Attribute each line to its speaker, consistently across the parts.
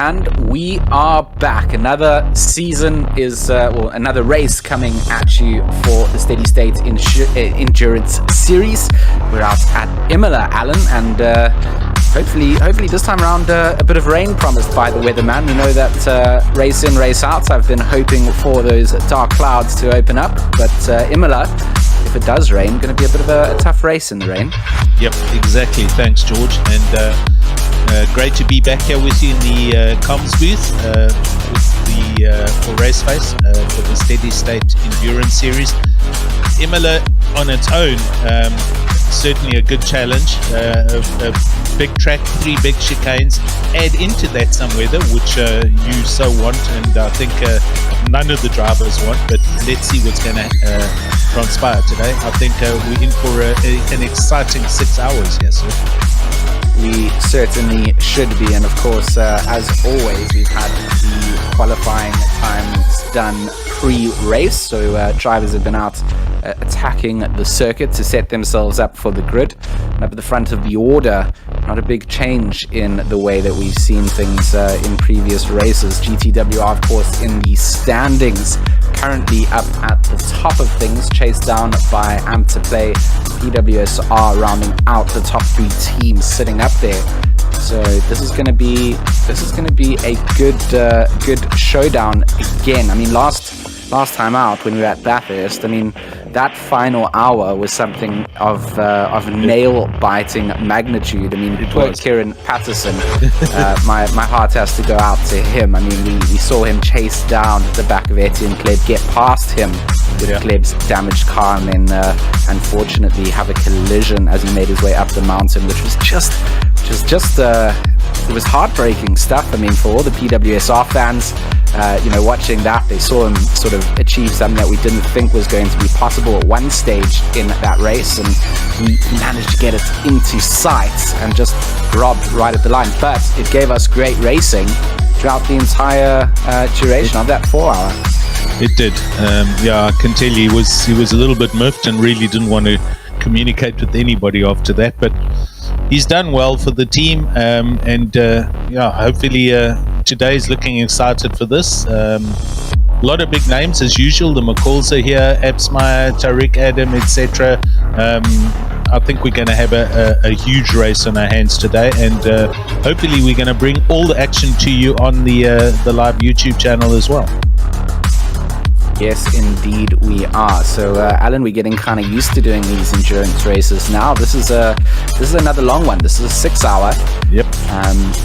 Speaker 1: And we are back. Another season is, another race coming at you for the Steady State Endurance Series. We're out at Imola, Alan, and hopefully this time around a bit of rain promised by the weatherman. We know that race in, race out, I've been hoping for those dark clouds to open up, but Imola, if it does rain, going to be a bit of a tough race in the rain.
Speaker 2: Yep, exactly. Thanks, George. And great to be back here with you in the comms booth for Raceface for the Steady State Endurance Series. Imola on its own, certainly a good challenge. A big track, 3 big chicanes. Add into that some weather, which you so want, and I think none of the drivers want. But let's see what's going to transpire today. I think we're in for an exciting 6 hours here, sir.
Speaker 1: We certainly should be, and of course, as always, we've had the qualifying times done pre-race, so drivers have been out attacking the circuit to set themselves up for the grid. And up at the front of the order, not a big change in the way that we've seen things in previous races. GTWR, of course, in the standings, currently up at the top of things, chased down by Amp to Play. PWSR rounding out the top 3 teams sitting up there. So this is going to be a good showdown again. I mean, last time out when we were at Bathurst, I mean, that final hour was something of nail-biting magnitude. I mean, poor Kieran Patterson, my heart has to go out to him. I mean, we saw him chase down the back of Etienne Kleb, get past him with Kleb's damaged car, and then unfortunately have a collision as he made his way up the mountain, which was just it was heartbreaking stuff. I mean, for all the PWSR fans, watching that, they saw him sort of achieve something that we didn't think was going to be possible at one stage in that race, and he managed to get it into sight and just robbed right at the line. But it gave us great racing throughout the entire duration of that 4 hour.
Speaker 2: It did. I can tell you he was a little bit miffed and really didn't want to communicate with anybody after that, but he's done well for the team, and hopefully today's looking excited for this. A lot of big names as usual. The McCalls are here, Absmeyer, Tariq Adam, etc. I think we're going to have a huge race on our hands today, and hopefully we're going to bring all the action to you on the live YouTube channel as well.
Speaker 1: Yes, indeed we are. So, Alan, we're getting kind of used to doing these endurance races now. This is another long one. This is a 6 hour.
Speaker 2: Yep.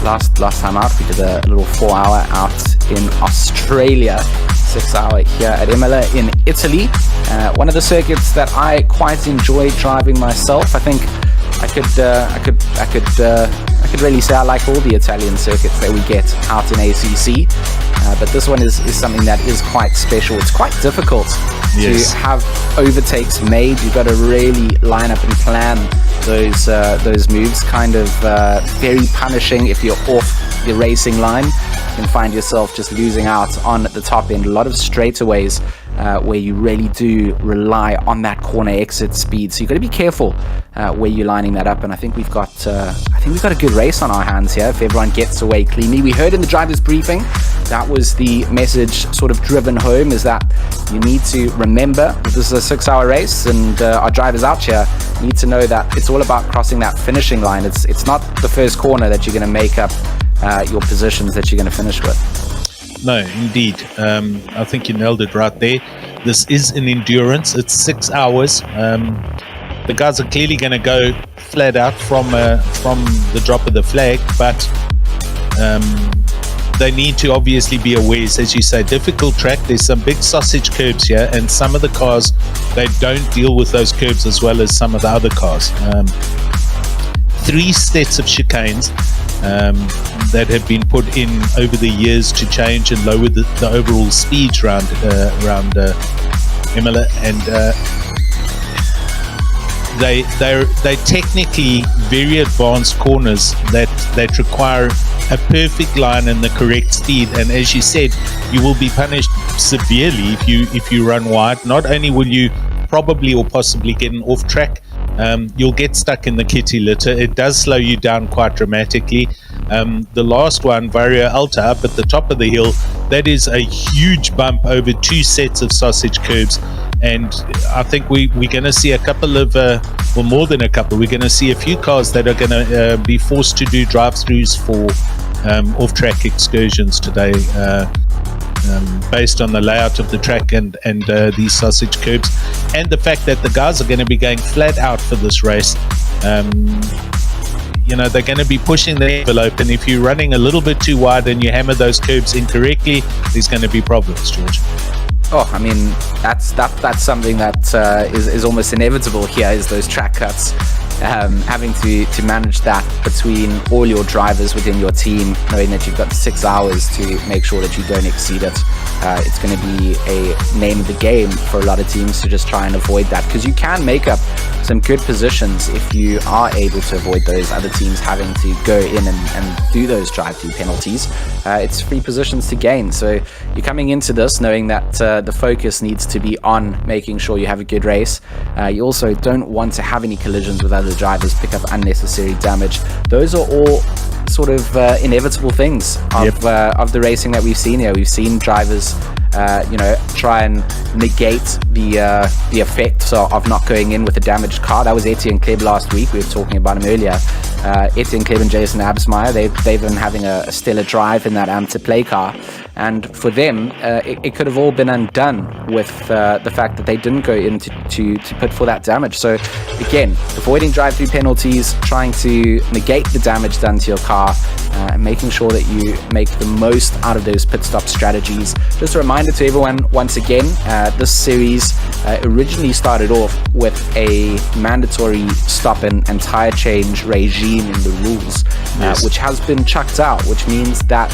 Speaker 1: Last time out, we did a little 4 hour out in Australia. 6 hour here at Imola in Italy. One of the circuits that I quite enjoy driving myself. I think I could really say I like all the Italian circuits that we get out in ACC, but this one is something that is quite special. It's quite difficult to have overtakes made. You've got to really line up and plan those moves. Kind of very punishing if you're off the racing line. You can find yourself just losing out on the top end. A lot of straightaways where you really do rely on that corner exit speed. So you've got to be careful where you're lining that up. And I think we've got a good race on our hands here if everyone gets away cleanly. We heard in the driver's briefing, that was the message sort of driven home, is that you need to remember that this is a 6 hour race, and our drivers out here need to know that it's all about crossing that finishing line. It's not the first corner that you're going to make up your positions that you're going to finish with.
Speaker 2: No, indeed. I think you nailed it right there. This is an endurance. It's 6 hours. The guys are clearly going to go flat out from the drop of the flag, but they need to obviously be aware, as you say, difficult track. There's some big sausage curbs here, and some of the cars, they don't deal with those curbs as well as some of the other cars. 3 sets of chicanes that have been put in over the years to change and lower the overall speeds around Imola, and they're technically very advanced corners that require a perfect line and the correct speed. And as you said, you will be punished severely if you run wide. Not only will you probably or possibly get an off track, you'll get stuck in the kitty litter. It does slow you down quite dramatically. The last one, Varia Alta, up at the top of the hill, that is a huge bump over 2 sets of sausage curbs. And I think we're going to see a couple of, or more than a couple, we're going to see a few cars that are going to be forced to do drive-throughs for off-track excursions today, based on the layout of the track and these sausage curbs, and the fact that the guys are going to be going flat out for this race. They're going to be pushing the envelope, and if you're running a little bit too wide and you hammer those curbs incorrectly, there's going to be problems, George.
Speaker 1: Oh, I mean, that's something that is almost inevitable here, is those track cuts. Having to manage that between all your drivers within your team, knowing that you've got 6 hours to make sure that you don't exceed it. It's going to be a name of the game for a lot of teams to just try and avoid that, because you can make up some good positions if you are able to avoid those other teams having to go in and do those drive-through penalties. It's free positions to gain, so you're coming into this knowing that the focus needs to be on making sure you have a good race. You also don't want to have any collisions with other drivers, pick up unnecessary damage. Those are all sort of inevitable things of the racing that we've seen here. We've seen drivers try and negate the effects of not going in with a damaged car. That was Etienne Kleb last week. We were talking about him earlier. Etienne Kleb and Jason Absmeyer, they've been having a stellar drive in that to play car, and for them it could have all been undone with the fact that they didn't go in to put for that damage. So again, avoiding drive-through penalties, trying to negate the damage done to your car, and making sure that you make the most out of those pit stop strategies. Just a reminder to everyone, once again, this series originally started off with a mandatory stop and tire change regime in the rules, which has been chucked out, which means that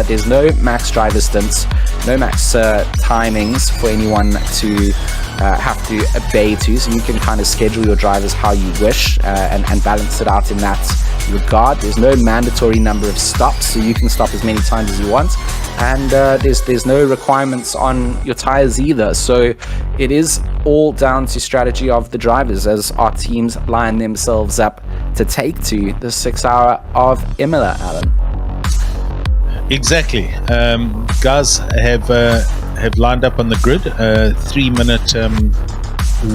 Speaker 1: there's no max driver stints, no max timings for anyone to have to obey to, so you can kind of schedule your drivers how you wish and balance it out in that regard. There's no mandatory number of stops, so you can stop as many times as you want, and there's no requirements on your tires either. So it is all down to strategy of the drivers as our teams line themselves up to take to the 6 hour of Imola, Alan.
Speaker 2: Exactly. Guys have lined up on the grid, 3-minute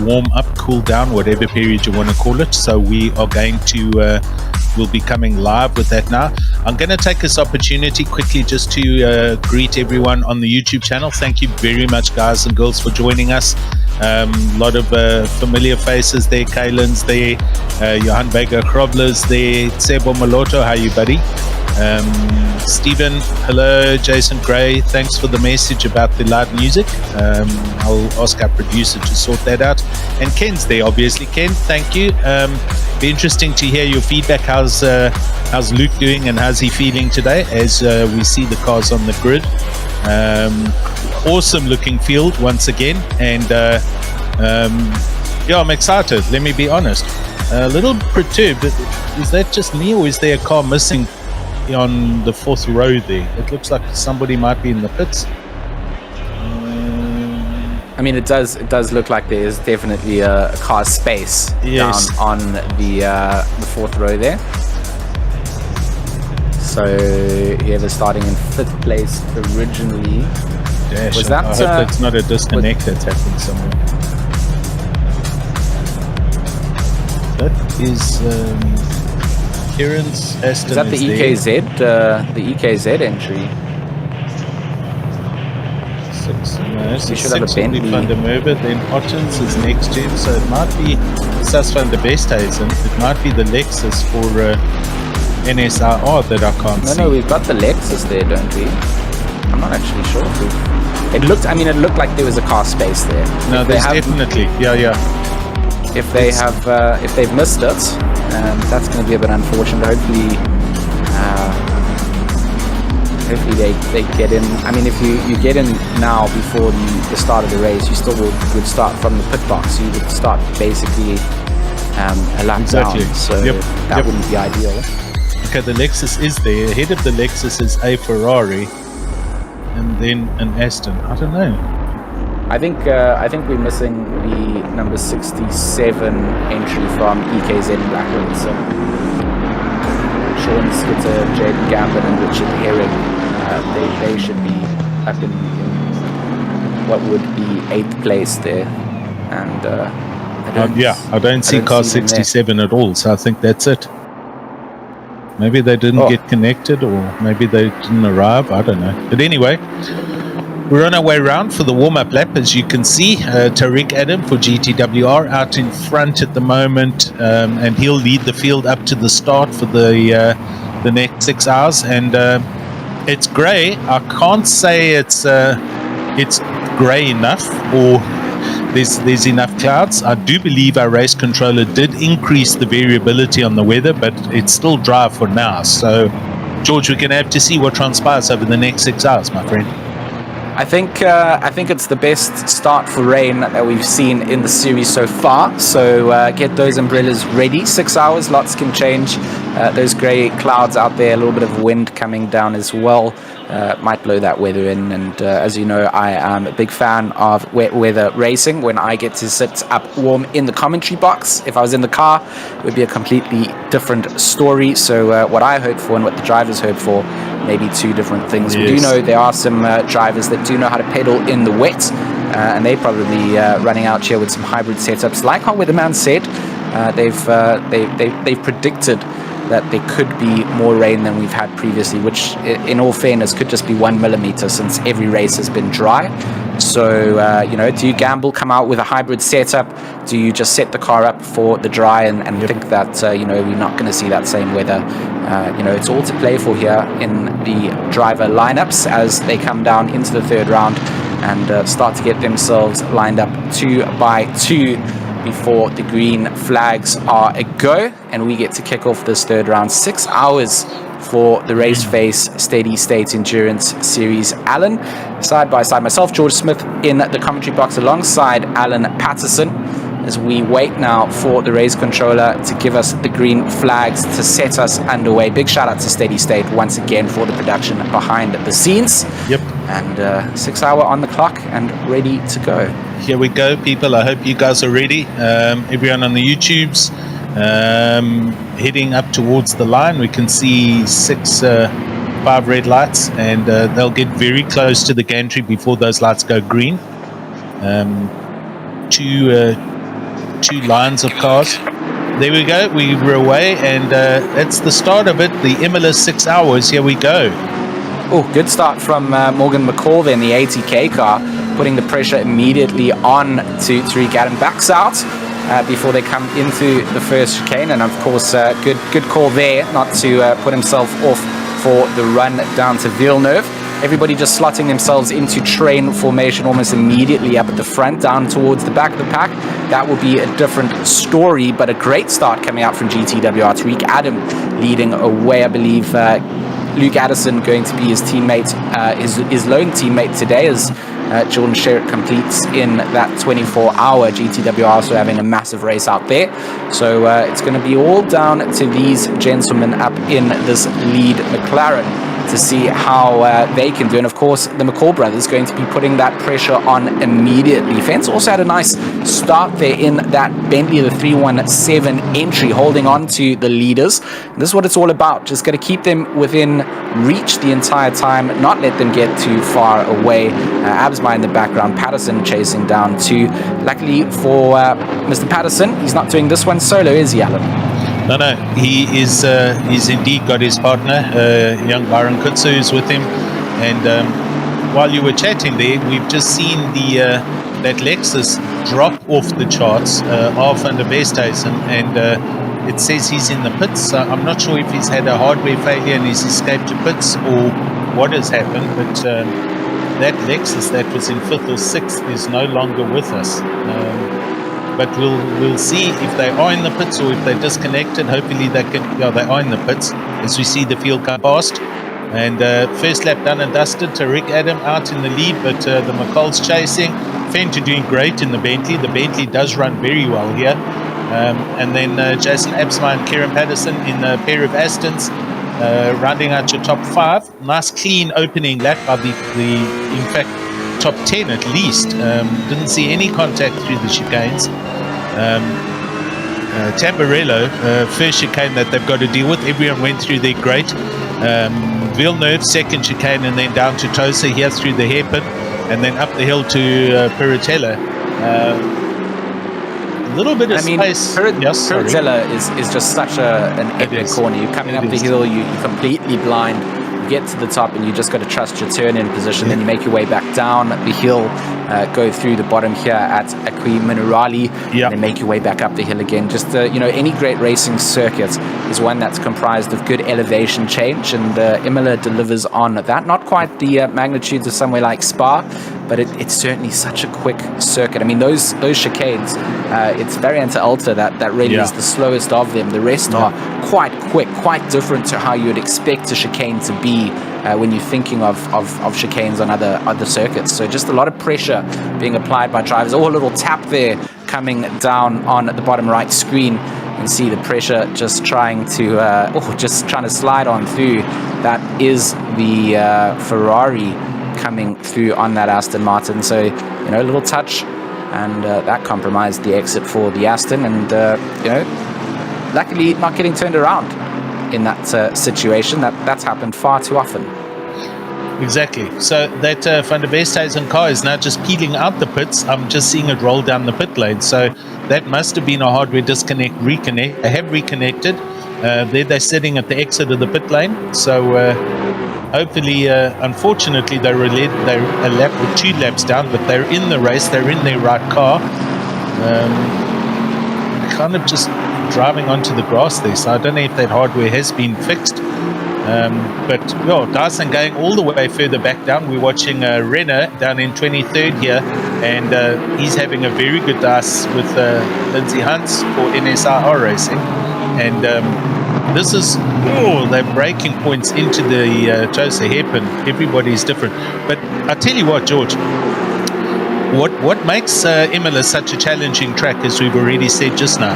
Speaker 2: warm up, cool down, whatever period you want to call it. So we are going to we'll be coming live with that now. I'm going to take this opportunity quickly just to greet everyone on the YouTube channel. Thank you very much, guys and girls, for joining us. A lot of familiar faces there. Kaylin's there, Johan Vega Krobler's there, Tsebo Maloto, how are you, buddy? Stephen, hello. Jason Gray, thanks for the message about the loud music. I'll ask our producer to sort that out. And Ken's there, obviously. Ken, thank you. Be interesting to hear your feedback. How's Luke doing and how's he feeling today as we see the cars on the grid? Awesome looking field once again, and I'm excited, let me be honest. A little perturbed. Is that just me, or is there a car missing on the 4th row there? It looks like somebody might be in the pits.
Speaker 1: I mean, it does look like there is definitely a car space down on the 4th row there. So whoever's starting in 5th place originally.
Speaker 2: Dash,
Speaker 1: was that?
Speaker 2: I hope that's not a disconnect that's happening somewhere. That is Kieran's Aston.
Speaker 1: Is that the EKZ? The EKZ entry.
Speaker 2: 6. No, so
Speaker 1: we should have a Bentley.
Speaker 2: Van der Merwe, then Ottens is next gen, so it might be Sas van der Besthuizen. It might be the Lexus for NSRR that I can't see.
Speaker 1: No, we've got the Lexus there, don't we? I'm not actually sure if it looked like there was a car space there.
Speaker 2: No, there's definitely. Yeah.
Speaker 1: If they've missed it, that's going to be a bit unfortunate. Hopefully they get in. I mean, if you get in now before the start of the race, you still would start from the pit box. So you would start basically a lap down. So that wouldn't be ideal.
Speaker 2: Okay, the Lexus is there. Ahead of the Lexus is a Ferrari, and then an Aston. I don't know.
Speaker 1: I think we're missing the number 67 entry from EKZ in Blackwood. So Sean Skitter, Jaden Gambit, and Richard Herring. They should be up in what would be 8th place there. And
Speaker 2: I don't see car 67 at all, so I think that's it. Maybe they didn't get connected, or maybe they didn't arrive. I don't know. But anyway, we're on our way round for the warm-up lap. As you can see, Tariq Adam for GTWR out in front at the moment, and he'll lead the field up to the start for the next 6 hours. And it's grey. I can't say it's grey enough, or there's enough clouds. I do believe our race controller did increase the variability on the weather, but it's still dry for now. So, George, we're going to have to see what transpires over the next 6 hours, my friend.
Speaker 1: I think it's the best start for rain that we've seen in the series so far. So get those umbrellas ready. 6 hours, lots can change. Those grey clouds out there, a little bit of wind coming down as well. Might blow that weather in, and as you know, I am a big fan of wet weather racing when I get to sit up warm in the commentary box. If I was in the car, it would be a completely different story. So what I hope for and what the drivers hope for, maybe two different things. Yes. We do know there are some drivers that do know how to pedal in the wet, and they're probably running out here with some hybrid setups. Like our weatherman said, they've predicted that there could be more rain than we've had previously, which in all fairness could just be 1 millimeter since every race has been dry. So, do you gamble, come out with a hybrid setup? Do you just set the car up for the dry and think that, we're not going to see that same weather? It's all to play for here in the driver lineups as they come down into the third round and start to get themselves lined up 2 by 2 before the green flags are a go, and we get to kick off this third round. 6 hours for the Raceface Steady State Endurance Series. Alan, side by side, myself, George Smith, in the commentary box alongside Alan Patterson, as we wait now for the race controller to give us the green flags to set us underway. Big shout out to Steady State once again for the production behind the scenes.
Speaker 2: Yep.
Speaker 1: And 6 hour on the clock and ready to go.
Speaker 2: Here we go, people. I hope you guys are ready. Everyone on the YouTubes heading up towards the line. We can see 5 red lights, and they'll get very close to the gantry before those lights go green. Two lines of cars. There we go. We were away, and that's the start of it. The Imola 6 hours. Here we go.
Speaker 1: Oh, good start from Morgan McCall there in the 80k car, putting the pressure immediately on to Tariq Adam. Backs out before they come into the first chicane, and of course, good call there not to put himself off for the run down to Villeneuve. Everybody just slotting themselves into train formation almost immediately up at the front, down towards the back of the pack. That will be a different story, but a great start coming out from GTWR. Tariq Adam leading away, I believe. Luke Addison going to be his teammate, his lone teammate today, as Jordan Sherritt completes in that 24-hour. GTWR also having a massive race out there. So it's going to be all down to these gentlemen up in this lead McLaren to see how they can do. And of course, the McCall brothers going to be putting that pressure on immediately. Fence also had a nice start there in that Bentley, the 317 entry, holding on to the leaders. And this is what it's all about. Just got to keep them within reach the entire time, not let them get too far away. Absby in the background, Patterson chasing down too. Luckily for Mr. Patterson, he's not doing this one solo, is he, Alan?
Speaker 2: No, he's indeed got his partner, young Byron Kutsu, who's with him. And while you were chatting there, we've just seen that Lexus drop off the charts off under Westhuizen, and it says he's in the pits. So I'm not sure if he's had a hardware failure and he's escaped to pits or what has happened, but that Lexus that was in 5th or 6th is no longer with us. But we'll see if they are in the pits or if they're disconnected. Hopefully they are in the pits as we see the field come past. And first lap done and dusted. Tariq Adam out in the lead, but the McCall's chasing. Fenton doing great in the Bentley. The Bentley does run very well here. And then Jason Absma and Kieran Patterson in a pair of Astons, rounding out your top 5. Nice clean opening lap by the in fact, top 10 at least. Didn't see any contact through the chicanes. Tamburello, first chicane that they've got to deal with. Everyone went through there great. Villeneuve, second chicane, and then down to Tosa here through the hairpin, and then up the hill to Piratella. A little bit of space.
Speaker 1: Piratella is just such an epic corner. You're coming up the hill, you're completely blind. Get to the top and you just got to trust your turn in position. Then you make your way back down the hill, go through the bottom here at Acqui Minerali, and then make your way back up the hill again. Just any great racing circuit is one that's comprised of good elevation change, and Imola delivers on that. Not quite the magnitudes of somewhere like Spa, but it's certainly such a quick circuit. I mean, those chicanes, it's Variante Alta that really is the slowest of them. The rest are quite quick, quite different to how you would expect a chicane to be when you're thinking of chicanes on other circuits. So just a lot of pressure being applied by drivers. Oh, a little tap there coming down on the bottom right screen. You can see the pressure just trying to slide on through. That is the Ferrari coming through on that Aston Martin. So, a little touch, and that compromised the exit for the Aston. And, luckily not getting turned around in that situation. That's happened far too often.
Speaker 2: Exactly. So that Van der Westhuizen car is now just peeling out the pits. I'm just seeing it roll down the pit lane. So that must have been a hardware disconnect, reconnect. They have reconnected. There they're sitting at the exit of the pit lane. So hopefully, unfortunately, they're a lap or 2 laps down, but they're in the race. They're in their right car. Kind of just driving onto the grass there. So I don't know if that hardware has been fixed. But Dyson going all the way further back down. We're watching Renner down in 23rd here, and he's having a very good dice with Lindsay Hunts for NSR Racing. And this is they're breaking points into the Tosa hairpin. Everybody's different. But I tell you what, George, what makes Imola such a challenging track, as we've already said just now,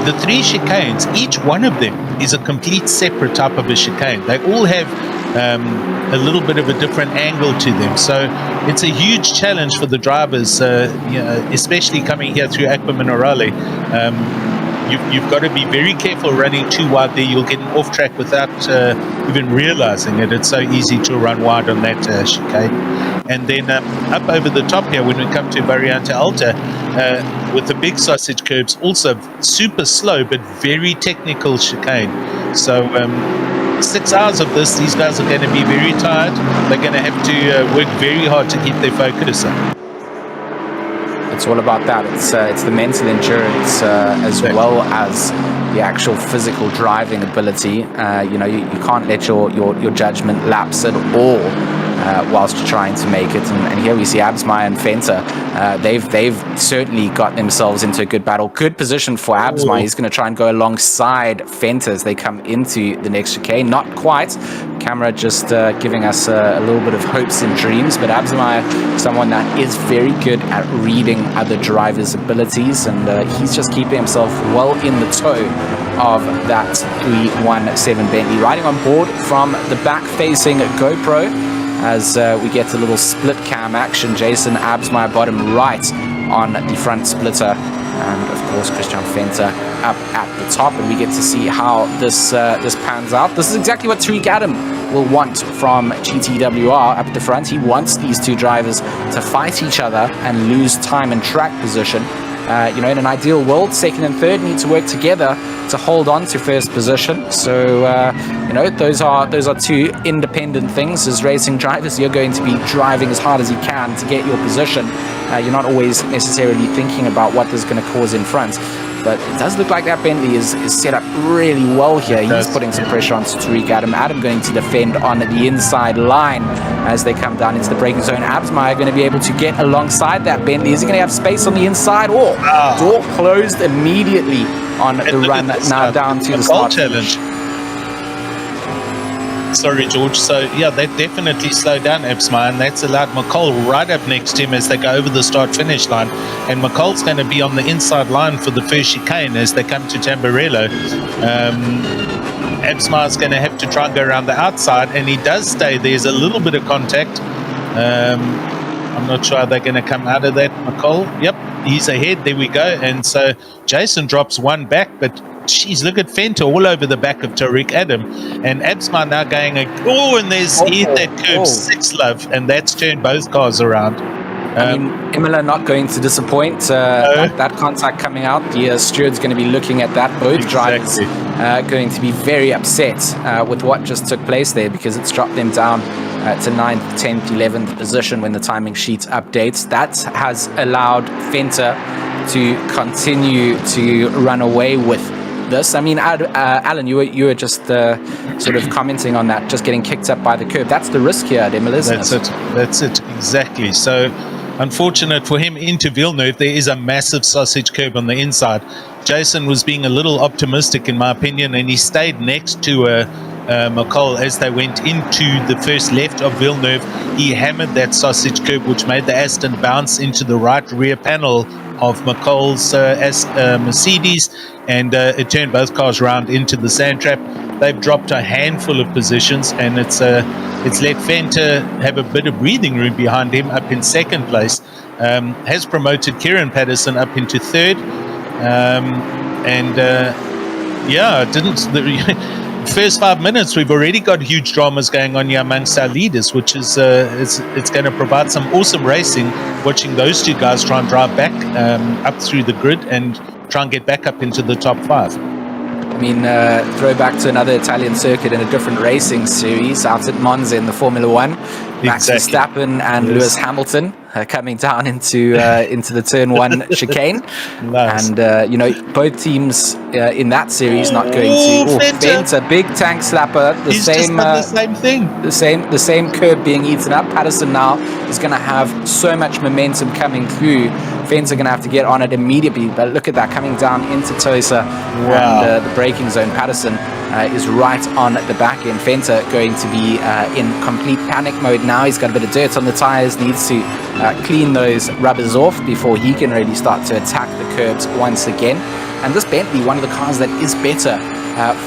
Speaker 2: the 3 chicanes, each one of them is a complete separate type of a chicane. They all have a little bit of a different angle to them. So it's a huge challenge for the drivers, especially coming here through Acqui Minerale. You've got to be very careful running too wide there. You'll get off track without even realizing it. It's so easy to run wide on that chicane. And then up over the top here, when we come to Variante Alta, with the big sausage curbs, also super slow but very technical chicane. So 6 hours of this, these guys are going to be very tired. They're going to have to work very hard to keep their focus up.
Speaker 1: It's all about that. It's the mental endurance as well as the actual physical driving ability. You can't let your judgment lapse at all whilst you're trying to make it. And here we see Absmeyer and Fenter. They've certainly got themselves into a good battle. Good position for Absmeyer. He's going to try and go alongside Fenter as they come into the next chicane. Not quite. Camera just giving us a little bit of hopes and dreams, but Absmeyer, someone that is very good at reading other drivers' abilities, and he's just keeping himself well in the toe of that 317 Bentley. Riding on board from the back-facing GoPro as we get a little split cam action. Jason Absmeyer bottom right on the front splitter, and of course Christian Fenter up at the top, and we get to see how this pans out. This is exactly what Tariq Adam will want from GTWR up at the front. He wants these 2 drivers to fight each other and lose time and track position. In an ideal world, second and third need to work together to hold on to first position. So, those are 2 independent things. As racing drivers, you're going to be driving as hard as you can to get your position. You're not always necessarily thinking about what is going to cause in front. But it does look like that Bentley is set up really well here. He's putting some pressure on Tariq Adam. Adam going to defend on the inside line as they come down into the braking zone. Absmeyer going to be able to get alongside that Bentley. Is he going to have space on the inside? Door closed immediately on the run now down to the start challenge.
Speaker 2: Sorry, George. So, yeah, that definitely slowed down Absmeyer, and that's allowed McCall right up next to him as they go over the start-finish line. And McCall's going to be on the inside line for the first chicane as they come to Tamburello. Absmeyer's going to have to try and go around the outside, and he does stay. There's a little bit of contact. I'm not sure how they're going to come out of that, McCall. Yep, he's ahead. There we go. And so Jason drops one back, but geez, look at Fenta all over the back of Tariq Adam. And Absma now going, and there's hit that curve 6 love, and that's turned both cars around.
Speaker 1: I mean, Imola not going to disappoint. That contact coming out, the steward's going to be looking at that. Both drivers going to be very upset with what just took place there, because it's dropped them down to 9th, 10th, 11th position when the timing sheet updates. That has allowed Fenta to continue to run away with this. I mean, Alan, you were just sort of commenting on that, just getting kicked up by the curb. That's the risk here at Imola, isn't it?
Speaker 2: That's it, exactly. So, unfortunate for him into Villeneuve, there is a massive sausage curb on the inside. Jason was being a little optimistic, in my opinion, and he stayed next to McCall as they went into the first left of Villeneuve. He hammered that sausage curb, which made the Aston bounce into the right rear panel of McCall's Mercedes, and it turned both cars around into the sand trap. They've dropped a handful of positions, and it's let Fenta have a bit of breathing room behind him up in second place. Has promoted Kieran Patterson up into third, first 5 minutes we've already got huge dramas going on here amongst our leaders, which is it's going to provide some awesome racing watching those two guys try and drive back up through the grid and try and get back up into the top 5.
Speaker 1: I mean, throw back to another Italian circuit in a different racing series out at Monza in the Formula One. Max Verstappen and Lewis Hamilton coming down into the turn 1 chicane.
Speaker 2: Nice.
Speaker 1: And both teams in that series not going to Fenta, big tank slapper.
Speaker 2: He's just done the same thing.
Speaker 1: The same curb being eaten up. Patterson now is going to have so much momentum coming through. Fenta going to have to get on it immediately. But look at that, coming down into Tosa and the braking zone. Patterson is right on the back end. Fenta going to be in complete panic mode now. He's got a bit of dirt on the tires, needs to clean those rubbers off before he can really start to attack the curbs once again. And this Bentley, one of the cars that is better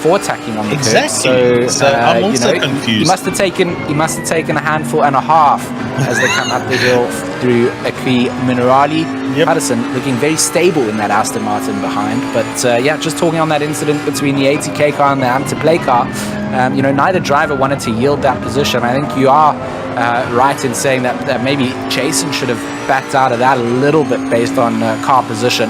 Speaker 1: for attacking on the curbs.
Speaker 2: So I'm also confused.
Speaker 1: He must have taken a handful and a half as they come up the hill through Acqui Minerali. Patterson looking very stable in that Aston Martin behind. But just talking on that incident between the ATK car and the Am2 Play car, neither driver wanted to yield that position. I think you are right in saying that maybe Jason should have backed out of that a little bit based on car position.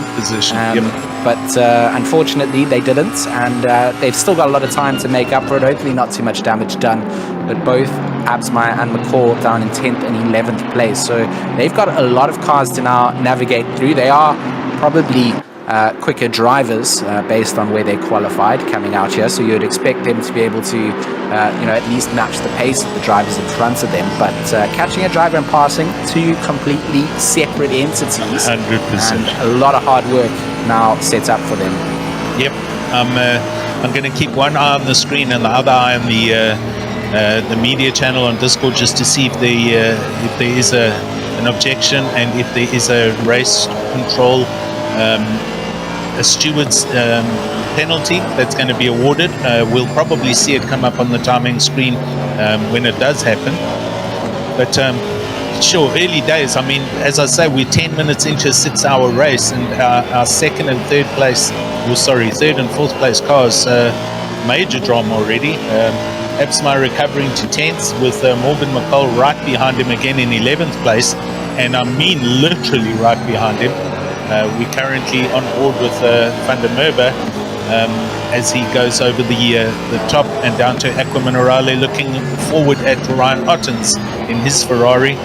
Speaker 1: But unfortunately they didn't, and they've still got a lot of time to make up for it. Hopefully not too much damage done, but both Absmeyer and McCall down in 10th and 11th place, so they've got a lot of cars to now navigate through. They are probably quicker drivers based on where they qualified coming out here, so you would expect them to be able to at least match the pace of the drivers in front of them. But catching a driver and passing, two completely separate entities,
Speaker 2: 100%.
Speaker 1: and a lot of hard work now set up for them.
Speaker 2: I'm going to keep one eye on the screen and the other eye on the media channel on Discord, just to see if there is an objection and if there is a race control a steward's penalty that's going to be awarded. We'll probably see it come up on the timing screen when it does happen. But sure, early days. I mean, as I say, we're 10 minutes into a 6-hour race, and our second and third and fourth place cars, major drama already. Absmeyer recovering to 10th with Morgan McCall right behind him again in 11th place, and I mean literally right behind him. We're currently on board with Van der Merwe as he goes over the top and down to Acqui Minerale, looking forward at Ryan Ottens in his Ferrari.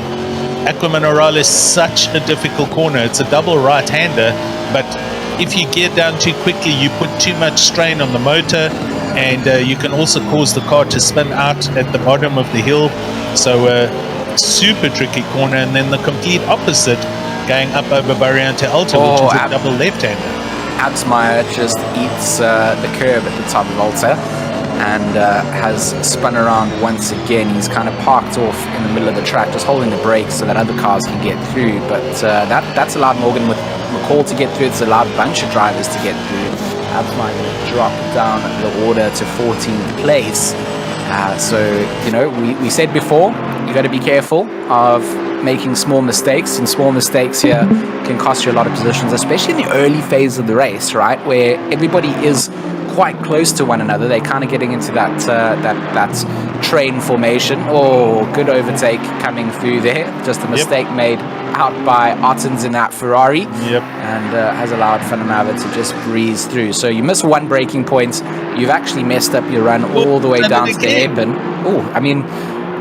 Speaker 2: Acqui Minerale is such a difficult corner. It's a double right-hander, but if you gear down too quickly, you put too much strain on the motor, and you can also cause the car to spin out at the bottom of the hill. So super tricky corner. And then the complete opposite, going up over Barriante Alta, which is a double left-hander.
Speaker 1: Absmeyer just eats the curb at the top of Alta and has spun around once again. He's kind of parked off in the middle of the track, just holding the brakes so that other cars can get through. But that's allowed Morgan with McCall to get through. It's allowed a bunch of drivers to get through. Absmeyer going to drop down the order to 14th place. So, we said before, you got to be careful of making small mistakes, and small mistakes here can cost you a lot of positions, especially in the early phase of the race, right, where everybody is quite close to one another. They're kind of getting into that train formation. Oh, good overtake coming through there. Just a mistake made out by Ottens in that Ferrari, and has allowed Van der Merwe to just breeze through. So you miss one braking point, you've actually messed up your run all the way down to the hairpin. Oh, I mean,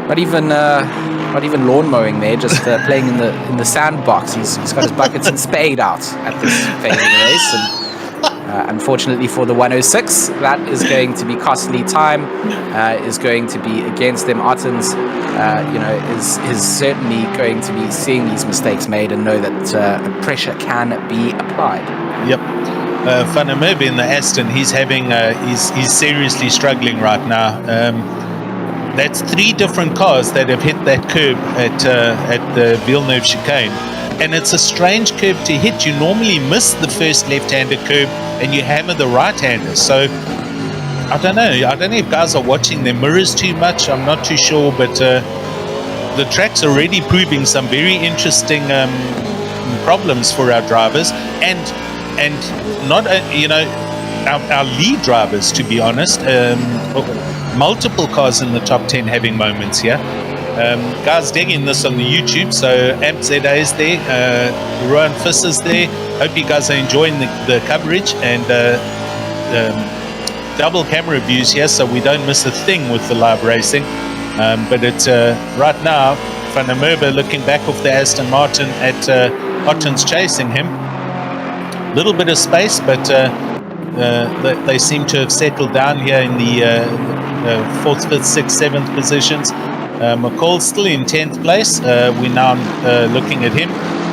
Speaker 1: not even lawn mowing there, just playing in the sandbox. He's got his buckets and spade out at this phase of the race, and unfortunately for the 106, that is going to be costly time, is going to be against them. Ottens, is certainly going to be seeing these mistakes made and know that pressure can be applied.
Speaker 2: Van der Merwe in the Aston, he's having he's seriously struggling right now. That's 3 different cars that have hit that curb at the Villeneuve chicane. And it's a strange curb to hit. You normally miss the first left-hander curb and you hammer the right-hander. So I don't know if guys are watching their mirrors too much. I'm not too sure, but the track's already proving some very interesting problems for our drivers, and not our lead drivers, to be honest. Multiple cars in the top 10 having moments here. Guys digging this on the YouTube, so AmpZA is there, Rowan Fiss is there. Hope you guys are enjoying the coverage, and double camera views here, so we don't miss a thing with the live racing. But it's right now, Van der Merwe looking back off the Aston Martin at Ottens chasing him. Little bit of space, but they seem to have settled down here in the 4th, 5th, 6th, 7th positions. McCall's still in 10th place. We're now looking at him,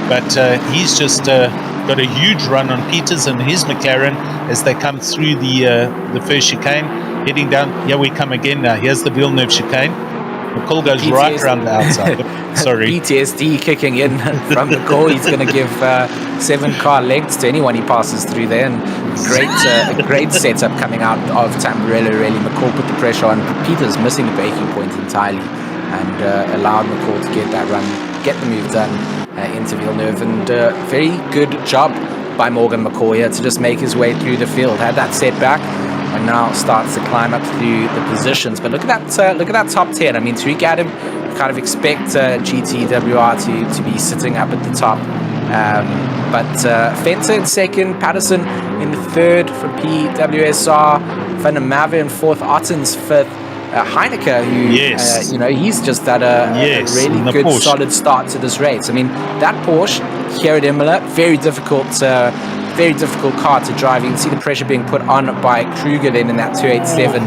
Speaker 2: but he's just got a huge run on Peters and his McLaren as they come through the first chicane, heading down. Here we come again now. Here's the Villeneuve chicane. McCall goes PTSD. Right around the outside. Sorry.
Speaker 1: PTSD kicking in from McCall. He's going to give 7 car lengths to anyone he passes through there. And great setup coming out of Tamburello, really. McCall put the pressure on. Peters missing the braking point entirely, and allowed McCall to get that run, get the move done into Villeneuve. And very good job by Morgan McCall here to just make his way through the field. Had that setback, and now starts to climb up through the positions. But look at that top 10. I mean, Tariq Adam, kind of expect GTWR to be sitting up at the top. But Fenter in second, Patterson in the third from PWSR, Van der Merwe in fourth, Ottens fifth, Heineke, who he's just had a really good Porsche. Solid start to this race. I mean, that Porsche here at Imola, very difficult car to drive. You can see the pressure being put on by Kruger then in that 287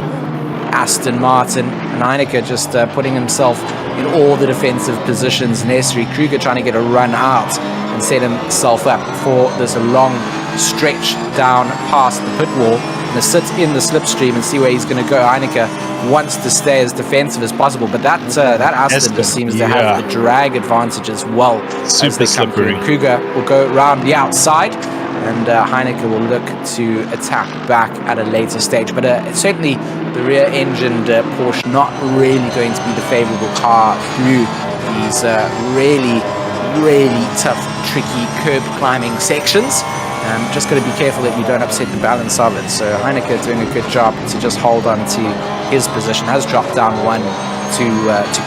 Speaker 1: Aston Martin, and Heineke just putting himself in all the defensive positions necessary. Kruger trying to get a run out and set himself up for this long stretch down past the pit wall, and to sit in the slipstream and see where he's going to go. Heineke wants to stay as defensive as possible, but that Aston just seems to have the drag advantage as well.
Speaker 2: Super slippery.
Speaker 1: Kruger will go around the outside, and Heineke will look to attack back at a later stage. But certainly the rear-engined Porsche not really going to be the favourable car through these really tough, tricky curb climbing sections. Just got to be careful that you don't upset the balance of it. So Heineke doing a good job to just hold on to his position. Has dropped down one to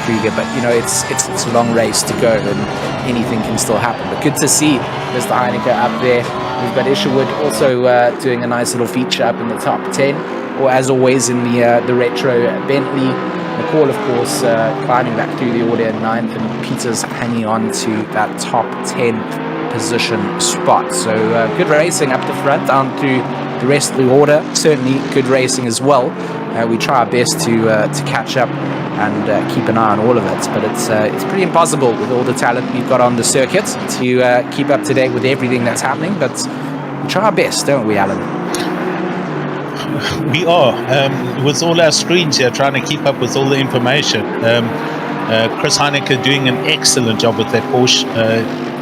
Speaker 1: Kruger, but it's a long race to go, and anything can still happen. But good to see Mr. Heineke up there. We've got Isherwood also doing a nice little feature up in the top 10, or as always in the retro Bentley. McCall, of course, climbing back through the order at 9th, and Peters hanging on to that top 10 position spot. So good racing up the front, down through the rest of the order. Certainly good racing as well. We try our best to catch up and keep an eye on all of it, but it's pretty impossible with all the talent we've got on the circuit to keep up to date with everything that's happening. But we try our best, don't we, Alan?
Speaker 2: We are, with all our screens here, trying to keep up with all the information. Chris Heineke doing an excellent job with that Porsche.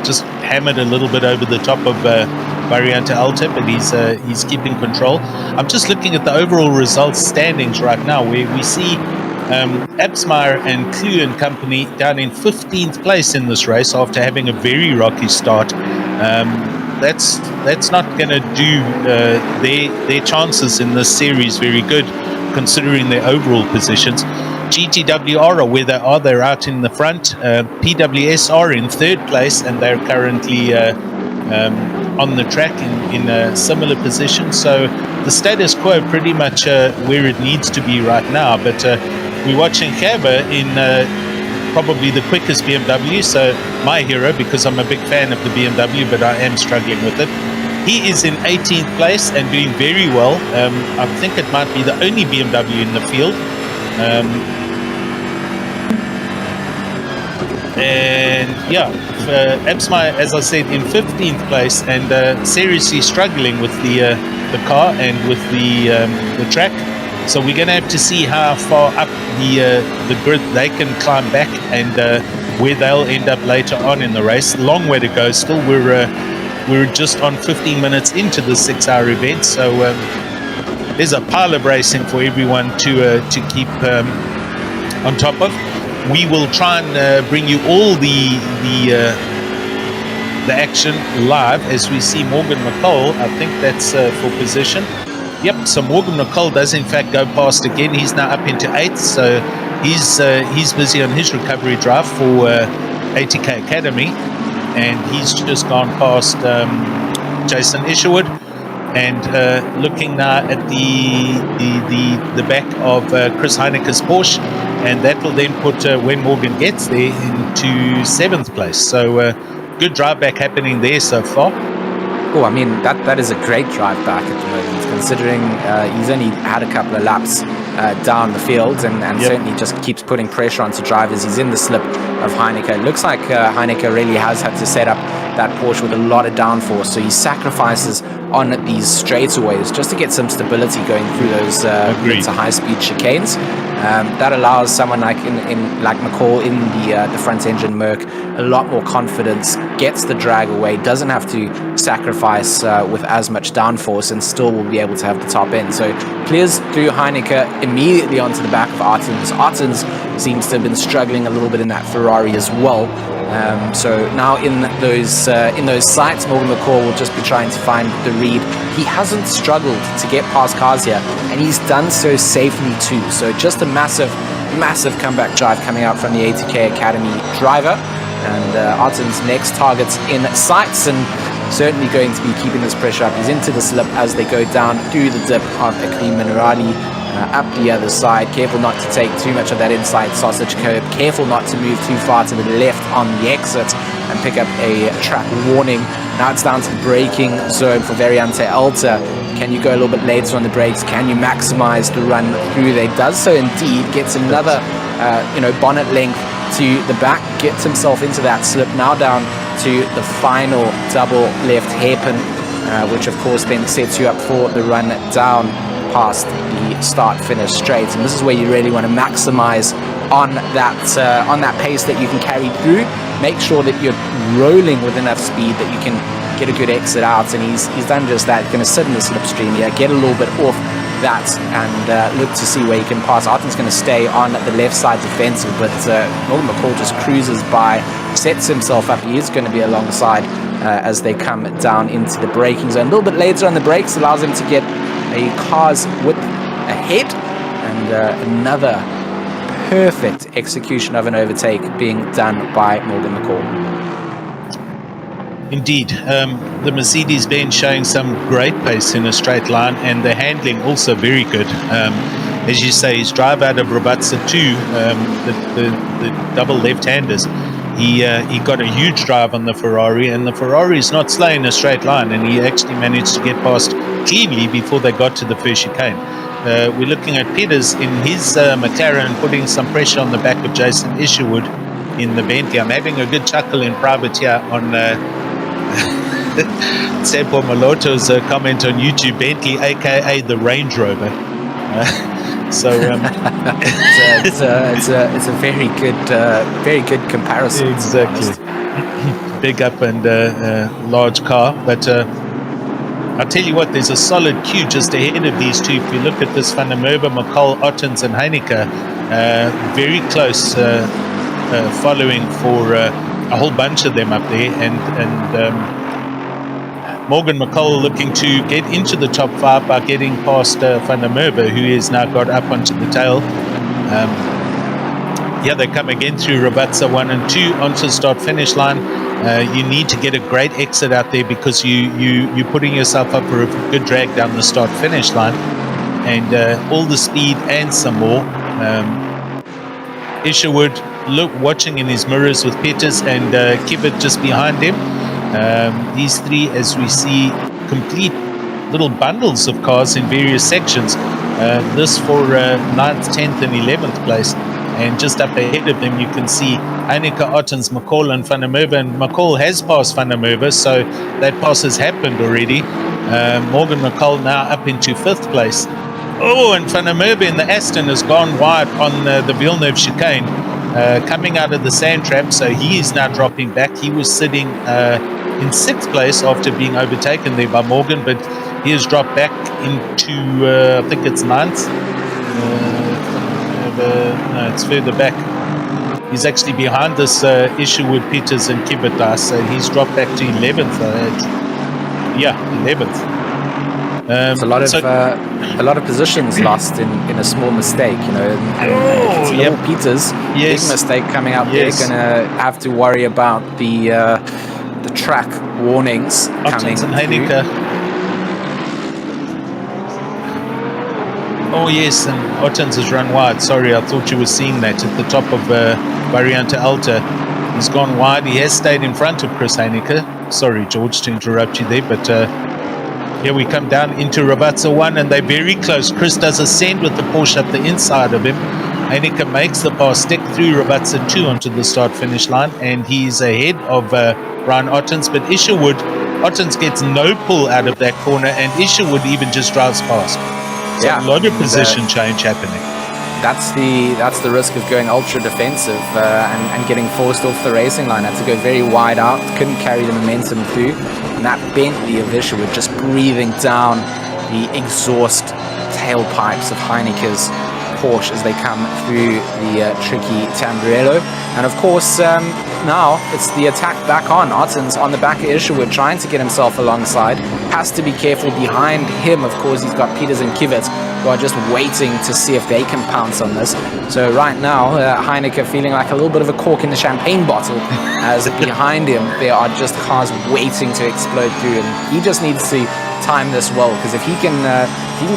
Speaker 2: Just hammered a little bit over the top of Variante Alta, but he's keeping control. I'm just looking at the overall results standings right now, where we see Absmeyer and Clue and company down in 15th place in this race after having a very rocky start. That's not going to do their chances in this series very good, considering their overall positions. GTWR are where they are. They're out in the front. PWS are in 3rd place, and they're currently on the track in a similar position. So the status quo pretty much where it needs to be right now. But we're watching Gerber in probably the quickest BMW. So my hero, because I'm a big fan of the BMW, but I am struggling with it. He is in 18th place and doing very well. I think it might be the only BMW in the field. And yeah, Absmeyer, as I said, in 15th place and seriously struggling with the car and with the track. So we're going to have to see how far up the grid they can climb back and where they'll end up later on in the race. Long way to go still. We're just on 15 minutes into the 6-hour event, so there's a pile of racing for everyone to keep on top of. We will try and bring you all the action live as we see Morgan McCall. I think that's for position. Yep, so Morgan McCall does in fact go past again. He's now up into 8th, so he's busy on his recovery drive for ATK Academy, and he's just gone past Jason Isherwood, and looking now at the back of Chris Heineke's Porsche, and that will then put when Morgan gets there into 7th place. So good drive back happening there so far.
Speaker 1: Oh, I mean, that is a great drive back at the moment, considering he's only had a couple of laps down the field, and certainly just keeps putting pressure onto drivers. He's in the slip of Heineke. It looks like Heineke really has had to set up that Porsche with a lot of downforce, so he sacrifices on these straightaways just to get some stability going through those mid to high-speed chicanes. That allows someone like McCall in the front engine Merc a lot more confidence, gets the drag away, doesn't have to sacrifice with as much downforce, and still will be able to have the top end. So clears through Heineke immediately onto the back of Artens. Artens seems to have been struggling a little bit in that Ferrari as well. So now in those sights, Morgan McCall will just be trying to find the read. He hasn't struggled to get past cars here, and he's done so safely too. So just a massive comeback drive coming out from the ATK Academy driver. And Arten's next target's in sights, and certainly going to be keeping this pressure up. He's into the slip as they go down through the dip of Akrim Minerali. Up the other side, careful not to take too much of that inside sausage curb, careful not to move too far to the left on the exit and pick up a track warning. Now it's down to the braking zone for Variante Alta. Can you go a little bit later on the brakes? Can you maximize the run through there? Does so indeed, gets another bonnet length to the back, gets himself into that slip, now down to the final double left hairpin, which of course then sets you up for the run down past the start-finish straight. And this is where you really want to maximize on that pace that you can carry through. Make sure that you're rolling with enough speed that you can get a good exit out, and he's done just that. He's going to sit in the slipstream here, get a little bit off that, and look to see where he can pass. Arten's going to stay on the left side defensive, but Morgan McCall just cruises by, sets himself up. He is going to be alongside as they come down into the braking zone. A little bit later on the brakes allows him to get a car's width ahead, and another perfect execution of an overtake being done by Morgan McCall.
Speaker 2: Indeed, the Mercedes-Benz showing some great pace in a straight line, and the handling also very good. As you say, his drive out of Robatza 2, the double left-handers, he got a huge drive on the Ferrari, and the Ferrari is not slow in a straight line, and he actually managed to get past cleanly before they got to the first chicane. We're looking at Peters in his McLaren putting some pressure on the back of Jason Isherwood in the Bentley. I'm having a good chuckle in private here on Sempo Maloto's comment on YouTube, Bentley aka the Range Rover. It's
Speaker 1: a very good comparison.
Speaker 2: Exactly. Big up and large car, but I'll tell you what, there's a solid queue just ahead of these two. If you look at this, Van der Merwe, McCall, Ottens and Heineke, very close following for a whole bunch of them up there. And Morgan McCall looking to get into the top 5 by getting past Van der Merwe, who has now got up onto the tail. They come again through Rabatsa 1 and 2 onto the start-finish line. You need to get a great exit out there because you're putting yourself up for a good drag down the start-finish line. And all the speed and some more. Isherwood watching in his mirrors with Peters and Kibbet just behind him. These three, as we see, complete little bundles of cars in various sections. This for 9th, 10th and 11th place. And just up ahead of them, you can see Heineke, Ottens, McCall and Van der Merwe. And McCall has passed Van der Merwe, so that pass has happened already. Morgan McCall now up into 5th place. Oh, and Van der Merwe in the Aston has gone wide on the Villeneuve chicane, coming out of the sand trap, so he is now dropping back. He was sitting in 6th place after being overtaken there by Morgan, but he has dropped back into, I think it's 9th. No, it's further back. He's actually behind this Isherwood, Peters and Kibbet, so he's dropped back to 11th. 11th.
Speaker 1: It's a lot of positions lost in a small mistake, and Peters, big mistake coming out there, gonna have to worry about the track warnings coming through.
Speaker 2: Oh yes, and Ottens has run wide. Sorry, I thought you were seeing that at the top of Variante Alta. He's gone wide. He has stayed in front of Chris Heineke. Sorry, George, to interrupt you there, but here we come down into Rabatsa 1, and they're very close. Chris does ascend with the Porsche up the inside of him. Heineke makes the pass, stick through Rabatsa 2 onto the start-finish line, and he's ahead of Brian Ottens, but Ottens gets no pull out of that corner, and Isherwood even just drives past. So a lot of position change happening.
Speaker 1: That's the risk of going ultra defensive and getting forced off the racing line. Had to go very wide out, couldn't carry the momentum through, and that Bentley of Isherwood just breathing down the exhaust tailpipes of Heineke's Porsche as they come through the tricky Tamburello. And of course, now it's the attack back on. Ottens on the back of Isherwood trying to get himself alongside. Has to be careful behind him. Of course, he's got Peters and Kivet who are just waiting to see if they can pounce on this. So right now, Heineke feeling like a little bit of a cork in the champagne bottle as behind him there are just cars waiting to explode through. And he just needs to time this well, because if he can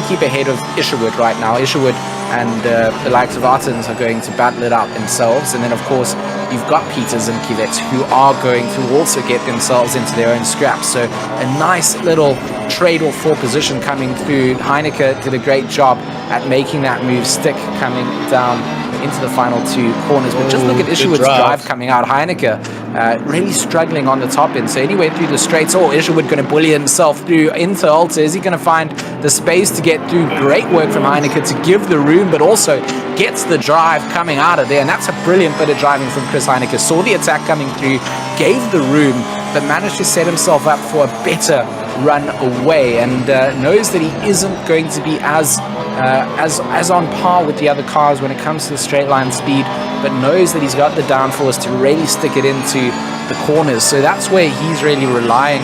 Speaker 1: keep ahead of Isherwood right now, Isherwood and the likes of Ottens are going to battle it out themselves. And then of course you've got Peters and Kivet who are going to also get themselves into their own scraps. So a nice little trade-off for position coming through. Heineke did a great job at making that move stick coming down into the final 2 corners. But just look at Isherwood's drive coming out. Heineke really struggling on the top end. So anyway through the straights, Isherwood going to bully himself through into Alta. Is he going to find the space to get through? Great work from Heineke to give the room, but also gets the drive coming out of there. And that's a brilliant bit of driving from Chris Heineke. Saw the attack coming through, gave the room, but managed to set himself up for a better run away, and knows that he isn't going to be as on par with the other cars when it comes to the straight line speed, but knows that he's got the downforce to really stick it into the corners. So that's where he's really relying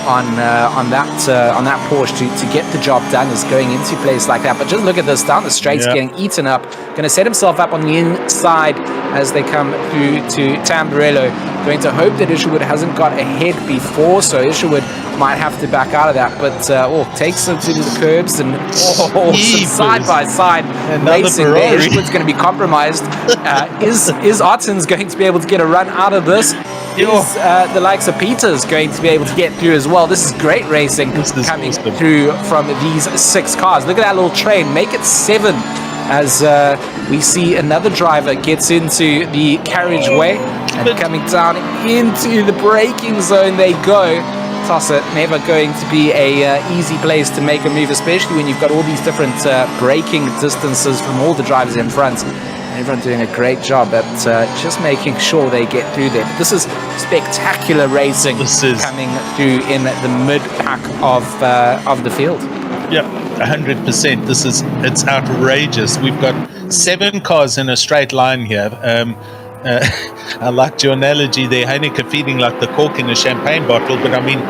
Speaker 1: on that Porsche to get the job done, is going into a place like that. But just look at this, down the straights, getting eaten up, going to set himself up on the inside as they come through to Tamburello. Going to hope that Isherwood hasn't got ahead before, so Isherwood might have to back out of that, but takes them to the curbs and some side-by-side racing there. Isherwood's going to be compromised. Is Ottens going to be able to get a run out of this? Is the likes of Peters going to be able to get through as well? This is great racing coming through from these 6 cars. Look at that little train, make it 7 as we see another driver gets into the carriageway and coming down into the braking zone they go. Tossa, never going to be a easy place to make a move, especially when you've got all these different braking distances from all the drivers in front. Everyone doing a great job at just making sure they get through there. But this is spectacular racing coming through in the pack of the field.
Speaker 2: Yeah, 100%. It's outrageous. We've got 7 cars in a straight line here. I liked your analogy there, Heineke feeding like the cork in a champagne bottle, but I mean,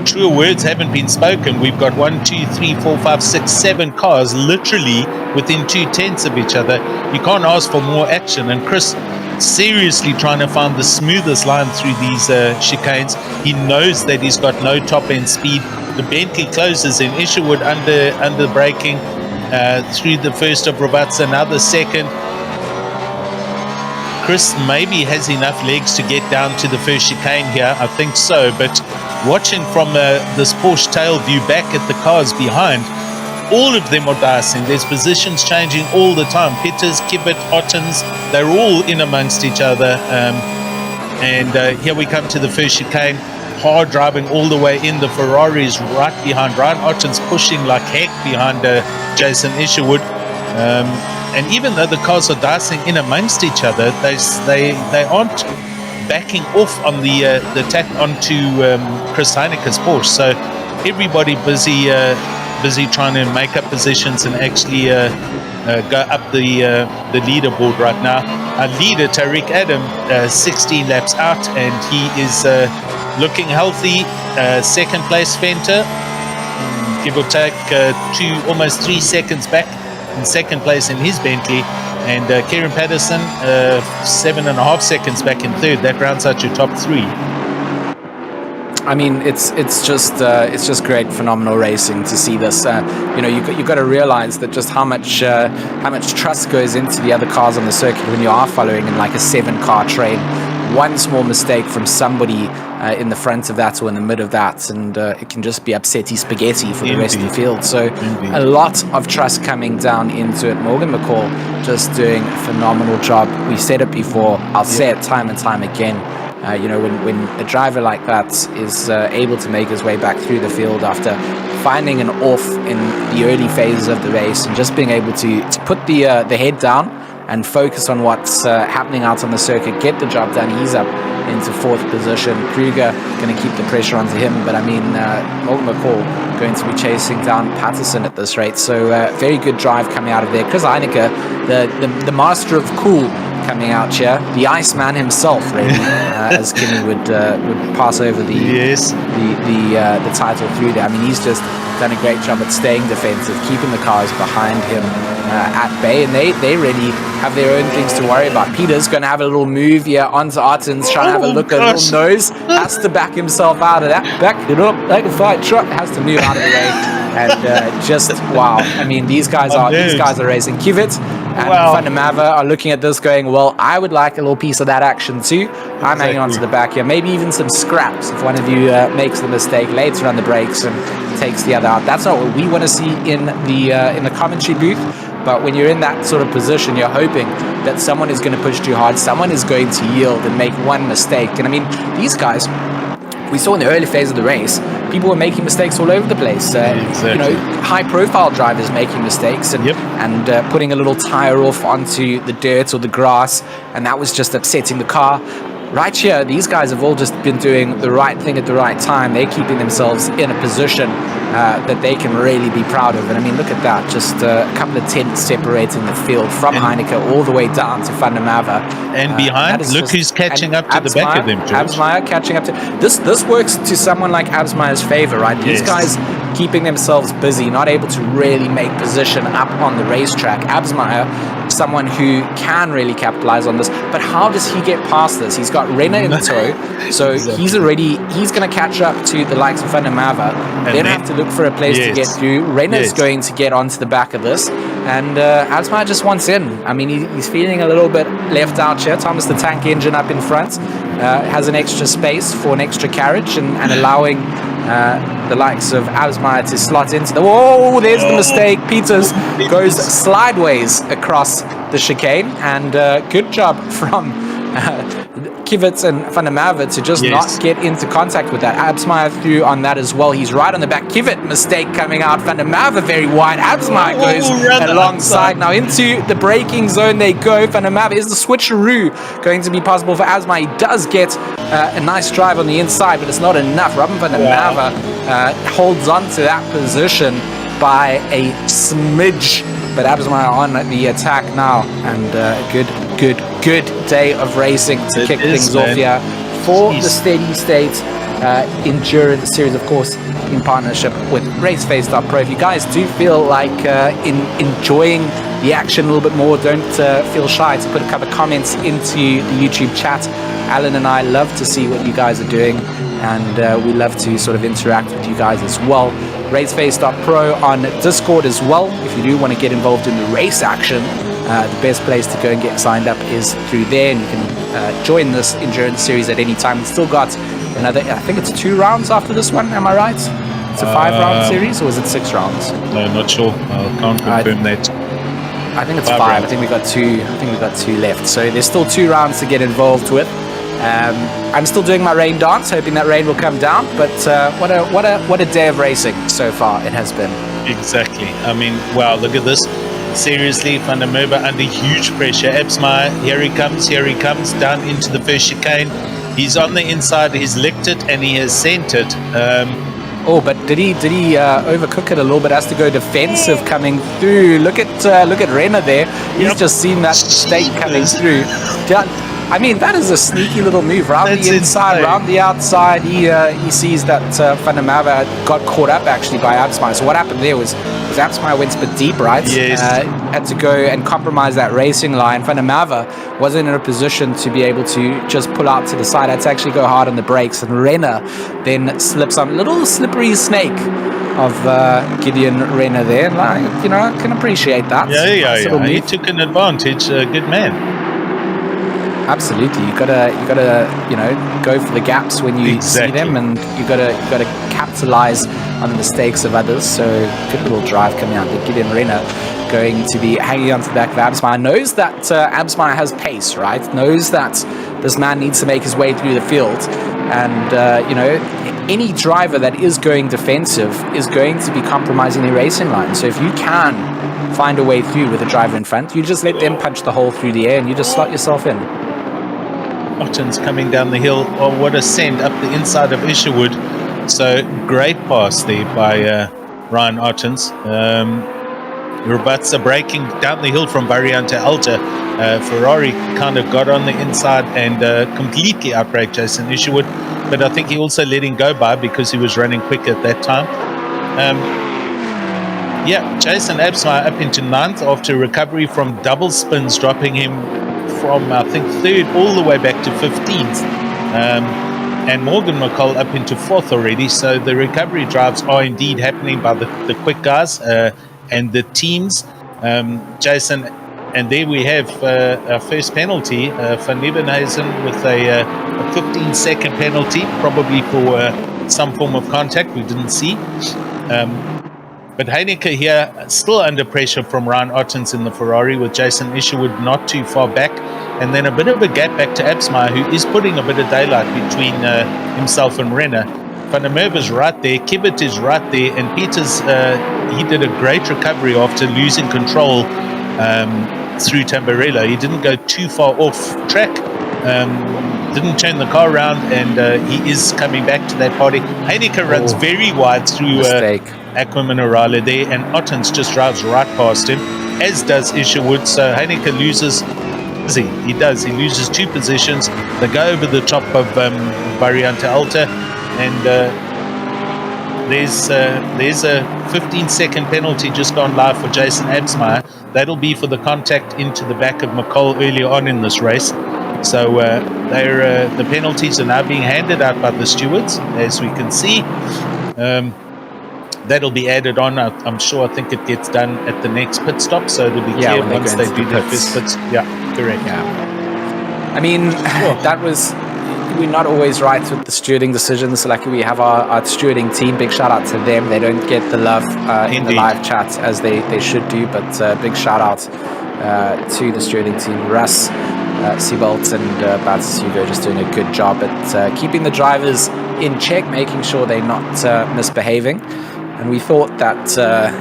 Speaker 2: truer words haven't been spoken. We've got 1, 2, 3, 4, 5, 6, 7 cars literally within 2/10 of each other. You can't ask for more action. And Chris seriously trying to find the smoothest line through these chicanes. He knows that he's got no top end speed. The Bentley closes in. Isherwood under braking through the first of Rabatza, now the second. Chris maybe has enough legs to get down to the first chicane here. I think so. But watching from this Porsche tail view back at the cars behind, all of them are dicing. There's positions changing all the time. Pitters, Kibbet, Ottens, they're all in amongst each other. Here we come to the first chicane. Hard driving all the way in. The Ferrari is right behind. Ryan Ottens pushing like heck behind Jason Isherwood. And even though the cars are dicing in amongst each other, they aren't backing off on the attack onto Chris Heineke's Porsche. So everybody busy trying to make up positions and actually go up the leaderboard right now. Our leader, Tariq Adam, 16 laps out, and he is looking healthy. Second place Fenter, give or take almost 3 seconds back in second place in his Bentley, and Kieran Patterson 7.5 seconds back in third. That rounds out your top 3.
Speaker 1: I mean, it's just great, phenomenal racing to see this. You got to realize that just how much trust goes into the other cars on the circuit when you are following in like a 7-car train. One small mistake from somebody in the front of that or in the mid of that, and it can just be upsetty spaghetti for the rest of the field. So a lot of trust coming down into it. Morgan McCall just doing a phenomenal job. We've said it before. I'll say it time and time again. When a driver like that is able to make his way back through the field after finding an off in the early phases of the race and just being able to put the head down and focus on what's happening out on the circuit, get the job done. He's up into 4th position. Kruger going to keep the pressure onto him, but I mean, Morgan McCall going to be chasing down Patterson at this rate. So very good drive coming out of there. Chris Heineke, the master of cool, coming out here, the Iceman himself, really, as Kimmy would pass over the title through there. I mean, he's just done a great job at staying defensive, keeping the cars behind him at bay, and they really have their own things to worry about. Peter's going to have a little move here onto Ottens, trying to have a look at a little nose, has to back himself out of that, back it up like a fight truck, has to move out of the way, and just wow. I mean, these guys are racing. Kivet and Van der Merwe are looking at this going, well, I would like a little piece of that action too. I'm hanging on to the back here. Maybe even some scraps if one of you makes the mistake later on the brakes and takes the other out. That's not what we want to see in the commentary booth. But when you're in that sort of position, you're hoping that someone is going to push too hard, someone is going to yield and make one mistake. And I mean, these guys, we saw in the early phase of the race, people were making mistakes all over the place.
Speaker 2: Exactly.
Speaker 1: High-profile drivers making mistakes and putting a little tire off onto the dirt or the grass, and that was just upsetting the car. Right here, these guys have all just been doing the right thing at the right time. They're keeping themselves in a position that they can really be proud of. And I mean, look at that. Just a couple of tenths separating the field from Heineke all the way down to Van der Merwe.
Speaker 2: And behind, look who's catching up to the back of them, George.
Speaker 1: Absmeyer catching up to... This works to someone like Absmeyer's favor, right? These guys keeping themselves busy, not able to really make position up on the racetrack. Absmeyer, someone who can really capitalize on this, but how does he get past this? He's got Renner in tow, so he's going to catch up to the likes of Van der Merwe, then have to look for a place to get through. Renner's going to get onto the back of this, and Absmeyer just wants in. I mean, he's feeling a little bit left out here. Thomas the Tank Engine up in front has an extra space for an extra carriage and allowing the likes of Absmeyer to slot into the... Whoa, there's the mistake. Peters goes slideways across the chicane, and good job from Kvyat and Van der Merwe to just not get into contact with that. Absmeyer through on that as well. He's right on the back. Kvyat, mistake coming out. Van der Merwe very wide. Absmeyer goes alongside. Now into the braking zone they go. Van der Merwe, is the switcheroo going to be possible for Absmeyer? He does get a nice drive on the inside, but it's not enough. Robin Van der Merwe holds on to that position by a smidge, but Absmeyer on the attack now, and good day of racing to kick things off here for the Steady State Endurance Series, of course, in partnership with Raceface.Pro. If you guys do feel like enjoying the action a little bit more, don't feel shy to put a couple of comments into the YouTube chat. Alan and I love to see what you guys are doing, and we love to sort of interact with you guys as well. Raceface.Pro on Discord as well. If you do want to get involved in the race action, the best place to go and get signed up is through there, and you can join this endurance series at any time. We've still got another, I think it's 2 rounds after this one, am I right? It's a 5-round series, or is it 6 rounds?
Speaker 2: No, not sure. I can't confirm that.
Speaker 1: I think it's 5. I think we got 2 left. So there's still 2 rounds to get involved with. I'm still doing my rain dance, hoping that rain will come down. But what a day of racing so far it has been.
Speaker 2: Exactly. I mean, wow! Look at this. Seriously, Van der Merwe under huge pressure. Absmeyer, here he comes down into the first chicane. He's on the inside. He's licked it and he has sent it.
Speaker 1: But did he overcook it a little bit? Has to go defensive coming through. Look at Renner there. He's just seen that mistake coming through. I mean, that is a sneaky little move. Round the inside, insane. Round the outside. He sees that Van der Merwe got caught up actually by Absmeyer. So what happened there was Absmeyer went a bit deep, right?
Speaker 2: Yes.
Speaker 1: Had to go and compromise that racing line. Van der Merwe wasn't in a position to be able to just pull out to the side. Had to actually go hard on the brakes. And Renner then slips on a little slippery snake of Gideon Renner there. Like, you know, I can appreciate that.
Speaker 2: Yeah. He took an advantage. Good man.
Speaker 1: Absolutely, you gotta go for the gaps when you see them, and you gotta capitalize on the mistakes of others. So good little drive coming out there. Gideon Renner going to be hanging onto the back of Absmeyer. Knows that Absmeyer has pace, right? Knows that this man needs to make his way through the field, and any driver that is going defensive is going to be compromising the racing line. So if you can find a way through with a driver in front, you just let them punch the hole through the air, and you just slot yourself in.
Speaker 2: Otten's coming down the hill. Oh, what a send up the inside of Isherwood. So great pass there by Ryan Ottens. Robatsa braking down the hill from Barrian to Alta. Ferrari kind of got on the inside and completely outbraked Jason Isherwood, but I think he also let him go by because he was running quick at that time. Jason Absmeyer up into 9th after recovery from double spins, dropping him from, I think, 3rd all the way back to 15th. And Morgan McCall up into 4th already. So the recovery drives are indeed happening by the quick guys and the teams. Jason, and there we have our first penalty. Van Nieuwenhuizen with a 15-second penalty, probably for some form of contact we didn't see. But Heineke here still under pressure from Ryan Ottens in the Ferrari, with Jason Isherwood not too far back, and then a bit of a gap back to Absmeyer, who is putting a bit of daylight between himself and Renner. Van der Merwe is right there, Kvyat is right there, and Peters, he did a great recovery after losing control through Tamburello. He didn't go too far off track, didn't turn the car around, and he is coming back to that party. Heineke runs very wide through Aquaman Orale there, and Ottens just drives right past him, as does Isherwood. So Heineke loses, he loses 2 positions. They go over the top of Variante Alta, and there's a 15-second penalty just gone live for Jason Absmeyer. That'll be for the contact into the back of McCall earlier on in this race. So the penalties are now being handed out by the stewards, as we can see. That'll be added on. I'm sure. I think it gets done at the next pit stop, so it'll be clear once they do their first pits. Yeah, correct.
Speaker 1: Yeah. I mean, we're not always right with the stewarding decisions. Like, we have our stewarding team. Big shout out to them. They don't get the love in the live chat as they should do, but big shout out to the stewarding team. Russ Seabolt and Bats Hugo just doing a good job at keeping the drivers in check, making sure they're not misbehaving. And we thought that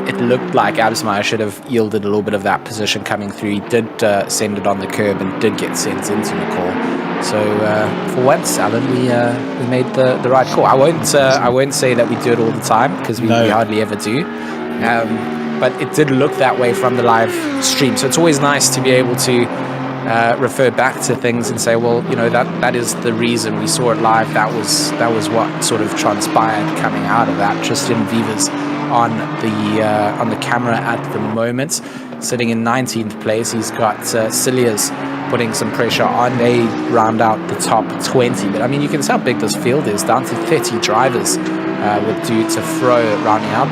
Speaker 1: it looked like Absmeyer should have yielded a little bit of that position coming through. He did send it on the curb and did get sent into McCall. So for once, Alan, we made the right call. I won't say that we do it all the time, because we hardly ever do. But it did look that way from the live stream. So it's always nice to be able to refer back to things and say, well, that is the reason we saw it live. That was what sort of transpired coming out of that. Tristan Vivas on the camera at the moment, sitting in 19th place. He's got Cilliers putting some pressure on. They round out the top 20. But I mean, you can see how big this field is, down to 30 drivers, with Dude to Fro rounding out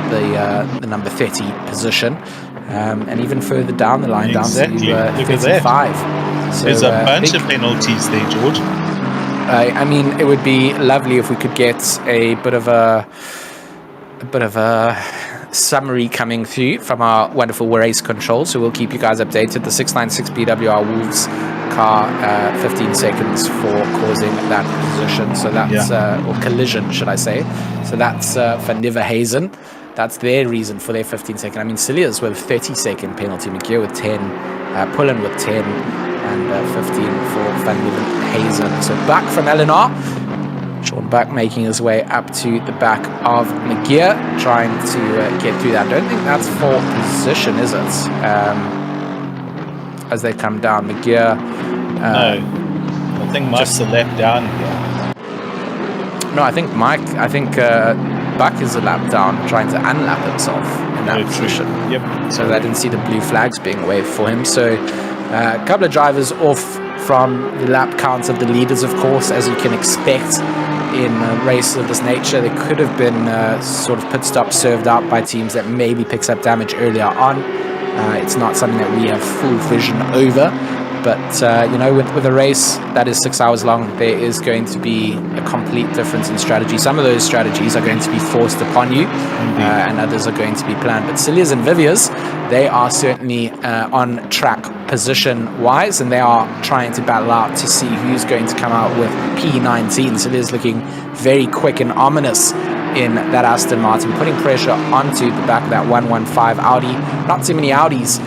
Speaker 1: the number 30 position. And even further down the line, down to 35. So,
Speaker 2: there's a bunch of penalties there, George.
Speaker 1: I mean, it would be lovely if we could get a bit of a summary coming through from our wonderful race control. So we'll keep you guys updated. The 696 BWR Wolves car, 15 seconds for causing that position. So that's or collision, should I say? So that's for Niverhazen. That's their reason for their 15-second. I mean, Cilliers with 30-second penalty, McGear with 10, Pullen with 10, and 15 for Van Niverhazen. So back from LNR. Sean Buck making his way up to the back of McGear, trying to get through that. I don't think that's for position, is it? As they come down, McGear.
Speaker 2: No, I think Mike's a lap down here.
Speaker 1: No, I think Buck is a lap down, trying to unlap himself in that position.
Speaker 2: Yep.
Speaker 1: So they didn't see the blue flags being waved for him. So a couple of drivers off from the lap counts of the leaders, of course, as you can expect in a race of this nature. There could have been sort of pit stops served out by teams that maybe picks up damage earlier on. It's not something that we have full vision over. But, with a race that is 6 hours long, there is going to be a complete difference in strategy. Some of those strategies are going to be forced upon you, and others are going to be planned. But Cilliers and Viviers, they are certainly on track position-wise, and they are trying to battle out to see who's going to come out with P19. Cilliers looking very quick and ominous in that Aston Martin, putting pressure onto the back of that 115 Audi. Not too many Audis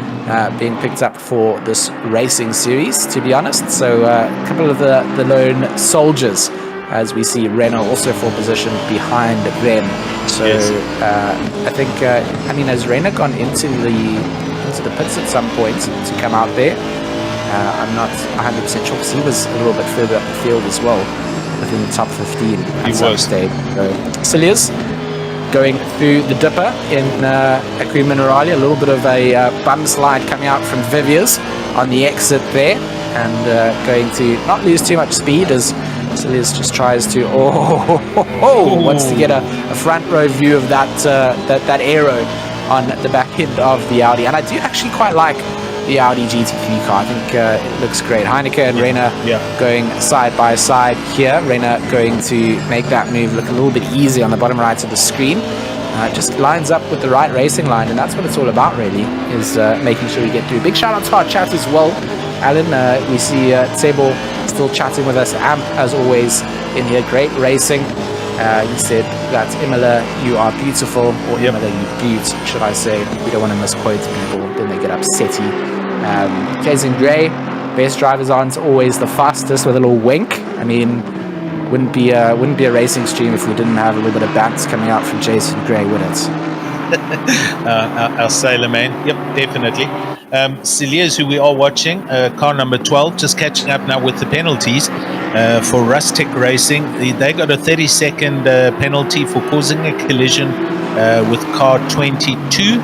Speaker 1: being picked up for this racing series, to be honest. So a couple of the lone soldiers, as we see Renault also for position behind them. So I think, has Renault gone into the pits at some point to come out there? I'm not 100% sure, because he was a little bit further up the field as well, within the top 15 at some stage. So Cilliers going through the dipper in Equi Minerale, a little bit of a bum slide coming out from Viviers on the exit there, and going to not lose too much speed as Cilliers just tries to wants to get a front row view of that aero on the back end of the Audi. And I do actually quite like the Audi GT3 car. I think it looks great. Heineke and Renault going side by side here. Renault going to make that move look a little bit easy on the bottom right of the screen. Just lines up with the right racing line, and that's what it's all about, really, is making sure you get through. Big shout out to our chat as well, Alan. We see Tsebo still chatting with us. Amp, as always, in here. Great racing. He said that Imola, you are beautiful, or Imola, you beaut, should I say. We don't want to misquote people, then they get upsetty. Jason Gray, best drivers aren't always the fastest, with a little wink. I mean, wouldn't be a racing stream if we didn't have a little bit of bants coming out from Jason Gray, would it?
Speaker 2: Our sailor man, yep, definitely. Cilliers, who we are watching, car number 12, just catching up now with the penalties for Rustec Racing. They got a 30-second penalty for causing a collision with car 22.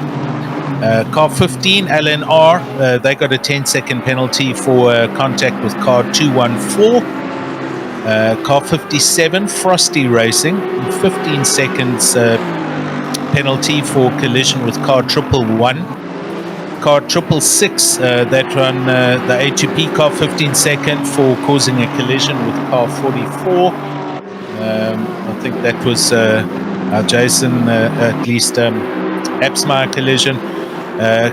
Speaker 2: Car 15, LNR, they got a 10-second penalty for contact with car 214. Car 57, Frosty Racing, 15 seconds penalty for collision with car 111. Car 666, that run the A2P car, 15 second for causing a collision with car 44. I think that was Jason, at least Absmeyer collision.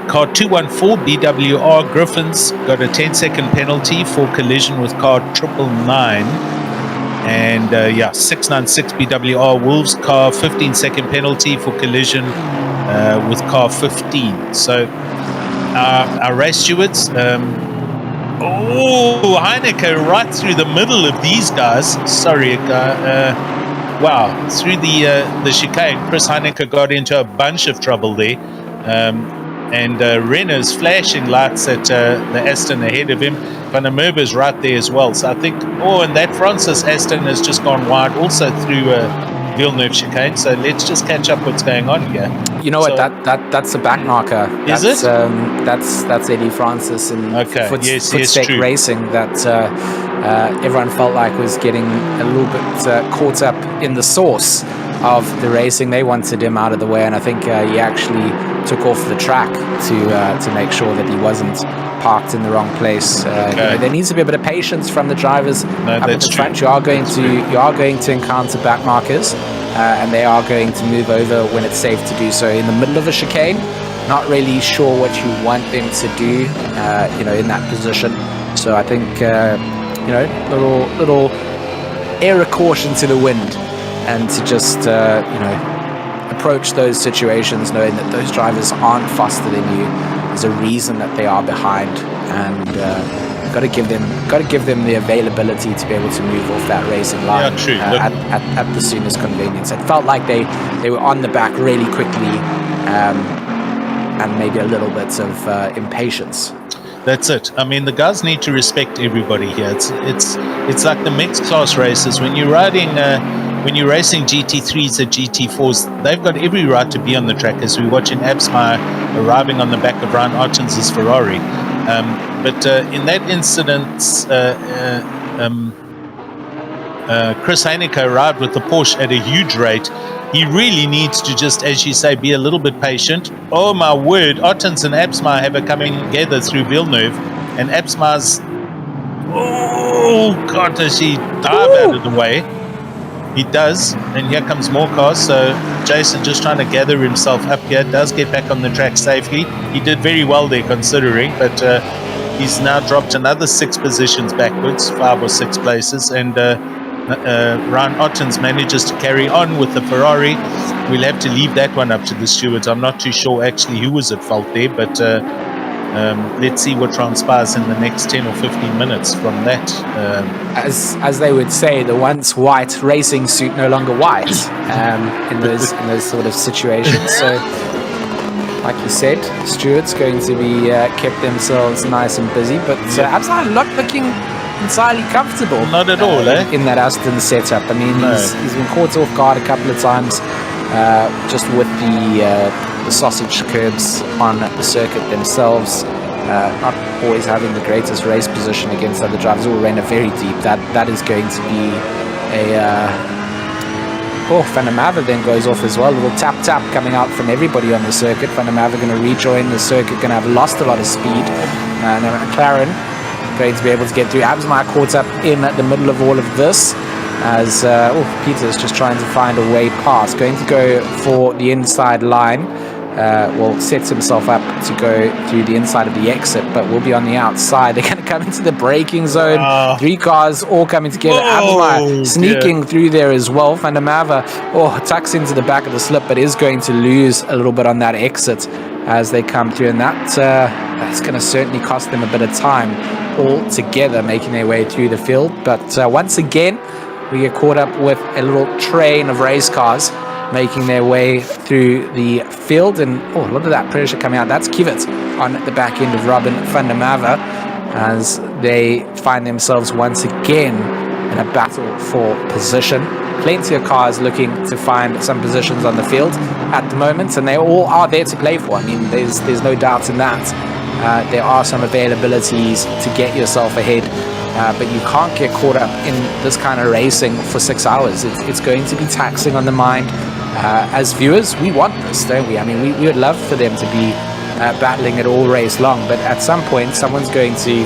Speaker 2: Car 214 BWR Griffins got a 10-second penalty for collision with car 999. And 696 BWR Wolves car 15-second penalty for collision with car 15. So our race stewards, Heineke right through the middle of these guys. Sorry, wow, through the chicane, Chris Heineke got into a bunch of trouble there. And Renner's flashing lights at the Aston ahead of him. Van der Merwe's right there as well. So I think, and that Francis Aston has just gone wide also through Villeneuve chicane. So let's just catch up what's going on here.
Speaker 1: You know what? That's a back marker.
Speaker 2: Is it?
Speaker 1: That's Eddie Francis and Footstake
Speaker 2: true.
Speaker 1: Racing that everyone felt like was getting a little bit caught up in the source of the racing. They wanted him out of the way, and I think he actually took off the track to make sure that he wasn't parked in the wrong place. There needs to be a bit of patience from the drivers up at the front. You are going to encounter back markers, and they are going to move over when it's safe to do so. In the middle of a chicane, not really sure what you want them to do, in that position. So I think little air of caution to the wind, and to just approach those situations knowing that those drivers aren't faster than you. There's a reason that they are behind, and got to give them the availability to be able to move off that racing line at the soonest convenience. It felt like they were on the back really quickly, and maybe a little bit of impatience.
Speaker 2: That's it. I mean, the guys need to respect everybody here. It's like the mixed class races. When you're racing GT3s or GT4s, they've got every right to be on the track, as we're watching Absmeyer arriving on the back of Ryan Ottens' Ferrari. But in that incident, Chris Heineke arrived with the Porsche at a huge rate. He really needs to just, as you say, be a little bit patient. Oh my word, Ottens and Absmeyer have it coming together through Villeneuve, and Absmeyer's, does he dive out of the way? He does, and here comes more cars. So Jason just trying to gather himself up here, does get back on the track safely. He did very well there considering, but he's now dropped another 6 positions backwards, 5 or 6 places, and Ryan Ottens manages to carry on with the Ferrari. We'll have to leave that one up to the stewards. I'm not too sure actually who was at fault there, but let's see what transpires in the next 10 or 15 minutes from that.
Speaker 1: As they would say, the once white racing suit no longer white in those sort of situations. So, like you said, stewards going to be kept themselves nice and busy, but Absalom not looking entirely comfortable.
Speaker 2: Not at all,
Speaker 1: in that Aston setup. I mean, he's been caught off guard a couple of times, just with the sausage curbs on the circuit themselves. Not always having the greatest race position against other drivers. All ran very deep. That is going to be a. Van der Merwe then goes off as well. A little tap coming out from everybody on the circuit. Van der Merwe going to rejoin the circuit. Going to have lost a lot of speed. And McLaren going to be able to get through. Absmeyer caught up in the middle of all of this, as Peter's just trying to find a way past. Going to go for the inside line. Sets himself up to go through the inside of the exit, but will be on the outside. They're going to come into the braking zone. 3 cars all coming together. Absmeyer sneaking through there as well. Van der Merwe tucks into the back of the slip, but is going to lose a little bit on that exit as they come through, and that's going to certainly cost them a bit of time all together making their way through the field. But once again, we get caught up with a little train of race cars making their way through the field, and look at that pressure coming out. That's Kvyat on the back end of Robin van der Merwe as they find themselves once again in a battle for position. Plenty of cars looking to find some positions on the field at the moment, and they all are there to play for. I mean, there's no doubt in that. There are some availabilities to get yourself ahead, but you can't get caught up in this kind of racing for 6 hours. It's going to be taxing on the mind. As viewers, we want this, don't we? I mean, we would love for them to be battling it all race long, but at some point, someone's going to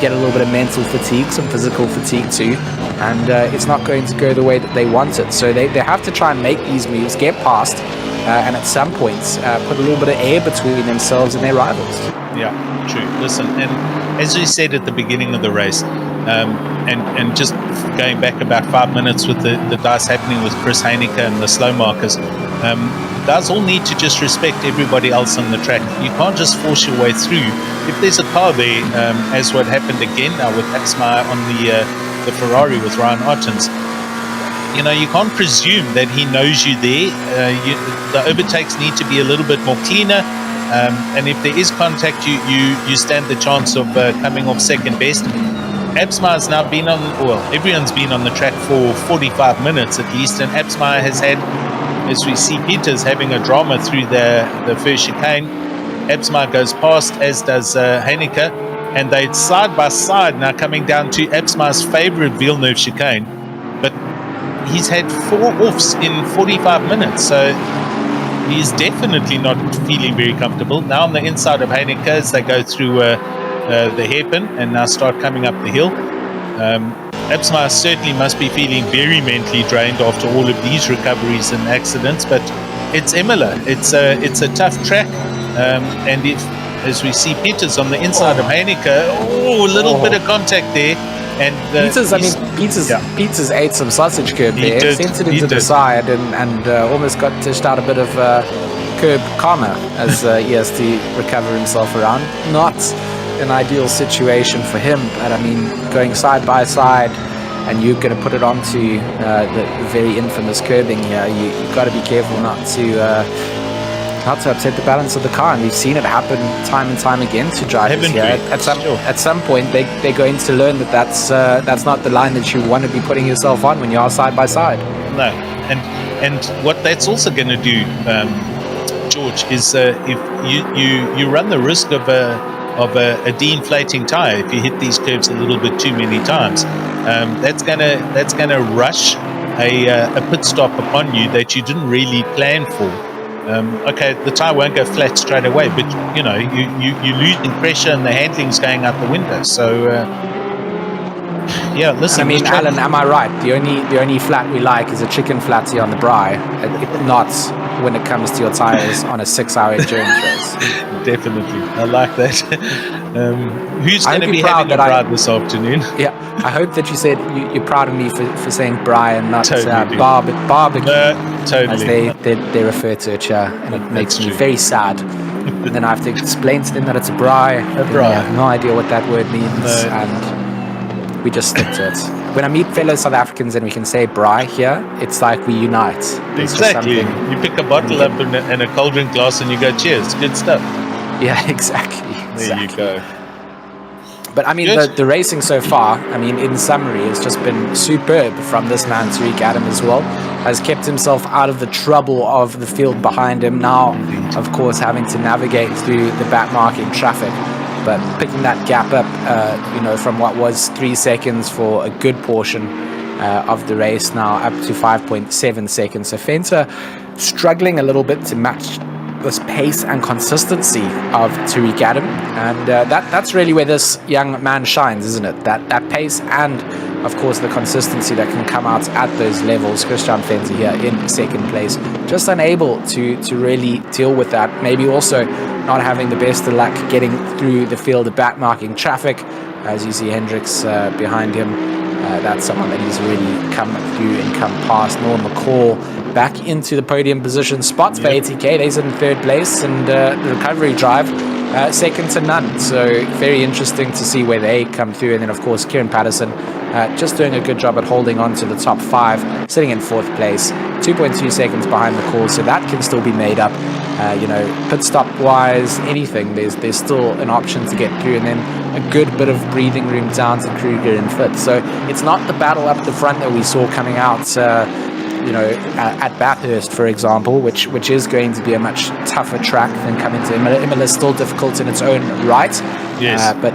Speaker 1: get a little bit of mental fatigue, some physical fatigue too, and it's not going to go the way that they want it. So they have to try and make these moves, get past, and at some points put a little bit of air between themselves and their rivals.
Speaker 2: Yeah, true. Listen, and as we said at the beginning of the race, and just going back about 5 minutes with the dice happening with Chris Heineke and the slow markers, guys all need to just respect everybody else on the track. You can't just force your way through. If there's a car there, as what happened again now with Axmeyer on the Ferrari with Ryan Ottens, you know, you can't presume that he knows you there. The overtakes need to be a little bit more cleaner. And if there is contact, you stand the chance of coming off second best. Absmeyer's now been everyone's been on the track for 45 minutes at least, and Absmeyer has had, as we see Peters having a drama through the first chicane. Absmeyer goes past, as does Heineke, and they're side by side now coming down to Absmeyer's favourite Villeneuve chicane. But he's had 4 offs in 45 minutes, so he is definitely not feeling very comfortable. Now on the inside of Heineke as they go through the hairpin and now start coming up the hill. Absmeyer certainly must be feeling very mentally drained after all of these recoveries and accidents, but it's Imola. It's a tough track, and if, as we see Peters on the inside of Heineke, a little bit of contact there. And
Speaker 1: Peters ate some sausage curb there, sent it into the side, and almost got dished out a bit of curb karma as he has to recover himself around. Not an ideal situation for him, but I mean, going side by side, and you're going to put it onto the very infamous curbing here. You've got to be careful not to upset the balance of the car, and we've seen it happen time and time again to drivers here. At some point, they're going to learn that that's not the line that you want to be putting yourself on when you are side by side.
Speaker 2: No, and what that's also going to do, George, is if you run the risk of a de-inflating tire if you hit these curves a little bit too many times. That's gonna rush a pit stop upon you that you didn't really plan for. Okay, the tire won't go flat straight away, but you know you're losing pressure and the handling's going out the window. So yeah, listen.
Speaker 1: I mean, Alan, am I right? The only flat we like is a chicken flatty on the Bri, not when it comes to your tires on a 6-hour endurance race.
Speaker 2: Definitely, I like that. Who's going to be having a Bri this afternoon?
Speaker 1: Yeah, I hope that you said you're proud of me for saying Bri and not
Speaker 2: totally
Speaker 1: barbecue.
Speaker 2: Totally.
Speaker 1: As they refer to it, and it makes me very sad. And then I have to explain to them that it's a Bri.
Speaker 2: A Bri.
Speaker 1: They have no idea what that word means, and we just stick to it. When I meet fellow South Africans and we can say Bri here, it's like we unite.
Speaker 2: Exactly. You pick a bottle up and a cold drink glass and you go, cheers, good stuff.
Speaker 1: Yeah, exactly.
Speaker 2: There you go.
Speaker 1: But I mean, the racing so far, I mean, in summary, has just been superb from this man, Tariq Adam, as well. Has kept himself out of the trouble of the field behind him. Now, of course, having to navigate through the back-marking traffic. But picking that gap up, from what was 3 seconds for a good portion of the race, now up to 5.7 seconds. So Fenter struggling a little bit to match this pace and consistency of Tariq Adam, and that's really where this young man shines, isn't it? That pace and, of course, the consistency that can come out at those levels. Christian Fenter here in second place, just unable to really deal with that. Maybe also not having the best of luck getting through the field of back-marking traffic. As you see Hendricks behind him, that's someone that he's really come through and come past. Noah McCall back into the podium position spots for ATK. They're in third place, and the recovery drive second to none. So very interesting to see where they come through. And then, of course, Kieran Patterson just doing a good job at holding on to the top 5, sitting in 4th place, 2.2 seconds behind the call. So that can still be made up. Pit stop wise, anything, there's still an option to get through, and then a good bit of breathing room down to Kruger and Fitz. So it's not the battle up the front that we saw coming out at Bathurst, for example, which is going to be a much tougher track than coming to Imola. Imola is still difficult in its own right.
Speaker 2: Yes.
Speaker 1: But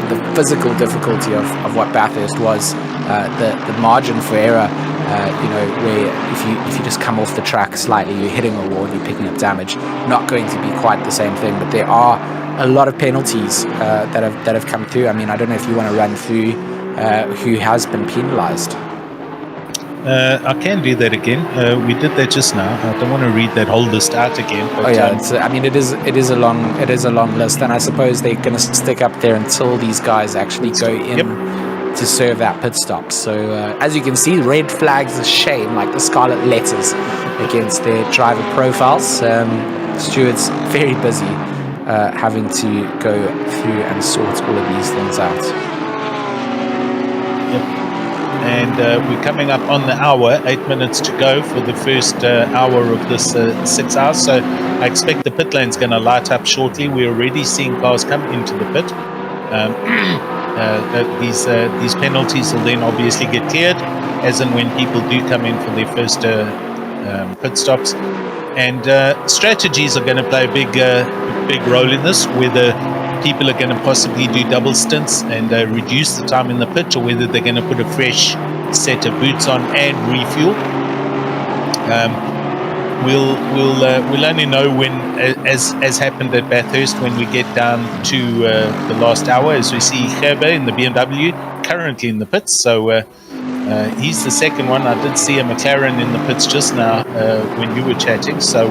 Speaker 1: the physical difficulty of what Bathurst was, the margin for error, where if you just come off the track slightly, you're hitting a wall, you're picking up damage. Not going to be quite the same thing, but there are a lot of penalties that have come through. I mean, I don't know if you want to run through who has been penalised.
Speaker 2: I can do that again. We did that just now. I don't want to read that whole list out again. But,
Speaker 1: I mean, it is a long list, and I suppose they're going to stick up there until these guys actually go in to serve that pit stop. So as you can see, red flags a shame, like the scarlet letters against their driver profiles. Stewart's very busy having to go through and sort all of these things out.
Speaker 2: And we're coming up on the hour, 8 minutes to go for the first hour of this 6 hours. So I expect the pit lane's going to light up shortly. We're already seeing cars come into the pit. These penalties will then obviously get cleared, as and when people do come in for their first pit stops. And strategies are going to play a big role in this, whether people are going to possibly do double stints and reduce the time in the pit, or whether they're going to put a fresh set of boots on and refuel. We'll only know when, as happened at Bathurst, when we get down to the last hour, as we see Gerber in the BMW currently in the pits. So he's the second one. I did see a McLaren in the pits just now when you were chatting. So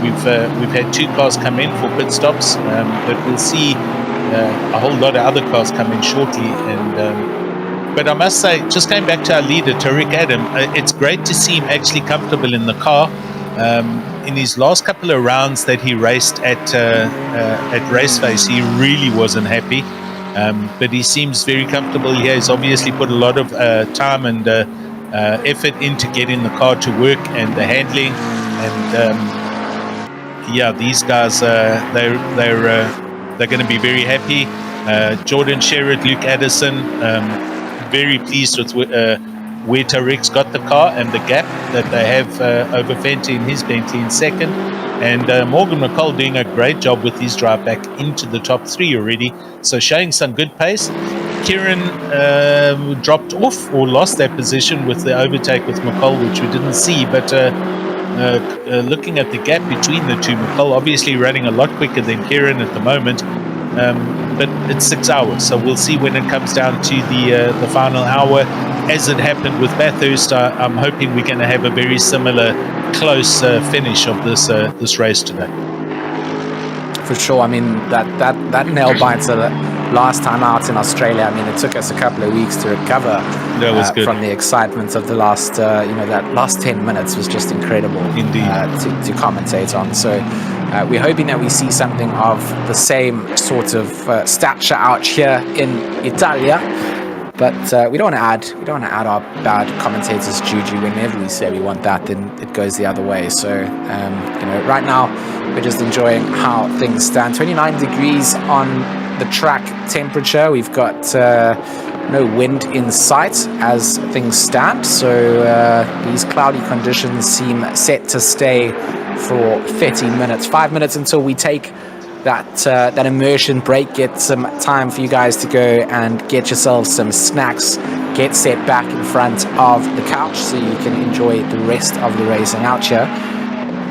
Speaker 2: we've had two cars come in for pit stops, but we'll see a whole lot of other cars come in shortly. And but I must say, just going back to our leader, Tariq Adam, it's great to see him actually comfortable in the car. In his last couple of rounds that he raced at Raceface, he really wasn't happy. But he seems very comfortable here. He's obviously put a lot of time and effort into getting the car to work and the handling. And these guys, they're going to be very happy. Jordan Sherritt, Luke Addison, very pleased with where Tariq's got the car and the gap that they have over Fenty in his Bentley in second. And Morgan McCall doing a great job with his drive back into the top three already. So showing some good pace. Kieran dropped off or lost that position with the overtake with McCall, which we didn't see. But looking at the gap between the two, McCall obviously running a lot quicker than Kieran at the moment. But it's 6 hours, so we'll see when it comes down to the final hour. As it happened with Bathurst, I'm hoping we're going to have a very similar close finish of this race today.
Speaker 1: For sure. I mean, that nail biter last time out in Australia, I mean, it took us a couple of weeks to recover from the excitement of the last, that last 10 minutes was just incredible.
Speaker 2: Indeed.
Speaker 1: To commentate on. So we're hoping that we see something of the same sort of stature out here in Italia. But we don't want to add our bad commentators' juju. Whenever we say we want that, then it goes the other way. So right now we're just enjoying how things stand. 29 degrees on the track temperature. We've got no wind in sight as things stand. So these cloudy conditions seem set to stay for 30 minutes, 5 minutes until we take that immersion break. Get some time for you guys to go and get yourselves some snacks, get set back in front of the couch so you can enjoy the rest of the racing out here.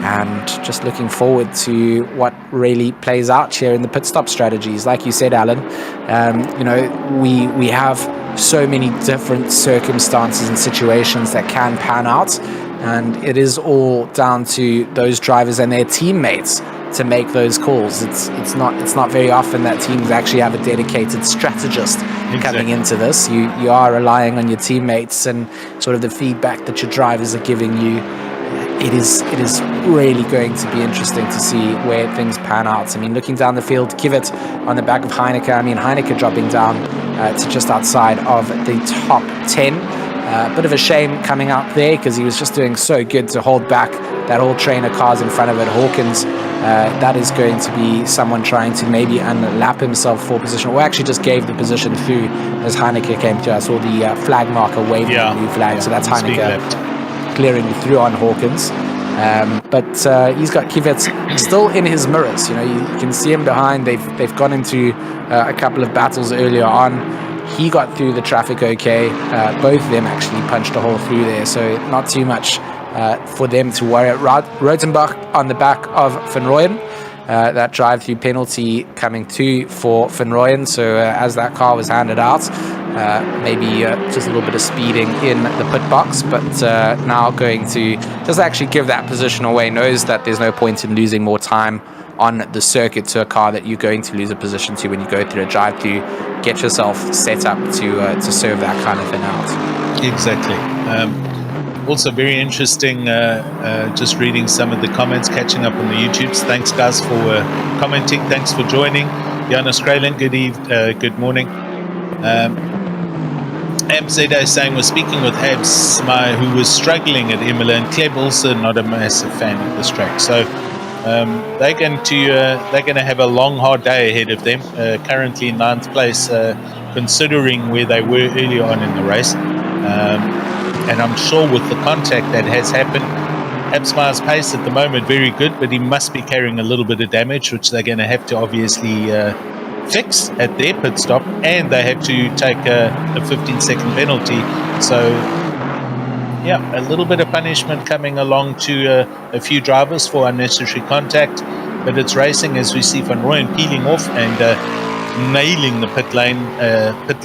Speaker 1: And just looking forward to what really plays out here in the pit stop strategies. Like you said, Alan, we have so many different circumstances and situations that can pan out, and it is all down to those drivers and their teammates to make those calls. It's not very often that teams actually have a dedicated strategist coming into this. You are relying on your teammates and sort of the feedback that your drivers are giving you. It is really going to be interesting to see where things pan out. I mean, looking down the field, Kvyat on the back of Heineke. I mean, Heineke dropping down to just outside of the top 10. A bit of a shame coming out there because he was just doing so good to hold back that whole train of cars in front of it. Hawkins, that is going to be someone trying to maybe unlap himself for position, or actually just gave the position through as Heineke came to us, or the flag marker waving the blue flag. So that's Heineke clearing through on Hawkins. But he's got Kvyat still in his mirrors. You can see him behind. They've gone into a couple of battles earlier on. He got through the traffic okay. Both of them actually punched a hole through there, so not too much for them to worry. Rotenbach on the back of Van Rooyen. that drive-through penalty coming through for Van Rooyen. So as that car was handed out, maybe just a little bit of speeding in the pit box, but now going to just actually give that position away, knows that there's no point in losing more time on the circuit to a car that you're going to lose a position to when you go through a drive-through. Get yourself set up to serve that kind of thing out.
Speaker 2: Exactly. Also very interesting, just reading some of the comments, catching up on the YouTubes. Thanks, guys, for commenting. Thanks for joining. Jan Australian, good morning. Abzeda is saying, we're speaking with Abs, who was struggling at Imola, and Kleb also not a massive fan of this track. So they're going to have a long, hard day ahead of them. Currently in 9th place, considering where they were earlier on in the race. And I'm sure with the contact that has happened, Absma's pace at the moment very good, but he must be carrying a little bit of damage, which they're going to have to obviously fix at their pit stop, and they have to take a 15-second penalty. So yeah, a little bit of punishment coming along to a few drivers for unnecessary contact, but it's racing, as we see Van Rooyen peeling off and nailing the pit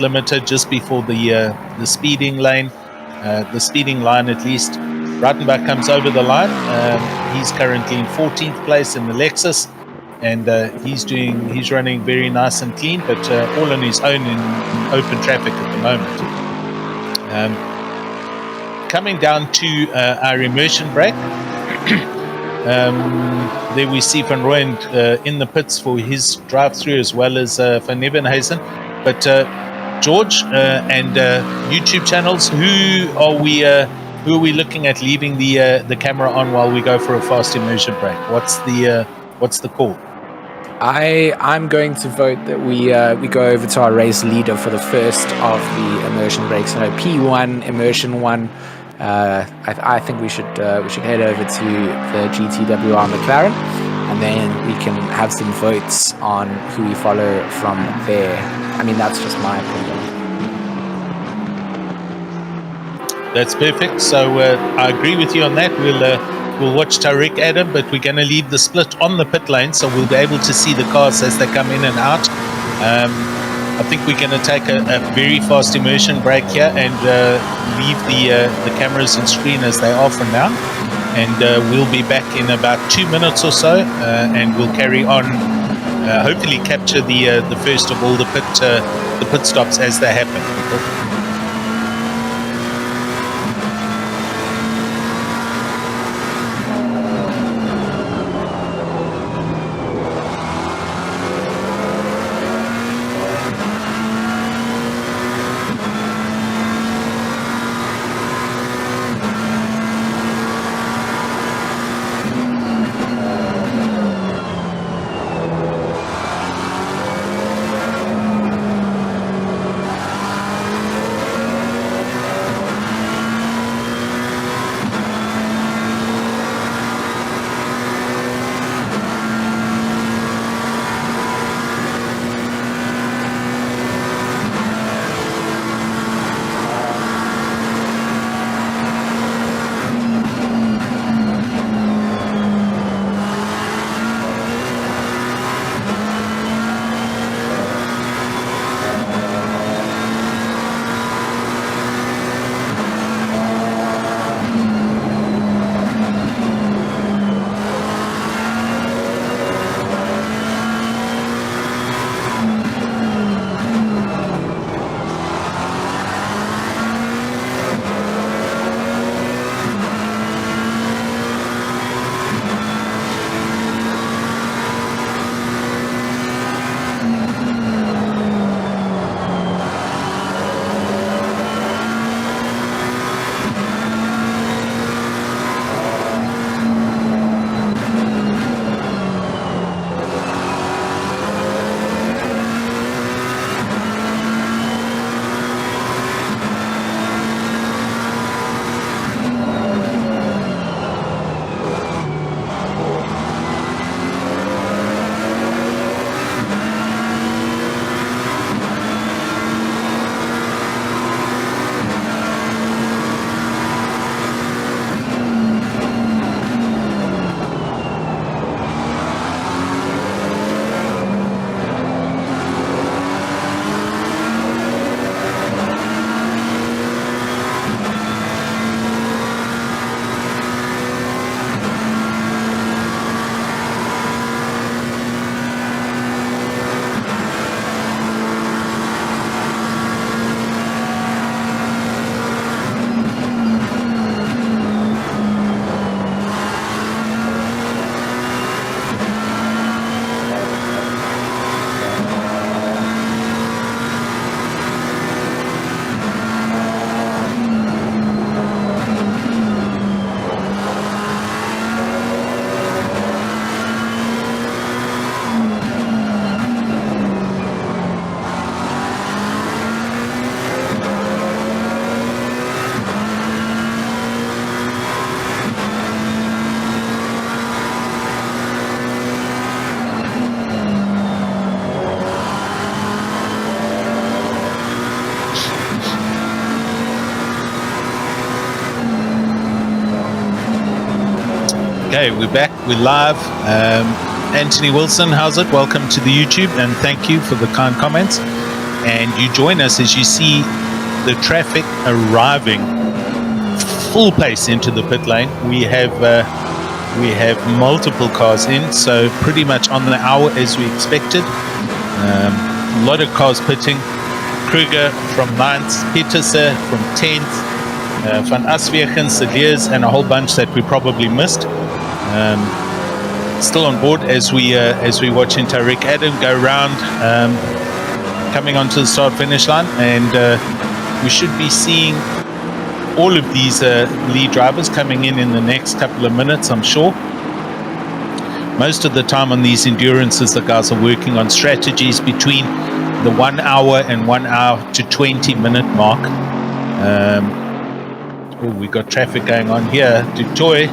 Speaker 2: limiter just before the speeding lane. The speeding line, at least. Breitenbach comes over the line. He's currently in 14th place in the Lexus, and he's running very nice and clean, but all on his own in open traffic at the moment. Coming down to our immersion break, there we see Van Rooyen in the pits for his drive-through, as well as Van Nevenhuizen. But George and YouTube channels, who are we looking at leaving the camera on while we go for a fast immersion break? What's the call?
Speaker 1: I'm going to vote that we go over to our race leader for the first of the immersion breaks. P1 immersion 1. I think we should head over to the GTWR McLaren, and then we can have some votes on who we follow from there. I mean, that's just my opinion.
Speaker 2: That's perfect. So I agree with you on that. We'll watch Tariq Adam, but we're going to leave the split on the pit lane, so we'll be able to see the cars as they come in and out. I think we're going to take a very fast immersion break here and leave the cameras and screen as they are for now. And we'll be back in about 2 minutes or so, and we'll carry on. Hopefully, capture the first of all the pit stops as they happen. Okay, we're back. We're live. Anthony Wilson, how's it? Welcome to the YouTube, and thank you for the kind comments. And you join us as you see the traffic arriving full pace into the pit lane. We have multiple cars in, so pretty much on the hour as we expected. A lot of cars pitting. Kruger from 9th, Peterse from 10th, Van Aswegen, Saliers, and a whole bunch that we probably missed. Still on board as we watching Tariq Adam go round, coming onto the start finish line, and we should be seeing all of these lead drivers coming in the next couple of minutes, I'm sure. Most of the time on these endurances, the guys are working on strategies between the 1 hour and 1 hour to 20-minute mark. We got traffic going on here. Dutoy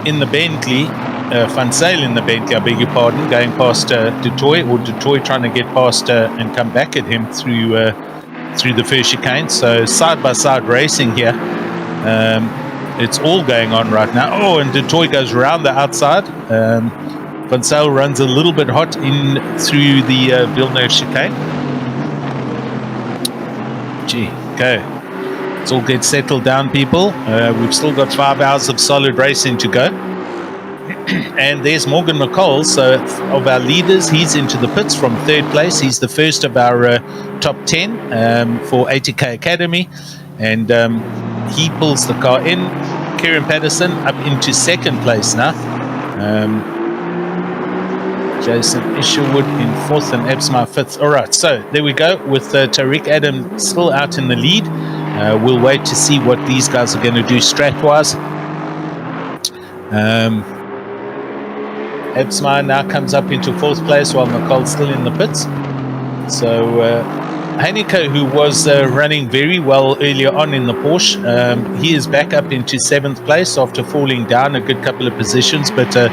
Speaker 2: in the Bentley, Van Zyl in the Bentley, I beg your pardon, going past Dutoy, or Dutoy trying to get past and come back at him through the first chicane. So side-by-side racing here. It's all going on right now. Oh, and Dutoy goes around the outside. Van Zyl runs a little bit hot in through the Villeneuve chicane. Gee, okay. Let's all get settled down, people. We've still got 5 hours of solid racing to go. And there's Morgan McCall. So of our leaders, he's into the pits from 3rd place. He's the first of our top 10 for ATK Academy. And he pulls the car in. Kieran Patterson up into 2nd place now. Jason Isherwood in 4th and Ebsma 5th. All right, so there we go with Tariq Adam still out in the lead. We'll wait to see what these guys are going to do strat-wise. Ebsma now comes up into 4th place while McCall's still in the pits. So Heineke, who was running very well earlier on in the Porsche, he is back up into 7th place after falling down a good couple of positions, but a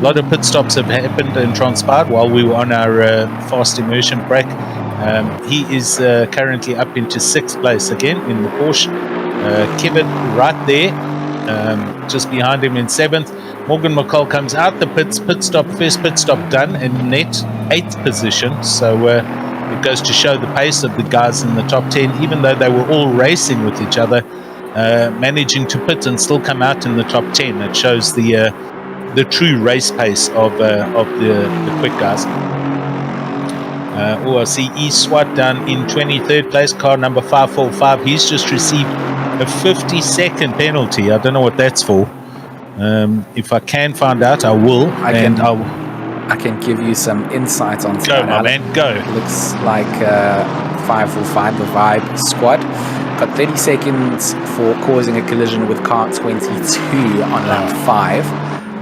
Speaker 2: lot of pit stops have happened and transpired while we were on our fast immersion break. He is currently up into 6th place again in the Porsche. Kevin right there, just behind him in 7th. Morgan McCall comes out the pits, first pit stop done, and net 8th position. So it goes to show the pace of the guys in the top 10, even though they were all racing with each other, managing to pit and still come out in the top 10. It shows the true race pace of the quick guys. I see E Swat down in 23rd place, car number 545. He's just received a 50-second penalty. I don't know what that's for. If I can find out, I will. I can give you some insight on that. Go, my man, go.
Speaker 1: Looks like 545, the Vibe squad. Got 30 seconds for causing a collision with car 22 on lap 5.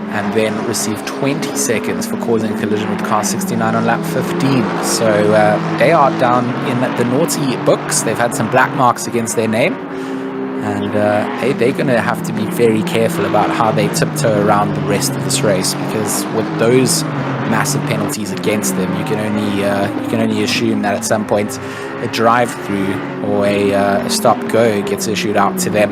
Speaker 1: And then received 20 seconds for causing a collision with car 69 on lap 15. So they are down in the naughty books. They've had some black marks against their name. And they're going to have to be very careful about how they tiptoe around the rest of this race, because with those massive penalties against them, you can only assume that at some point a drive-through or a stop-go gets issued out to them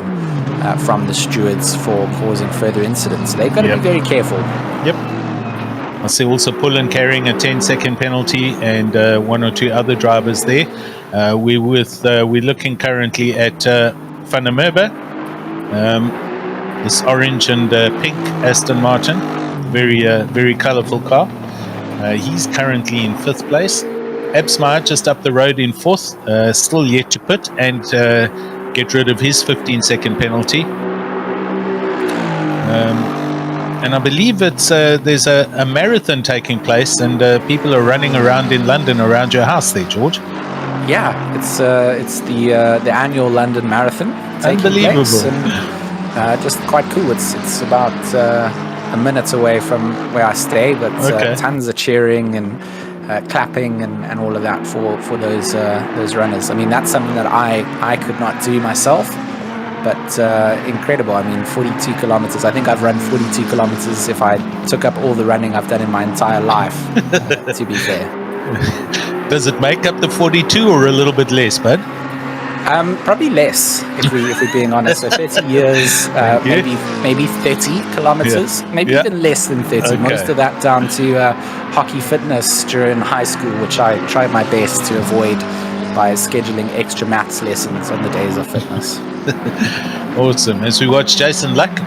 Speaker 1: from the stewards for causing further incidents. So they've got to be very careful. Yep.
Speaker 2: I see also Pullen carrying a 10-second penalty, and one or two other drivers there. We're looking currently at Van der Merwe, this orange and pink Aston Martin, very colourful car. He's currently in 5th place. Ebsma just up the road in 4th, still yet to pit and get rid of his 15-second penalty. And I believe it's there's a marathon taking place, and people are running around in London around your house there, George.
Speaker 1: Yeah, it's the annual London Marathon taking place, and just quite cool. It's about a minute away from where I stay, but tons of cheering and clapping and all of that for those runners. I mean, that's something that I could not do myself, but incredible. I mean, 42 kilometers. I think I've run 42 kilometers if I took up all the running I've done in my entire life, to be fair.
Speaker 2: Does it make up the 42 or a little bit less, bud?
Speaker 1: Probably less, if we're being honest. So 30 years, maybe 30 kilometers, maybe even less than 30.
Speaker 2: Okay.
Speaker 1: Most of that down to hockey fitness during high school, which I tried my best to avoid by scheduling extra maths lessons on the days of fitness.
Speaker 2: Awesome. As we watch Jason Luck,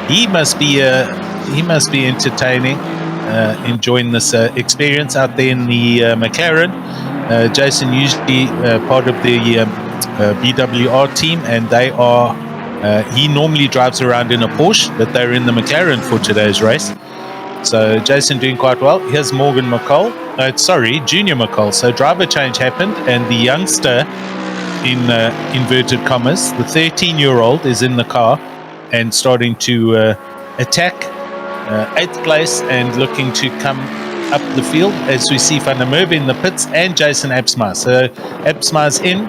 Speaker 2: he must be entertaining, enjoying this experience out there in the McLaren. Jason usually part of the BWR team, and they are. He normally drives around in a Porsche, but they're in the McLaren for today's race. So Jason doing quite well. Here's Morgan McCall. Junior McCall. So driver change happened, and the youngster, in inverted commas, the 13-year-old is in the car and starting to attack 8th place and looking to come up the field, as we see Van der Merwe in the pits and Jason Absma. So Absma's in.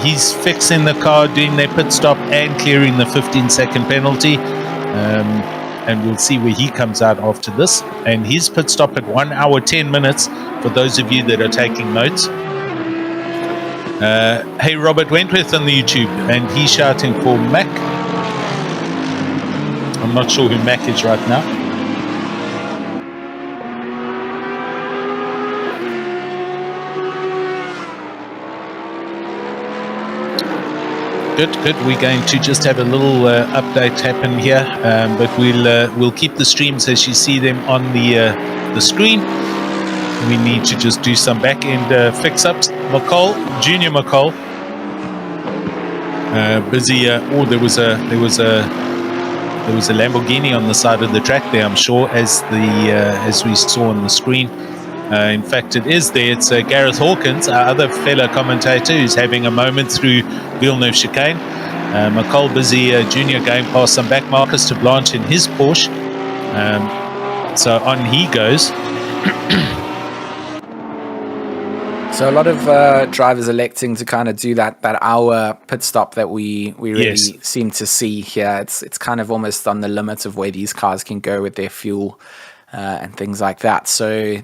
Speaker 2: He's fixing the car, doing their pit stop and clearing the 15-second penalty. And we'll see where he comes out after this. And his pit stop at 1 hour 10 minutes, for those of you that are taking notes. Hey, Robert Wentworth on the YouTube, and he's shouting for Mac. I'm not sure who Mac is right now. Good. We're going to just have a little update happen here, but we'll keep the streams as you see them on the screen. We need to just do some back end fix-ups. Junior McCall, busy. There was a Lamborghini on the side of the track there, I'm sure, as we saw on the screen. In fact, it is there. It's Gareth Hawkins, our other fellow commentator, who's having a moment through Villeneuve chicane. McCall busy, Junior going past some back markers to Blanche in his Porsche. So on he goes.
Speaker 1: So a lot of drivers electing to kind of do that hour pit stop that we really seem to see here. It's kind of almost on the limit of where these cars can go with their fuel. And things like that. So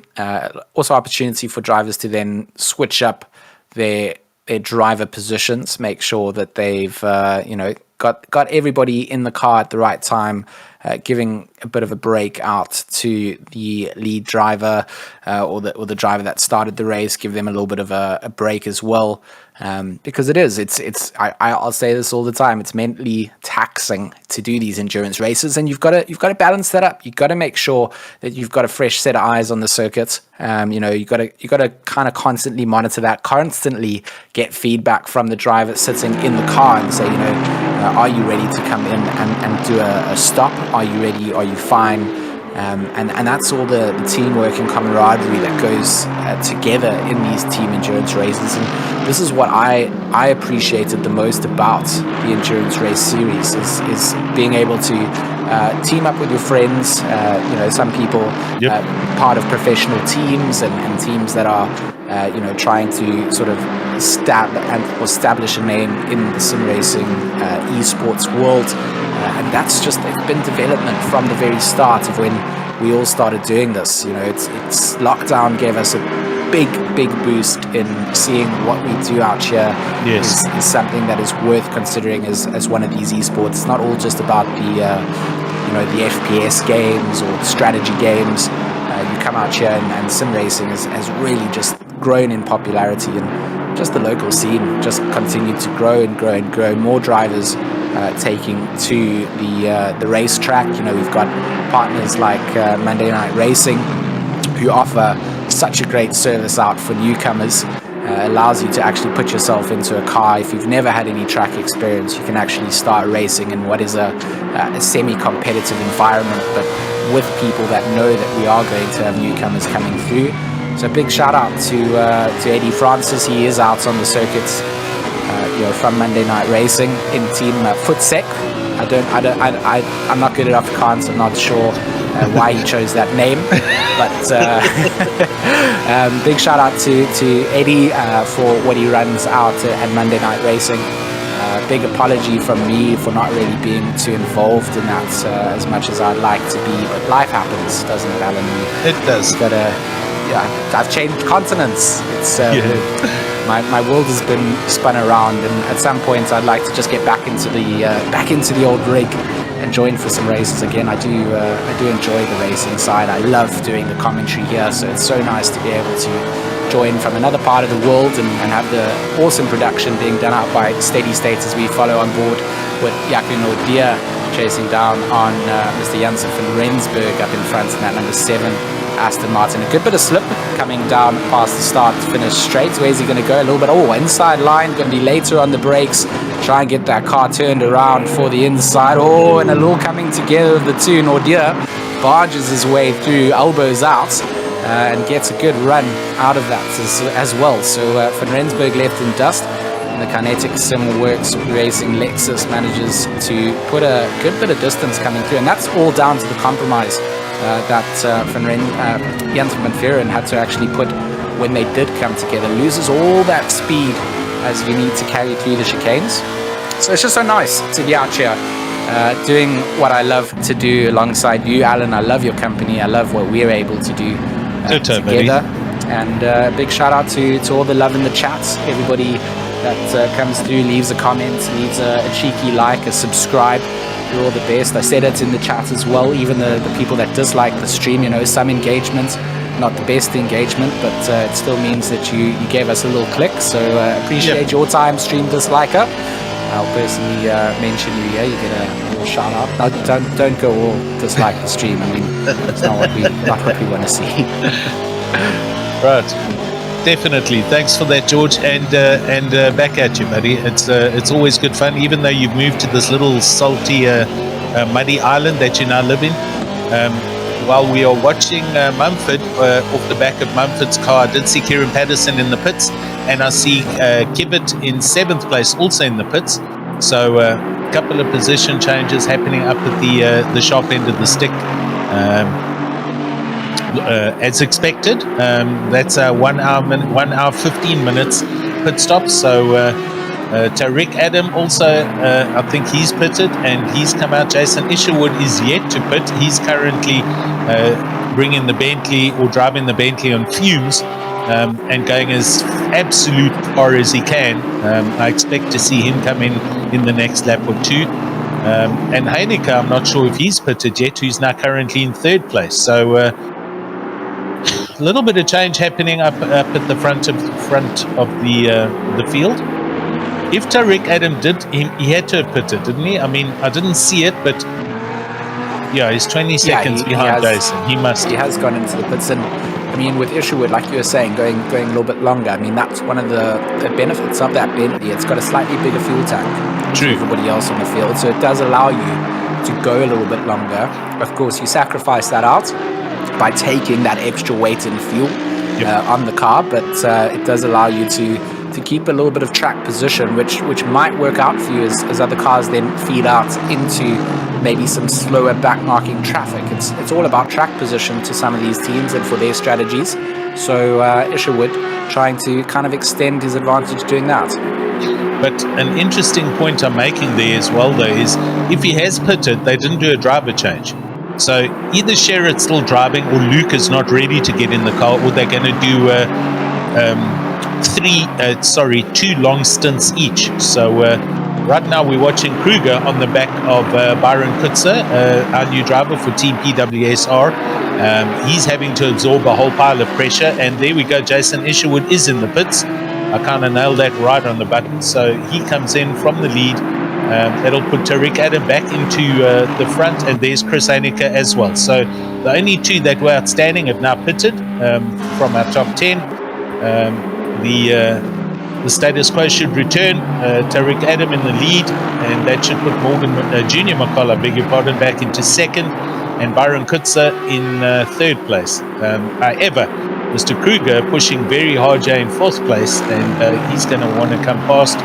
Speaker 1: also opportunity for drivers to then switch up their driver positions, make sure that they've got everybody in the car at the right time, giving a bit of a break out to the lead driver or the driver that started the race, give them a little bit of a break as well. Because I'll say this all the time, it's mentally taxing to do these endurance races, and you've got to balance that up. You've got to make sure that you've got a fresh set of eyes on the circuit. You've got to kind of constantly monitor that, constantly get feedback from the driver sitting in the car and say, are you ready to come in and do a stop? Are you ready? Are you fine? And that's all the teamwork and camaraderie that goes together in these team endurance races. And this is what I appreciated the most about the endurance race series is being able to team up with your friends. Some people part of professional teams and teams that are trying to sort of establish a name in the sim racing esports world. And that's just been development from the very start of when we all started doing this. It's lockdown gave us a big boost in seeing what we do out here. Is something that is worth considering as one of these esports. It's not all just about the FPS games or strategy games. You come out here and sim racing has really just grown in popularity, and just the local scene just continued to grow and grow and grow. More drivers taking to the racetrack. We've got partners like Monday Night Racing, who offer such a great service out for newcomers. Allows you to actually put yourself into a car. If you've never had any track experience, you can actually start racing in what is a semi-competitive environment, but with people that know that we are going to have newcomers coming through. So big shout out to Eddie Francis. He is out on the circuits, from Monday Night Racing in Team Footsec. I'm not good at Afrikaans. I'm not sure why he chose that name, but big shout out to Eddie for what he runs out at Monday Night Racing. Big apology from me for not really being too involved in that as much as I'd like to be, but life happens, doesn't it, Alan?
Speaker 2: It does.
Speaker 1: I've changed continents. It's my world has been spun around, and at some point I'd like to just get back into the old rig and join for some races again. I do enjoy the racing side. I love doing the commentary here, so it's so nice to be able to join from another part of the world and have the awesome production being done out by Steady State as we follow on board with Jaco Nordia chasing down on Mr. Janssen van Rensburg up in front in that number 7 Aston Martin. A good bit of slip coming down past the start to finish straight. Where's he going to go? A little bit, inside line, going to be later on the brakes. Try and get that car turned around for the inside. And a little coming together of the two. Nordia barges his way through, elbows out, and gets a good run out of that as well. So Van Rensburg left in dust, and the Kinetic Sim Works Racing Lexus manages to put a good bit of distance coming through, and that's all down to the compromise that Janssen van Veren had to actually put when they did come together. Loses all that speed as you need to carry through the chicanes. So it's just so nice to be out here doing what I love to do alongside you, Alan. I love your company. I love what we're able to do together. And big shout out to all the love in the chats. Everybody that comes through, leaves a comment, leaves a cheeky like, a subscribe. You're all the best. I said it in the chat as well. Even the people that dislike the stream, some engagement, not the best engagement, but it still means that you gave us a little click. So appreciate your time, stream disliker. I'll personally mention you here. You get a little shout out. No, don't go all dislike the stream. I mean, it's not what we want to see.
Speaker 2: Right. Definitely. Thanks for that, George, and back at you, buddy. It's always good fun, even though you've moved to this little salty, muddy island that you now live in. While we are watching Mumford, off the back of Mumford's car, I did see Kieran Patterson in the pits, and I see Kibbett in 7th place, also in the pits. So a couple of position changes happening up at the sharp end of the stick. As expected, that's a 1 hour 15 minutes pit stop. So Tariq Adam also, I think he's pitted and he's come out. Jason Isherwood is yet to pit. He's currently bringing the Bentley or driving the Bentley on fumes and going as absolute far as he can. I expect to see him come in the next lap or two. And Heineke, I'm not sure if he's pitted yet, who's now currently in 3rd place. So a little bit of change happening up at the front of the field. If Tariq Adam did, he had to have pitted, didn't he? I mean, I didn't see it, but yeah, he's 20 seconds behind Jason. He
Speaker 1: has gone into the pits, and I mean, with Isherwood, like you were saying, going a little bit longer. I mean, that's one of the benefits of that Bentley. It's got a slightly bigger fuel tank than everybody else on the field, so it does allow you to go a little bit longer. Of course, you sacrifice that out by taking that extra weight in fuel on the car, but it does allow you to keep a little bit of track position, which might work out for you as other cars then feed out into maybe some slower backmarking traffic. It's all about track position to some of these teams and for their strategies. So Isherwood trying to kind of extend his advantage doing that.
Speaker 2: But an interesting point I'm making there as well, though, is if he has pitted, they didn't do a driver change. So either Sherritt's still driving or Luke is not ready to get in the car, or they're going to do two long stints each. So right now we're watching Kruger on the back of Byron Kutzer, our new driver for Team PWSR. He's having to absorb a whole pile of pressure, and there we go. Jason Isherwood is in the pits. I kind of nailed that right on the button. So he comes in from the lead. That'll put Tariq Adam back into the front, and there's Chris Heineke as well. So the only two that were outstanding have now pitted from our top 10. The status quo should return. Tariq Adam in the lead, and that should put Morgan Junior McCullough, beg your pardon, back into 2nd, and Byron Kutzer in 3rd place. However, Mr. Kruger pushing very hard here in 4th place, and he's going to want to come past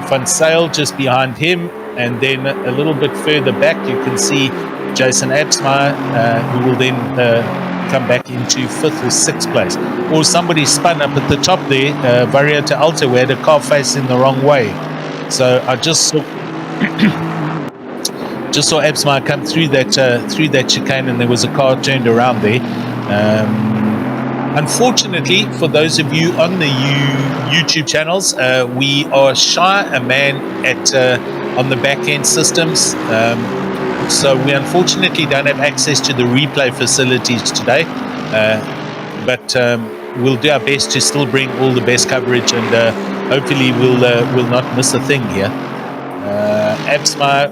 Speaker 2: Van Sale just behind him, and then a little bit further back you can see Jason Absmeyer, who will then come back into 5th or 6th place. Or somebody spun up at the top there, Varieta Alta, where the car facing the wrong way. So I just saw Absmeyer come through that chicane, and there was a car turned around there. Unfortunately, for those of you on the YouTube channels, we are shy a man at on the back end systems. So we unfortunately don't have access to the replay facilities today. But we'll do our best to still bring all the best coverage, and hopefully we'll not miss a thing here. Absma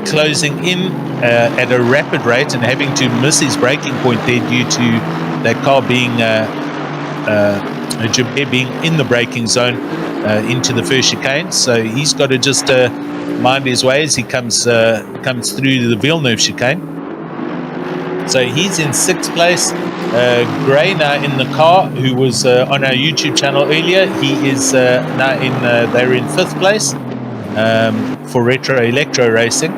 Speaker 2: closing in at a rapid rate and having to miss his braking point there due to that car being Jabir being in the braking zone into the first chicane. So he's got to just mind his way as he comes through the Villeneuve chicane. So he's in 6th place. Gray now in the car, who was on our YouTube channel earlier. He is now they're in 5th place for Retro Electro Racing.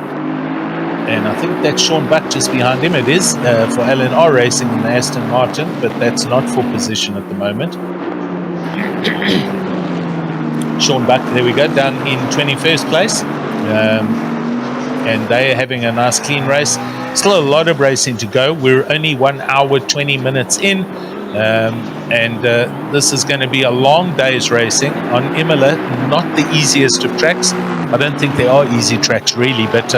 Speaker 2: And I think that's Sean Buck just behind him. It is for LNR Racing in the Aston Martin, but that's not for position at the moment. Sean Buck, there we go, down in 21st place. And they're having a nice clean race. Still a lot of racing to go. We're only 1 hour 20 minutes in, and this is going to be a long day's racing on Imola. Not the easiest of tracks. I don't think there are easy tracks really, but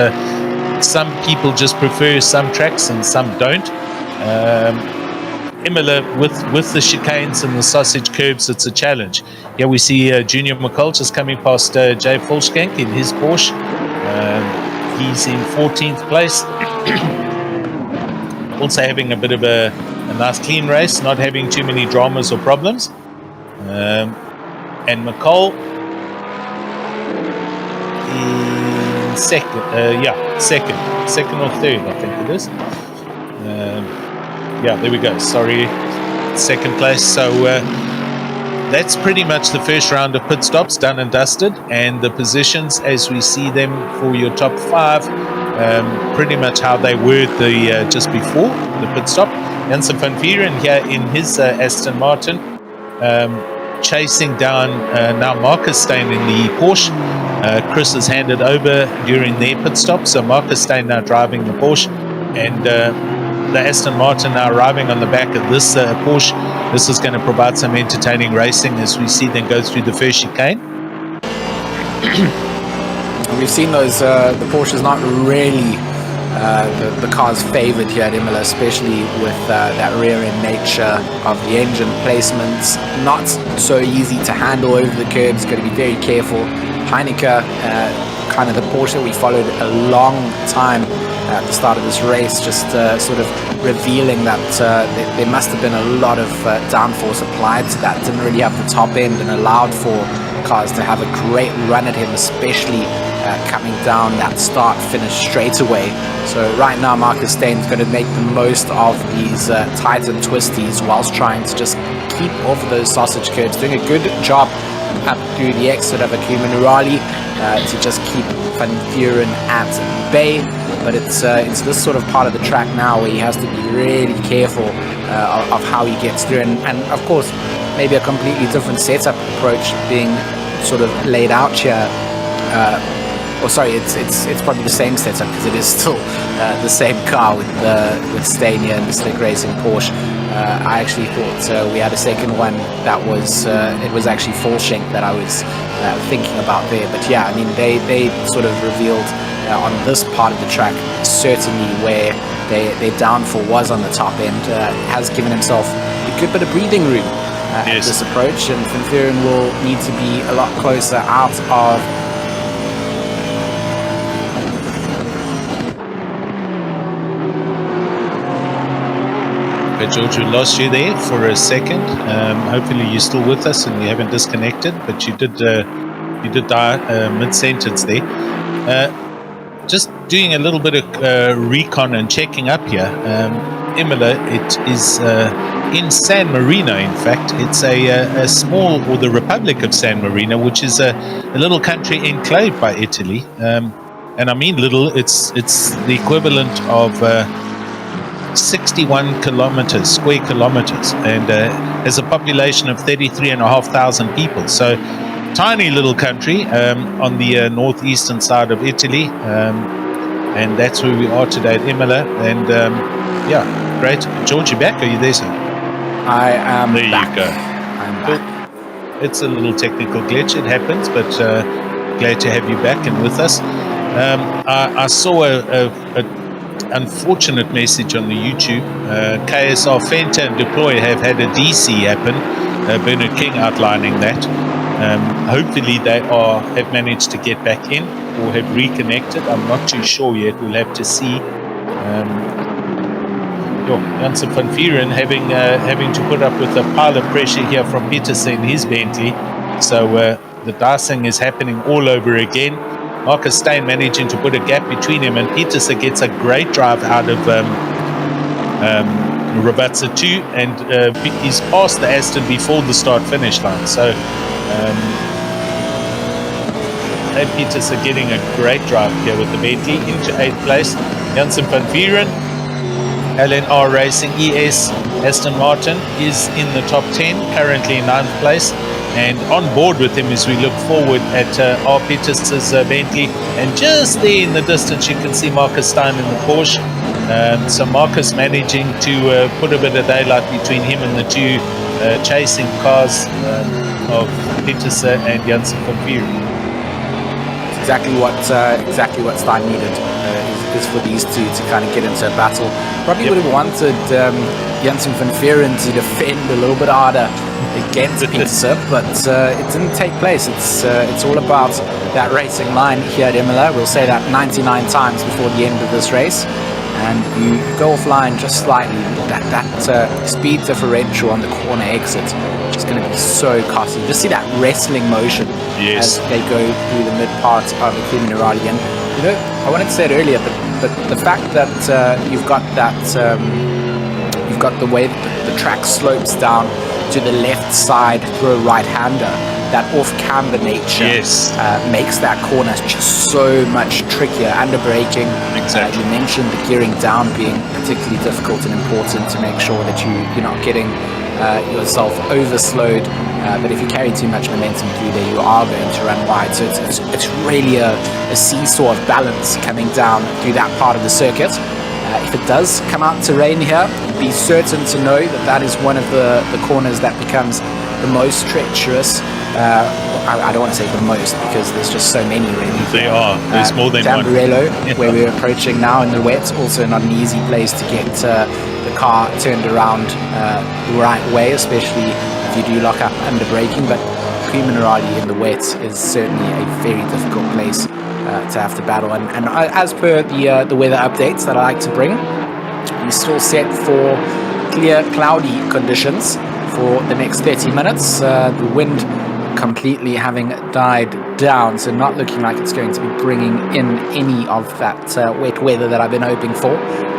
Speaker 2: some people just prefer some tracks and some don't. Imola with the chicanes and the sausage curbs, it's a challenge. Here we see Junior McCall just coming past Jay Volskank in his Porsche. He's in 14th place. Also having a bit of a nice clean race, not having too many dramas or problems. And McCall in second or third, I think it is. Yeah, there we go. Sorry, 2nd place. So that's pretty much the first round of pit stops done and dusted, and the positions as we see them for your top 5, pretty much how they were the just before the pit stop. Janssen van Vieren here in his Aston Martin, chasing down now Marcus Steyn in the Porsche. Chris has handed over during their pit stop, so Marcus Steyn now driving the Porsche, and the Aston Martin now arriving on the back of this Porsche. This is going to provide some entertaining racing as we see them go through the first chicane.
Speaker 1: We've seen those, the Porsche's not really the car's favored here at Imola, especially with that rear-end nature of the engine placements. Not so easy to handle over the curbs, got to be very careful. Heineke, kind of the Porsche that we followed a long time at the start of this race, just sort of revealing that there must have been a lot of downforce applied to that. Didn't really have the top end and allowed for cars to have a great run at him, especially coming down that start-finish straightaway. So right now Marcus Steyn's going to make the most of these tight and twisties whilst trying to just keep off of those sausage curbs, doing a good job up through the exit of Akuma Nurali to just keep Van Vieren at bay. But it's this sort of part of the track now where he has to be really careful of how he gets through, and of course maybe a completely different setup approach being sort of laid out here. Or sorry, it's probably the same setup because it is still the same car with Stania and the Slick Racing Porsche. I actually thought we had a second one that was it was actually Volskank that I was thinking about there. But yeah, I mean they sort of revealed on this part of the track certainly where their downfall was on the top end. Has given himself a good bit of breathing room at this approach, and Van Vieren will need to be a lot closer out of
Speaker 2: George, we lost you there for a second. Hopefully you're still with us and you haven't disconnected, but you did die mid-sentence there. Just doing a little bit of recon and checking up here. Imola, it is in San Marino. In fact, it's a small, or the Republic of San Marino, which is a little country enclaved by Italy. And I mean little. It's the equivalent of 61 square kilometers, and has a population of 33,500 people. So tiny little country on the northeastern side of Italy, and that's where we are today at Imola. And yeah, great. George, you back? Are you there, sir?
Speaker 1: I am
Speaker 2: There
Speaker 1: back.
Speaker 2: you go.
Speaker 1: I'm back.
Speaker 2: It's a little technical glitch. It happens, but glad to have you back and with us. I saw a unfortunate message on the YouTube. KSR Fenta and Deploy have had a DC happen. Bernard King outlining that. Hopefully they have managed to get back in or have reconnected. I'm not too sure yet. We'll have to see. Janssen van Vieren having to put up with a pile of pressure here from Petersen in his Bentley. So the dicing is happening all over again. Marcus Steyn managing to put a gap between him, and Petersen gets a great drive out of Rabatza 2, and he's past the Aston before the start-finish line. So Petersen getting a great drive here with the Bentley into 8th place. Janssen van Vieren, LNR Racing ES Aston Martin is in the top 10, currently in 9th place. And on board with him as we look forward at R. Petersen's Bentley. And just there in the distance, you can see Marcus Steyn in the Porsche. So Marcus managing to put a bit of daylight between him and the two chasing cars of Petersen and Janssen van Vieren.
Speaker 1: Exactly what Stein needed is for these two to kind of get into a battle. Probably would have wanted Janssen van Vieren to defend a little bit harder against Petersen, but it didn't take place. It's all about that racing line here at Imola. We'll say that 99 times before the end of this race, and you go offline just slightly. That speed differential on the corner exit is going to be so costly. Just see that wrestling motion as they go through the mid part of the Minerali. And I wanted to say it earlier, but the fact that you've got that you've got the way that the track slopes down to the left side through a right-hander, that off-camber nature makes that corner just so much trickier. Under braking,
Speaker 2: exactly.
Speaker 1: You mentioned the gearing down being particularly difficult and important to make sure that you're not getting yourself overslowed. But if you carry too much momentum through there, you are going to run wide. So it's really a seesaw of balance coming down through that part of the circuit. If it does come out to rain here, be certain to know that is one of the corners that becomes the most treacherous. I don't want to say the most, because there's just so many really.
Speaker 2: There's more than one.
Speaker 1: Tamburello, where we're approaching now in the wet, also not an easy place to get the car turned around the right way, especially if you do lock up under braking. But Minerali in the wet is certainly a very difficult place to have to battle. And as per the weather updates that I like to bring, we're still set for clear, cloudy conditions for the next 30 minutes. The wind completely having died down, so not looking like it's going to be bringing in any of that wet weather that I've been hoping for.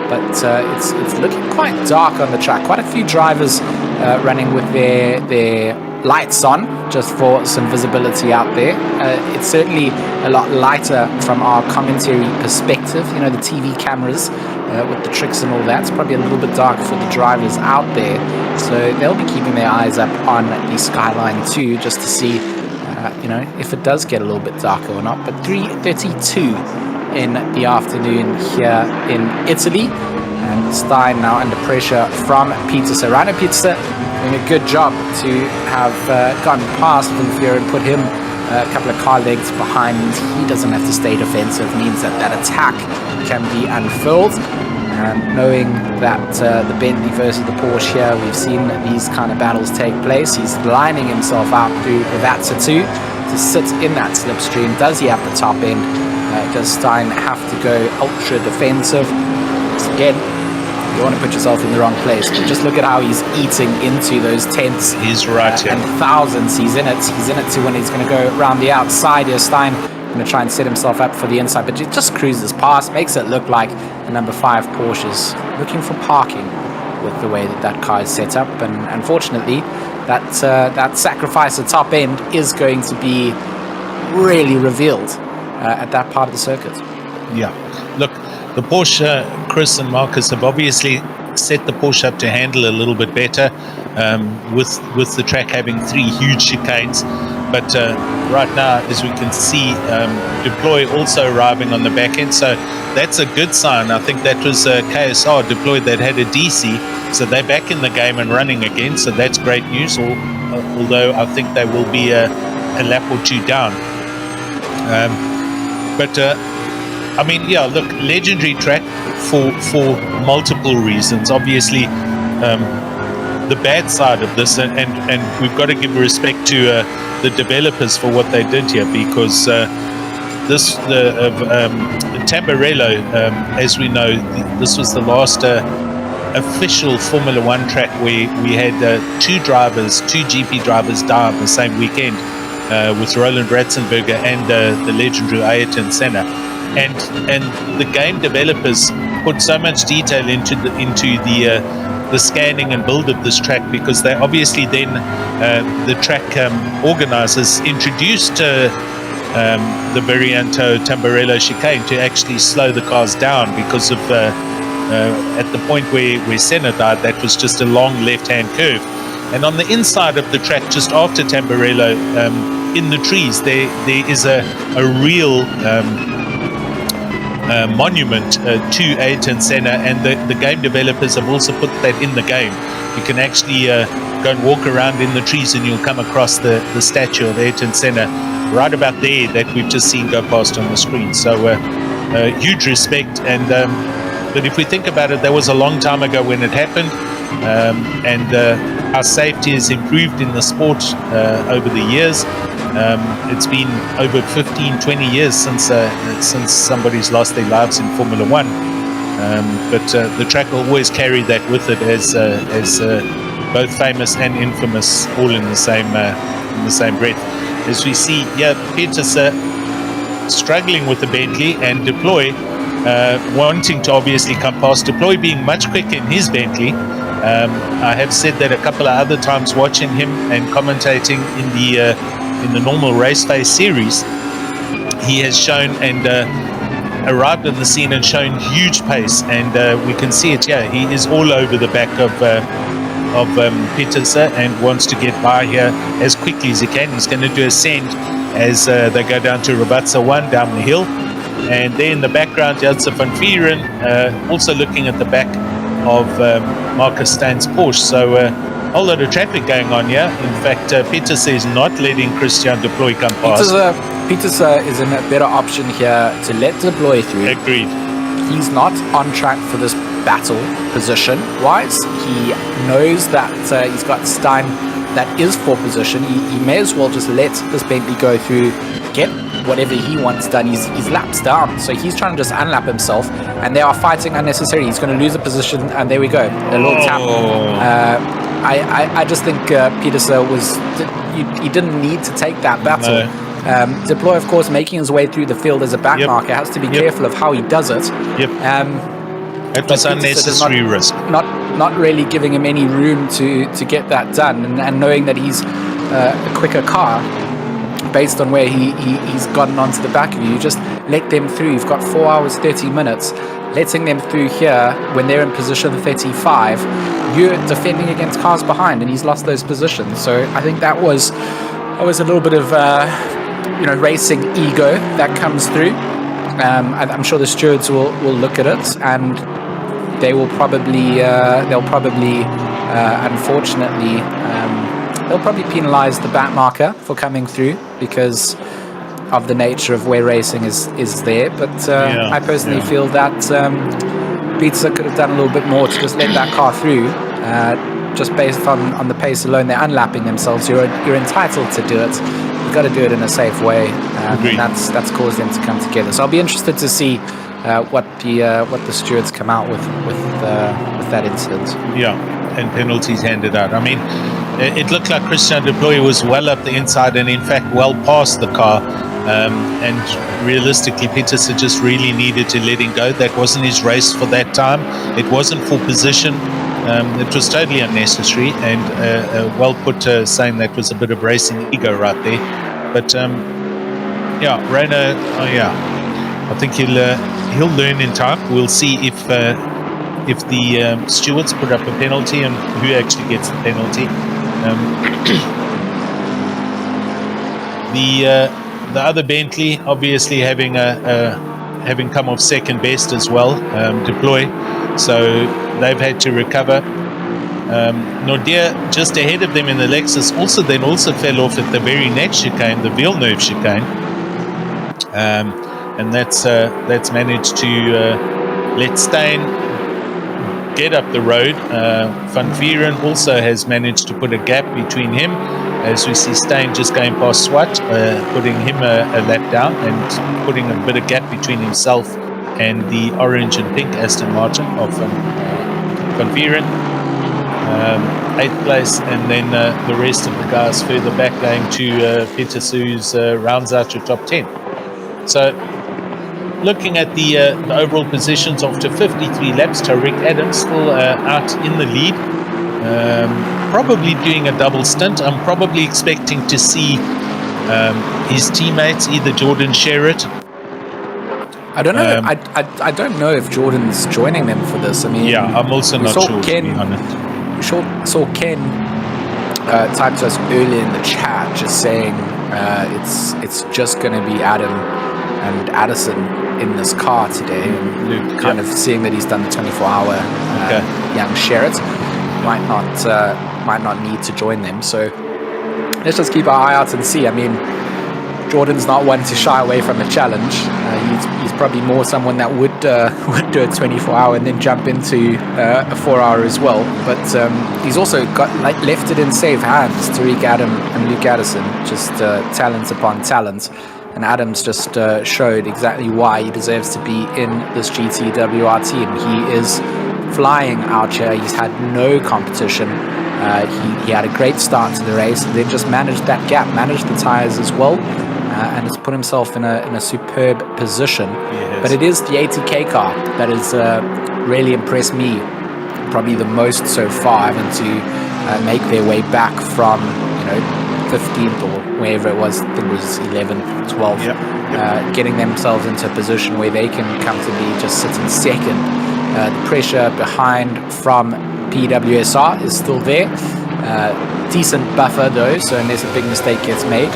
Speaker 1: But it's looking quite dark on the track. Quite a few drivers running with their lights on, just for some visibility out there. It's certainly a lot lighter from our commentary perspective. The TV cameras with the tricks and all that. It's probably a little bit darker for the drivers out there. So they'll be keeping their eyes up on the skyline too, just to see, if it does get a little bit darker or not. But 3:32 in the afternoon here in Italy. And Steyn now under pressure from Petersen. Rainer Petersen doing a good job to have gone past Van Vieren and put him a couple of car lengths behind. He doesn't have to stay defensive, means that attack can be unfurled. And knowing that the Bentley versus the Porsche here, we've seen these kind of battles take place. He's lining himself out through Ravatza 2 to sit in that slipstream. Does he have the top end? Does Steyn have to go ultra defensive? Again, you want to put yourself in the wrong place, but just look at how he's eating into those tenths.
Speaker 2: He's right here.
Speaker 1: And thousands. He's in it to when he's going to go around the outside here. Steyn going to try and set himself up for the inside, but it just cruises past, makes it look like the number 5 Porsche's looking for parking with the way that car is set up. And unfortunately, that sacrifice at top end is going to be really revealed at that part of the circuit.
Speaker 2: Yeah. Look, the Porsche, Chris and Marcus have obviously set the Porsche up to handle a little bit better, with the track having 3 huge chicanes. But right now, as we can see, Deploy also arriving on the back end, so that's a good sign. I think that was KSR Deploy that had a DC, so they're back in the game and running again, so that's great news, although I think they will be a lap or 2 down. But I mean, yeah, look, legendary track for multiple reasons. Obviously, the bad side of this, and we've got to give respect to the developers for what they did here, because Tamburello, as we know, this was the last official Formula One track where we had 2 GP drivers die on the same weekend, with Roland Ratzenberger and the legendary Ayrton Senna. And the game developers put so much detail into the scanning and build of this track, because they obviously then the track organizers introduced the Varianto Tamburello chicane to actually slow the cars down, because of at the point where Senna died, that was just a long left-hand curve. And on the inside of the track, just after Tamburello, in the trees, there is a real monument to Ayrton Senna, and the game developers have also put that in the game. You can actually go and walk around in the trees, and you'll come across the statue of Ayrton Senna right about there that we've just seen go past on the screen. So huge respect. And but if we think about it, that was a long time ago when it happened, and our safety has improved in the sport over the years. It's been over 15-20 years since somebody's lost their lives in Formula One, but the track will always carry that with it as both famous and infamous, all in the same breath. As we see, Peterson struggling with the Bentley, and Deploy wanting to obviously come past. Deploy being much quicker in his Bentley. I have said that a couple of other times watching him and commentating in the normal Raceface series. He has shown and arrived on the scene and shown huge pace, and we can see it here. He is all over the back of Peterson and wants to get by here as quickly as he can. He's going to do a send as they go down to Rabatza 1 down the hill. And there in the background, Jadse van Vieren also looking at the back of Marcus Stein's Porsche. So a whole lot of traffic going on here. In fact, Peterson is not letting Christian Deploy come past.
Speaker 1: Peterson is in a better option here to let Deploy through.
Speaker 2: Agreed.
Speaker 1: He's not on track for this battle position-wise. He knows that he's got Stein that is for position. He may as well just let this Bentley go through, get whatever he wants done. He's laps down, so he's trying to just unlap himself, and they are fighting unnecessarily. He's going to lose the position, and there we go, a little tap. I just think Peterson he didn't need to take that battle. No. Deploy, of course, making his way through the field as a back marker, has to be careful of how he does it.
Speaker 2: It was unnecessary risk.
Speaker 1: Not really giving him any room to get that done, and knowing that he's a quicker car based on where he's gotten onto the back of you. You just let them through. You've got 4 hours 30 minutes. Letting them through here when they're in position 35, you're defending against cars behind, and he's lost those positions. So I think that was a little bit of racing ego that comes through. I'm sure the stewards will look at it, and they will probably unfortunately they'll probably penalize the back marker for coming through because of the nature of where racing is there. But I personally feel that Pizza could have done a little bit more to just let that car through, just based on the pace alone. They're unlapping themselves. You're entitled to do it. You've got to do it in a safe way, and that's caused them to come together. So I'll be interested to see what the stewards come out with that incident.
Speaker 2: And penalties handed out. I mean, it looked like Christian Deploy was well up the inside and in fact well past the car, and realistically Peterson just really needed to let him go. That wasn't his race for that time. It wasn't for position. It was totally unnecessary, and well put, saying that was a bit of racing ego right there. But Reiner, I think he'll learn in time. We'll see if if the stewards put up a penalty and who actually gets the penalty. The other Bentley obviously having come off second best as well, deploy, so they've had to recover. Nordia just ahead of them in the Lexus also fell off at the very next chicane, the Villeneuve chicane, and that's managed to let Steyn get up the road. Van Vieren also has managed to put a gap between him, as we see Steyn just going past Swat, putting him a lap down and putting a bit of gap between himself and the orange and pink Aston Martin of Van Vieren. 8th place, and then the rest of the guys further back going to Petersu's rounds out your top 10. So looking at the overall positions after 53 laps, Tariq Adams still out in the lead, probably doing a double stint. I'm probably expecting to see his teammates, either Jordan Sherritt.
Speaker 1: I don't know. I don't know if Jordan's joining them for this. I mean,
Speaker 2: yeah, I'm also not sure, to be honest.
Speaker 1: Saw Ken typed to us earlier in the chat, just saying it's just going to be Adam and Addison in this car today, and
Speaker 2: Luke,
Speaker 1: kind of seeing that he's done the 24-hour. Young Sherritt might not need to join them. So let's just keep our eye out and see. I mean, Jordan's not one to shy away from a challenge. He's probably more someone that would do a 24-hour and then jump into a 4-hour as well. But he's also got left it in safe hands. Tariq Adam and Luke Addison, just talent upon talent. And Adams just showed exactly why he deserves to be in this GTWR team. He is flying out here. He's had no competition. He had a great start to the race, and then just managed that gap, managed the tyres as well, and has put himself in a superb position.
Speaker 2: Yes.
Speaker 1: But it is the 80k car that has really impressed me, probably the most so far, having to make their way back from 15th or wherever it was. I think it was 11th, 12th.
Speaker 2: Yep.
Speaker 1: Getting themselves into a position where they can comfortably just sit in second. The pressure behind from PWSR is still there. Decent buffer though, so unless a big mistake gets made,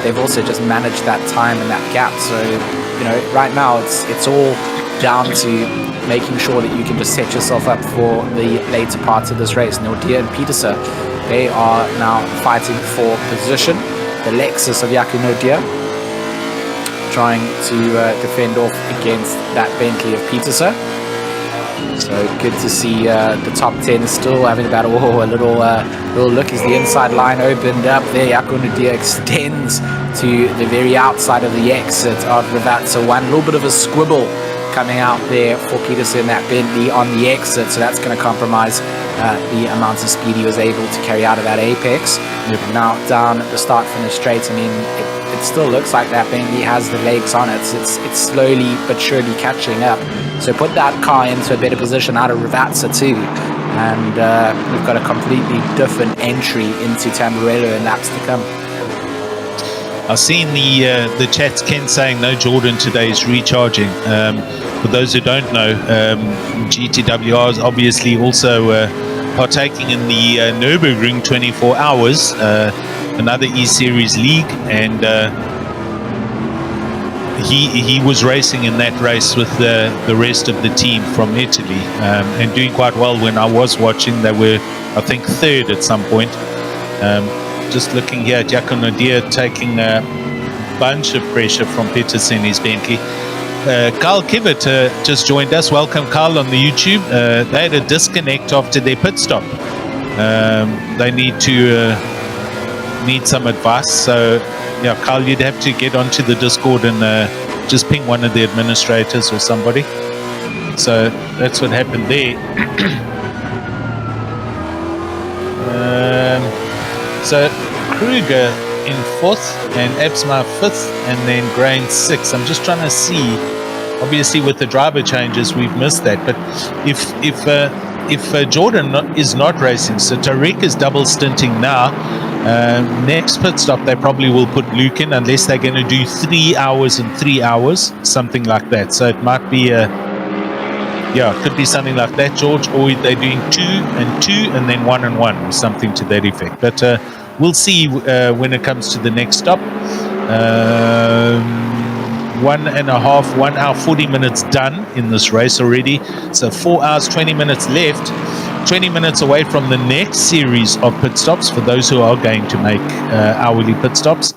Speaker 1: they've also just managed that time and that gap. So right now it's all down to making sure that you can just set yourself up for the later parts of this race. Nordia and Peterson, they are now fighting for position. The Lexus of Jaco Nordia trying to defend off against that Bentley of Peterson. So good to see the top 10 still having about a little look as the inside line opened up there. Jaco Nordia extends to the very outside of the exit of Ravazza 1. A little bit of a squibble coming out there for Peterson, that Bentley on the exit, so that's going to compromise the amount of speed he was able to carry out of that apex. And now down the start finish straight, I mean, it still looks like that Bentley has the legs on it. It's slowly but surely catching up. So put that car into a better position out of Ravazza too, and we've got a completely different entry into Tamburello in laps to come.
Speaker 2: I've seen the chats, Ken saying no Jordan today is recharging. For those who don't know, GTWR is obviously also partaking in the Nürburgring 24 hours, another E-Series league, and he was racing in that race with the rest of the team from Italy, and doing quite well. When I was watching, they were, I think, third at some point. Just looking here at Jaco Nordia taking a bunch of pressure from Peterson in his Bentley. Carl Kivett just joined us. Welcome, Carl, on the YouTube. They had a disconnect after their pit stop. They need some advice. So, yeah, Carl, you'd have to get onto the Discord and just ping one of the administrators or somebody. So that's what happened there. So Kruger in 4th and Absma 5th, and then Grain 6th. I'm just trying to see. Obviously, with the driver changes, we've missed that. But if Jordan is not racing, so Tariq is double stinting now. Next pit stop, they probably will put Luke in, unless they're going to do 3 hours and 3 hours, something like that. So it might be yeah, it could be something like that, George, or they're doing 2 and 2 and then 1 and 1 or something to that effect. But we'll see when it comes to the next stop. 1 hour 40 minutes done in this race already, so 4 hours 20 minutes left, 20 minutes away from the next series of pit stops for those who are going to make hourly pit stops.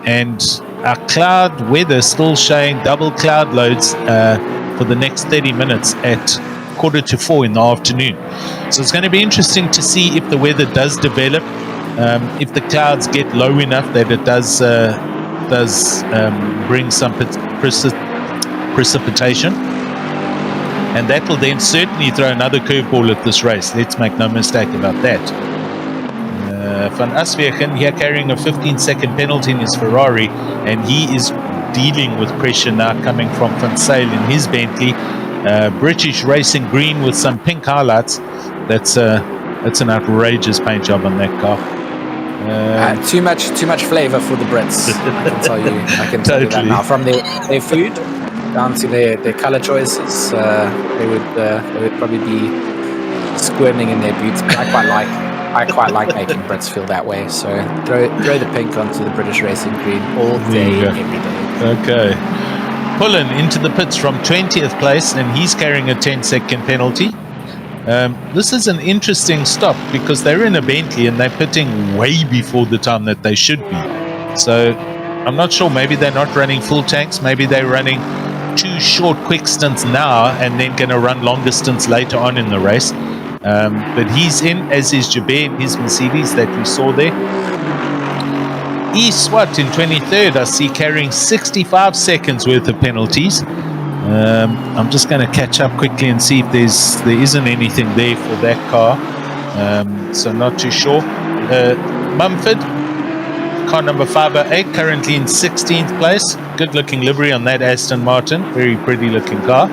Speaker 2: And our cloud weather still showing double cloud loads for the next 30 minutes at 3:45 in the afternoon. So it's going to be interesting to see if the weather does develop, if the clouds get low enough that it does bring some precipitation, and that will then certainly throw another curveball at this race. Let's make no mistake about that. Van Aswegen here carrying a 15-second penalty in his Ferrari, and he is dealing with pressure now coming from Van Zyl in his Bentley. British Racing Green with some pink highlights. That's an outrageous paint job on that car.
Speaker 1: Too much flavor for the Brits. I can tell you that now. From their food down to their color choices, they would probably be squirming in their boots. But I quite like making Brits feel that way. So throw the pink onto the British Racing Green all day, every day.
Speaker 2: Okay. Pullen into the pits from 20th place, and he's carrying a 10-second penalty. This is an interesting stop because they're in a Bentley and they're pitting way before the time that they should be. So I'm not sure. Maybe they're not running full tanks. Maybe they're running 2 short quick stints now and then going to run longer stints later on in the race. But he's in, as is Jabir in his Mercedes that we saw there. E. Swat in 23rd, I see, carrying 65 seconds worth of penalties. I'm just going to catch up quickly and see if there isn't anything there for that car. So not too sure. Mumford, car number 508, currently in 16th place. Good looking livery on that Aston Martin. Very pretty looking car.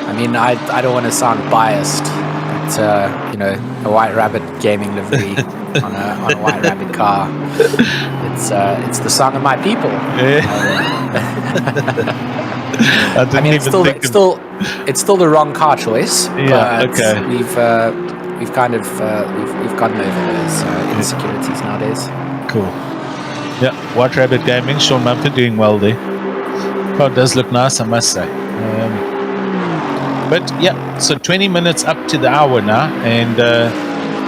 Speaker 1: I mean, I don't want to sound biased, but a White Rabbit gaming livery on a White Rabbit car. It's the song of my people.
Speaker 2: Yeah.
Speaker 1: I mean, it's still the wrong car choice.
Speaker 2: Yeah.
Speaker 1: But
Speaker 2: Okay.
Speaker 1: We've gotten over those insecurities nowadays.
Speaker 2: Cool. Yeah. White Rabbit Gaming. Sean Mumford doing well there. Car does look nice, I must say. But yeah, so 20 minutes up to the hour now, and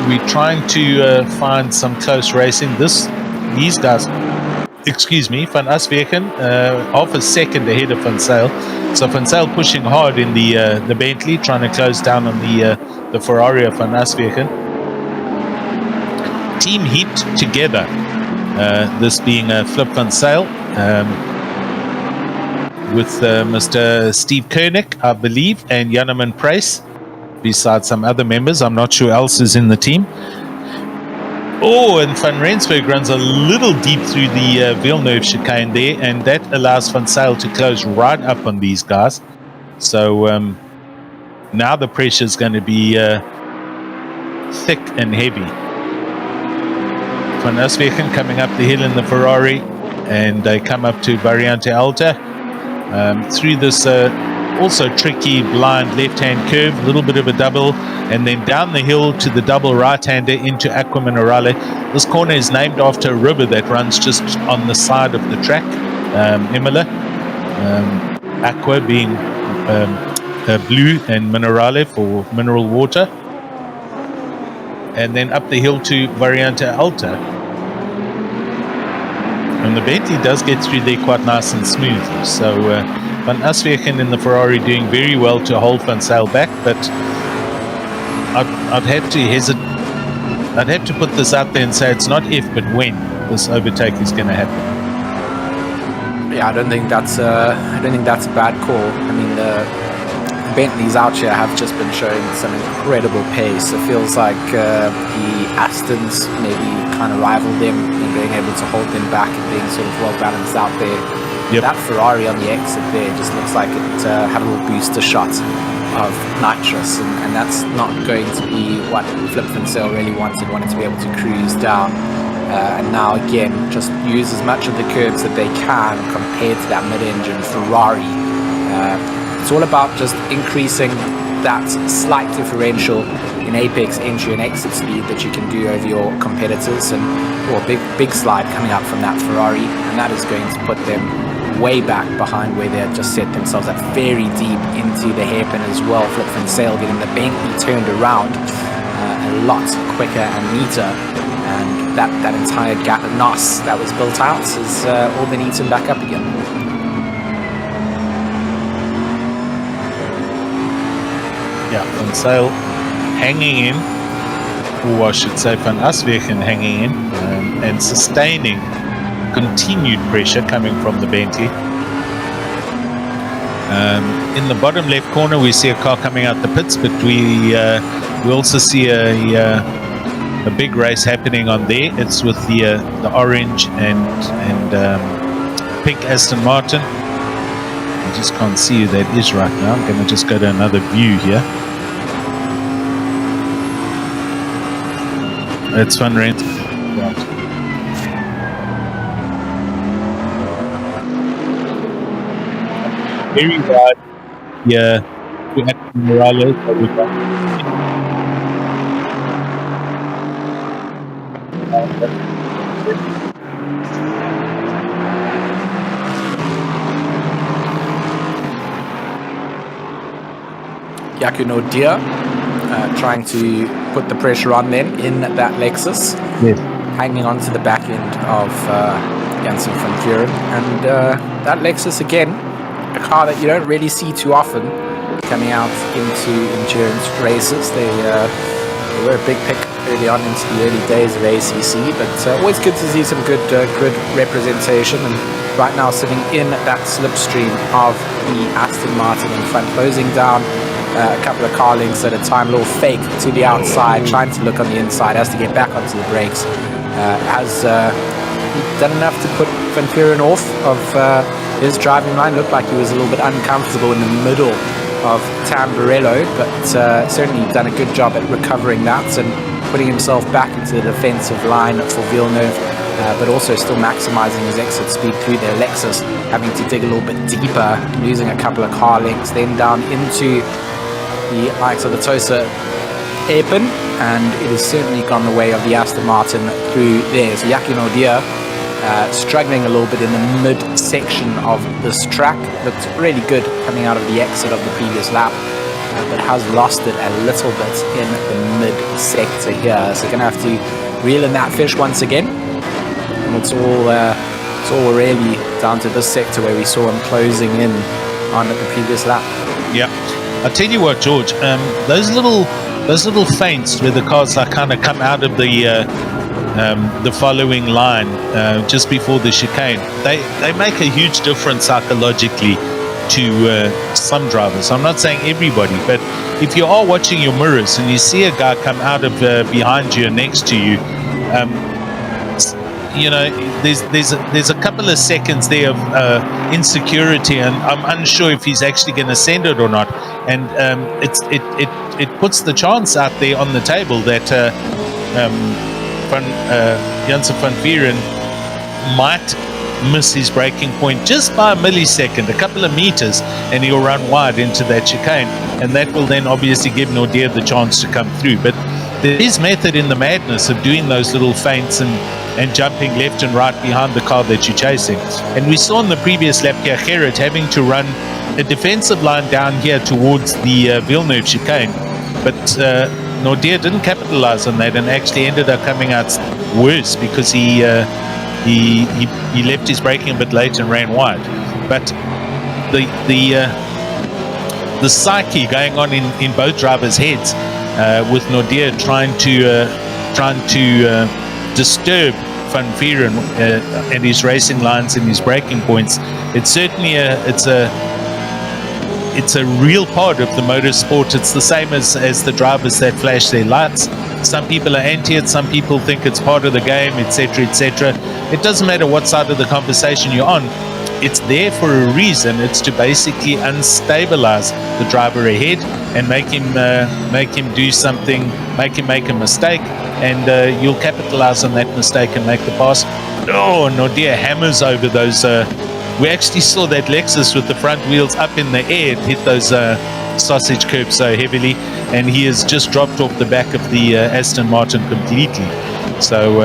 Speaker 2: we're trying to find some close racing. These guys, Van Aswegen, half a second ahead of Van Zyl. So Van Zyl pushing hard in the Bentley, trying to close down on the Ferrari of Van Aswegen. Team heaped together, this being Flip Van Zyl, with Mr. Steve Koenig, I believe, and Janneman Price, besides some other members. I'm not sure who else is in the team. Oh, and Van Rensburg runs a little deep through the Villeneuve chicane there, and that allows Van Zyl to close right up on these guys. So now the pressure is going to be thick and heavy. Van Aswegen coming up the hill in the Ferrari, and they come up to Variante Alta. Through this also tricky blind left-hand curve, a little bit of a double, and then down the hill to the double right-hander into Aqua Minerale. This corner is named after a river that runs just on the side of the track, Imola. Aqua being blue and Minerale for mineral water. And then up the hill to Variante Alta. And the Bentley does get through there quite nice and smoothly. So Van Aswegen in the Ferrari doing very well to hold Van Zyl back, but I'd have to hesitate. I'd have to put this out there and say it's not if, but when this overtake is going to happen.
Speaker 1: Yeah, I don't think that's a bad call. I mean, the Bentleys out here have just been showing some incredible pace. It feels like the Astons maybe kind of rivaled them in being able to hold them back and being sort of well balanced out there. Yep. That Ferrari on the exit there just looks like it had a little booster shot of nitrous, and that's not going to be what Flip Van Zyl really wanted to be able to cruise down and now again just use as much of the curbs that they can compared to that mid-engine Ferrari. It's all about just increasing that slight differential in apex entry and exit speed that you can do over your competitors, and big slide coming up from that Ferrari, and that is going to put them way back behind where they had just set themselves up, very deep into the hairpin as well. Flip and sail, getting the Bentley turned around a lot quicker and neater, and that entire NOS that was built out is all been eaten back up again.
Speaker 2: Yeah, Van Sail hanging in, or I should say Van Aswegen hanging in, and sustaining continued pressure coming from the Bentley. In the bottom left corner we see a car coming out the pits, but we also see a big race happening on there. It's with the orange and pink Aston Martin. I just can't see who that is right now. I'm going to just go to another view here. That's Van Rent. Right. Very wide. Yeah. We had Morales.
Speaker 1: Jaco Nordia trying to put the pressure on then in that Lexus,
Speaker 2: Yes.
Speaker 1: hanging on to the back end of Janssen van Vuren, and that Lexus again, a car that you don't really see too often coming out into endurance races. They were a big pick early on into the early days of ACC, but always good to see some good representation, and right now sitting in that slipstream of the Aston Martin in front, closing down a couple of car links at a time, a little fake to the outside, trying to look on the inside, has to get back onto the brakes, has done enough to put Van Vuren off of his driving line. Looked like he was a little bit uncomfortable in the middle of Tamburello, but certainly done a good job at recovering that and putting himself back into the defensive line for Villeneuve, but also still maximizing his exit speed through their Lexus, having to dig a little bit deeper, losing a couple of car lengths, then down into the likes of the Tosa hairpin, and it has certainly gone the way of the Aston Martin through there. So Jaco Nordia struggling a little bit in the mid-section of this track. Looked really good coming out of the exit of the previous lap, but has lost it a little bit in the mid-sector here. So going to have to reel in that fish once again, and it's all really down to this sector where we saw him closing in on the previous lap.
Speaker 2: Yeah. I'll tell you what, George, those little feints where the cars like kind of come out of the following line just before the chicane, they make a huge difference psychologically to some drivers. I'm not saying everybody, but if you are watching your mirrors and you see a guy come out of behind you and next to you, you know, there's a couple of seconds there of insecurity, and I'm unsure if he's actually going to send it or not. And it puts the chance out there on the table that Janssen van Vuren might miss his braking point just by a millisecond, a couple of meters, and he'll run wide into that chicane, and that will then obviously give Nordia the chance to come through. But there is method in the madness of doing those little feints and jumping left and right behind the car that you're chasing. And we saw in the previous lap here Gerrit having to run a defensive line down here towards the Villeneuve chicane, but Nordia didn't capitalize on that and actually ended up coming out worse because he left his braking a bit late and ran wide. But the psyche going on in both drivers' heads with Nordia trying to disturb Van Vuren and his racing lines and his braking points, it's certainly it's a real part of the motorsport. It's the same as the drivers that flash their lights. Some people are anti it, some people think it's part of the game, etc., etc. It doesn't matter what side of the conversation you're on. it's there for a reason. It's to basically unstabilize the driver ahead and make him do something, make him make a mistake, and you'll capitalize on that mistake and make the pass. Oh, Nordia hammers over those. We actually saw that Lexus with the front wheels up in the air. It hit those sausage curbs so heavily, and he has just dropped off the back of the Aston Martin completely. So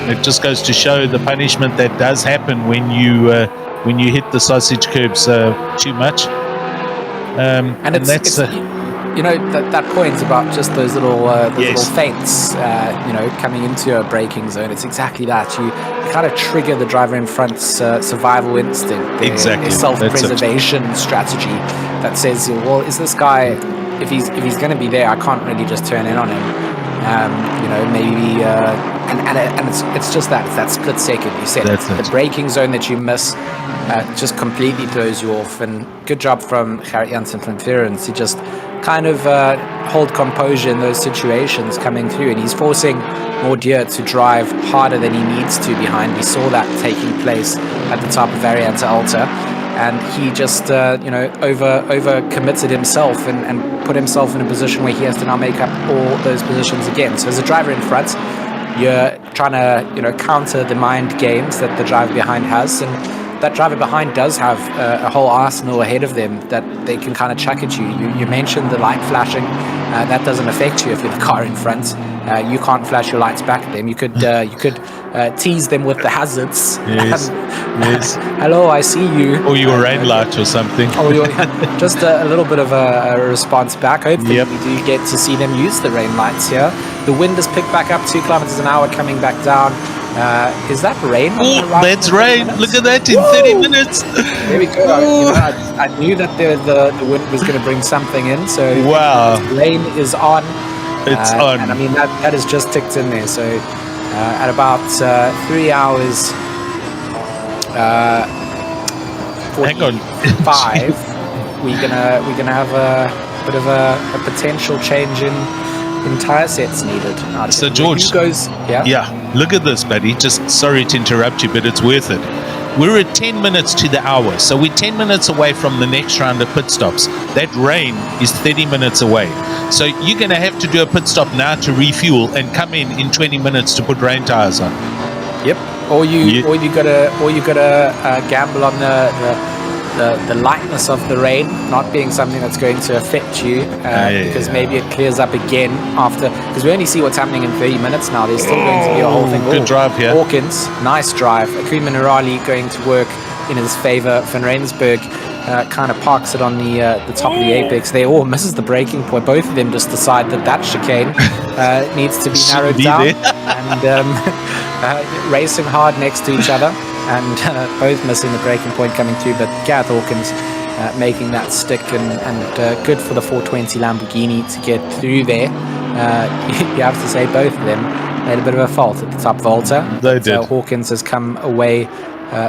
Speaker 2: it just goes to show the punishment that does happen when you hit the sausage curbs too much.
Speaker 1: And that's you know, that point about just those little little feints, you know, coming into a braking zone. It's exactly that. You kind of trigger the driver in front's survival instinct, their self-preservation strategy that says, well, is this guy, if he's going to be there, I can't really just turn in on him. You know, maybe, and it's just that. It's that split second. You said the braking zone that you miss just completely throws you off. And good job from Gerrit Janssen van Veren to just kind of hold composure in those situations coming through, and he's forcing Nordia to drive harder than he needs to behind. We saw that taking place at the top of Variante Alta, and he just you know, over committed himself and put himself in a position where he has to now make up all those positions again. So as a driver in front, you're trying to, you know, counter the mind games that the driver behind has, and that driver behind does have a whole arsenal ahead of them that they can kind of chuck at you. You mentioned the light flashing. That doesn't affect you if you're the car in front. You can't flash your lights back at them. You could tease them with the hazards.
Speaker 2: Yes. Yes.
Speaker 1: Hello, I see you.
Speaker 2: Or your rain light or something.
Speaker 1: Or just a little bit of a response back. Hopefully we do get to see them use the rain lights here. The wind has picked back up 2 kilometers an hour, coming back down. Is that rain?
Speaker 2: Oh, that's rain. Look at that in 30 minutes.
Speaker 1: There we go. I knew that the wind was going to bring something in. So
Speaker 2: wow,
Speaker 1: rain is on.
Speaker 2: It's on.
Speaker 1: And I mean, that has just ticked in there. So at about 3 hours 45, we're gonna have a bit of a potential change in tire sets needed.
Speaker 2: So George, look at this, buddy. Just sorry to interrupt you, but it's worth it. We're at 10 minutes to the hour, so we're 10 minutes away from the next round of pit stops. That rain is 30 minutes away, so you're going to have to do a pit stop now to refuel and come in 20 minutes to put rain tires on.
Speaker 1: Yep. Or you gotta gamble on the lightness of the rain not being something that's going to affect you, because maybe it clears up again after, because we only see what's happening in 30 minutes now. There's still going to be a whole thing.
Speaker 2: Good drive here.
Speaker 1: Hawkins, nice drive. Akuma Nurali going to work in his favor. Van Rensburg kind of parks it on the top of the apex. They all misses the braking point. Both of them just decide that chicane needs to be narrowed down, and racing hard next to each other, and both missing the braking point coming through. But Gareth Hawkins making that stick, and good for the 420 Lamborghini to get through there. You have to say both of them made a bit of a fault at the top Volta.
Speaker 2: They did.
Speaker 1: Hawkins has come away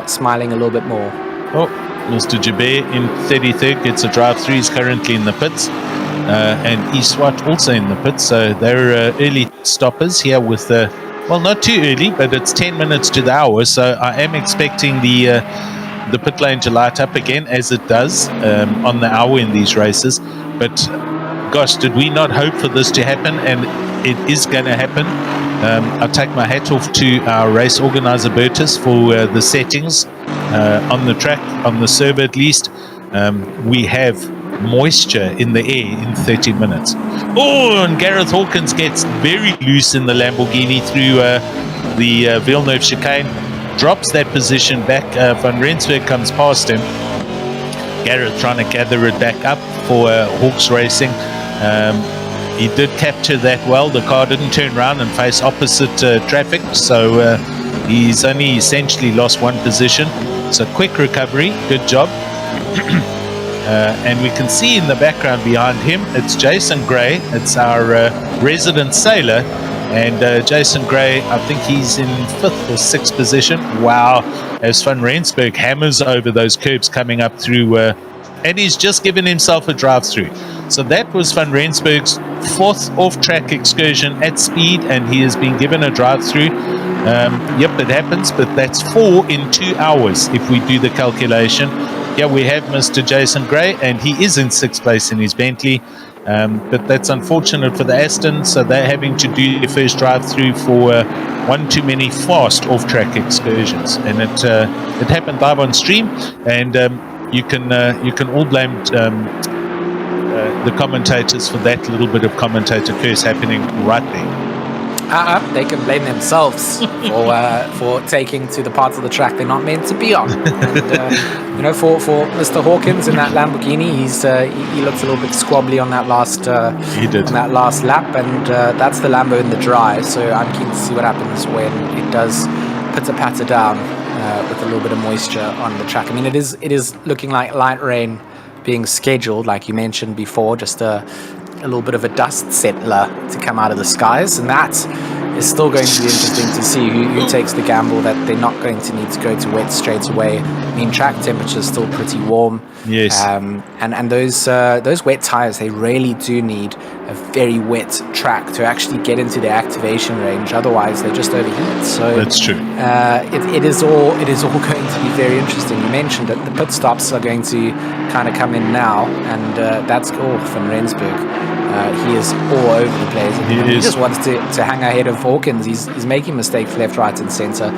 Speaker 1: smiling a little bit more.
Speaker 2: Oh, Mr. Jabir in 33rd gets a drive-through. He's currently in the pits. And Iswat also in the pits. So they're early stoppers here with well, not too early, but it's 10 minutes to the hour. So I am expecting the pit lane to light up again, as it does on the hour in these races. But gosh, did we not hope for this to happen? And it is going to happen. I take my hat off to our race organizer Bertus for the settings on the track, on the server at least. We have moisture in the air in 30 minutes. Oh, and Gareth Hawkins gets very loose in the Lamborghini through the Villeneuve chicane, drops that position back. Van Rensburg comes past him. Gareth trying to gather it back up for Hawks Racing. He did capture that well. The car didn't turn around and face opposite traffic, so he's only essentially lost one position. So quick recovery, good job. And we can see in the background behind him, it's Jason Gray. It's our resident sailor. And Jason Gray, I think he's in 5th or 6th position. Wow, as Van Rensburg hammers over those curbs coming up through, and he's just given himself a drive-through. So that was Van Rensburg's 4th off-track excursion at speed, and he has been given a drive-through. Yep, it happens, but that's 4 in 2 hours if we do the calculation. Yeah, we have Mr. Jason Gray, and he is in 6th place in his Bentley. But that's unfortunate for the Aston, so they're having to do their first drive-through for one too many fast off-track excursions, and it happened live on stream, and you can all blame the commentators for that little bit of commentator curse happening right there.
Speaker 1: They can blame themselves for taking to the parts of the track they're not meant to be on. And, for Mr. Hawkins in that Lamborghini, he looked a little bit squabbly on that last
Speaker 2: he did.
Speaker 1: on that last lap, and that's the Lambo in the dry. So I'm keen to see what happens when it does pitter-patter down with a little bit of moisture on the track. I mean, it is looking like light rain being scheduled, like you mentioned before, just a little bit of a dust settler to come out of the skies, and that is still going to be interesting to see who takes the gamble that they're not going to need to go to wet straight away. I mean, track temperature is still pretty warm.
Speaker 2: Yes.
Speaker 1: And those wet tires, they really do need a very wet track to actually get into the activation range. Otherwise, they just overheat. So
Speaker 2: that's true.
Speaker 1: It is all going to be very interesting. You mentioned that the pit stops are going to kind of come in now, and that's Van Rensburg. He is all over the place. He just wants to hang ahead of Hawkins. He's making mistakes left, right, and centre.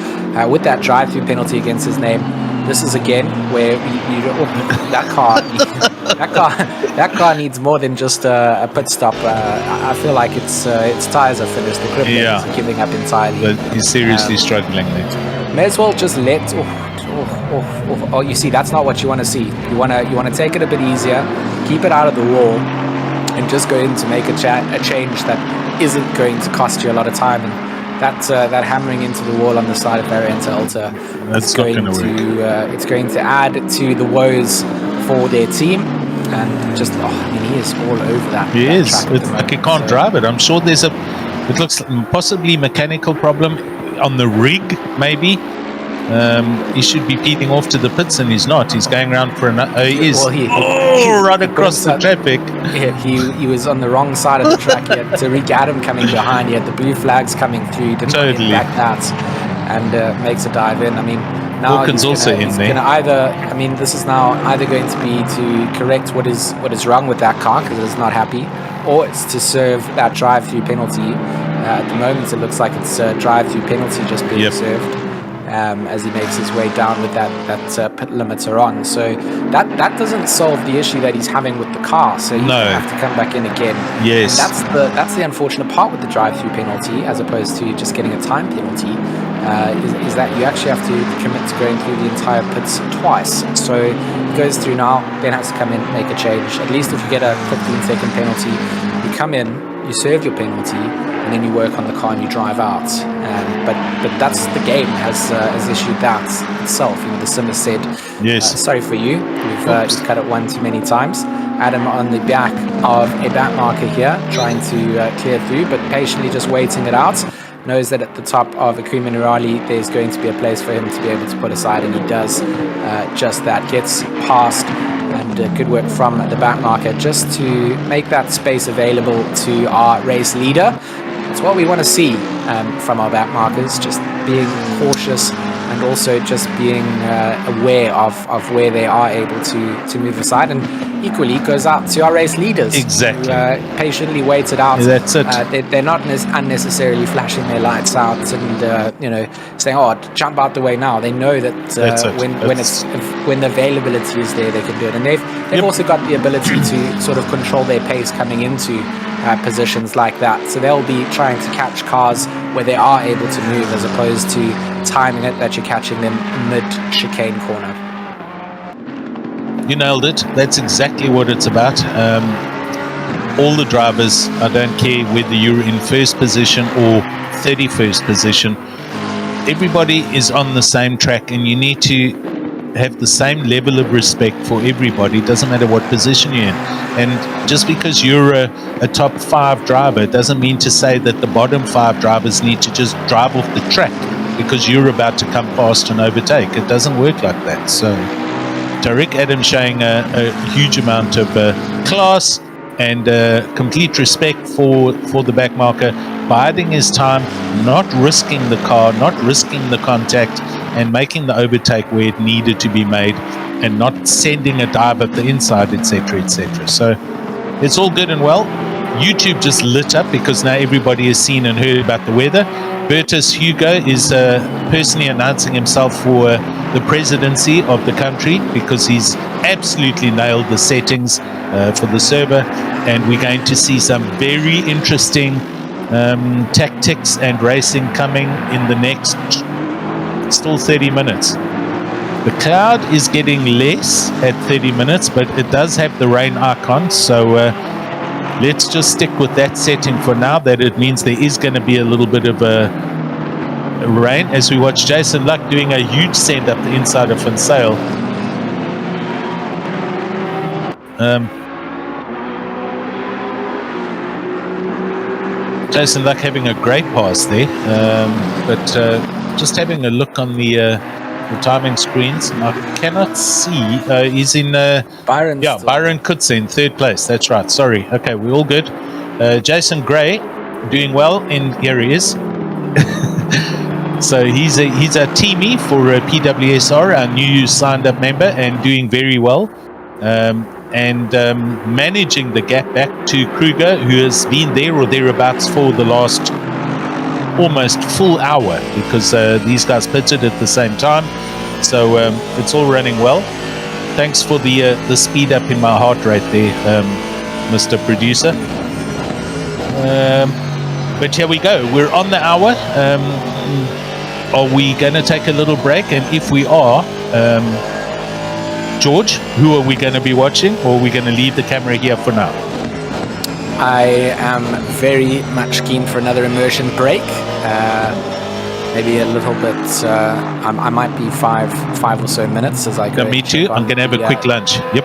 Speaker 1: With that drive-through penalty against his name, this is again where that car needs more than just a pit stop. I feel like its tyres are finished. The grip is giving up entirely.
Speaker 2: But he's seriously struggling there.
Speaker 1: May as well just let. Oh, you see, that's not what you want to see. You want to take it a bit easier, keep it out of the wall, and just go in to make a change that isn't going to cost you a lot of time. And that hammering into the wall on the side of Varianta Alta,
Speaker 2: that's going to work.
Speaker 1: It's going to add to the woes for their team. And just, he is all over that.
Speaker 2: He is.
Speaker 1: Track
Speaker 2: It's like he can't drive it. I'm sure there's it looks possibly mechanical problem on the rig, maybe. He should be peeling off to the pits, and he's not. He's going around for he is. Well, right across the traffic.
Speaker 1: Yeah, he was on the wrong side of the track. He had Tariq Adam coming behind. He had the blue flags coming through. Didn't get back out, and makes a dive in. I mean, now
Speaker 2: Hawkins also in there.
Speaker 1: This is now either going to be to correct what is wrong with that car because it's not happy, or it's to serve that drive-through penalty. At the moment, it looks like it's a drive-through penalty just being served. As he makes his way down with that pit limiter on. So that doesn't solve the issue that he's having with the car. So he's going to have to come back in again.
Speaker 2: Yes.
Speaker 1: And that's the unfortunate part with the drive-through penalty, as opposed to just getting a time penalty, is that you actually have to commit to going through the entire pits twice. So he goes through now, then has to come in, make a change. At least if you get a 15-second penalty, you come in, you serve your penalty, and then you work on the car and you drive out. But that's the game has issued that itself. The sim has said, sorry for you, we've cut it one too many times. Adam on the back of a back marker here, trying to clear through, but patiently just waiting it out. Knows that at the top of Aku Minerali there's going to be a place for him to be able to put aside, and he does just that. Gets past, and good work from the back marker just to make that space available to our race leader. It's what we want to see from our back markers, just being cautious and also just being aware of where they are able to move aside. And equally goes out to our race leaders.
Speaker 2: Exactly.
Speaker 1: Who, patiently waited out.
Speaker 2: That's it.
Speaker 1: They're not unnecessarily flashing their lights out and saying, "Oh, jump out the way now." They know that when the availability is there, they can do it. And they've also got the ability to sort of control their pace coming into positions like that. So they'll be trying to catch cars where they are able to move, as opposed to timing it that you're catching them mid-chicane corner.
Speaker 2: You nailed it. That's exactly what it's about. All the drivers, I don't care whether you're in first position or 31st position, everybody is on the same track, and you need to have the same level of respect for everybody. It doesn't matter what position you're in. And just because you're a top 5 driver, it doesn't mean to say that the bottom 5 drivers need to just drive off the track because you're about to come past and overtake. It doesn't work like that. So Tariq Adam showing a huge amount of class and complete respect for the back marker. biding his time, not risking the car, not risking the contact, and making the overtake where it needed to be made, and not sending a dive up the inside, etc., etc. So it's all good and well. YouTube just lit up because now everybody has seen and heard about the weather. Bertus Hugo is personally announcing himself for the presidency of the country because he's absolutely nailed the settings for the server, and we're going to see some very interesting tactics and racing coming in the next still 30 minutes. The cloud is getting less at 30 minutes, but it does have the rain icon, so let's just stick with that setting for now, that it means there is going to be a little bit of a rain as we watch Jason Luck doing a huge send up the inside of Finsale. Jason Luck having a great pass there, but just having a look on the timing screens, I cannot see. He's in
Speaker 1: Byron.
Speaker 2: Yeah, Byron Kutze in third place. That's right. Sorry. Okay, we're all good. Jason Gray doing well, and here he is. So he's a teamie for PWSR, our new signed up member, and doing very well. And managing the gap back to Kruger, who has been there or thereabouts for the last almost full hour, because these guys pitted at the same time. So it's all running well. Thanks for the speed up in my heart rate there, Mr. Producer. But here we go. We're on the hour. Are we going to take a little break? And if we are, George, who are we going to be watching, or are we going to leave the camera here for now?
Speaker 1: I am very much keen for another immersion break. Maybe a little bit. I might be five or so minutes as I go.
Speaker 2: Me too. I'm going to have a quick lunch. Yep.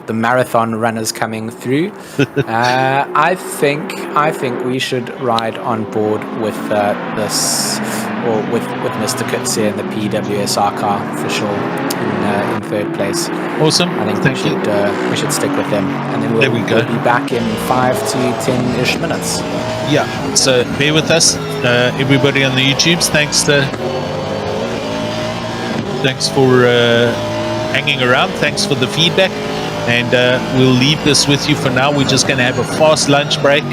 Speaker 1: The marathon runners coming through. I think we should ride on board with this, or with Mr. Kutze and the PWSR car for sure in third place.
Speaker 2: Awesome.
Speaker 1: I think we should stick with them, and then we'll be back in 5 to 10-ish minutes.
Speaker 2: Yeah. So bear with us, everybody on the YouTubes. Thanks for hanging around. Thanks for the feedback. And we'll leave this with you for now. We're just going to have a fast lunch break.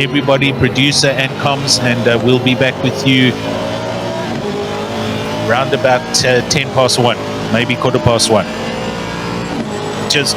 Speaker 2: Everybody, producer and comms, and we'll be back with you round about 1:10, maybe 1:15. Cheers.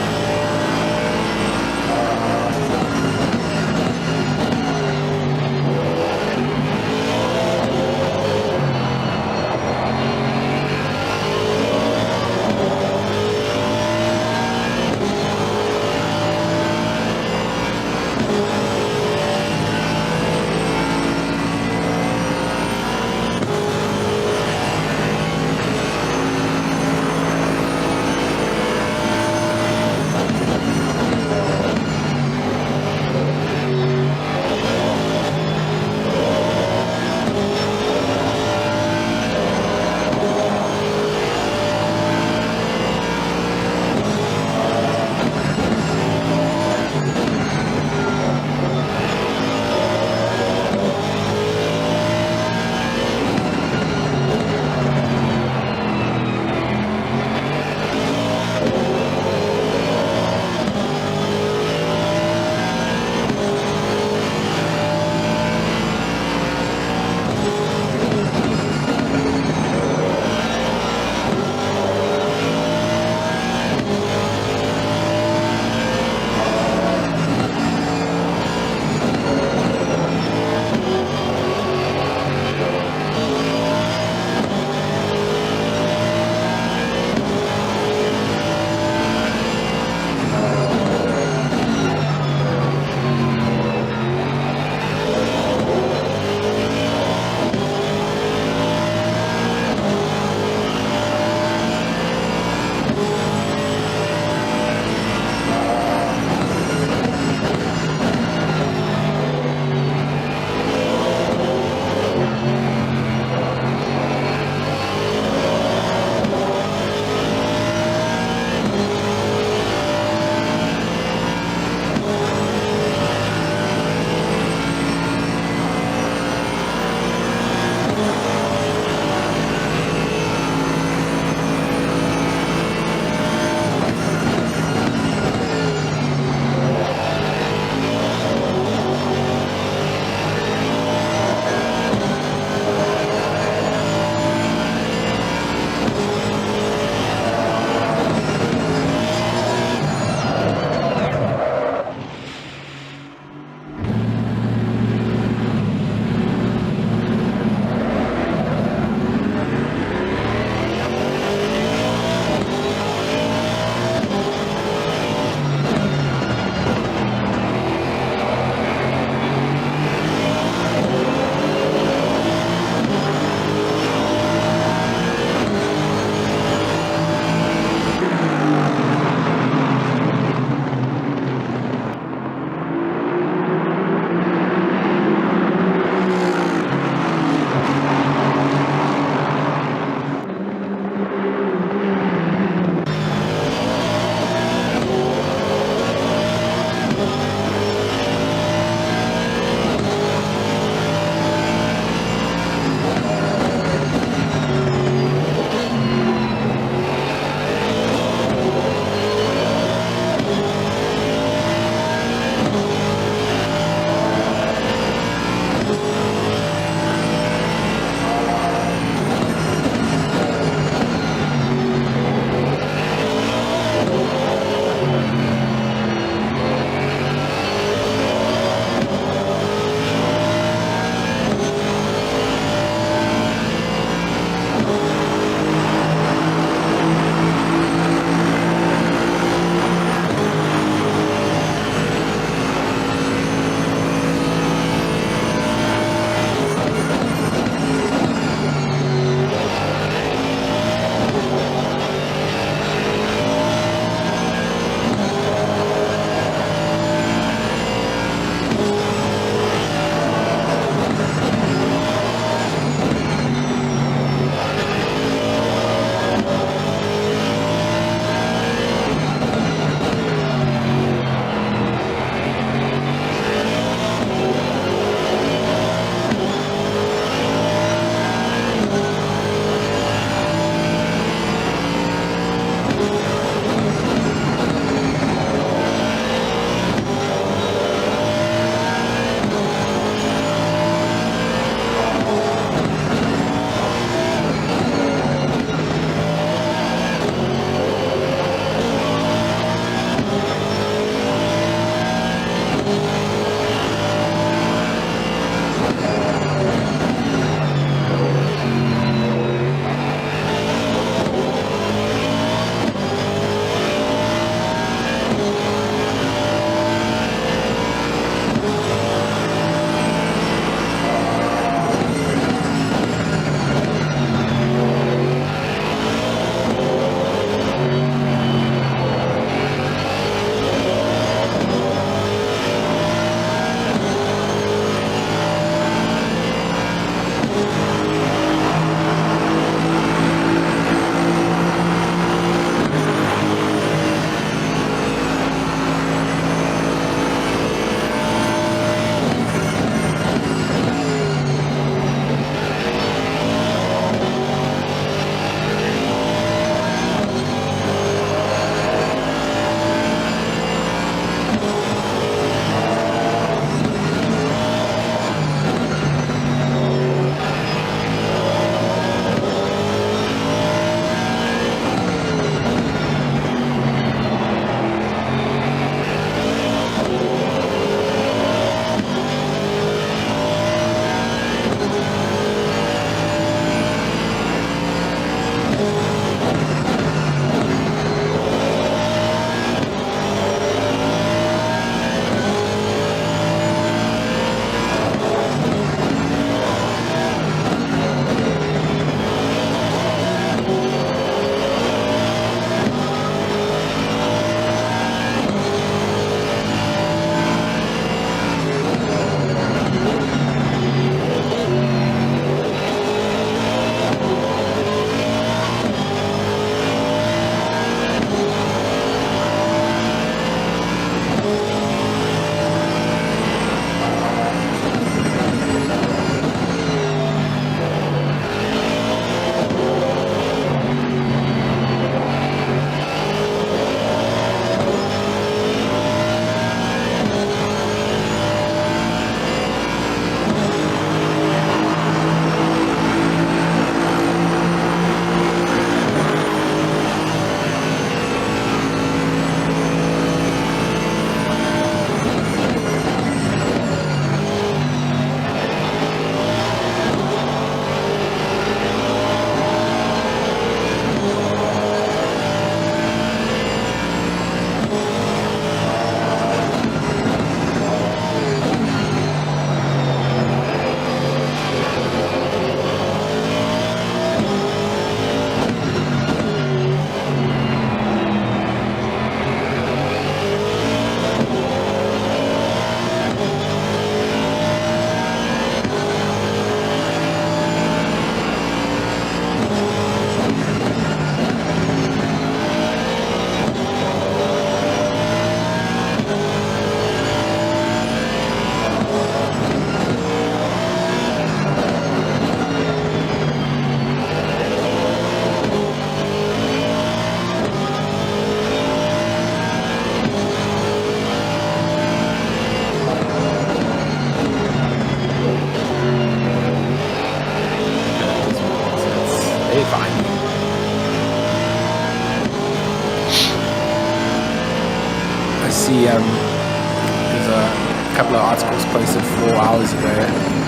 Speaker 1: a couple of articles posted 4 hours ago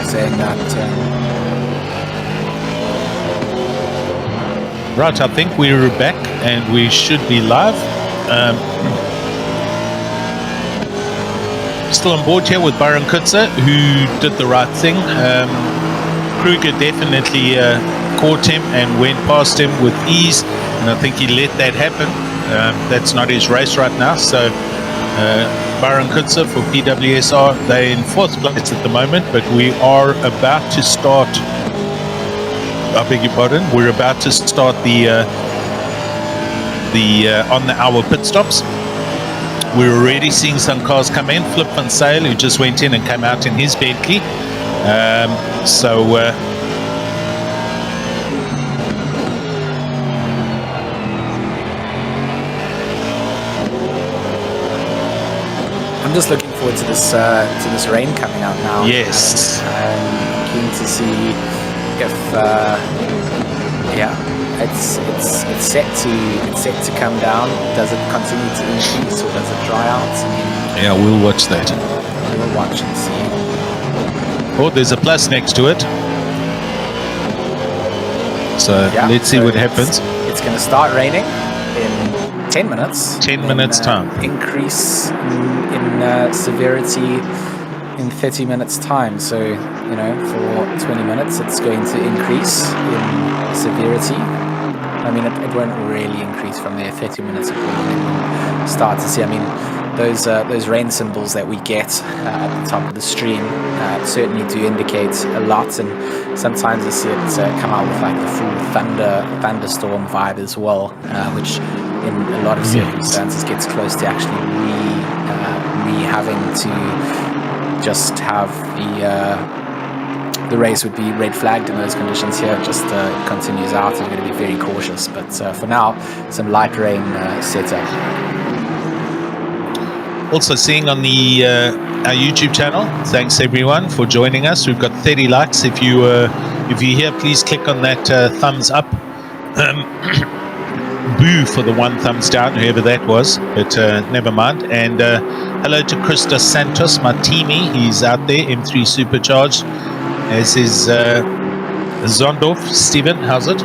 Speaker 1: saying that.
Speaker 2: Right, I think we're back and we should be live. Still on board here with Byron Kutzer, who did the right thing. Kruger definitely caught him and went past him with ease, and I think he let that happen. That's not his race right now. So Byron Kutzer for PWSR, they're in 4th place at the moment, but we are about to start. I beg your pardon. We're about to start the on the hour pit stops. We're already seeing some cars come in. Flip van Sale, who just went in and came out in his Bentley.
Speaker 1: I'm just looking forward to this rain coming out now.
Speaker 2: Yes.
Speaker 1: I'm keen to see if it's set to come down. Does it continue to increase or does it dry out? I mean,
Speaker 2: yeah, we'll watch that.
Speaker 1: We'll watch and see.
Speaker 2: Oh, there's a plus next to it. So
Speaker 1: yeah,
Speaker 2: let's see what happens.
Speaker 1: It's going to start raining in 10 minutes.
Speaker 2: 10 minutes time.
Speaker 1: Increase in severity in 30 minutes time. So, you know, for 20 minutes it's going to increase in severity. I mean, it won't really increase from there. 30 minutes it will start to see. I mean, those rain symbols that we get at the top of the stream certainly do indicate a lot, and sometimes you see it come out with like the full thunderstorm vibe as well, which in a lot of circumstances gets close to actually having to just have the race would be red flagged in those conditions. Here it just continues out. You're going to be very cautious, but for now some light rain setup.
Speaker 2: Also seeing on the our YouTube channel, thanks everyone for joining us. We've got 30 likes. If you're here, please click on that thumbs up. Boo for the 1 thumbs down, whoever that was, but never mind. And hello to Chris Dos Santos, my teamie. He's out there, M3 Supercharged, as is Zondorf. Stephen, how's it?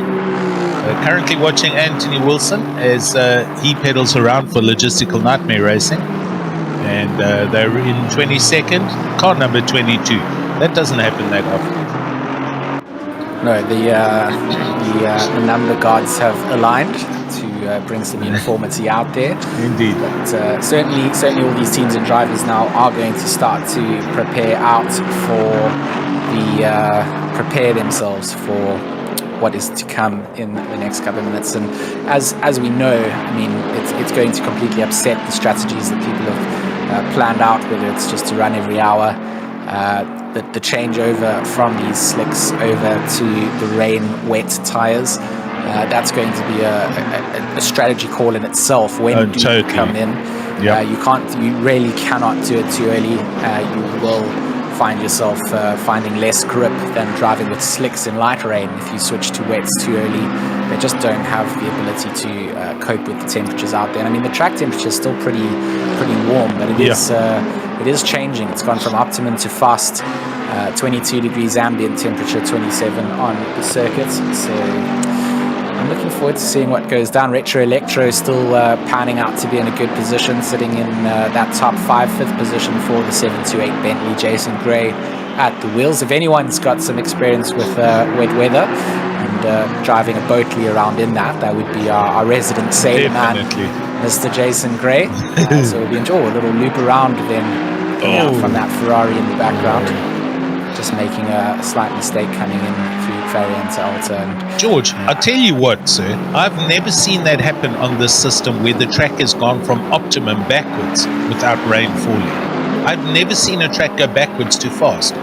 Speaker 2: Currently watching Anthony Wilson as he pedals around for Logistical Nightmare Racing. And they're in 22nd, car number 22. That doesn't happen that often.
Speaker 1: No, the number gods have aligned to bring some uniformity out there.
Speaker 2: Indeed.
Speaker 1: But certainly all these teams and drivers now are going to start to prepare themselves for what is to come in the next couple of minutes. And as we know, I mean, it's going to completely upset the strategies that people have planned out, whether it's just to run every hour, the changeover from these slicks over to the rain wet tires. That's going to be a strategy call in itself when you
Speaker 2: totally
Speaker 1: come in.
Speaker 2: Yep.
Speaker 1: You really cannot do it too early. You will find yourself finding less grip than driving with slicks in light rain if you switch to wets too early. They just don't have the ability to cope with the temperatures out there. And I mean, the track temperature is still pretty warm, but it is changing. It's gone from optimum to fast. 22 degrees ambient temperature, 27 on the circuit. So I'm looking forward to seeing what goes down. Retro Electro is still panning out to be in a good position, sitting in that top 5th position for the 728 Bentley. Jason Gray at the wheels. If anyone's got some experience with wet weather and driving a boatly around in that would be our resident sailor man, Mr. Jason Gray. So we'll be enjoying a little loop around then from that Ferrari in the background. Just making a slight mistake coming in through Variant Alta. And
Speaker 2: George, I tell you what, sir, I've never seen that happen on this system where the track has gone from optimum backwards without rain falling. I've never seen a track go backwards too fast.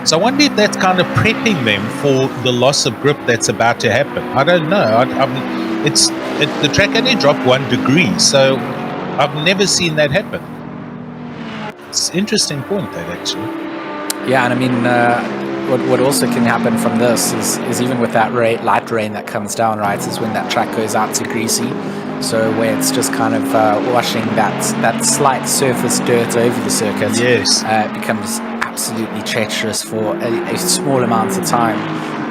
Speaker 2: So I wonder if that's kind of prepping them for the loss of grip that's about to happen. I don't know. The track only dropped 1 degree, so I've never seen that happen. It's an interesting point, that actually.
Speaker 1: Yeah, and I mean, what also can happen from this is even with that light rain that comes down, right, is when that track goes out to greasy. So where it's just kind of washing that slight surface dirt over the circuit.
Speaker 2: Yes.
Speaker 1: It becomes absolutely treacherous for a small amount of time.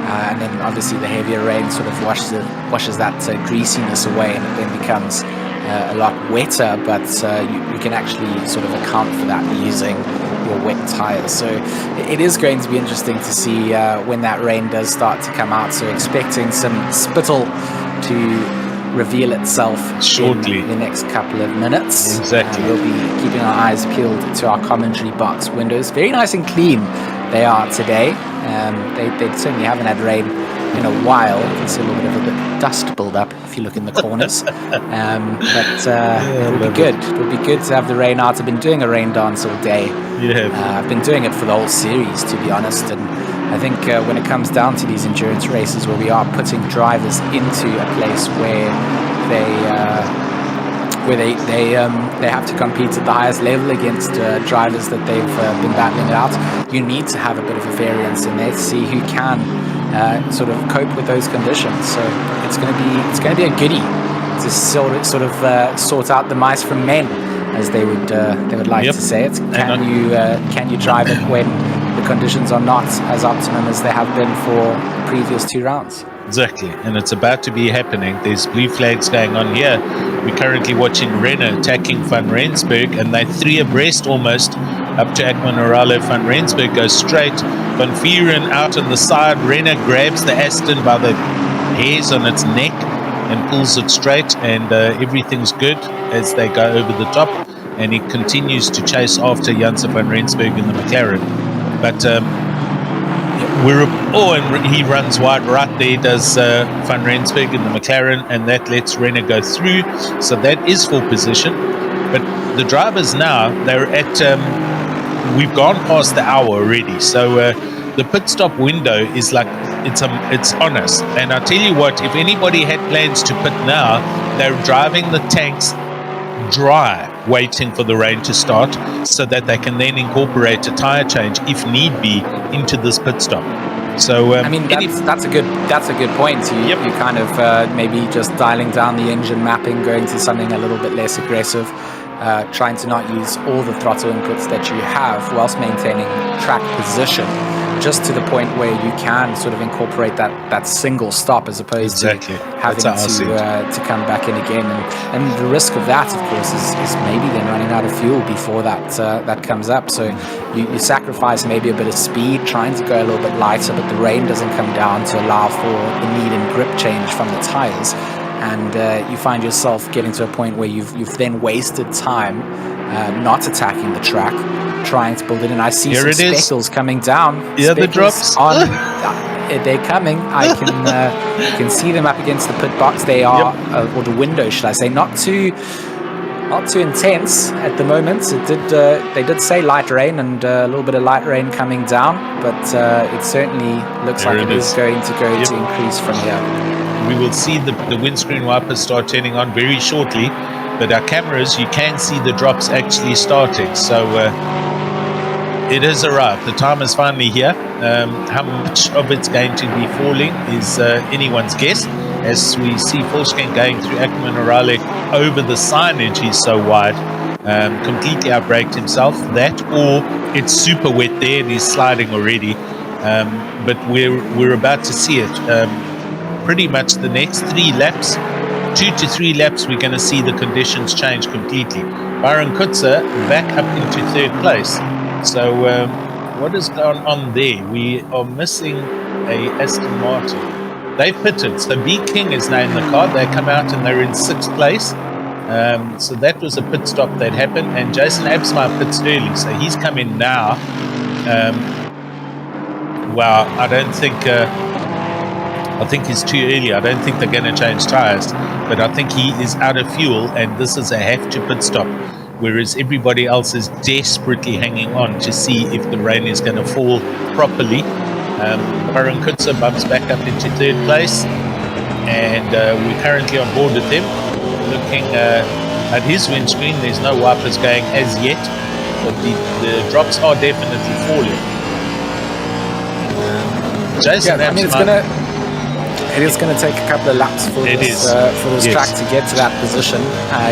Speaker 1: And then obviously the heavier rain sort of washes that greasiness away, and it then becomes a lot wetter, but you can actually sort of account for that using your wet tires. So it is going to be interesting to see when that rain does start to come out. So expecting some spittle to reveal itself shortly in the next couple of minutes.
Speaker 2: Exactly.
Speaker 1: We'll be keeping our eyes peeled to our commentary box windows. Very nice and clean they are today. They certainly haven't had rain in a while. You can see a little bit of a dust build up if you look in the corners. It'll be good. It'll be good to have the rain out. I've been doing a rain dance all day. I've been doing it for the whole series, to be honest. And I think when it comes down to these endurance races where we are putting drivers into a place where they have to compete at the highest level against drivers that they've been battling it out, you need to have a bit of a variance in there to see who can sort of cope with those conditions. So it's going to be a goodie to sort of sort out the mice from men, as they would like to say it. Can you drive it when the conditions are not as optimum as they have been for the previous 2 rounds?
Speaker 2: Exactly, and it's about to be happening. There's blue flags going on here. We're currently watching Renner attacking Van Rensburg, and they're 3 abreast almost up to Imola. Van Rensburg goes straight. Van Vieren out on the side. Renner grabs the Aston by the hairs on its neck and pulls it straight, and everything's good as they go over the top, and he continues to chase after Janse Van Rensburg in the McLaren. But and he runs wide right there, does Van Rensburg in the McLaren, and that lets Renner go through. So that is for position. But the drivers now, they're at, we've gone past the hour already. So the pit stop window is like, it's on us. And I tell you what, if anybody had plans to pit now, they're driving the tanks dry, waiting for the rain to start so that they can then incorporate a tire change if need be into this pit stop. So
Speaker 1: I mean, that's a good point. You kind of maybe just dialing down the engine mapping, going to something a little bit less aggressive, trying to not use all the throttle inputs that you have whilst maintaining track position, just to the point where you can sort of incorporate that single stop as opposed to having to come back in again. And the risk of that, of course, is maybe then running out of fuel before that comes up. So you sacrifice maybe a bit of speed, trying to go a little bit lighter, but the rain doesn't come down to allow for the need and grip change from the tires. And you find yourself getting to a point where you've then wasted time not attacking the track, trying to build it in. I see some speckles coming down.
Speaker 2: Yeah, the drops.
Speaker 1: They're coming. I can see them up against the pit box. They are, or the window, should I say, not too intense at the moment. They did say light rain and a little bit of light rain coming down, but it certainly looks like it is going to go to increase from here.
Speaker 2: We will see the windscreen wipers start turning on very shortly, but our cameras, you can see the drops actually starting. So it has arrived. The time is finally here. How much of it's going to be falling is anyone's guess. As we see Volkswagen going through Imola over the signage, he's so wide, completely outbraked himself. That, or it's super wet there and he's sliding already. But we're about to see it. Pretty much the next 3 laps, 2 to 3 laps, we're going to see the conditions change completely. Byron Kutzer back up into 3rd place. So what is going on there? We are missing a Aston Martin. They've pitted. So B King is now in the car. They come out and they're in 6th place. So that was a pit stop that happened. And Jason Absmeyer pits early. So he's come in now. I don't think... I think it's too early. I don't think they're going to change tyres. But I think he is out of fuel, and this is a have-to pit stop. Whereas everybody else is desperately hanging on to see if the rain is going to fall properly. Baron Kutzer bumps back up into 3rd place. And we're currently on board with him. Looking at his windscreen, there's no wipers going as yet. But the drops are definitely falling. Jason,
Speaker 1: I mean, it is gonna take a couple of laps for this
Speaker 2: Yes.
Speaker 1: track to get to that position.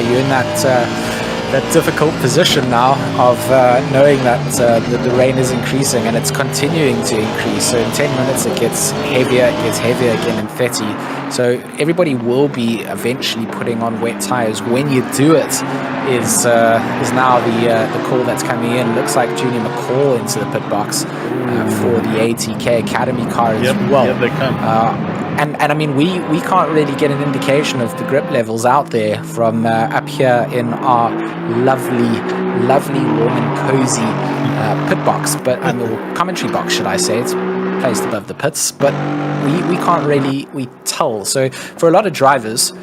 Speaker 1: You're in that difficult position now of knowing that the rain is increasing and it's continuing to increase. So in 10 minutes it gets heavier again in 30. So everybody will be eventually putting on wet tires. When you do it is now the call that's coming in. Looks like Junior McCall into the pit box for the ATK Academy car as well.
Speaker 2: Yep, they come.
Speaker 1: And I mean, we can't really get an indication of the grip levels out there from up here in our lovely, warm and cozy pit box, but or commentary box, should I say? It's placed above the pits, but we can't really tell. So for a lot of drivers,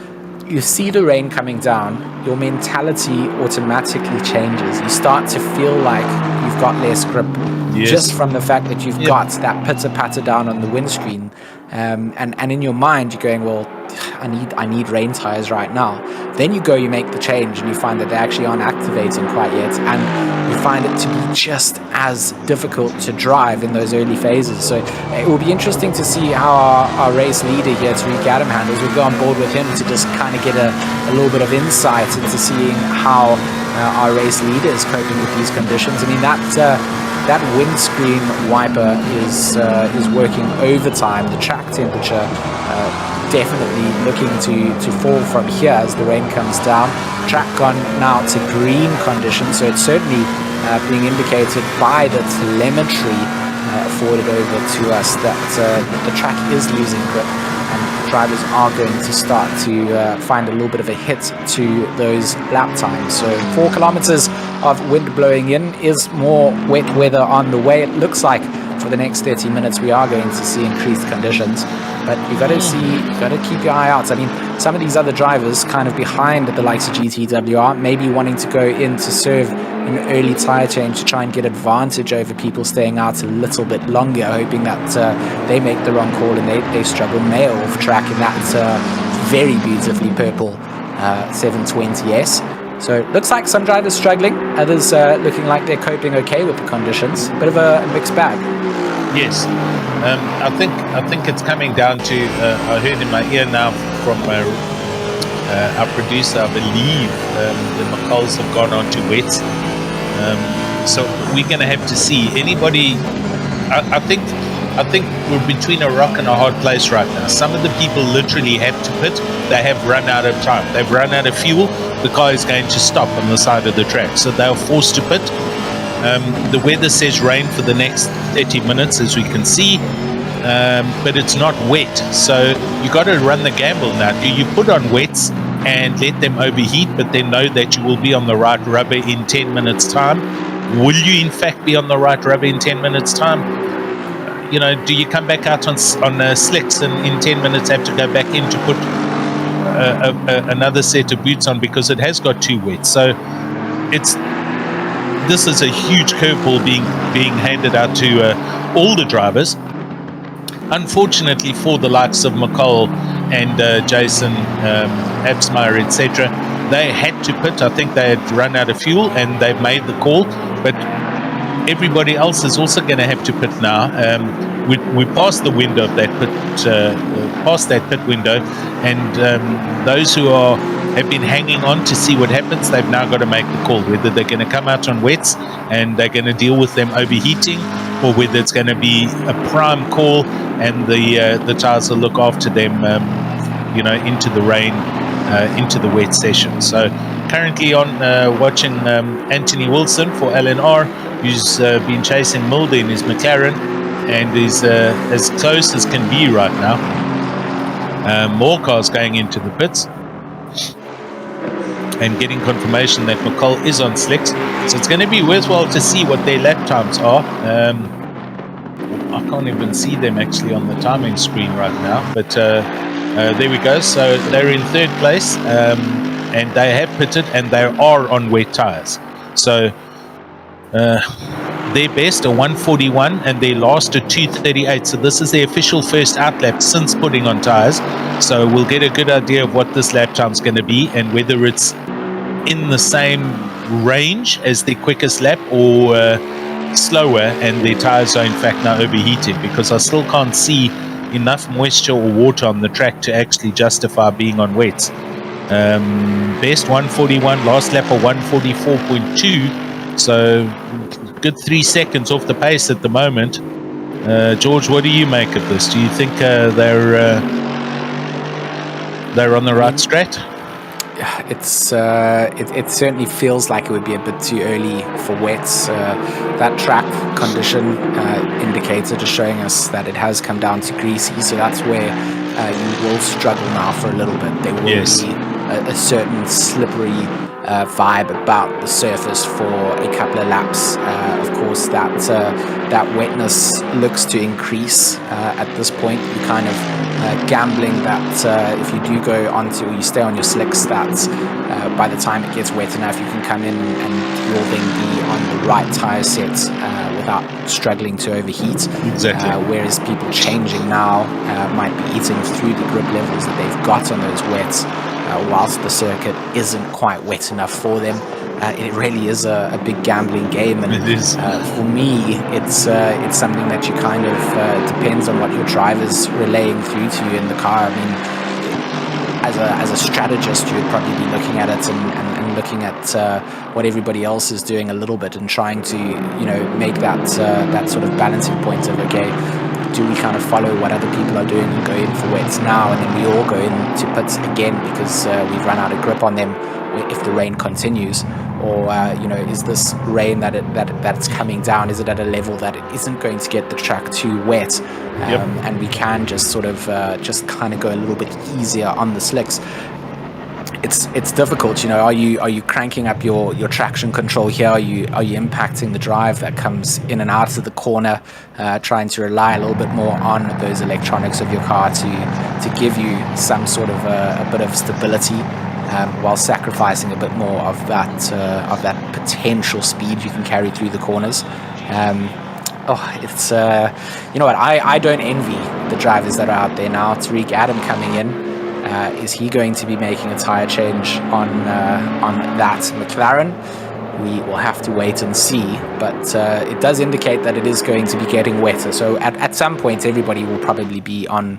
Speaker 1: you see the rain coming down, your mentality automatically changes. You start to feel like you've got less grip just from the fact that you've got that pitter-patter down on the windscreen. And in your mind, you're going, well, I need rain tires right now. Then you make the change, and you find that they actually aren't activating quite yet, and you find it to be just as difficult to drive in those early phases. So it will be interesting to see how our race leader here, Tariq Adam, handles. We'll go on board with him to just kind of get a little bit of insight into seeing how our race leader is coping with these conditions. I mean, that windscreen wiper is working overtime. The track temperature definitely looking to fall from here as the rain comes down. Track gone now to green conditions, so it's certainly being indicated by the telemetry forwarded over to us that the track is losing grip, and drivers are going to start to find a little bit of a hit to those lap times. So 4 kilometers of wind blowing in is more wet weather on the way. It looks like for the next 30 minutes we are going to see increased conditions, but you got to keep your eye out. I mean, some of these other drivers kind of behind the likes of GTWR maybe wanting to go in to serve an early tire change to try and get advantage over people staying out a little bit longer, hoping that they make the wrong call and they struggle nail off track in that very beautifully purple 720S. So it looks like some drivers struggling, others looking like they're coping okay with the conditions. Bit of a mixed bag.
Speaker 2: Yes, I think it's coming down to. I heard in my ear now from our producer, I believe the McCulls have gone on to wets. So we're going to have to see anybody. I think we're between a rock and a hard place right now. Some of the people literally have to pit. They have run out of time. They've run out of fuel. The car is going to stop on the side of the track, so they are forced to pit. The weather says rain for the next 30 minutes, as we can see, but it's not wet. So you got to run the gamble now. Do you put on wets and let them overheat, but then know that you will be on the right rubber in 10 minutes' time? Will you, in fact, be on the right rubber in 10 minutes' time? You know, do you come back out on slicks and in 10 minutes have to go back in to put another set of boots on because it has got too wet? So this is a huge curveball being handed out to all the drivers. Unfortunately for the likes of McCall and Jason, Absmeyer, etc., they had to pit. I think they had run out of fuel and they've made the call, but everybody else is also going to have to pit now. We passed the window of that pit, past that pit window, and those who have been hanging on to see what happens, they've now got to make the call whether they're going to come out on wets and they're going to deal with them overheating, or whether it's going to be a prime call and the tires will look after them, into the rain, into the wet session. So currently on watching Anthony Wilson for LNR, who's been chasing Mulder in his McLaren and is as close as can be right now. More cars going into the pits and getting confirmation that McCall is on slicks. So it's going to be worthwhile to see what their lap times are. I can't even see them actually on the timing screen right now, but there we go. So they're in third place, and they have pitted and they are on wet tires. So their best are 141 and their last are 238. So this is the official first out lap since putting on tires. So we'll get a good idea of what this lap time is going to be and whether it's in the same range as the quickest lap or slower and their tires are in fact now overheating, because I still can't see enough moisture or water on the track to actually justify being on wets. Best 141, last lap of 144.2, so good 3 seconds off the pace at the moment. George, what do you make of this? Do you think they're on the right strat?
Speaker 1: It certainly feels like it would be a bit too early for wets. That track condition indicator just showing us that it has come down to greasy, so that's where you will struggle now for a little bit. There will be a certain slippery vibe about the surface for a couple of laps. Of course, that wetness looks to increase at this point. You're kind of gambling that if you do go onto, or you stay on your slicks, that by the time it gets wet enough, you can come in and you'll then be on the right tire set without struggling to overheat.
Speaker 2: Exactly.
Speaker 1: Whereas people changing now might be eating through the grip levels that they've got on those wets, whilst the circuit isn't quite wet enough for them. It really is a big gambling game, and
Speaker 2: it is.
Speaker 1: For me, it's something that you kind of depends on what your driver's relaying through to you in the car. I mean, as a strategist, you would probably be looking at it and looking at what everybody else is doing a little bit and trying to make that sort of balancing point of, okay, do we kind of follow what other people are doing and go in for wets now, and then we all go into pits again because we've run out of grip on them if the rain continues? Or is this rain that's coming down, is it at a level that it isn't going to get the track too wet, and we can just sort of just kind of go a little bit easier on the slicks? It's difficult, Are you cranking up your traction control here? Are you impacting the drive that comes in and out of the corner, trying to rely a little bit more on those electronics of your car to give you some sort of a bit of stability, while sacrificing a bit more of that potential speed you can carry through the corners? It's what, I don't envy the drivers that are out there now. Tariq Adam coming in, is he going to be making a tire change on that McLaren? We will have to wait and see, but it does indicate that it is going to be getting wetter, so at some point everybody will probably be on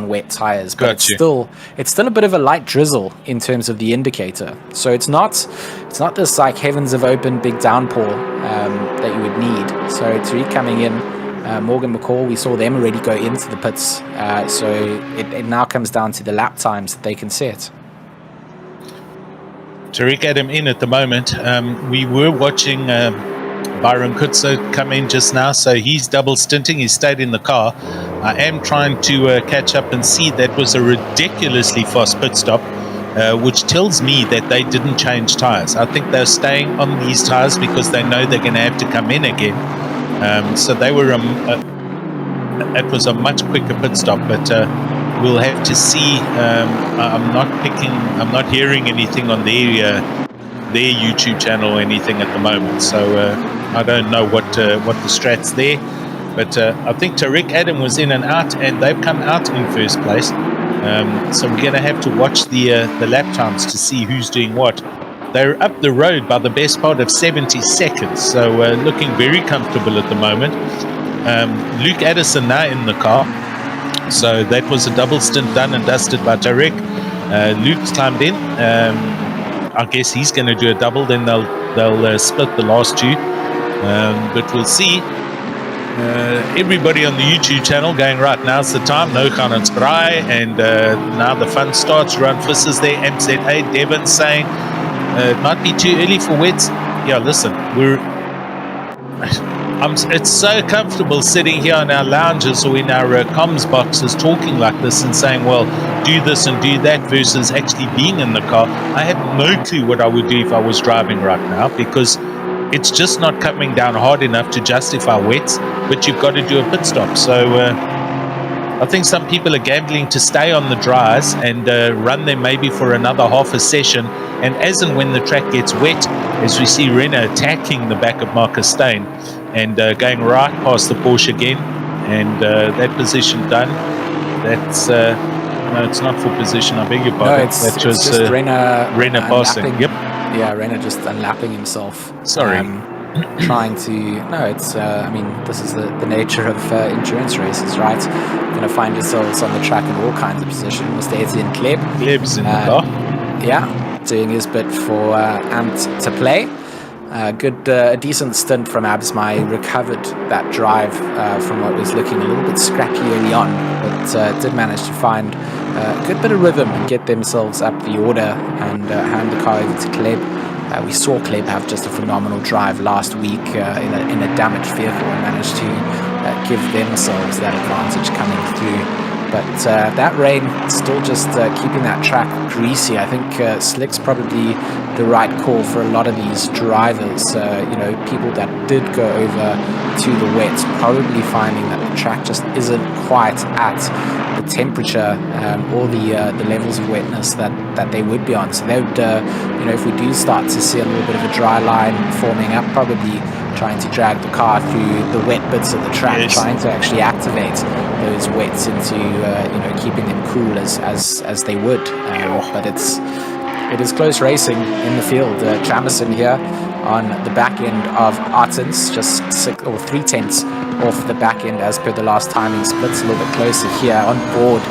Speaker 1: wet tires, but it's still a bit of a light drizzle in terms of the indicator. So it's not this like heavens have opened big downpour that you would need. So Tariq coming in, Morgan McCall, we saw them already go into the pits, so it now comes down to the lap times that they can set.
Speaker 2: Tariq Adam in at the moment. We were watching Byron Kutzer come in just now, so he's double stinting. He stayed in the car. I am trying to catch up and see. That was a ridiculously fast pit stop, which tells me that they didn't change tires. I think they're staying on these tires because they know they're going to have to come in again. So they were it was a much quicker pit stop, but we'll have to see. I'm not hearing anything on their YouTube channel or anything at the moment, so I don't know what the strat's there, but I think Tariq Adam was in and out, and they've come out in first place, so we're going to have to watch the lap times to see who's doing what. They're up the road by the best part of 70 seconds, so looking very comfortable at the moment. Luke Addison now in the car, so that was a double stint done and dusted by Tariq. Luke's climbed in. I guess he's going to do a double, then they'll split the last two, but we'll see. Everybody on the YouTube channel going, right, now's the time, no gaan ons braai, and now the fun starts. Ron Fliss is there, MZA, Devon saying it might be too early for wets. Yeah, listen, it's so comfortable sitting here in our lounges or in our comms boxes talking like this and saying, well, do this and do that, versus actually being in the car. I have no clue what I would do if I was driving right now, because it's just not coming down hard enough to justify wets, but you've got to do a pit stop. So I think some people are gambling to stay on the dries and run them maybe for another half a session, and as and when the track gets wet, as we see Renner attacking the back of Marcus Steyn and going right past the Porsche again, and that position done. That's no, it's not for position, I beg your pardon.
Speaker 1: No, it's just Renner
Speaker 2: passing. Yep.
Speaker 1: Yeah, Renner just unlapping himself.
Speaker 2: Sorry.
Speaker 1: trying to... No, it's... I mean, this is the nature of endurance races, right? You're going to find yourselves on the track in all kinds of positions. Mr. Etienne Kleb.
Speaker 2: Kleb's in the car.
Speaker 1: Yeah, doing his bit for Amped to play. A decent stint from Absmy. Recovered that drive from what was looking a little bit scrappy early on, but did manage to find a good bit of rhythm and get themselves up the order and hand the car over to Kleb. We saw Kleb have just a phenomenal drive last week in a damaged vehicle and managed to give themselves that advantage coming through. But that rain still just keeping that track greasy. I think slick's probably the right call for a lot of these drivers. People that did go over to the wets probably finding that the track just isn't quite at the temperature or the levels of wetness that they would be on. So they would, if we do start to see a little bit of a dry line forming up, probably trying to drag the car through the wet bits of the track, yes, trying to actually activate those wets into keeping them cool as they would. But it is close racing in the field. Jamison here on the back end of Artens, just 3/10 off the back end as per the last timing splits. A little bit closer here on board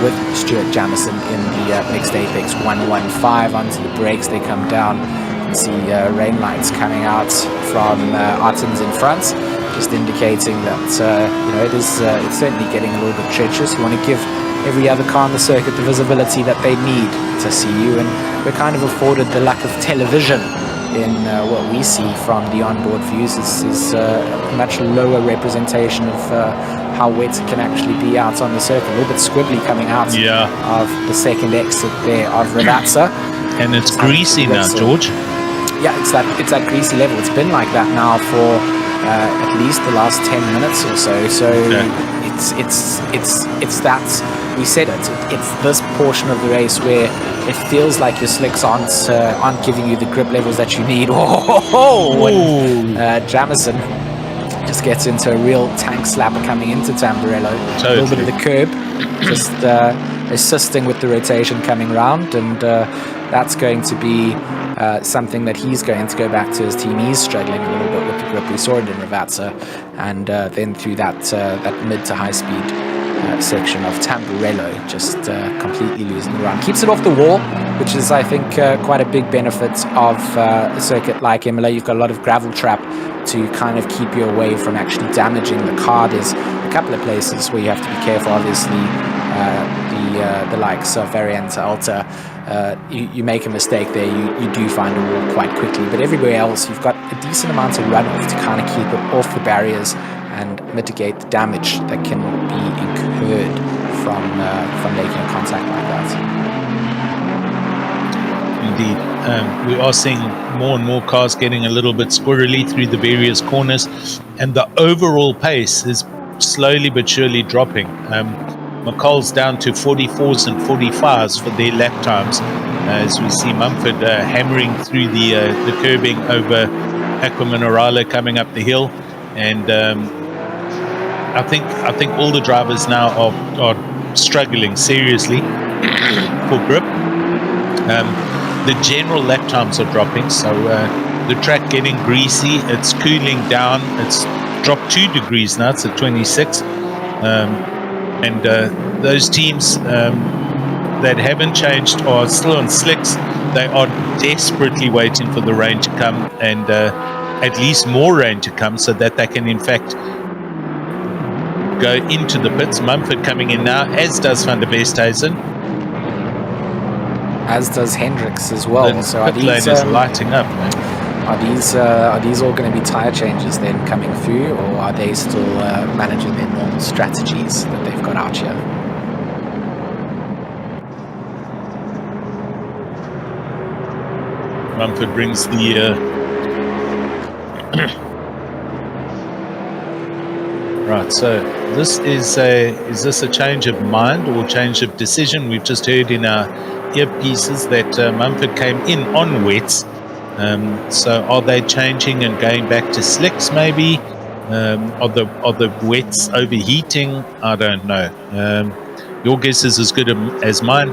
Speaker 1: with Stuart Jamison in the mixed Apex 115. Onto the brakes they come down. You can see rain lights coming out from Artens in front, just indicating that it's certainly getting a little bit treacherous. You want to give every other car on the circuit the visibility that they need to see you, and we're kind of afforded the lack of television in what we see from the onboard views is a much lower representation of how wet it can actually be out on the circuit. A little bit squibbly coming out of the second exit there of Ravazza.
Speaker 2: And it's greasy now, George.
Speaker 1: Yeah, it's that greasy level. It's been like that now for at least the last 10 minutes or so. So it's that, we said it. It's this portion of the race where it feels like your slicks aren't giving you the grip levels that you need. Jamison just gets into a real tank slapper coming into Tamburello. Totally. A little bit of the curb, just assisting with the rotation coming round, and that's going to be something that he's going to go back to his team. He's struggling a little bit with the grip. We saw it in Ravazza, and then through that mid to high speed section of Tamburello, just completely losing the run. Keeps it off the wall, which is, I think, quite a big benefit of a circuit like Imola. You've got a lot of gravel trap to kind of keep you away from actually damaging the car. There's a couple of places where you have to be careful. Obviously, the likes of Variante Alta, you make a mistake there, you do find a wall quite quickly. But everywhere else, you've got a decent amount of runoff to kind of keep it off the barriers and mitigate the damage that can be incurred from making a contact like that.
Speaker 2: Indeed. We are seeing more and more cars getting a little bit squirrely through the various corners, and the overall pace is slowly but surely dropping. McCall's down to 44s and 45s for their lap times, as we see Mumford hammering through the curbing over Aqua Minerale coming up the hill, and I think all the drivers now are struggling seriously for grip. The general lap times are dropping, so the track getting greasy. It's cooling down. It's dropped 2 degrees now. It's at 26. And those teams that haven't changed are still on slicks. They are desperately waiting for the rain to come, and at least more rain to come, so that they can in fact go into the pits. Mumford coming in now, as does Van der Westhuizen.
Speaker 1: As does Hendricks as well.
Speaker 2: The
Speaker 1: so
Speaker 2: pit lane is lighting up.
Speaker 1: Are these all going to be tyre changes then coming through, or are they still managing their normal strategies that they've got out here?
Speaker 2: Mumford brings the right. So this is this a change of mind or change of decision? We've just heard in our earpieces that Mumford came in on wets. So are they changing and going back to slicks maybe? Are the wets overheating? I don't know. Your guess is as good as mine.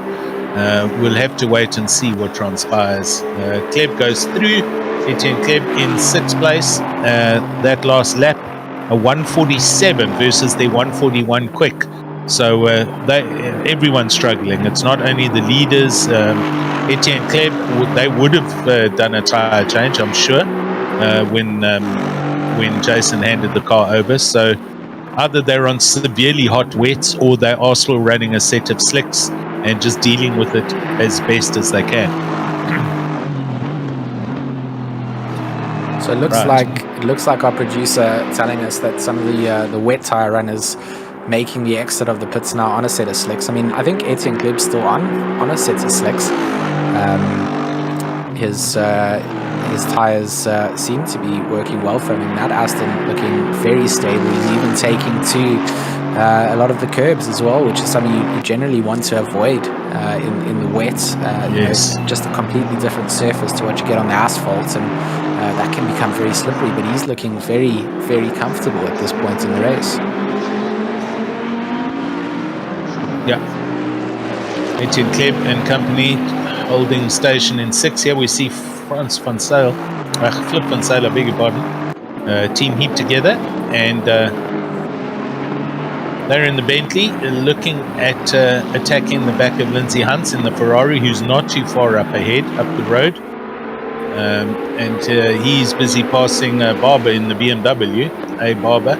Speaker 2: We'll have to wait and see what transpires. Kleb goes through. Etienne Kleb in 6th place. That last lap, a 147 versus their 141 quick. So everyone's struggling. It's not only the leaders. Etienne Kleb, they would have done a tyre change, I'm sure, when Jason handed the car over. So either they're on severely hot wets or they are still running a set of slicks and just dealing with it as best as they can.
Speaker 1: So it looks like our producer telling us that some of the wet tire runners making the exit of the pits now on a set of slicks. I mean, I think Etienne Kleb's still on a set of slicks. His tires seem to be working well for him. And Matt Aston looking very stable. He's even taking to a lot of the curbs as well, which is something you generally want to avoid in the wet.
Speaker 2: Yes.
Speaker 1: Just a completely different surface to what you get on the asphalt, and that can become very slippery. But he's looking very, very comfortable at this point in the race.
Speaker 2: Yeah. Etienne Kleb and company holding station in 6. Here we see Flip van Zyl, I beg your pardon. Team heaped together, and they're in the Bentley looking at attacking the back of Lindsay Hunts in the Ferrari, who's not too far up ahead, up the road. And he's busy passing Barber in the BMW, Barber.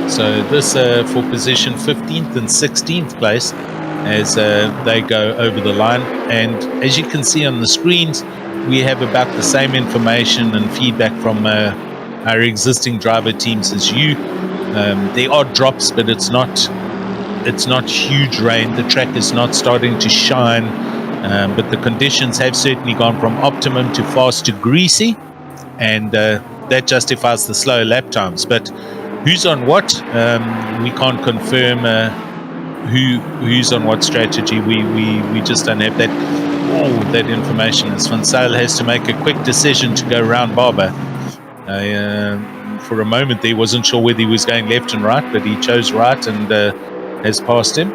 Speaker 2: So this for position 15th and 16th place as they go over the line. And as you can see on the screens, we have about the same information and feedback from our existing driver teams as you. There are drops, but it's not huge rain. The track is not starting to shine, but the conditions have certainly gone from optimum to fast to greasy, and that justifies the slow lap times. But who's on what? We can't confirm who's on what strategy. We just don't have that information. As Van Zyl has to make a quick decision to go around Barber. For a moment there, wasn't sure whether he was going left and right, but he chose right and has passed him.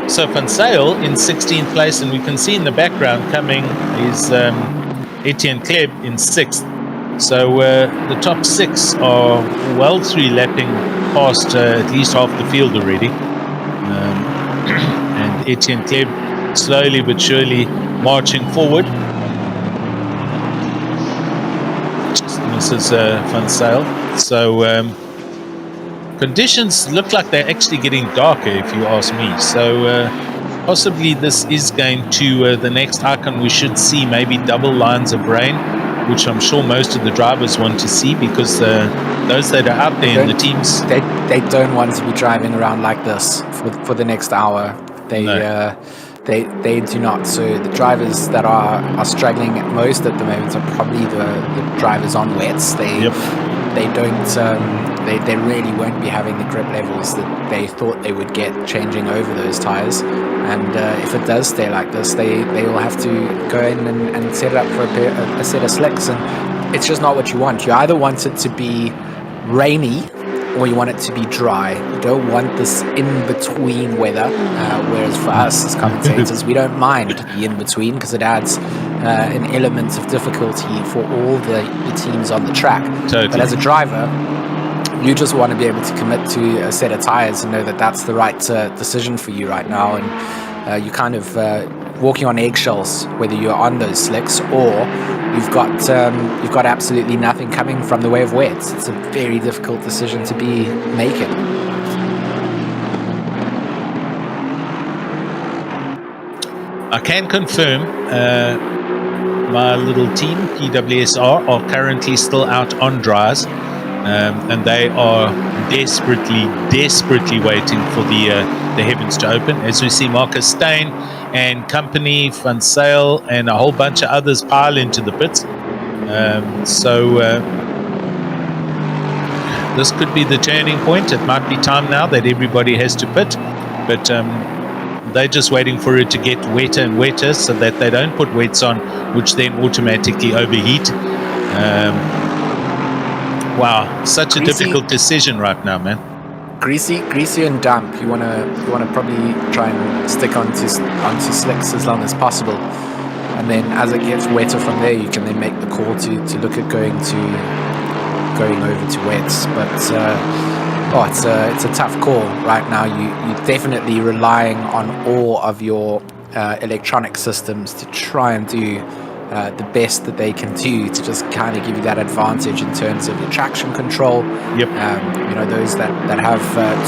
Speaker 2: So Van Zyl in 16th place, and we can see in the background coming is Etienne Kleb in 6th. So the top 6 are well through lapping past at least half the field already. And Etienne Kleb slowly but surely marching forward. This is Van Zyl. So conditions look like they're actually getting darker, if you ask me. So possibly this is going to the next icon. We should see maybe double lines of rain, which I'm sure most of the drivers want to see, because those that are out there in the teams,
Speaker 1: they don't want to be driving around like this for the next hour. They do not. So the drivers that are struggling most at the moment are probably the drivers on wets. They really won't be having the grip levels that they thought they would get changing over those tires. And if it does stay like this, they will have to go in and set it up for a set of slicks. And it's just not what you want. You either want it to be rainy or you want it to be dry. You don't want this in-between weather, whereas for us as commentators, we don't mind the in-between because it adds an element of difficulty for all the teams on the track.
Speaker 2: Totally.
Speaker 1: But as a driver, you just want to be able to commit to a set of tires and know that that's the right decision for you right now. And you're kind of walking on eggshells, whether you're on those slicks or you've got absolutely nothing coming from the way of wets. It's a very difficult decision to be making.
Speaker 2: I can confirm my little team, PWSR, are currently still out on dries, and they are desperately waiting for the heavens to open. As we see Marcus Steyn and company, Van Zyl, and a whole bunch of others pile into the pits. So this could be the turning point. It might be time now that everybody has to pit, but they're just waiting for it to get wetter and wetter so that they don't put wets on, which then automatically overheat. Wow, such a difficult decision right now, man.
Speaker 1: Greasy and damp. You wanna probably try and stick onto slicks as long as possible. and then as it gets wetter from there, you can then make the call to look at going over to wets. But it's a tough call right now. You're definitely relying on all of your electronic systems to try and do the best that they can do to just kind of give you that advantage in terms of your traction control.
Speaker 2: Yep.
Speaker 1: Those that have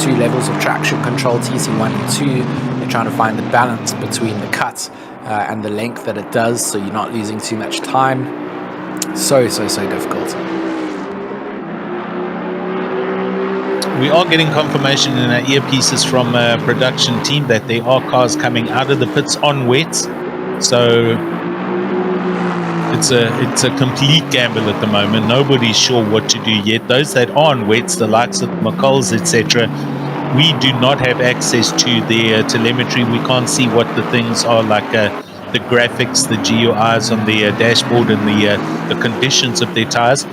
Speaker 1: 2 levels of traction control, TC1 and 2, they're trying to find the balance between the cut and the length that it does, so you're not losing too much time. So difficult.
Speaker 2: We are getting confirmation in our earpieces from production team that there are cars coming out of the pits on wets. So it's a complete gamble at the moment. Nobody's sure what to do yet. Those that are on wets, the likes of McColl's, etc., we do not have access to their telemetry. We can't see what the things are like, the graphics, the GUIs on the dashboard, and the conditions of their tires.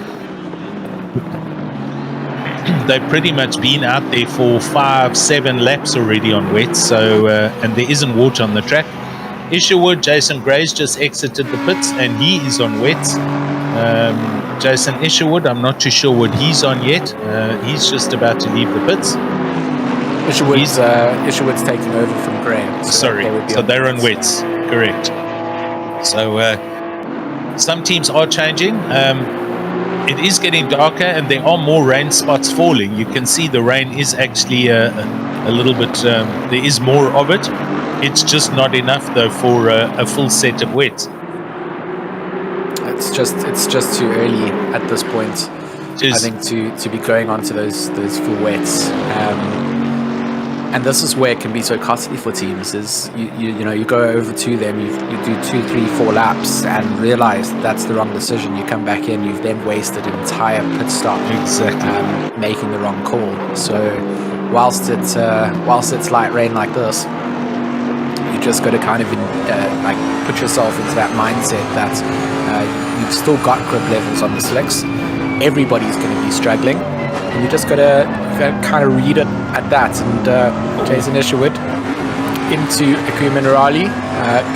Speaker 2: They've pretty much been out there for 5-7 laps already on wets, so and there isn't water on the track. Isherwood, Jason Gray's just exited the pits and he is on wets. Jason Isherwood, I'm not too sure what he's on yet. He's just about to leave the pits.
Speaker 1: Isherwood's taking over from Gray.
Speaker 2: So they're on wets, correct. So some teams are changing. It is getting darker and there are more rain spots falling. You can see the rain is actually a little bit, there is more of it. It's just not enough though for a full set of wets.
Speaker 1: It's just too early at this point, I think, to be going on to those full wets. And this is where it can be so costly for teams, is you go over to them, you do 2, 3, 4 laps and realize that's the wrong decision. You come back in, you've then wasted an entire pit stop.
Speaker 2: Exactly.
Speaker 1: Making the wrong call. So whilst it's light rain like this, you just got to kind of put yourself into that mindset that you've still got grip levels on the slicks. Everybody's going to be struggling, and you just got to kind of read it at that. And Jason Isherwood into Aku Minerali,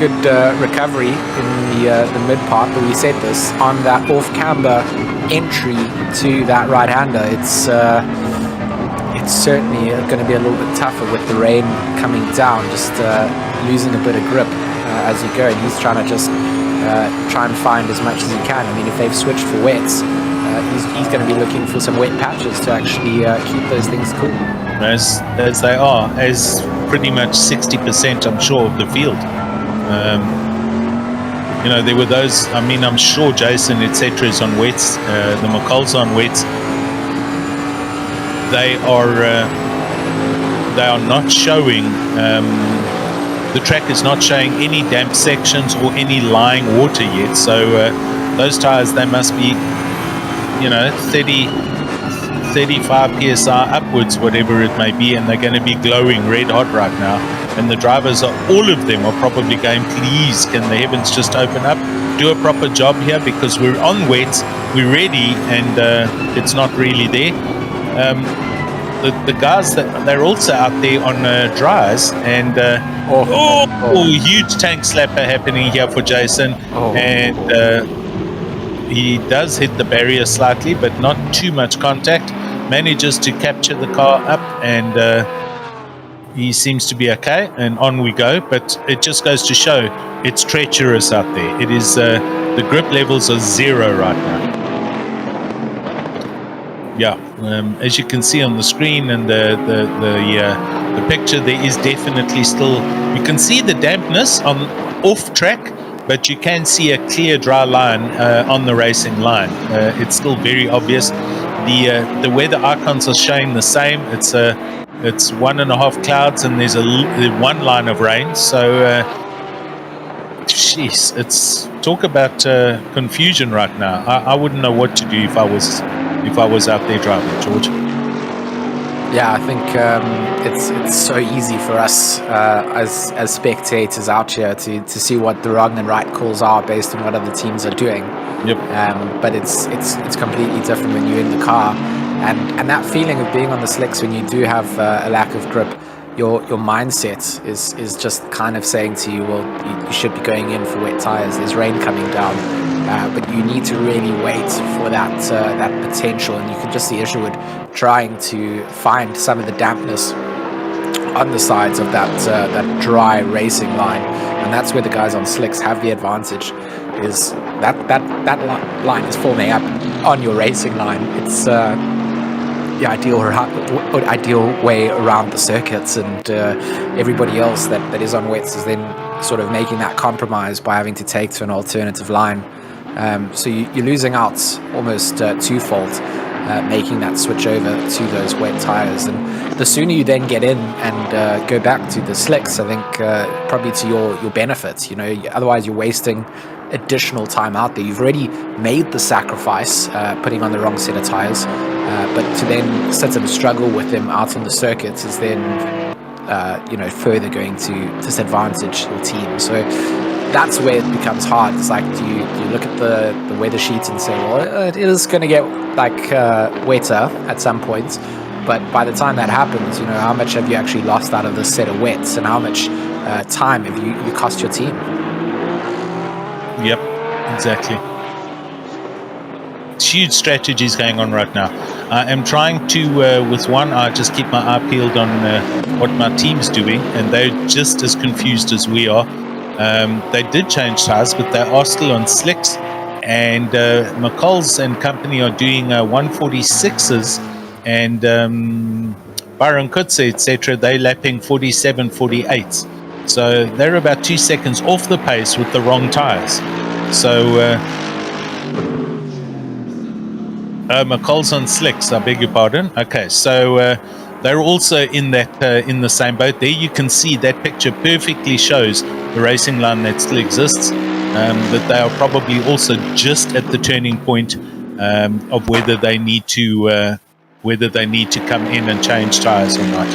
Speaker 1: good recovery in the mid part, but we said this on that off camber entry to that right hander. It's certainly going to be a little bit tougher with the rain coming down, just losing a bit of grip as you go. And he's trying to just try and find as much as he can. I mean, if they've switched for wets, he's going to be looking for some wet patches to actually keep those things cool.
Speaker 2: As they are, as pretty much 60%, I'm sure, of the field. There were those. I mean, I'm sure Jason, etc., is on wets. The McColl's on wets. They are not showing. The track is not showing any damp sections or any lying water yet. So those tires, they must be, 30, 35 psi upwards, whatever it may be, and they're going to be glowing red hot right now. And the drivers all of them are probably going, please, can the heavens just open up, do a proper job here, because we're on wets, we're ready, and it's not really there. The guys they're also out there on dryers, and huge tank slapper happening here for Jason, and he does hit the barrier slightly, but not too much contact. Manages to capture the car up, and he seems to be okay, and on we go. But it just goes to show it's treacherous out there. It is the grip levels are 0 right now. As you can see on the screen and the picture, there is definitely still, you can see the dampness on off track, but you can see a clear dry line on the racing line. It's still very obvious. The weather icons are showing the same. It's 1.5 clouds, and there's one line of rain. So it's talk about confusion right now. I wouldn't know what to do if I was out there driving, George.
Speaker 1: Yeah, I think it's so easy for us as spectators out here to see what the wrong and right calls are based on what other teams are doing.
Speaker 2: Yep.
Speaker 1: But it's completely different when you're in the car, and that feeling of being on the slicks when you do have a lack of grip. your mindset is just kind of saying to you, well, you should be going in for wet tires. There's rain coming down, but you need to really wait for that potential. And you can just see Isherwood trying to find some of the dampness on the sides of that dry racing line, and that's where the guys on slicks have the advantage. Is that line is forming up on your racing line. It's the ideal way around the circuits, and everybody else that is on wets is then sort of making that compromise by having to take to an alternative line. So you're losing out almost twofold, making that switch over to those wet tires. And the sooner you then get in and go back to the slicks, I think probably to your benefit. Otherwise you're wasting additional time out there. You've already made the sacrifice putting on the wrong set of tires, but to then sit and struggle with them out on the circuits is then further going to disadvantage your team. So that's where it becomes hard. It's like, do you look at the weather sheet and say, well, it is going to get wetter at some point, but by the time that happens, how much have you actually lost out of this set of wets, and how much time have you cost your team?
Speaker 2: Yep, exactly. Huge strategies going on right now. I am trying to, with one eye, just keep my eye peeled on what my team's doing, and they're just as confused as we are. They did change tires, but they are still on slicks, and McCall's and company are doing 146s, and Byron Kutze, etc., they're lapping 47, 48s. So they're about 2 seconds off the pace with the wrong tires. So McCall's on slicks, I beg your pardon. Okay, so they're also in that in the same boat. There you can see that picture perfectly shows the racing line that still exists, but they are probably also just at the turning point of whether they need to come in and change tires or not.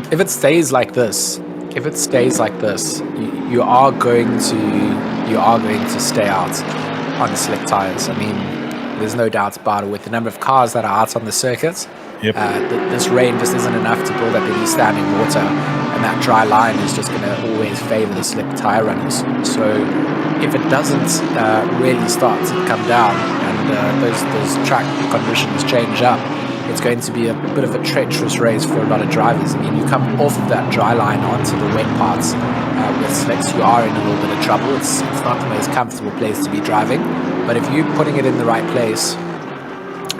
Speaker 1: If it stays like this, you are going to stay out on slick tires. I mean, there's no doubt about it. With the number of cars that are out on the circuit,
Speaker 2: yep.
Speaker 1: This rain just isn't enough to build up any standing water, and that dry line is just going to always favour the slick tire runners. So if it doesn't really start to come down and those track conditions change up, it's going to be a bit of a treacherous race for a lot of drivers. I mean, you come off of that dry line onto the wet parts with slicks, you are in a little bit of trouble. It's not the most comfortable place to be driving, but if you're putting it in the right place,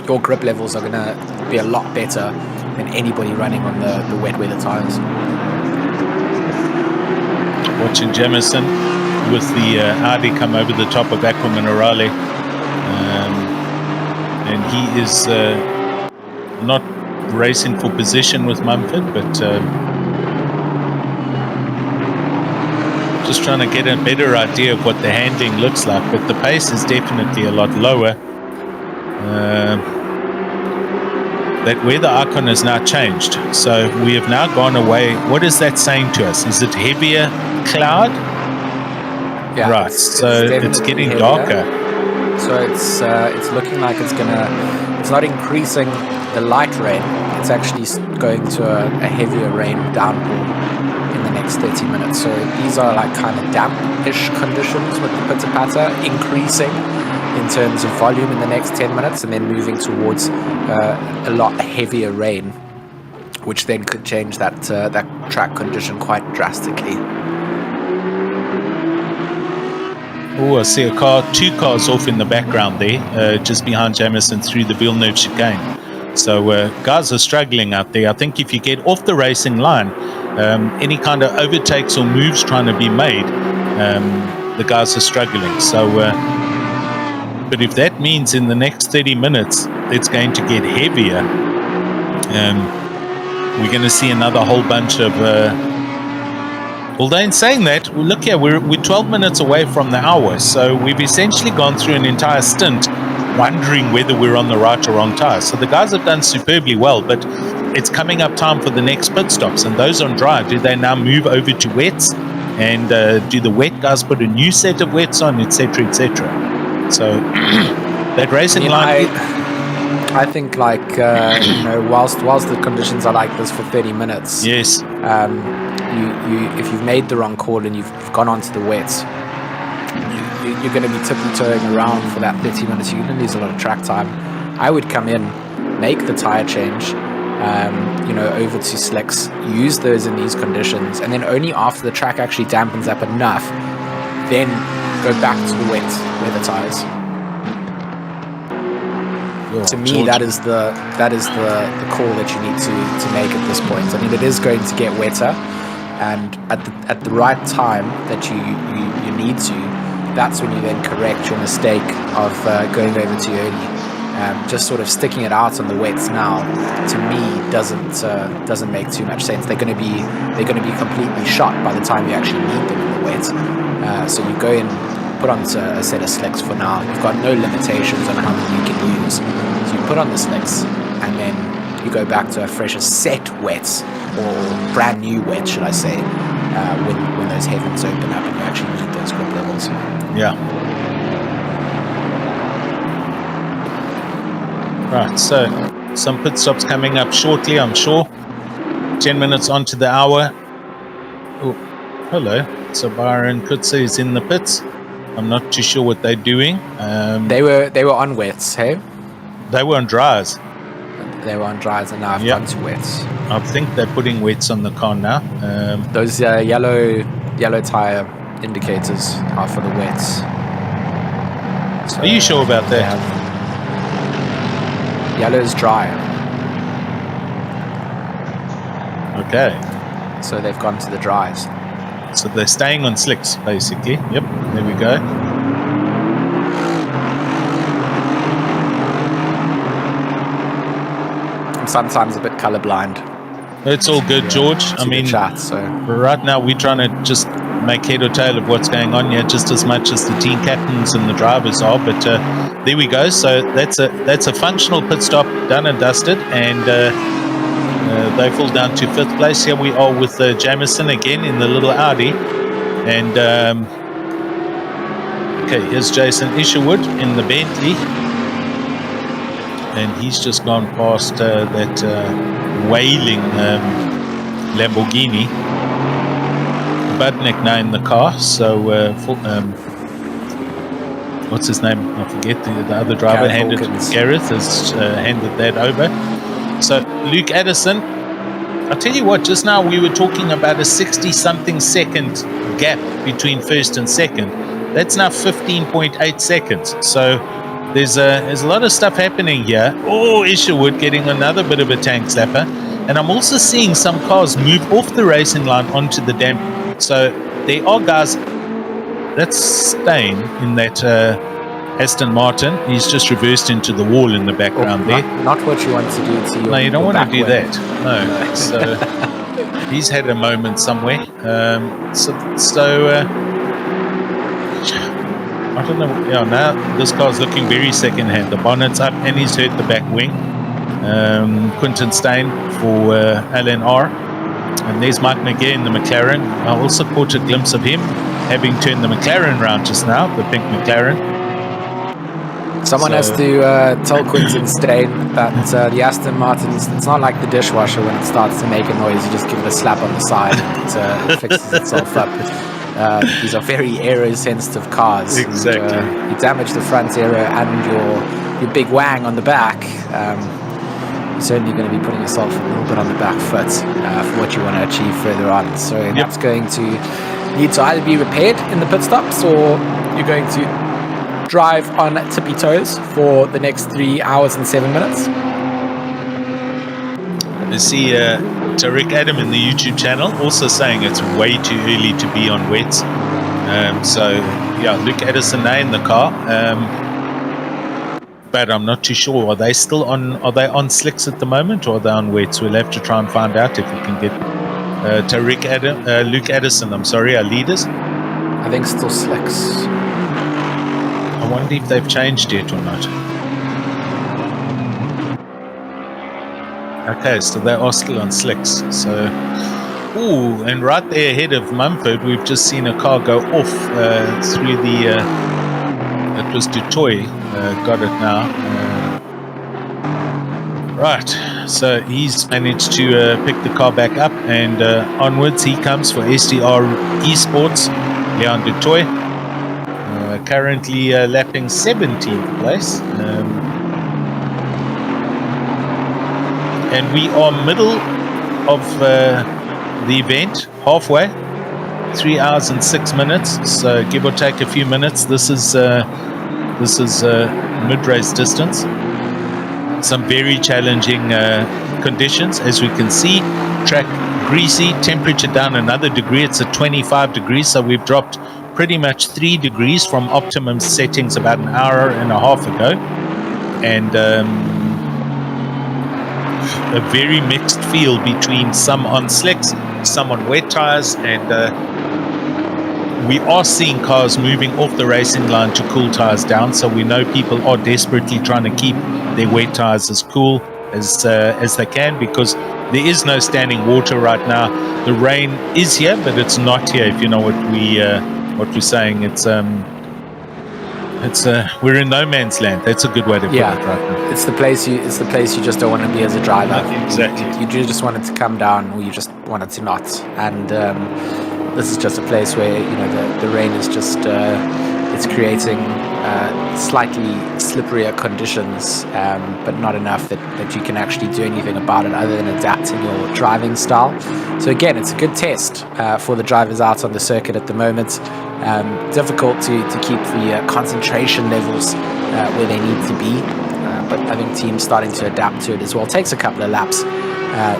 Speaker 1: your grip levels are going to be a lot better than anybody running on the wet weather tires.
Speaker 2: Watching Jamison with the Audi come over the top of Aqua Minerale, and he is not racing for position with Mumford, but just trying to get a better idea of what the handling looks like. But the pace is definitely a lot lower. That weather icon has now changed, so we have now gone away. What is that saying to us? Is it heavier cloud?
Speaker 1: Yeah,
Speaker 2: right. It's getting heavier. Darker.
Speaker 1: So it's looking like it's not increasing the light rain. It's actually going to a heavier rain downpour in the next 30 minutes. So these are like kind of damp-ish conditions with the pitter-patter increasing in terms of volume in the next 10 minutes, and then moving towards a lot heavier rain, which then could change that track condition quite drastically.
Speaker 2: Oh, I see a car, 2 cars off in the background there, just behind Jamison through the Villeneuve chicane. So guys are struggling out there. I think if you get off the racing line, any kind of overtakes or moves trying to be made, the guys are struggling. So, but if that means in the next 30 minutes it's going to get heavier, we're going to see another whole bunch of... although in saying that, look here, we're 12 minutes away from the hour, so we've essentially gone through an entire stint wondering whether we're on the right or wrong tire. So the guys have done superbly well, but it's coming up time for the next pit stops, and those on dry, do they now move over to wets, and do the wet guys put a new set of wets on, etc., etc.? So that racing line...
Speaker 1: I think whilst the conditions are like this for 30 minutes,
Speaker 2: Yes.
Speaker 1: if you've made the wrong call and you've gone onto the wet, you're going to be tippy-toeing around for that 30 minutes. You're going to lose a lot of track time. I would come in, make the tire change, over to slicks, use those in these conditions, and then only after the track actually dampens up enough, then go back to the weather tires. To me, that is the call that you need to make at this point. I mean, it is going to get wetter, and at the right time that you need to, that's when you then correct your mistake of going over too early. Just sort of sticking it out on the wets now, to me, doesn't make too much sense. They're going to be completely shot by the time you actually need them in the wet. So you go in, put on a set of slicks for now. You've got no limitations on how many you can use. So you put on the slicks, and then you go back to a fresher set wets, or brand new wet, should I say, when those heavens open up and you actually need those grip levels.
Speaker 2: Yeah. Right, so some pit stops coming up shortly, I'm sure. 10 minutes onto the hour. Oh, hello. So Byron Kutze is in the pits. I'm not too sure what they're doing.
Speaker 1: They were on wets, hey?
Speaker 2: They were on dryers.
Speaker 1: They were on dryers, and now I've gone to wets.
Speaker 2: I think they're putting wets on the car now.
Speaker 1: Those yellow tire indicators are for the wets. So,
Speaker 2: are you sure about that?
Speaker 1: Yellow is dry.
Speaker 2: Okay.
Speaker 1: So they've gone to the dries.
Speaker 2: So they're staying on slicks, basically. Yep, there we go.
Speaker 1: I'm sometimes a bit colorblind.
Speaker 2: It's all good, George. I mean, right now we're trying to just make head or tail of what's going on here, just as much as the team captains and the drivers are. But there we go. So that's a functional pit stop, done and dusted, and they fall down to 5th place. Here we are with Jameson again in the little Audi, and okay, here's Jason Isherwood in the Bentley, and he's just gone past that wailing Lamborghini. Budnick now in the car, so what's his name? I forget, the other driver Gareth has handed that over. So Luke Addison, I'll tell you what, just now we were talking about a 60-something second gap between first and second. That's now 15.8 seconds. So there's a lot of stuff happening here. Oh, Isherwood getting another bit of a tank slapper. And I'm also seeing some cars move off the racing line onto the damp. So there are guys that's staying in that Aston Martin. He's just reversed into the wall in the background there.
Speaker 1: Not what you want to do to your.
Speaker 2: No, you don't want to do
Speaker 1: way.
Speaker 2: that. No. So he's had a moment somewhere. I don't know. Yeah, now this car's looking very second-hand. The bonnet's up and he's hurt the back wing. Quinton Stein for LNR. And there's Mike McGee in the McLaren. I also caught a glimpse of him having turned the McLaren round just now, the pink McLaren.
Speaker 1: Someone has to tell Quinton Stein that the Aston Martin, it's not like the dishwasher when it starts to make a noise. You just give it a slap on the side. It fixes itself up. These are very aero-sensitive cars.
Speaker 2: Exactly.
Speaker 1: And, you damage the front aero and your big wang on the back. You're certainly going to be putting yourself a little bit on the back foot for what you want to achieve further on. So that's going to need to either be repaired in the pit stops, or you're going to drive on tippy toes for the next 3 hours and 7 minutes.
Speaker 2: I see Tariq Adam in the YouTube channel also saying it's way too early to be on wets. So yeah, Luke Addison now in the car. But I'm not too sure. Are they still on? Are they on slicks at the moment, or are they on wets? We'll have to try and find out if we can get Luke Addison. I'm sorry, our leaders.
Speaker 1: I think still slicks.
Speaker 2: I wonder if they've changed yet or not. Okay, so they are still on slicks. So, ooh, and right there ahead of Mumford, we've just seen a car go off through the. It was Dutoy. Got it now. Right, so he's managed to pick the car back up, and onwards he comes for SDR Esports, Leon du Toit, currently lapping 17th place. And we are middle of the event, halfway, 3 hours and 6 minutes, so give or take a few minutes. This is mid-race distance. Some very challenging conditions, as we can see. Track greasy, temperature down another degree. It's at 25 degrees, so we've dropped pretty much 3 degrees from optimum settings about an hour and a half ago. And a very mixed field between some on slicks, some on wet tires, and we are seeing cars moving off the racing line to cool tires down, so we know people are desperately trying to keep their wet tires as cool as they can, because there is no standing water right now. The rain is here, but it's not here. If you know what we're saying, it's we're in no man's land. That's a good way to put it right now.
Speaker 1: It's the place you just don't want to be as a driver.
Speaker 2: Exactly.
Speaker 1: You just want it to come down, or you just want it to not. And this is just a place where the rain is just it's creating slightly slipperier conditions, but not enough that you can actually do anything about it other than adapting your driving style. So again, it's a good test for the drivers out on the circuit at the moment. Difficult to keep the concentration levels where they need to be, but I think teams starting to adapt to it as well. It takes a couple of laps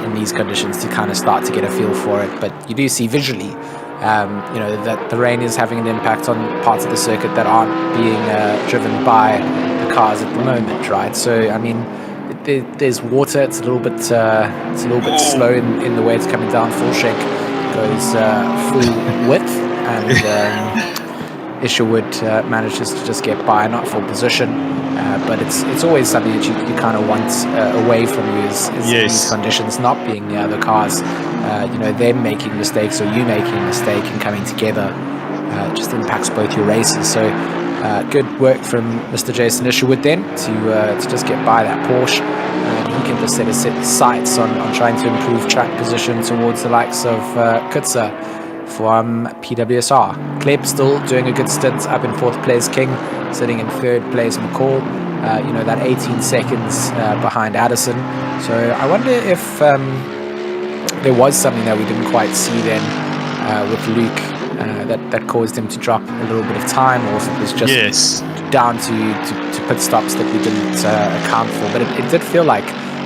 Speaker 1: in these conditions to kind of start to get a feel for it, but you do see visually that the rain is having an impact on parts of the circuit that aren't being driven by the cars at the moment, right? So I mean, there's water. It's a little bit slow in the way it's coming down. Fullshank goes full width, and Isherwood manages to just get by, not full position. But it's always something that you kind of want away from you is these conditions, not being near the cars. Them making mistakes or you making a mistake and coming together just impacts both your races. So good work from Mr. Jason Isherwood then to just get by that Porsche. He can just set his sights on trying to improve track position towards the likes of Kutzer from PWSR. Kleb still doing a good stint up in 4th place. King sitting in 3rd place. McCall, that 18 seconds behind Addison. So I wonder if there was something that we didn't quite see then with Luke that caused him to drop a little bit of time, or if it was just down to pit stops that we didn't account for. But it did feel like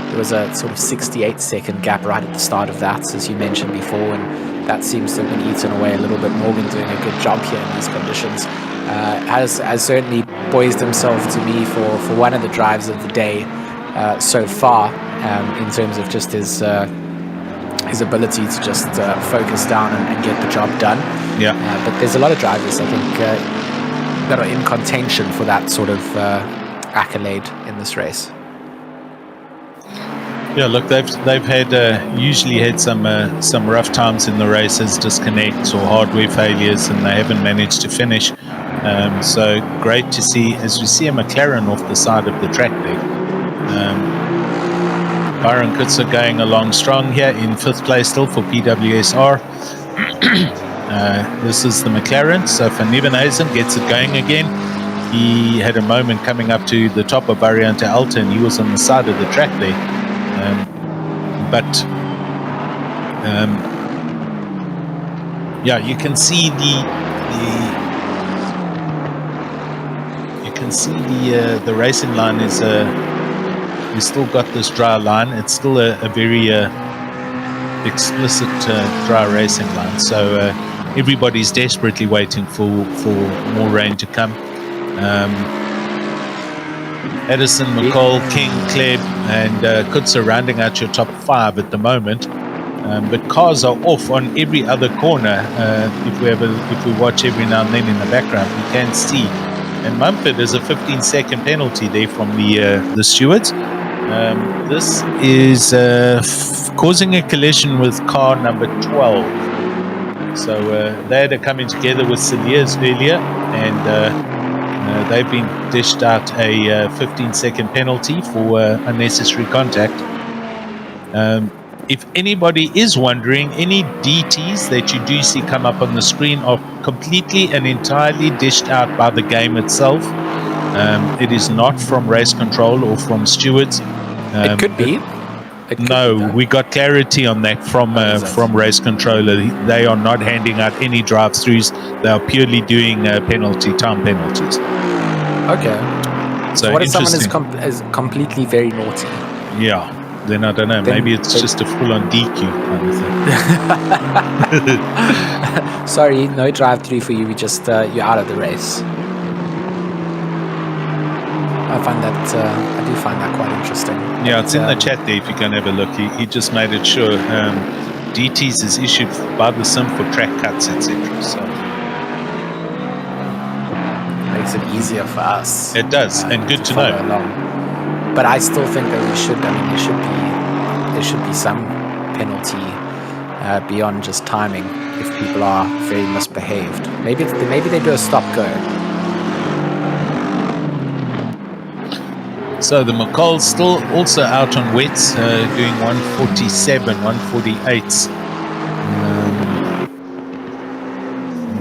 Speaker 1: there was a sort of 68-second gap right at the start of that, as you mentioned before, and that seems to have been eaten away a little bit. Morgan doing a good job here in these conditions. Has certainly poised himself to be for one of the drives of the day so far, in terms of just his ability to just focus down and get the job done. But there's a lot of drivers, I think, that are in contention for that sort of accolade in this race.
Speaker 2: Yeah, look, they've had usually had some rough times in the races, disconnects or hardware failures, and they haven't managed to finish. So great to see, as we see a McLaren off the side of the track there. Byron Kutzer going along strong here in 5th place still for PWSR. This is the McLaren, so Van Nieuwenhuizen gets it going again. He had a moment coming up to the top of Variante Alta, and he was on the side of the track there. You can see the racing line is we still got this dry line. It's still a very explicit dry racing line, so everybody's desperately waiting for more rain to come. Addison, McCall, King, Kleb, and Kutzer rounding out your top 5 at the moment. But cars are off on every other corner. If we watch every now and then in the background, we can see. And Mumford is a 15-second penalty there from the stewards. This is causing a collision with car number 12. So they had a coming together with Cilliers earlier, and they've been dished out a 15-second penalty for unnecessary contact. If anybody is wondering, any DTs that you do see come up on the screen are completely and entirely dished out by the game itself. It is not from race control or from stewards.
Speaker 1: It could be.
Speaker 2: No, we got clarity on that from race controller. They are not handing out any drive-throughs. They are purely doing time penalties.
Speaker 1: Okay. So what if someone is completely very naughty?
Speaker 2: Yeah. Then I don't know. Maybe it's just a full-on DQ kind of thing.
Speaker 1: Sorry, no drive-through for you. We just you're out of the race. I do find that quite interesting.
Speaker 2: Yeah, it's in the chat there if you can have a look. He just made it sure DTs is issued by the sim for track cuts, etc. So
Speaker 1: makes it easier for us.
Speaker 2: It does, and good to know.
Speaker 1: Along. But I still think that there should be some penalty beyond just timing if people are very misbehaved. Maybe they do a stop go.
Speaker 2: So the McCall's still also out on wets, doing 147, 148s.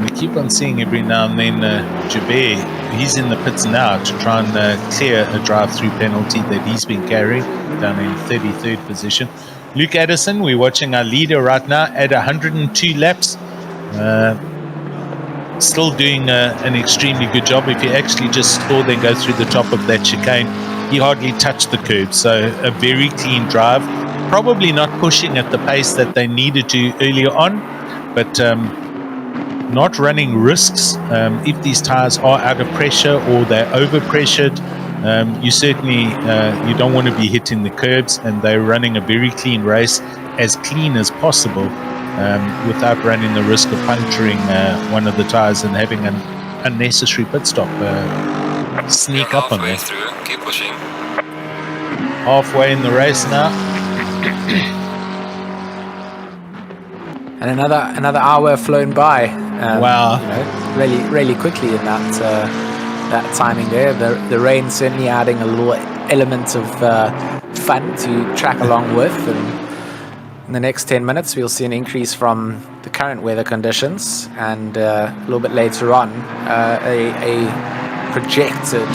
Speaker 2: We keep on seeing every now and then Jabir, he's in the pits now to try and clear a drive-through penalty that he's been carrying, down in 33rd position. Luke Addison, we're watching our leader right now at 102 laps. Still doing an extremely good job. If you actually just saw them go through the top of that chicane, he hardly touched the curb. So a very clean drive. Probably not pushing at the pace that they needed to earlier on, but not running risks. If these tires are out of pressure or they're over pressured, you certainly you don't want to be hitting the curbs, and they're running a very clean race, as clean as possible, without running the risk of puncturing one of the tires and having an unnecessary pit stop sneak up on them.
Speaker 3: Keep pushing.
Speaker 2: Halfway in the race now.
Speaker 1: And another hour flown by.
Speaker 2: Wow!
Speaker 1: Really quickly in that timing there. The rain certainly adding a little element of fun to track along with. And in the next 10 minutes, we'll see an increase from the current weather conditions, and a little bit later on, a projected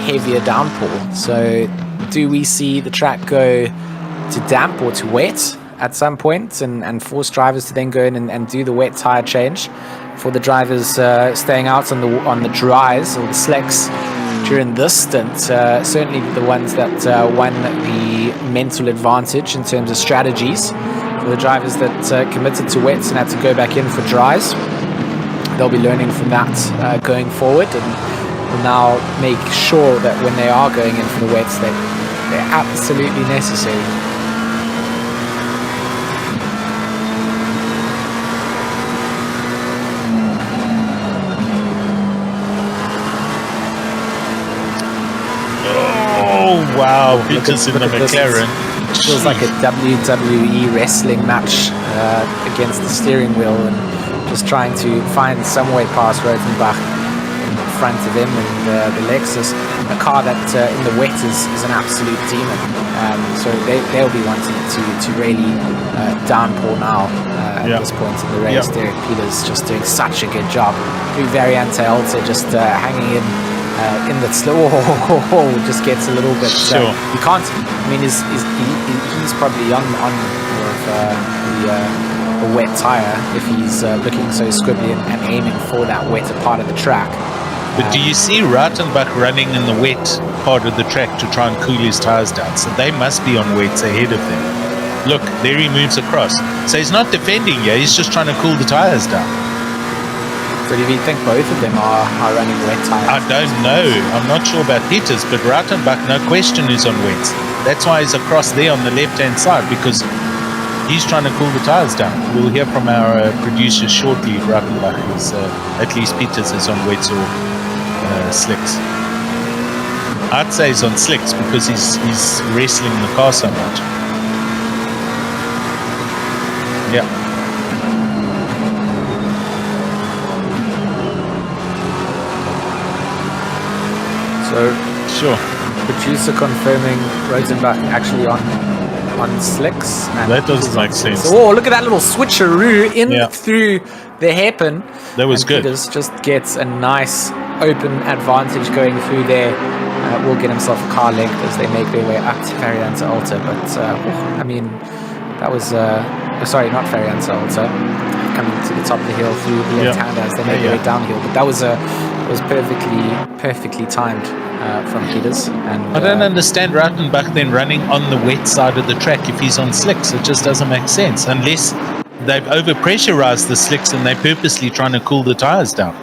Speaker 1: heavier downpour. So, do we see the track go to damp or to wet at some point, and force drivers to then go in and do the wet tire change, for the drivers staying out on the dries or the slicks during this stint? Certainly the ones that won the mental advantage in terms of strategies. For the drivers that committed to wets and had to go back in for dries, they'll be learning from that going forward, and will now make sure that when they are going in for the wets, they're absolutely necessary.
Speaker 2: Wow, Peters in the McLaren.
Speaker 1: It feels like a WWE wrestling match against the steering wheel, and just trying to find some way past Rotenbach in front of him, and the Lexus, a car that in the wet is an absolute demon. So they'll be wanting to really downpour now at this point in the race. Derek Peters just doing such a good job. Through Variante Alta, just hanging in the slow, just gets a little bit. You can't. I mean, he's probably on more of a wet tire if he's looking so squibbly and aiming for that wetter part of the track.
Speaker 2: But do you see Ratenbach running in the wet part of the track to try and cool his tires down? So they must be on wets ahead of them. Look, there he moves across. So he's not defending here. He's just trying to cool the tires down.
Speaker 1: So do you think both of them are running wet tires?
Speaker 2: I don't know. I'm not sure about Peters, but Ratenbach, no question, is on wets. That's why he's across there on the left-hand side, because he's trying to cool the tires down. We'll hear from our producer shortly if Ratenbach is, at least Peters is on wets or slicks. I'd say he's on slicks because he's wrestling the car so much. Yeah.
Speaker 1: So
Speaker 2: Sure.
Speaker 1: producer confirming Rosenbach actually on slicks. And
Speaker 2: That doesn't make sense.
Speaker 1: Oh, look at that little switcheroo in
Speaker 2: Yeah.
Speaker 1: through the hairpin.
Speaker 2: That was
Speaker 1: and
Speaker 2: good.
Speaker 1: Peters just gets a nice open advantage going through there. Will get himself a car length as they make their way up to Variante Alta. But I mean, that was sorry, not Variante Alta. Coming to the top of the hill through the left-hander as they make their way downhill. But that was perfectly timed from Peters. And
Speaker 2: I don't understand Rautenbach then running on the wet side of the track if he's on slicks. It just doesn't make sense unless they've overpressurized the slicks and they're purposely trying to cool the tires down.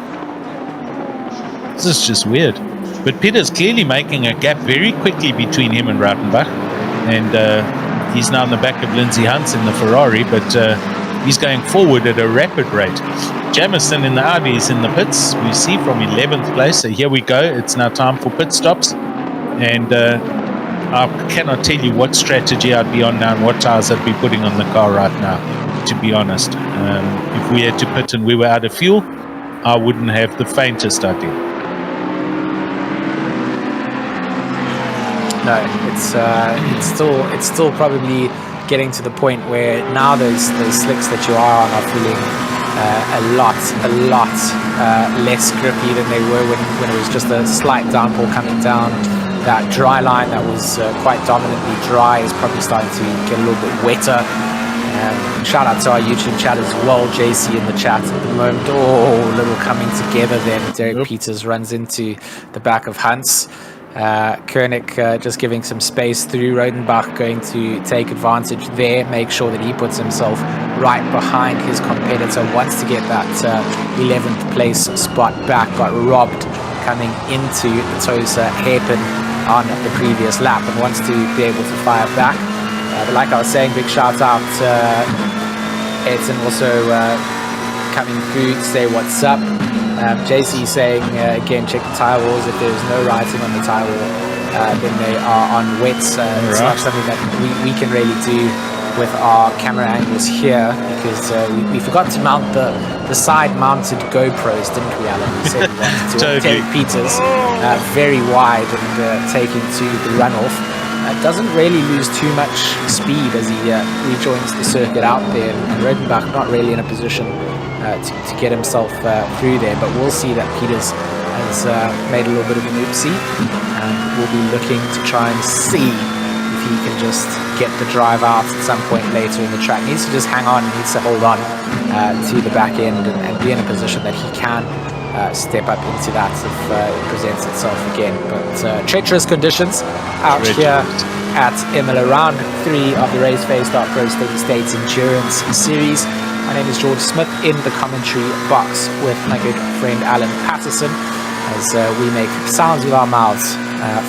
Speaker 2: This is just weird. But Peters clearly making a gap very quickly between him and Rautenbach, and he's now in the back of Lindsay Hunt's in the Ferrari, but he's going forward at a rapid rate. Jamison in the Audi is in the pits. We see from 11th place. So here we go. It's now time for pit stops. And I cannot tell you what strategy I'd be on now and what tires I'd be putting on the car right now, to be honest. If we had to pit and we were out of fuel, I wouldn't have the faintest idea.
Speaker 1: No, it's still probably getting to the point where now those slicks that you are on are feeling a lot less grippy than they were when it was just a slight downpour coming down. That dry line that was quite dominantly dry is probably starting to get a little bit wetter. Shout out to our YouTube chat as well, JC in the chat at the moment. Oh, little coming together then. Derek Peters runs into the back of Hunt's. Koenig just giving some space through. Rodenbach going to take advantage there, make sure that he puts himself right behind his competitor, wants to get that 11th place spot back, got robbed coming into the Tosa hairpin on the previous lap and wants to be able to fire back. But like I was saying, big shout out Edson also coming through to say what's up. JC saying again, check the tire walls. If there's no writing on the tire wall, then they are on wets. It's not something that we can really do with our camera angles here, because we forgot to mount the side mounted GoPros, didn't we, Alan? We said we wanted to
Speaker 2: Totally.
Speaker 1: take Peters very wide and take him to the runoff. Doesn't really lose too much speed as he rejoins the circuit out there, and Rodenbach not really in a position to get himself through there, but we'll see that Peters has made a little bit of an oopsie, and we'll be looking to try and see if he can just get the drive out at some point later in the track. Needs to just hang on, needs to hold on to the back end and be in a position that he can step up into that if it presents itself again. But treacherous conditions out here at Imola, round 3 of the Raceface.Pro Steady States Endurance Series. My name is George Smith in the commentary box with my good friend Alan Patterson as we make sounds with our mouths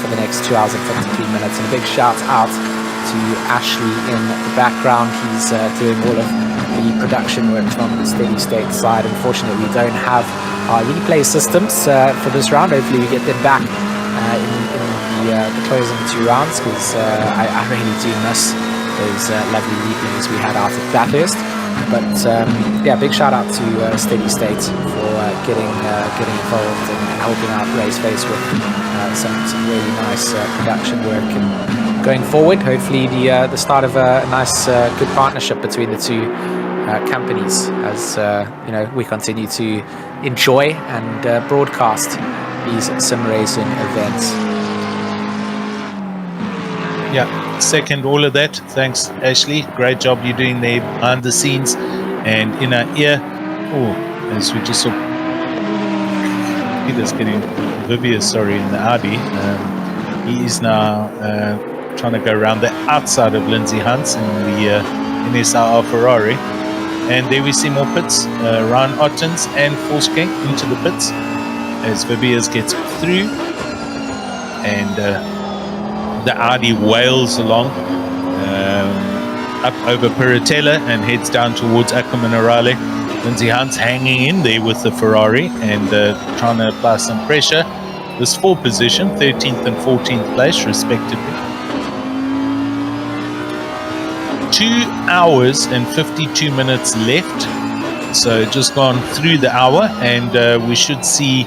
Speaker 1: for the next 2 hours and 53 minutes. And a big shout out to Ashley in the background. He's doing all of the production work from the Steady State side. Unfortunately, we don't have our replay systems for this round. Hopefully we get them back in the closing 2 rounds, because I really do miss those lovely replays we had out at Bathurst. But yeah, big shout out to Steady State for getting involved and helping out Raceface with some really nice production work. And going forward, hopefully the start of a nice good partnership between the two companies as we continue to enjoy and broadcast these sim racing events.
Speaker 2: Yeah, second all of that. Thanks, Ashley. Great job you're doing there behind the scenes and in our ear. Oh, as we just saw, Peter's getting Vivius, in the Audi. He is now trying to go around the outside of Lindsay Hunt's in the NSR Ferrari. And there we see more pits. Ryan Ottens and Forsking into the pits as Vivius gets through. And the Audi wails along up over Piratella and heads down towards Acqua Minerale. Lindsay Hunt's hanging in there with the Ferrari and trying to apply some pressure. This 4th position, 13th and 14th place respectively. 2 hours and 52 minutes left. So just gone through the hour, and we should see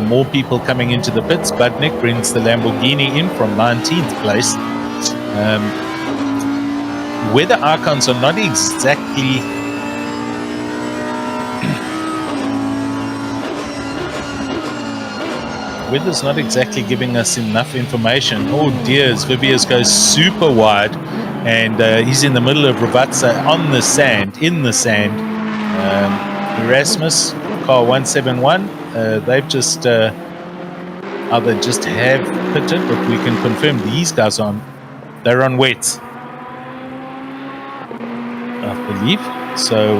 Speaker 2: More people coming into the pits. Budnik brings the Lamborghini in from 19th place. Weather icons are not exactly weather's not exactly giving us enough information. Oh dear, Vibius goes super wide, and he's in the middle of Ravazza on the sand, in the sand. Erasmus, car 171, they've just either just have pitted, but we can confirm these guys they're on wets, I believe. So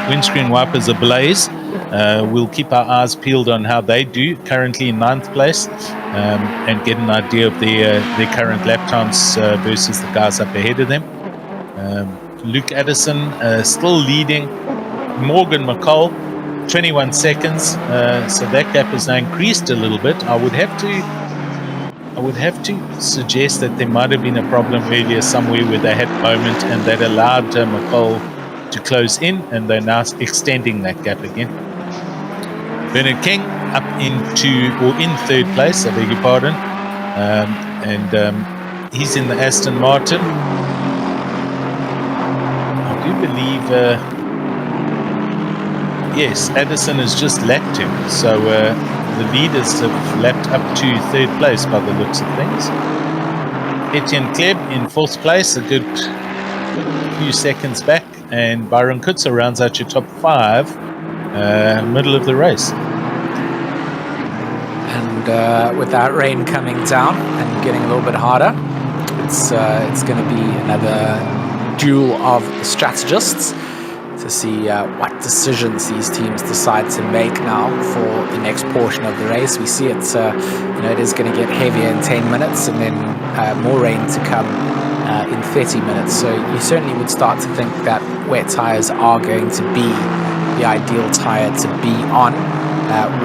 Speaker 2: windscreen wipers ablaze. We'll keep our eyes peeled on how they do. Currently in 9th place, and get an idea of their current lap times versus the guys up ahead of them. Luke Addison still leading. Morgan McCall, 21 seconds. So that gap has now increased a little bit. I would have to suggest that there might have been a problem earlier somewhere where they had a moment and that allowed McCall to close in, and they're now extending that gap again. Bernard King up in 3rd place, I beg your pardon, and he's in the Aston Martin. I do believe, yes, Addison has just lapped him, so the leaders have lapped up to 3rd place by the looks of things. Etienne Kleb in 4th place, a good few seconds back, and Byron Kutzer rounds out your top 5, middle of the race.
Speaker 1: And with that rain coming down and getting a little bit harder, it's going to be another duel of strategists to see what decisions these teams decide to make now for the next portion of the race. We see it, it is going to get heavier in 10 minutes and then more rain to come in 30 minutes. So you certainly would start to think that wet tyres are going to be the ideal tyre to be on.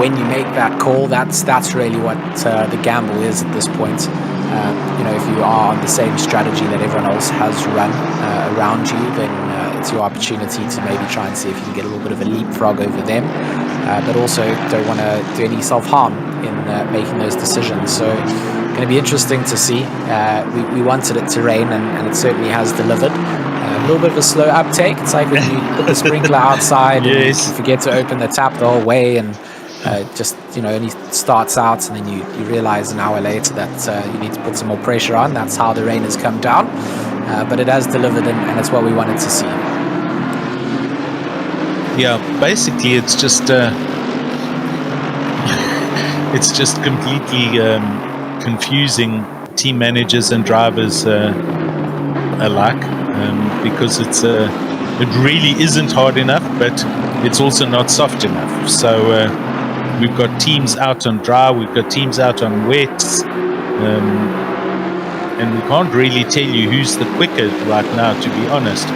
Speaker 1: When you make that call, that's really what the gamble is at this point. If you are on the same strategy that everyone else has run around you, then it's your opportunity to maybe try and see if you can get a little bit of a leapfrog over them, but also don't want to do any self-harm in making those decisions. So going to be interesting to see. We wanted it to rain, and it certainly has delivered. A little bit of a slow uptake. It's like when you put the sprinkler outside and you forget to open the tap the whole way, and only starts out, and then you realize an hour later that you need to put some more pressure on. That's how the rain has come down, but it has delivered, and it's what we wanted to see.
Speaker 2: Yeah, basically it's just completely confusing team managers and drivers alike, because it really isn't hard enough, but it's also not soft enough. So we've got teams out on dry, we've got teams out on wets, and we can't really tell you who's the quicker right now, to be honest.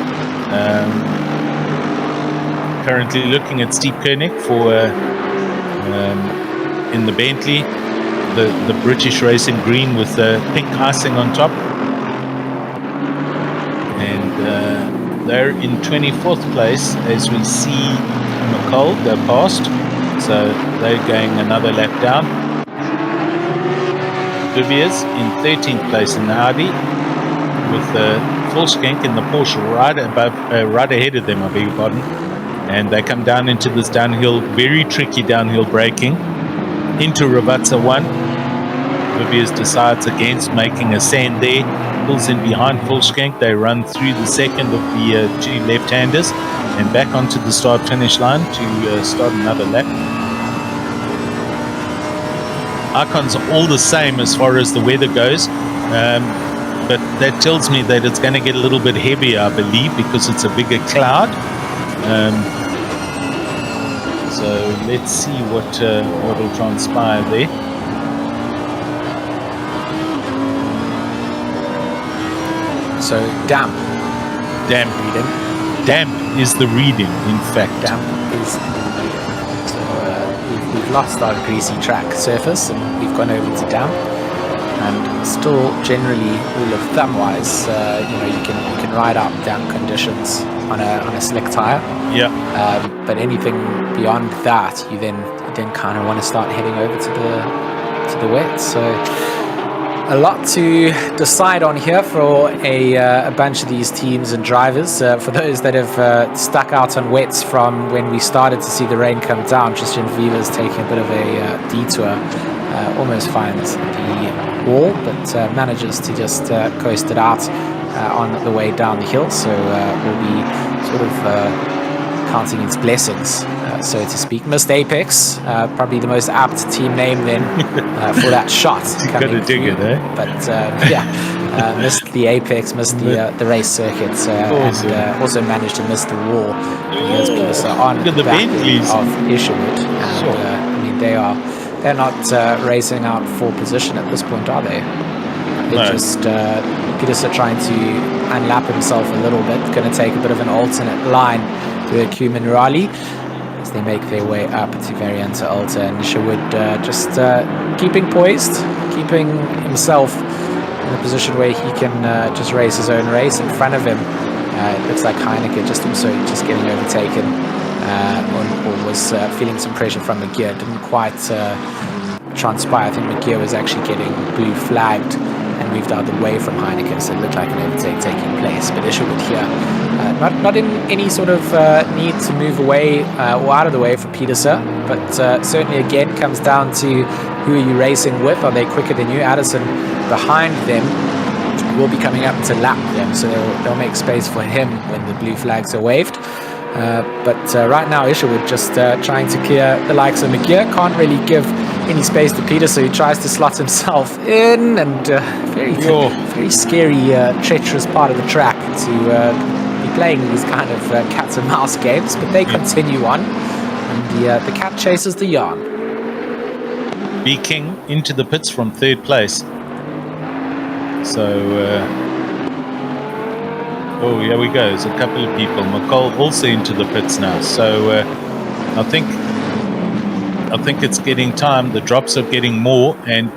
Speaker 2: Currently looking at Steve Koenig for in the Bentley, the British racing green with the pink icing on top, and they're in 24th place as we see McCall go past, so they're going another lap down. Viviers in 13th place in the Audi, with Volkskank in the Porsche right ahead of them, I beg your pardon. And they come down into this downhill, very tricky downhill braking, into Ravazza 1. Viviers decides against making a sand there, pulls in behind Volkskank. They run through the second of the two left-handers and back onto the start-finish line to start another lap. Icons are all the same as far as the weather goes, but that tells me that it's going to get a little bit heavier, I believe, because it's a bigger cloud. So let's see what will transpire there.
Speaker 1: So damp reading.
Speaker 2: Damp is the reading, in fact.
Speaker 1: Damp is the reading. So we've lost our greasy track surface and we've gone over to damp. And still, generally, rule of thumb wise, you can ride out damp conditions on a slick tire.
Speaker 2: Yeah.
Speaker 1: But anything beyond that, you then then kind of want to start heading over to the wet. So a lot to decide on here for a bunch of these teams and drivers. For those that have stuck out on wets from when we started to see the rain come down, Tristan Viva's taking a bit of a detour, almost finds the wall, but manages to just coast it out on the way down the hill. So we'll be sort of counting its blessings, so to speak. Missed Apex, probably the most apt team name then for that shot.
Speaker 2: Gotta dig it, eh?
Speaker 1: But missed the Apex, missed the race circuit, and also managed to miss the wall. Here's Peterson on the back of Isherwood. And, I mean, they're not racing out for position at this point, are they? They're just Peterson trying to unlap himself a little bit, going to take a bit of an alternate line to Cumin Raleigh as they make their way up to Varianta Alta, and Sherwood just keeping poised, keeping himself in a position where he can just race his own race. In front of him, it looks like Heineke just getting overtaken, or was feeling some pressure from McGear. Didn't quite transpire. I think McGear was actually getting blue flagged and moved out of the way from Heineken, so it looked like an overtake taking place. But Isherwood here, not in any sort of need to move away or out of the way for Peterson, but certainly again comes down to who are you racing with. Are they quicker than you? Addison behind them will be coming up to lap them, so they'll make space for him when the blue flags are waved. But right now Isherwood just trying to clear the likes of McGear. Can't really give any space to Peterson, who tries to slot himself in, and very scary, treacherous part of the track to be playing these kind of cat and mouse games. But they continue on, and the cat chases the yarn.
Speaker 2: B King into the pits from third place. So here we go. There's a couple of people. McCall also into the pits now. So I think it's getting time. The drops are getting more, and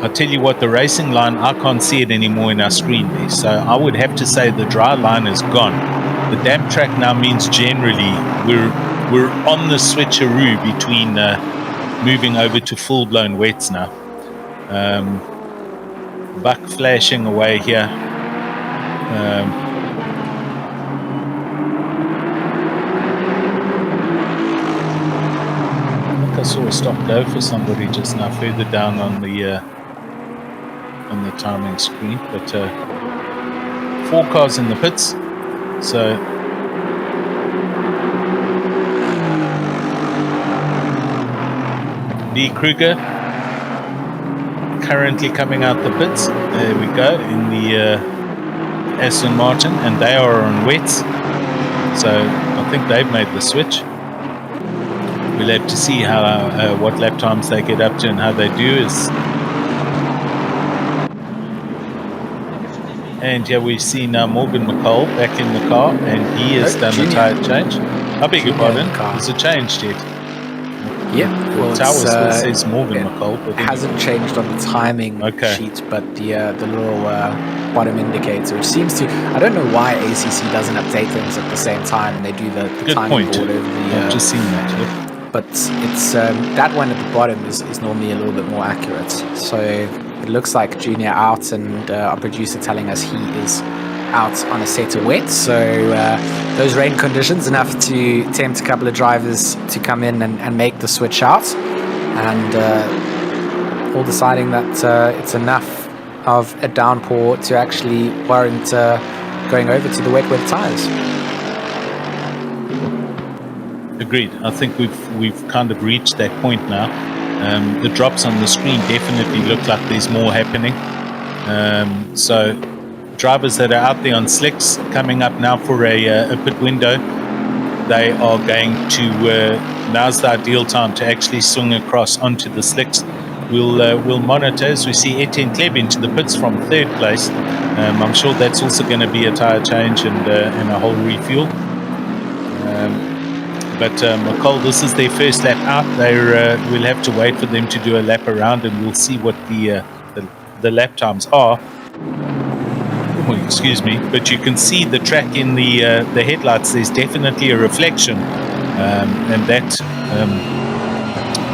Speaker 2: I tell you what, the racing line, I can't see it anymore in our screen there. So I would have to say the dry line is gone. The damp track now means generally we're on the switcheroo between moving over to full-blown wets now. Buck flashing away here. I saw a stop go for somebody just now further down on the timing screen, but 4 cars in the pits. So Lee Kruger currently coming out the pits. There we go, in the Aston Martin, and they are on wets, so I think they've made the switch. We'll have to see how what lap times they get up to and how they do. And yeah, we've seen Morgan McCall back in the car, and he has done a tyre change. I beg your pardon, there's a change yet.
Speaker 1: Yeah, well,
Speaker 2: the tower still says Morgan McCall, but
Speaker 1: it hasn't changed on the timing sheet, but the little bottom indicator, which seems to, I don't know why ACC doesn't update things at the same time, and they do the timing board over the.
Speaker 2: I've just seen that. Yeah.
Speaker 1: But it's that one at the bottom is normally a little bit more accurate. So it looks like Junior out, and our producer telling us he is out on a set of wet. So those rain conditions enough to tempt a couple of drivers to come in and make the switch out, and all deciding that it's enough of a downpour to actually warrant going over to the wet tyres.
Speaker 2: Agreed. I think we've kind of reached that point now. The drops on the screen definitely look like there's more happening. So drivers that are out there on slicks coming up now for a pit window, they are going to now's the ideal time to actually swing across onto the slicks. We'll monitor as we see Etienne Kleb into the pits from third place. I'm sure that's also going to be a tyre change and a whole refuel. But McCall, this is their first lap out. We'll have to wait for them to do a lap around, and we'll see what the lap times are. Oh, excuse me, but you can see the track in the headlights. There's definitely a reflection, and that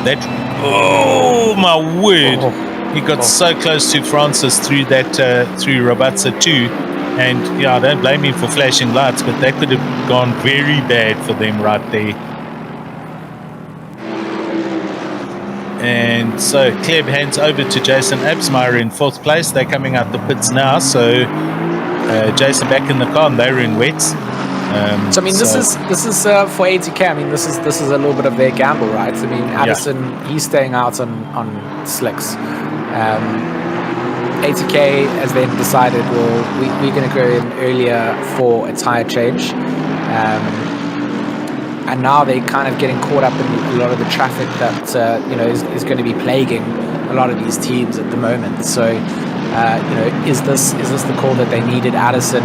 Speaker 2: That, oh my word! He got
Speaker 1: Oh.
Speaker 2: so close to Francis through that through Rabatza too, and yeah, I don't blame him for flashing lights, but that could have gone very bad for them right there. And so Kleb hands over to Jason Absmeyer in 4th place. They're coming out the pits now, so Jason back in the car, and they're in wets.
Speaker 1: So I mean, this is for ATK. I mean, this is a little bit of their gamble, right? I mean, Addison, he's staying out on slicks. ATK has then decided, well, we're going to go in earlier for a tire change, and now they're kind of getting caught up in a lot of the traffic that is going to be plaguing a lot of these teams at the moment. So is this the call that they needed? Addison,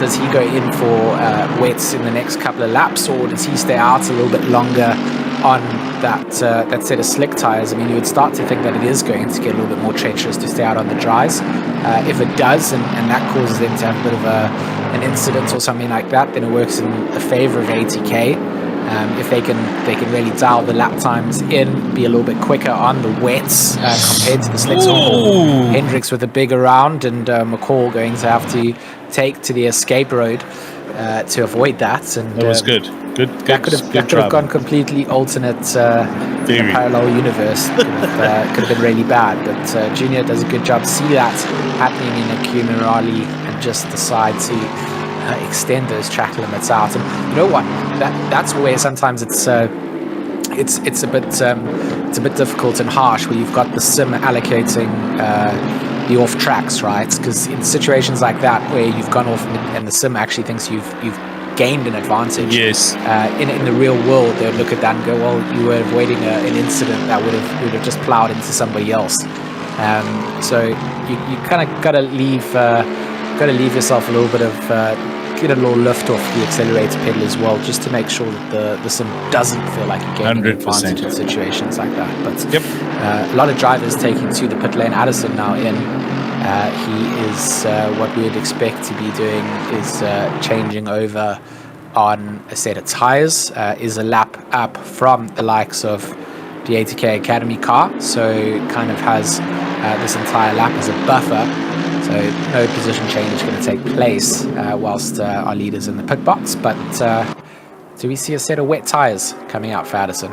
Speaker 1: does he go in for wets in the next couple of laps, or does he stay out a little bit longer on that set of slick tires? I mean, you would start to think that it is going to get a little bit more treacherous to stay out on the dries. If it does, and that causes them to have a bit of an incident or something like that, then it works in the favor of ATK. If they can really dial the lap times in, be a little bit quicker on the wets compared to the slicks. Hendricks with a bigger round, and McCall going to have to take to the escape road to avoid that. And
Speaker 2: that was good.
Speaker 1: That could have gone completely alternate in a parallel universe. Could have been really bad. But Junior does a good job. See that happening in a Cumin rally and just decide to extend those track limits out. And you know what? That's where sometimes it's a bit difficult and harsh, where you've got the sim allocating the off tracks, right? Because in situations like that where you've gone off and the sim actually thinks you've gained an advantage.
Speaker 2: Yes.
Speaker 1: In the real world, they would look at that and go, well, you were avoiding an incident that would have just plowed into somebody else. So you kind of got to leave yourself a little bit of get a little lift off the accelerator pedal as well, just to make sure that the sim doesn't feel like you're gaining an advantage in situations like that. But a lot of drivers taking to the pit lane. Addison now in. He is what we would expect to be doing is changing over on a set of tires. Is a lap up from the likes of the ATK Academy car, so kind of has this entire lap as a buffer. So no position change is going to take place whilst our leader's in the pit box. But do we see a set of wet tyres coming out for Addison?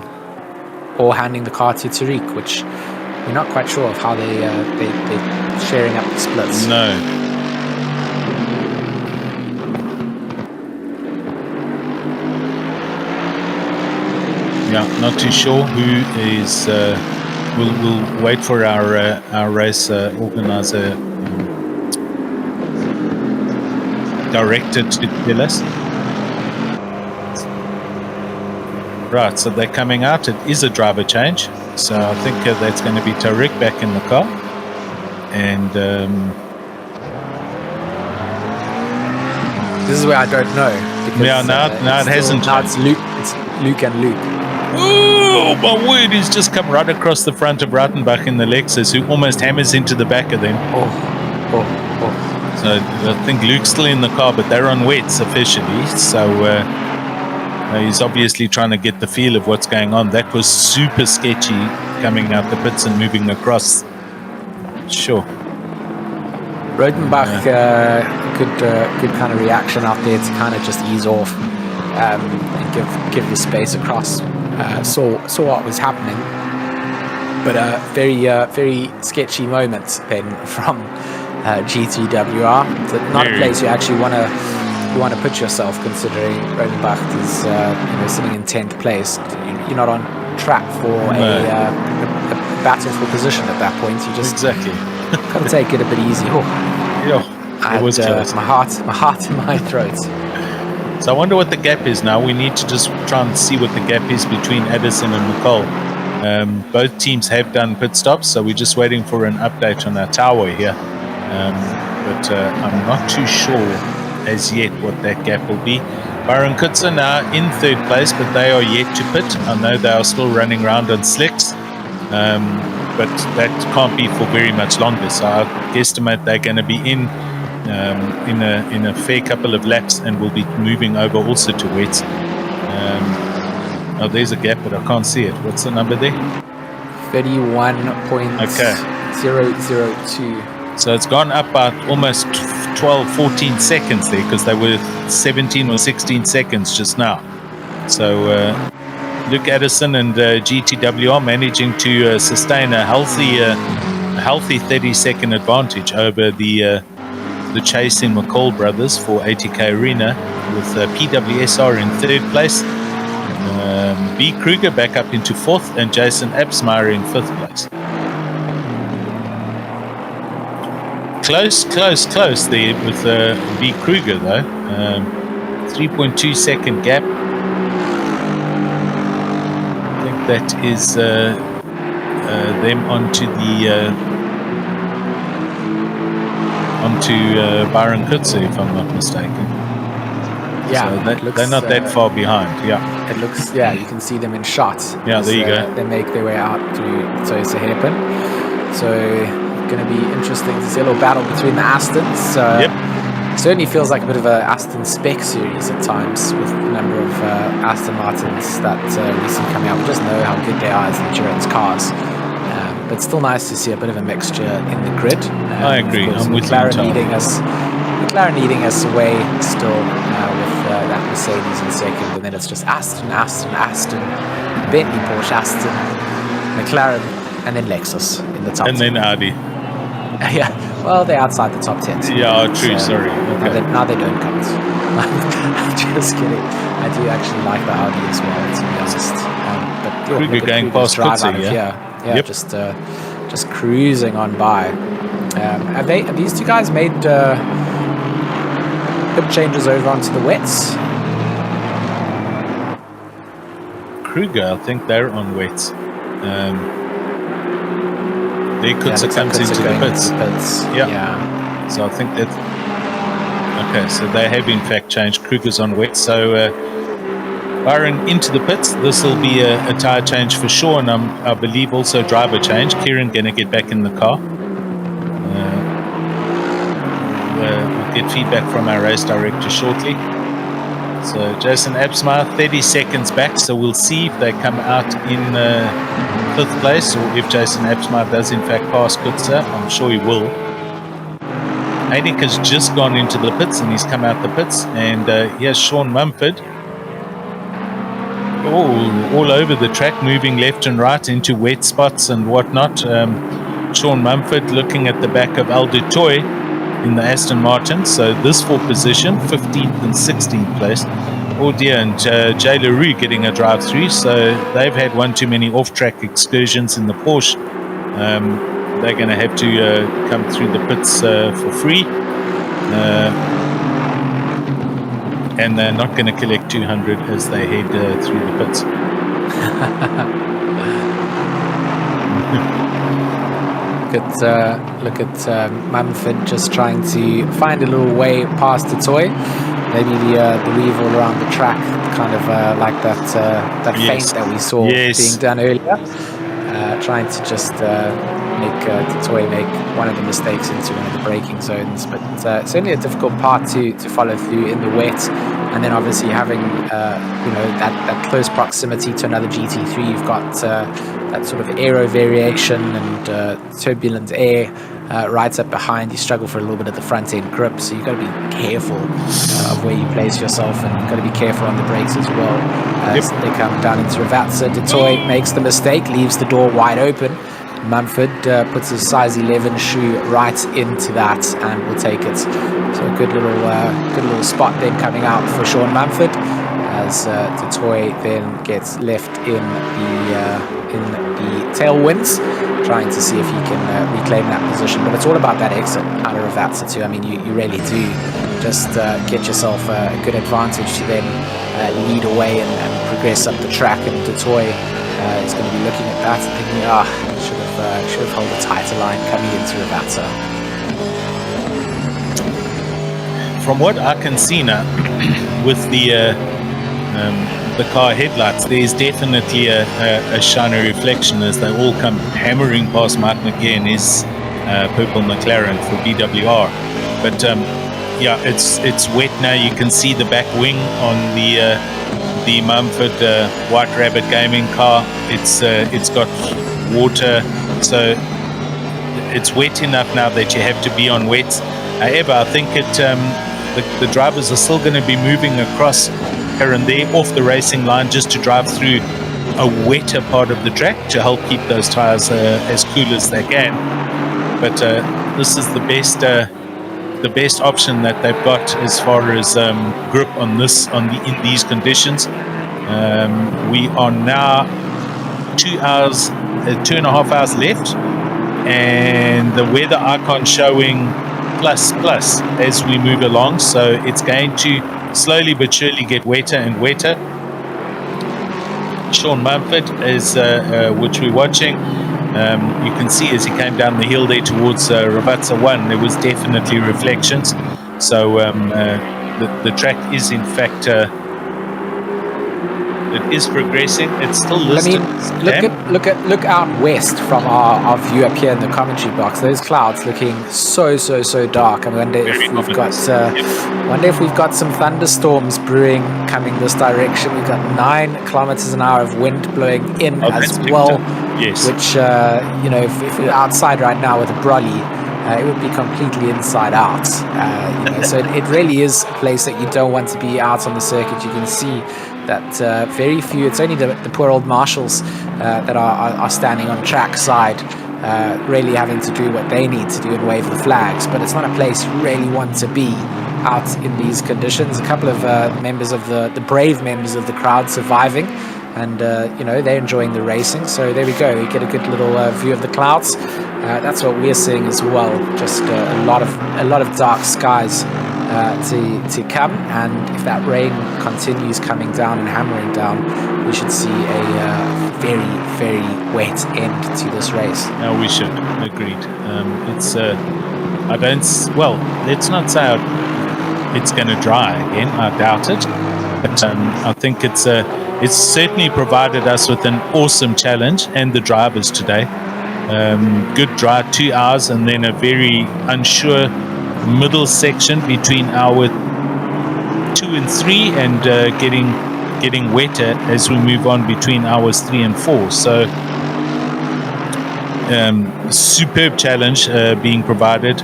Speaker 1: Or handing the car to Tariq, which we're not quite sure of how they're sharing up the splits.
Speaker 2: No. Yeah, not too sure who is... We'll wait for our race organizer directed to tell us. Right, so they're coming out. It is a driver change, so I think that's going to be Tariq back in the car, and
Speaker 1: this is where I don't know. Because,
Speaker 2: now it hasn't.
Speaker 1: Now it's Luke and Luke.
Speaker 2: Oh my word! He's just come right across the front of Rautenbach in the Lexus, who almost hammers into the back of them. So I think Luke's still in the car, but they're on wets officially. So he's obviously trying to get the feel of what's going on. That was super sketchy, coming out the pits and moving across. Sure.
Speaker 1: Rodenbach, good kind of reaction out there to kind of just ease off and give the space across. Saw what was happening, but very sketchy moment then from GTWR. So not a place you actually want to put yourself, considering Rodenbach is sitting in 10th place. You're not on track for a battle for position at that point. You just got to take it a bit easy.
Speaker 2: It was
Speaker 1: my heart in my throat.
Speaker 2: So I wonder what the gap is now. We need to just try and see what the gap is between Addison and McCall. Both teams have done pit stops, so we're just waiting for an update on our tower here. But I'm not too sure as yet what that gap will be. Byron Kutzer now in 3rd place, but they are yet to pit. I know they are still running around on slicks, but that can't be for very much longer. So I guesstimate they're going to be in a fair couple of laps, and will be moving over also to wets. Oh, there's a gap, but I can't see it. What's the number there?
Speaker 1: 31.002.
Speaker 2: So it's gone up by almost 12, 14 seconds there, because they were 17 or 16 seconds just now. So Luke Addison and GTWR managing to sustain a healthy 30-second advantage over the chasing McCall brothers for ATK Arena, with PWSR in third place, B. Kruger back up into fourth, and Jason Absmeyer in fifth place. Close there with B. Kruger though. 3.2 second gap. I think that is them onto Byron Kutzer, if I'm not mistaken.
Speaker 1: Yeah,
Speaker 2: so they're not that far behind. Yeah,
Speaker 1: it looks. Yeah, you can see them in shots.
Speaker 2: Yeah, there you go.
Speaker 1: They make their way out so it's a hairpin. So going to be interesting to see a little battle between the Astons.
Speaker 2: Yep.
Speaker 1: It certainly feels like a bit of a Aston spec series at times, with the number of Aston Martins that we see coming out. We just know how good they are as endurance cars. But still nice to see a bit of a mixture in the grid.
Speaker 2: I agree. I'm with
Speaker 1: McLaren leading us away still with that Mercedes in second, and then it's just Aston, Bentley, Porsche, Aston, McLaren, and then Lexus in the top 10.
Speaker 2: And then Audi.
Speaker 1: Yeah, well, they're outside the top 10.
Speaker 2: Yeah, true, sorry. Okay.
Speaker 1: Now they don't count. Just kidding. I do actually like the Audi as well, to be honest. But
Speaker 2: Kruger going past Kutzer,
Speaker 1: yeah, yep. Just cruising on by. Have these two guys made hip changes over onto the wets?
Speaker 2: Kruger, I think they're on wets. Kutzer comes into the pits. Yeah. So I think that. Okay, so they have in fact changed. Kruger's on wet. So Byron into the pits. This will be a tyre change for sure, and I believe also driver change. Kieran going to get back in the car. We'll get feedback from our race director shortly. So Jason Absmeyer 30 seconds back, so we'll see if they come out in fifth place, or if Jason Absmeyer does in fact pass Kutzer. I'm sure he will. Haydick has just gone into the pits, and he's come out the pits, and here's Sean Mumford. All over the track, moving left and right into wet spots and whatnot. Sean Mumford looking at the back of Al Dutoy in the Aston Martin. So this for position, 15th and 16th place. Oh dear, and Jay LaRue getting a drive-through. So they've had one too many off-track excursions in the Porsche. They're going to have to come through the pits for free. And they're not going to collect 200 as they head through the pits.
Speaker 1: Look at Mumford just trying to find a little way past the toy. Maybe the weave all around the track, kind of like that feint that we saw being done earlier. Trying to just make Toy make one of the mistakes into one of the braking zones, but certainly a difficult part to follow through in the wet. And then obviously having that close proximity to another GT3, you've got that sort of aero variation and turbulent air right up behind. You struggle for a little bit at the front end grip, so you've got to be careful of where you place yourself, and you've got to be careful on the brakes as well. As they come down into Ravatsa, Dutoy makes the mistake, leaves the door wide open. Mumford puts his size 11 shoe right into that and will take it. So a good little spot then coming out for Sean Mumford, as Dutoy then gets left in the tailwinds, trying to see if he can reclaim that position. But it's all about that exit out of Ravatsa too. I mean, you really do just get yourself a good advantage to then lead away and progress up the track. And Dutoy is going to be looking at that and thinking, should have held a tighter line coming into Ravatsa.
Speaker 2: From what I can see now, with the car headlights, there's definitely a shiny reflection as they all come hammering past Mark McGee and his purple McLaren for BWR. But yeah, it's wet now. You can see the back wing on the the Mumford White Rabbit gaming car. It's got water, so it's wet enough now that you have to be on wets. However, I think the drivers are still going to be moving across here and there off the racing line just to drive through a wetter part of the track to help keep those tires as cool as they can. But this is the best option that they've got as far as grip on in these conditions. We are now 2.5 hours left, and the weather icon showing plus as we move along, so it's going to slowly but surely get wetter and wetter. Sean Mumford is which we're watching. You can see as he came down the hill there towards Ravatsa 1, there was definitely reflections. So the track is in fact it is progressing. It's still listed.
Speaker 1: Look out west from our view up here in the commentary box. Those clouds looking so dark. I wonder if we've got some thunderstorms brewing coming this direction. We've got 9 kilometers an hour of wind blowing in as well.
Speaker 2: Yes.
Speaker 1: Which if we're outside right now with a brolly, it would be completely inside out. So it really is a place that you don't want to be out on the circuit. You can see that very few, it's only the poor old marshals that are standing on track side, really having to do what they need to do and wave the flags. But it's not a place you really want to be out in these conditions. A couple of members of the brave members of the crowd surviving, and they're enjoying the racing. So there we go, you get a good little view of the clouds. That's what we're seeing as well, just a lot of dark skies to come, and if that rain continues coming down and hammering down, we should see a very wet end to this race.
Speaker 2: No, we should. Agreed. Let's not say it's going to dry again. I doubt it, but I think it's certainly provided us with an awesome challenge, and the drivers today. Good dry 2 hours, and then a very unsure middle section between hour 2 and 3, and getting wetter as we move on between hours 3 and 4. So superb challenge being provided,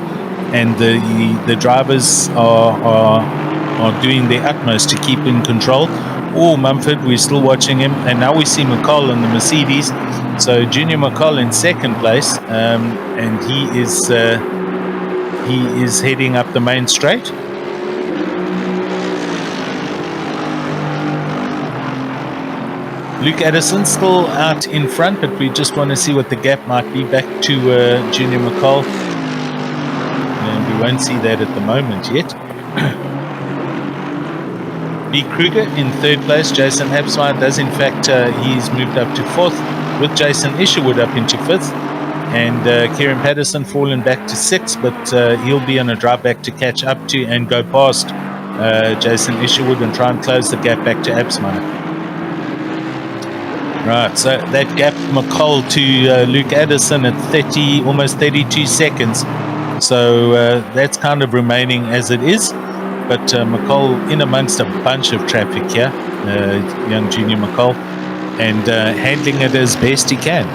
Speaker 2: and the drivers are doing their utmost to keep in control. Mumford, we're still watching him, and now we see McCall in the Mercedes. So Junior McCall in second place, and he is heading up the main straight. Luke Addison still out in front, but we just want to see what the gap might be back to Junior McCall, and we won't see that at the moment yet. Lee Kruger in third place. Jason Hapsmeyer does in fact, he's moved up to fourth, with Jason Isherwood up into fifth, and Kieran Patterson fallen back to sixth, but he'll be on a drive back to catch up to and go past Jason Isherwood and try and close the gap back to Hapsmeyer. Right, so that gap McCall to Luke Addison at almost 32 seconds. So that's kind of remaining as it is. But McCall in amongst a bunch of traffic here, young Junior McCall, and handling it as best he can.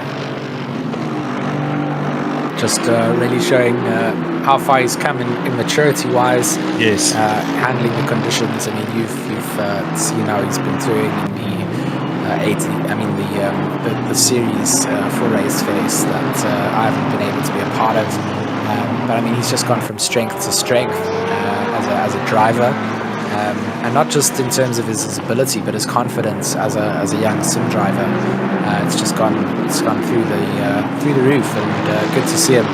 Speaker 1: Just really showing how far he's come in maturity-wise.
Speaker 2: Yes.
Speaker 1: Handling the conditions. I mean, you've seen how he's been doing in the series for Raceface that I haven't been able to be a part of. But I mean, he's just gone from strength to strength as a driver, and not just in terms of his ability, but his confidence as a young sim driver. It's gone through the roof, and good to see him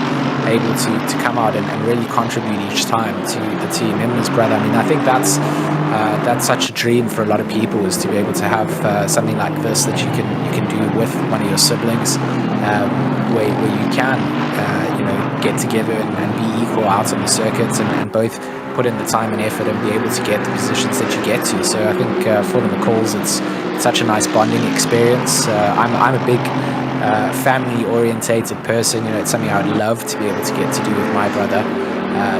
Speaker 1: able to come out and really contribute each time to the team. Him and his brother. I mean, I think that's such a dream for a lot of people, is to be able to have something like this that you can do with one of your siblings, where you can get together and be equal out on the circuits, and both put in the time and effort and be able to get the positions that you get to. So I think for the McCalls, it's such a nice bonding experience. I'm a big family orientated person. It's something I would love to be able to get to do with my brother.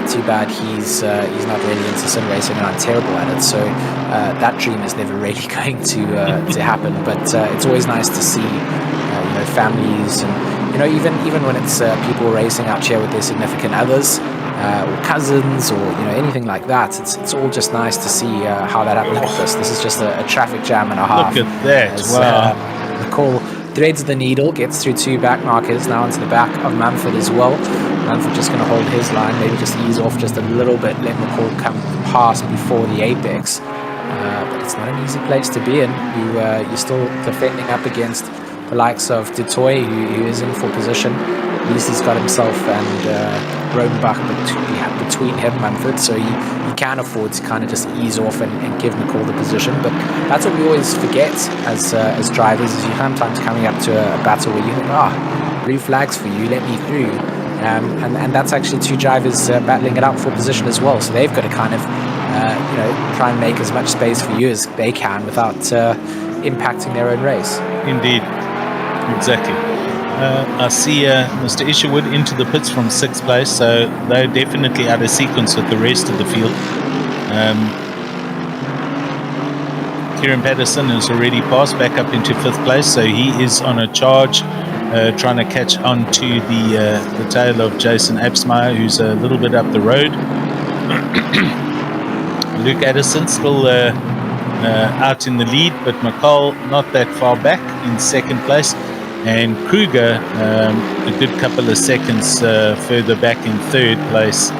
Speaker 1: Too bad he's not really into sim racing, and I'm terrible at it. So that dream is never really going to happen. But it's always nice to see families, and even when it's people racing out here with their significant others or cousins, or anything like that. It's all just nice to see how that happens. Look at this. This is just a traffic jam and a half.
Speaker 2: Look at that!
Speaker 1: As,
Speaker 2: wow.
Speaker 1: McCall threads the needle, gets through 2 back markers, now into the back of Manford as well. Manford just going to hold his line, maybe just ease off just a little bit, let McCall come past before the apex. But it's not an easy place to be in. You're still defending up against the likes of Dutoy, who is in for position. At least he's got himself and Rodenbach between him, Manford, so he can afford to kind of just ease off and give McCall the position. But that's what we always forget as drivers, is you sometimes coming up to a battle where you think, blue flags for you, let me through. And that's actually 2 drivers battling it out for position as well. So they've got to kind of, try and make as much space for you as they can without impacting their own race.
Speaker 2: Indeed, exactly. I see Mr. Isherwood into the pits from 6th place, so they're definitely out of sequence with the rest of the field. Kieran Patterson has already passed back up into 5th place, so he is on a charge, trying to catch on to the tail of Jason Absmeyer, who's a little bit up the road. Luke Addison still out in the lead, but McCall not that far back in 2nd place. And Kruger a good couple of seconds further back in 3rd place.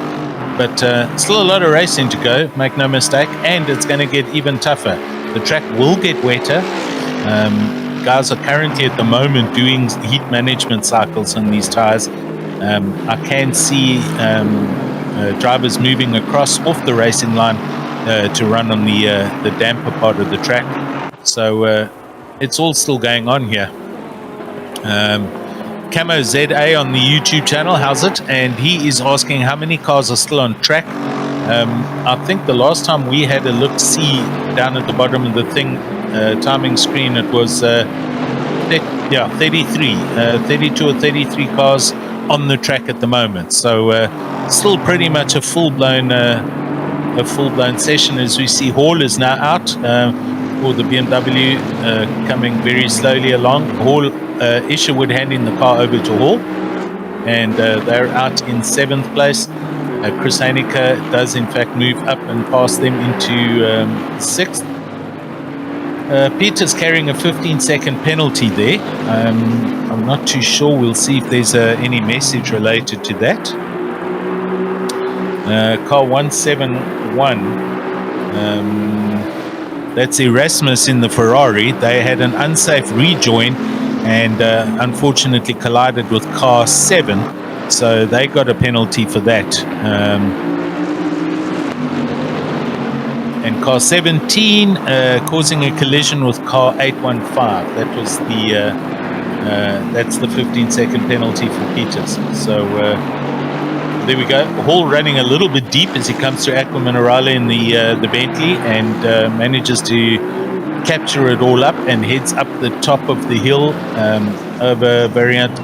Speaker 2: But still a lot of racing to go, make no mistake, and it's going to get even tougher. The track will get wetter. Guys are currently at the moment doing heat management cycles on these tires. I can see drivers moving across off the racing line to run on the damper part of the track. So it's all still going on here. Camo ZA on the YouTube channel, how's it? And he is asking how many cars are still on track. I think the last time we had a look-see down at the bottom of the thing, timing screen, it was 32 or 33 cars on the track at the moment. So still pretty much a full-blown session, as we see Hall is now out for the BMW, coming very slowly along. Hall, Isherwood handing the car over to Hall, and they're out in 7th place. Chris Haneke does in fact move up and pass them into 6th. Peter's carrying a 15-second penalty there. I'm not too sure. We'll see if there's any message related to that. Car 171, that's Erasmus in the Ferrari. They had an unsafe rejoin and unfortunately collided with car 7, so they got a penalty for that. And car 17 causing a collision with car 815. That was that's the 15-second penalty for Peters. So there we go. Hall running a little bit deep as he comes through Aqua Minerale in the Bentley, and manages to capture it all up and heads up the top of the hill over Variant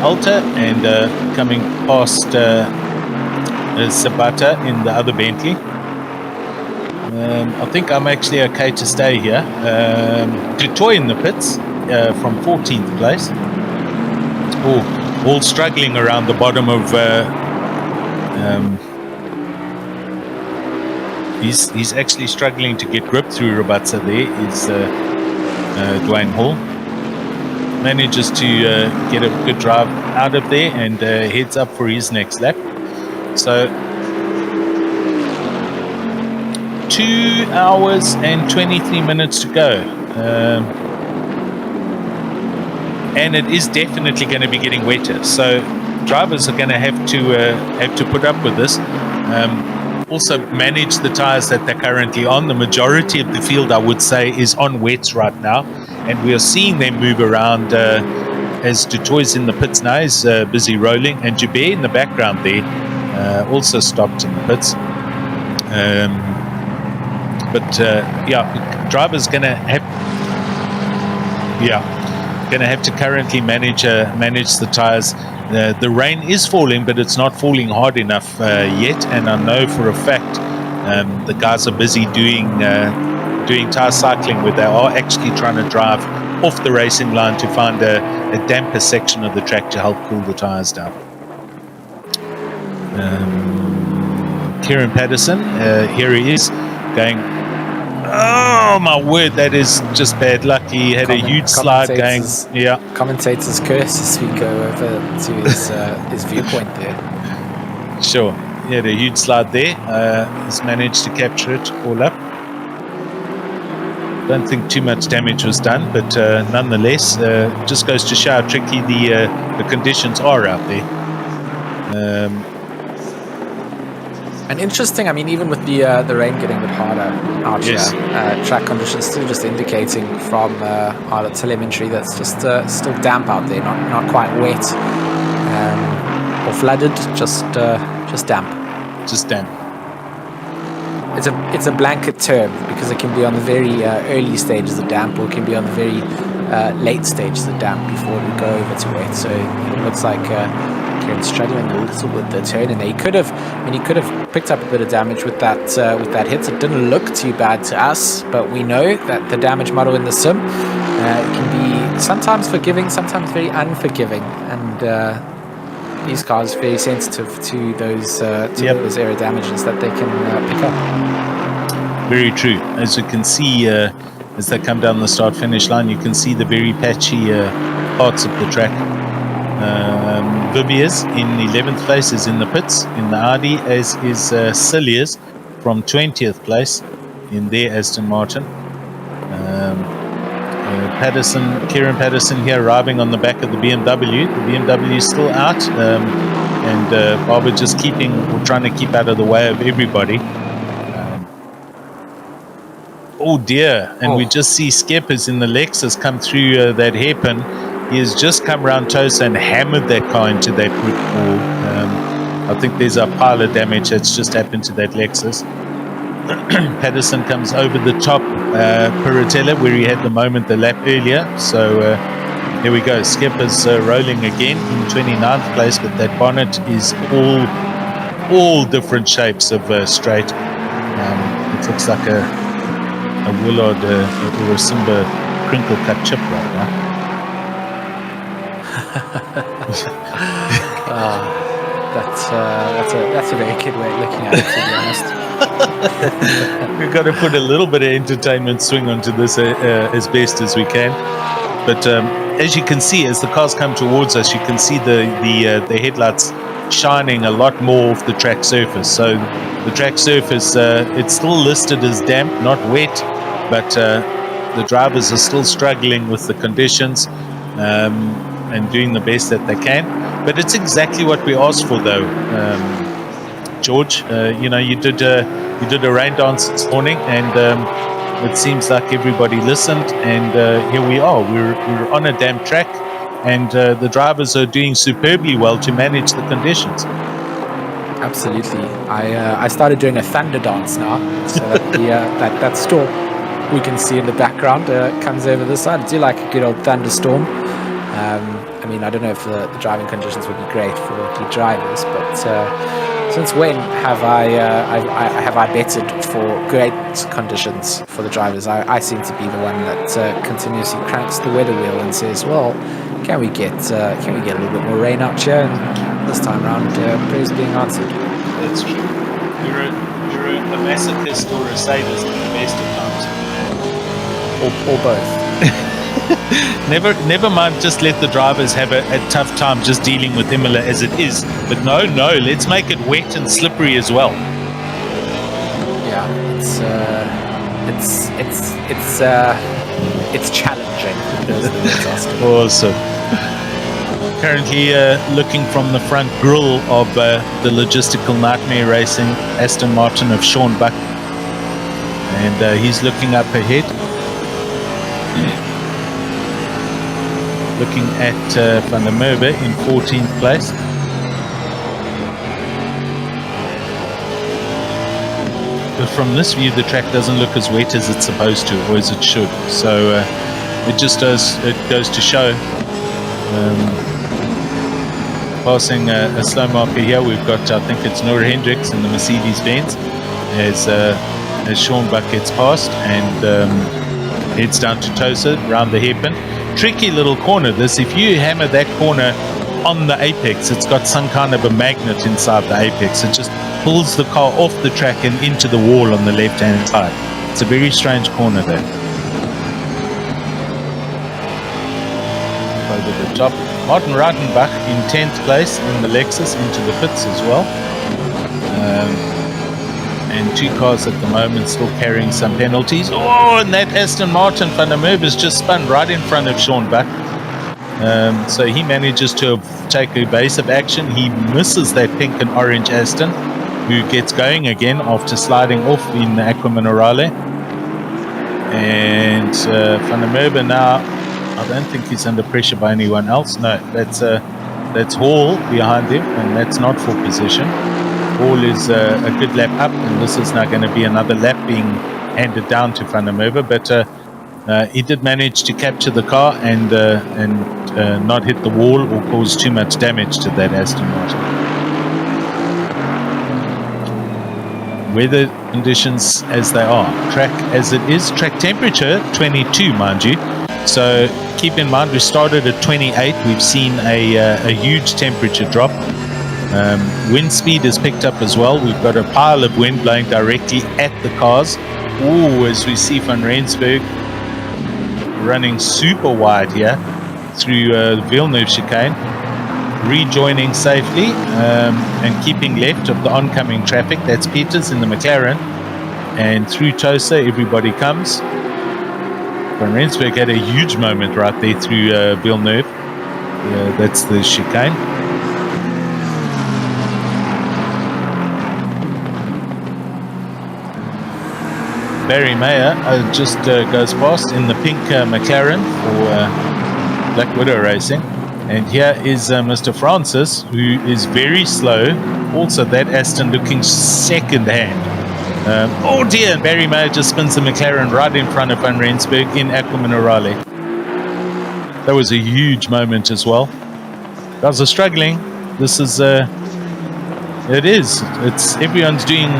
Speaker 2: Alta, and coming past Sabata in the other Bentley. I think I'm actually okay to stay here. Dutoy in the pits from 14th place. All struggling around the bottom of he's actually struggling to get grip through Rabatsa. There is Dwayne Hall. Manages to get a good drive out of there and heads up for his next lap. So 2 hours and 23 minutes to go. And it is definitely going to be getting wetter. So drivers are going to have to put up with this. Also manage the tires that they're currently on. The majority of the field, I would say, is on wets right now, and we are seeing them move around as Dutoy's in the pits now. He's busy rolling, and Jabir in the background there also stopped in the pits. Drivers gonna have to currently manage the tires The rain is falling, but it's not falling hard enough yet. And I know for a fact the guys are busy doing tire cycling, where they are actually trying to drive off the racing line to find a damper section of the track to help cool the tires down. Kieran Patterson, here he is, going, oh my word, that is just bad luck. He had a huge slide going. Yeah.
Speaker 1: Commentator's curse as we go over to his viewpoint there.
Speaker 2: Sure. He had a huge slide there. He's managed to capture it all up. Don't think too much damage was done, but nonetheless, just goes to show how tricky the conditions are out there.
Speaker 1: And interesting, I mean, even with the rain getting a bit harder out here, track conditions still just indicating from our telemetry that's just still damp out there, not quite wet or flooded, just damp.
Speaker 2: Just damp.
Speaker 1: It's a blanket term because it can be on the very early stages of damp, or it can be on the very late stages of damp before we go over to wet. So it looks like Kieran's struggling a little with the turn, and he could have picked up a bit of damage with that hit. It didn't look too bad to us, but we know that the damage model in the sim can be sometimes forgiving, sometimes very unforgiving, and these cars are very sensitive to those those aero damages that they can pick up.
Speaker 2: Very true. As you can see, as they come down the start-finish line, you can see the very patchy parts of the track. Viviers in 11th place is in the pits in the Audi, as is Cilliers from 20th place in their Aston Martin. Kieran Patterson here arriving on the back of the BMW. The BMW is still out, and Barber just trying to keep out of the way of everybody. Oh dear, and we just see Skeppers in the Lexus come through that hairpin. He has just come round Tosa and hammered that car into that brick wall. I think there's a pile of damage that's just happened to that Lexus. Patterson comes over the top Piratella, where he had the lap earlier. So here we go. Skipper's rolling again in 29th place, but that bonnet is all different shapes of straight. It looks like a Willard or a Simba crinkle cut chip right now.
Speaker 1: That's a very kid way of looking at it, to be honest.
Speaker 2: We've got to put a little bit of entertainment swing onto this as best as we can. But as you can see, as the cars come towards us, you can see the headlights shining a lot more off the track surface. So the track surface, it's still listed as damp, not wet, but the drivers are still struggling with the conditions and doing the best that they can. But it's exactly what we asked for, though, George. You did a rain dance this morning, and it seems like everybody listened. And here we are. We're on a damp track, and the drivers are doing superbly well to manage the conditions.
Speaker 1: Absolutely. I started doing a thunder dance now, so that that storm we can see in the background comes over the side. I do like a good old thunderstorm. I mean, I don't know if the driving conditions would be great for the drivers, but since when have I betted for great conditions for the drivers? I seem to be the one that continuously cranks the weather wheel and says, well, can we get a little bit more rain out here? And this time around, prayers being answered.
Speaker 2: That's true. You're a masochist or a sadist at the best of times.
Speaker 1: Or both.
Speaker 2: Never mind, just let the drivers have a tough time just dealing with Imola as it is. But no, let's make it wet and slippery as well.
Speaker 1: Yeah, it's challenging.
Speaker 2: Awesome. Currently looking from the front grille of the logistical nightmare racing Aston Martin of Sean Buck, and he's looking up ahead. Looking at Van der Merwe in 14th place. But from this view, the track doesn't look as wet as it's supposed to, or as it should. So it goes to show passing a slow marker here. We've got, I think it's Noor Hendricks in the Mercedes-Benz as Sean Buck gets past and heads down to Tosa around the hairpin. Tricky little corner this. If you hammer that corner on the apex, it's got some kind of a magnet inside the apex. It just pulls the car off the track and into the wall on the left-hand side. It's a very strange corner there. Over the top. Martin Reitenbach in 10th place in the Lexus into the pits as well. And 2 cars at the moment still carrying some penalties. Oh, and that Aston Martin Van der Merwe has just spun right in front of Sean Buck. So he manages to take evasive action. He misses that pink and orange Aston, who gets going again after sliding off in Aqua Minerale. And Van der Merwe now, I don't think he's under pressure by anyone else. No, that's Hall behind him, and that's not for position. Hall is a good lap up, and this is now going to be another lap being handed down to Van der Merwe. But he did manage to capture the car and not hit the wall or cause too much damage to that Aston Martin. Weather conditions as they are, track as it is, track temperature 22, mind you. So keep in mind, we started at 28. We've seen a huge temperature drop. Wind speed is picked up as well. We've got a pile of wind blowing directly at the cars. Ooh, as we see Van Rensburg running super wide here through the Villeneuve chicane, rejoining safely and keeping left of the oncoming traffic. That's Peters in the McLaren, and through Tosa everybody comes. Van Rensburg had a huge moment right there through Villeneuve. That's the chicane. Barry Mayer just goes past in the pink McLaren for Black Widow Racing. And here is Mr. Francis, who is very slow. Also, that Aston looking second hand. Oh dear, and Barry Mayer just spins the McLaren right in front of Van Rensburg in Aqua Minerale. That was a huge moment as well. Guys are struggling. This is, it's everyone's doing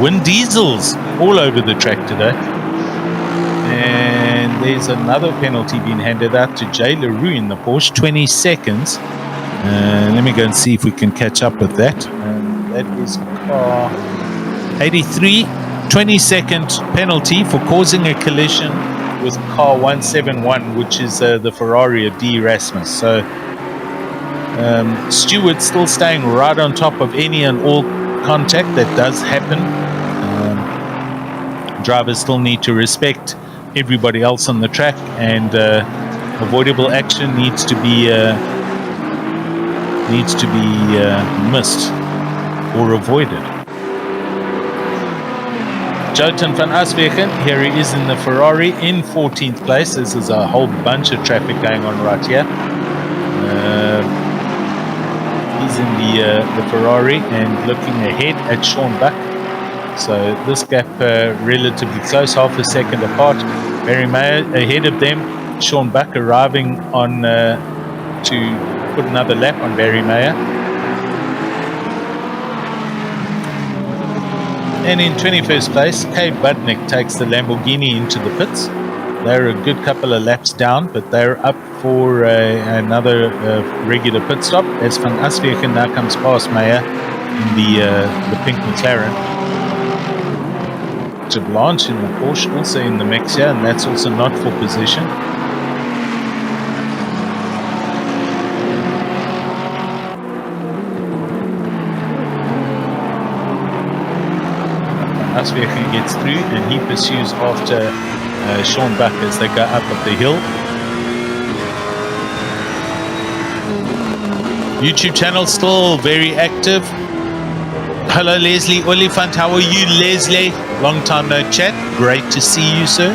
Speaker 2: wind diesels all over the track today. And there's another penalty being handed out to Jay LaRue in the Porsche, 20 seconds. Let me go and see if we can catch up with that. That is car 83, 20-second penalty for causing a collision with car 171, which is the Ferrari of D. Rasmus. So Stewart still staying right on top of any and all contact that does happen. Drivers still need to respect everybody else on the track, and avoidable action needs to be missed or avoided. Joten van Aswegen, here he is in the Ferrari in 14th place. This is a whole bunch of traffic going on right here. He's in the Ferrari and looking ahead at Sean Buck. So this gap relatively close, half a second apart. Barry Mayer ahead of them. Sean Buck arriving on to put another lap on Barry Mayer. And in 21st place, Kay Budnick takes the Lamborghini into the pits. They're a good couple of laps down, but they're up for another regular pit stop as Van Aswegen now comes past Mayer in the pink McLaren. Blanche in the Porsche also in the mix here, and that's also not for position. Aswegen gets through and he pursues after Sean Buck as they go up the hill. YouTube channel still very active. Hello Leslie Oliphant, how are you Leslie? Long time no chat, great to see you sir.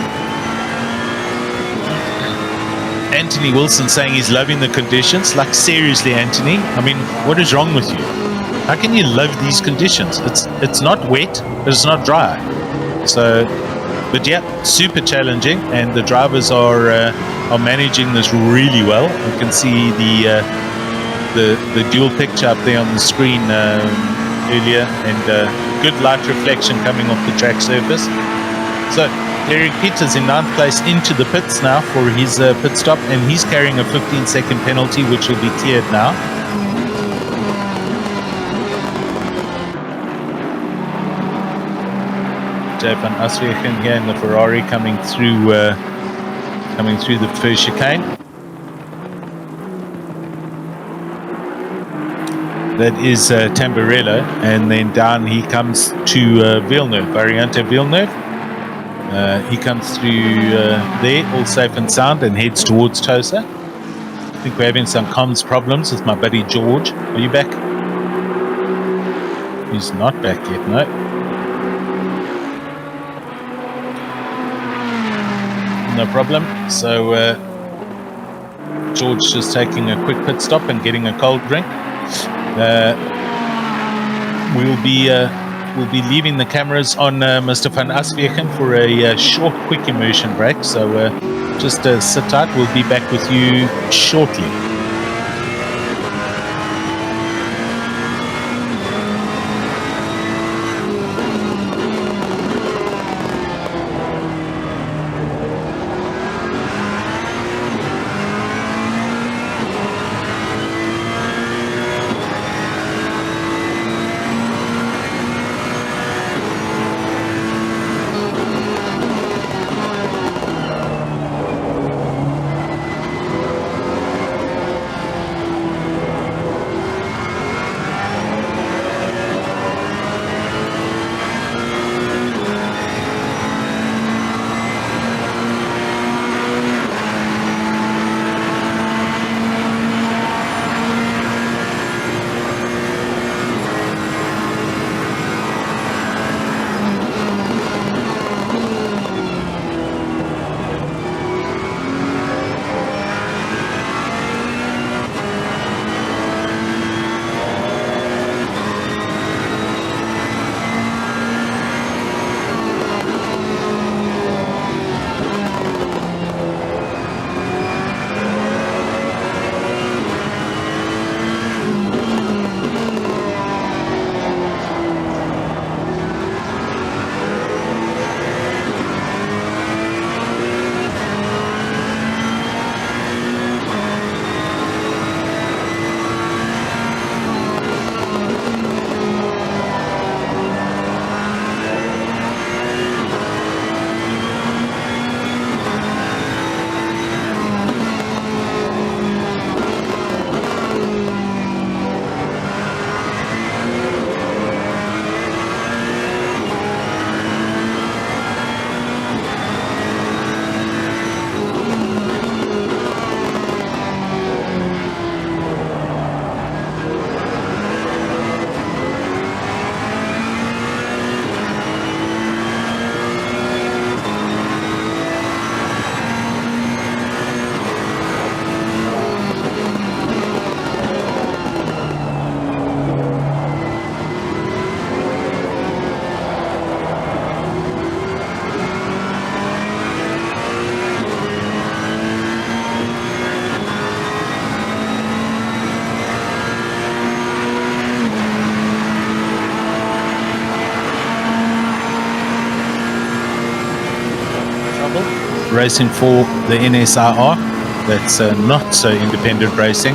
Speaker 2: Anthony Wilson saying he's loving the conditions. Like seriously Anthony, I mean what is wrong with you? How can you love these conditions? It's not wet, but it's not dry. So, but yeah, super challenging, and the drivers are managing this really well. You can see the dual picture up there on the screen earlier, and good light reflection coming off the track surface. So Eric Pieters in 9th place into the pits now for his pit stop, and he's carrying a 15-second penalty, which will be cleared now. Jay van Aswegen here in the Ferrari coming through the first chicane. That is Tamburello, and then down he comes to Villeneuve, Variante Villeneuve. He comes through there, all safe and sound, and heads towards Tosa. I think we're having some comms problems with my buddy George. Are you back? He's not back yet, no. No problem. So George just taking a quick pit stop and getting a cold drink. We'll be leaving the cameras on Mr. van Aswegen for a short, quick immersion break. So just sit tight. We'll be back with you shortly. Racing for the NSIR. That's not so independent racing.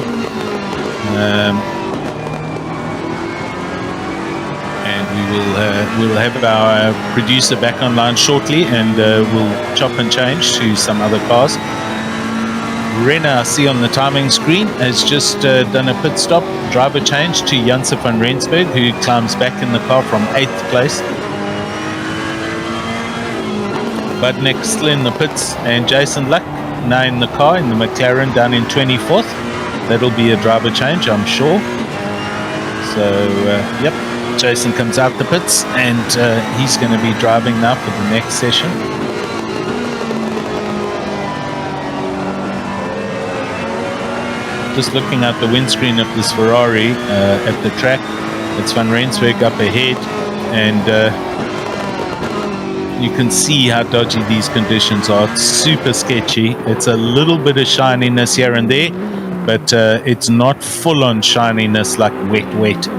Speaker 2: And we'll have our producer back online shortly, and we'll chop and change to some other cars. Renner, I see on the timing screen, has just done a pit stop, driver change to Janse van Rensburg, who climbs back in the car from 8th place. Budnick still in the pits, and Jason Luck now in the car in the McLaren down in 24th. That'll be a driver change, I'm sure. So, yep, Jason comes out the pits, and he's going to be driving now for the next session. Just looking out the windscreen of this Ferrari at the track, it's Van Rensburg up ahead, and you can see how dodgy these conditions are. It's super sketchy. It's a little bit of shininess here and there, but it's not full-on shininess like wet.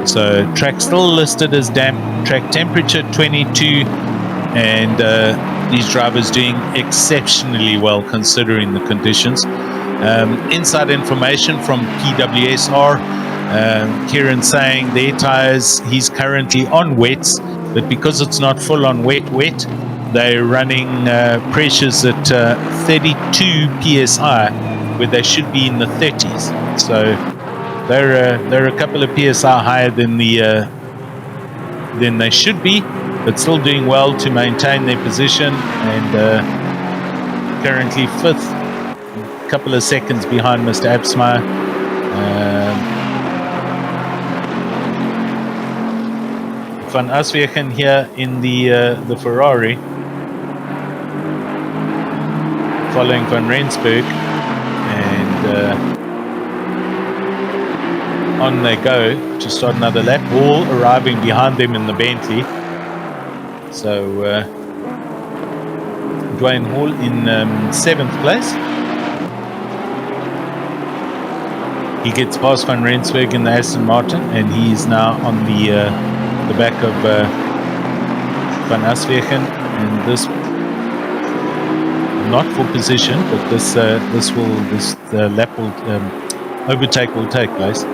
Speaker 2: So track still listed as damp, track temperature 22, and these drivers doing exceptionally well considering the conditions. Inside information from PWSR, Kieran saying their tires, he's currently on wets, but because it's not full on wet, they're running pressures at 32 psi, where they should be in the 30s. So they're a couple of psi higher than they should be, but still doing well to maintain their position, and currently 5th, a couple of seconds behind Mr. Absmeyer. Van Aswegen here in the Ferrari, following Van Rensburg, and on they go to start another lap, all arriving behind them in the Bentley. So Dwayne Hall in 7th place. He gets past Van Rensburg in the Aston Martin, and he is now on the back of Van Aswegen, and this not for position, but this lap will overtake will take place.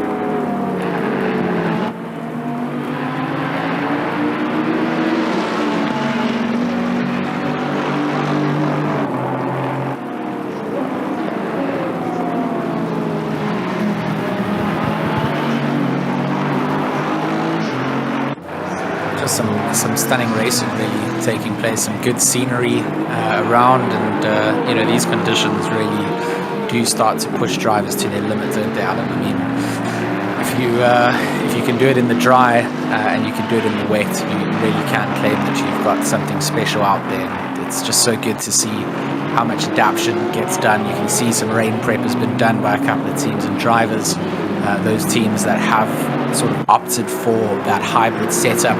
Speaker 1: Some stunning racing really taking place, some good scenery around, and these conditions really do start to push drivers to their limit, don't they, Alan? I mean, if you can do it in the dry and you can do it in the wet, you really can claim that you've got something special out there. It's just so good to see how much adaptation gets done. You can see some rain prep has been done by a couple of teams and drivers. Those teams that have sort of opted for that hybrid setup,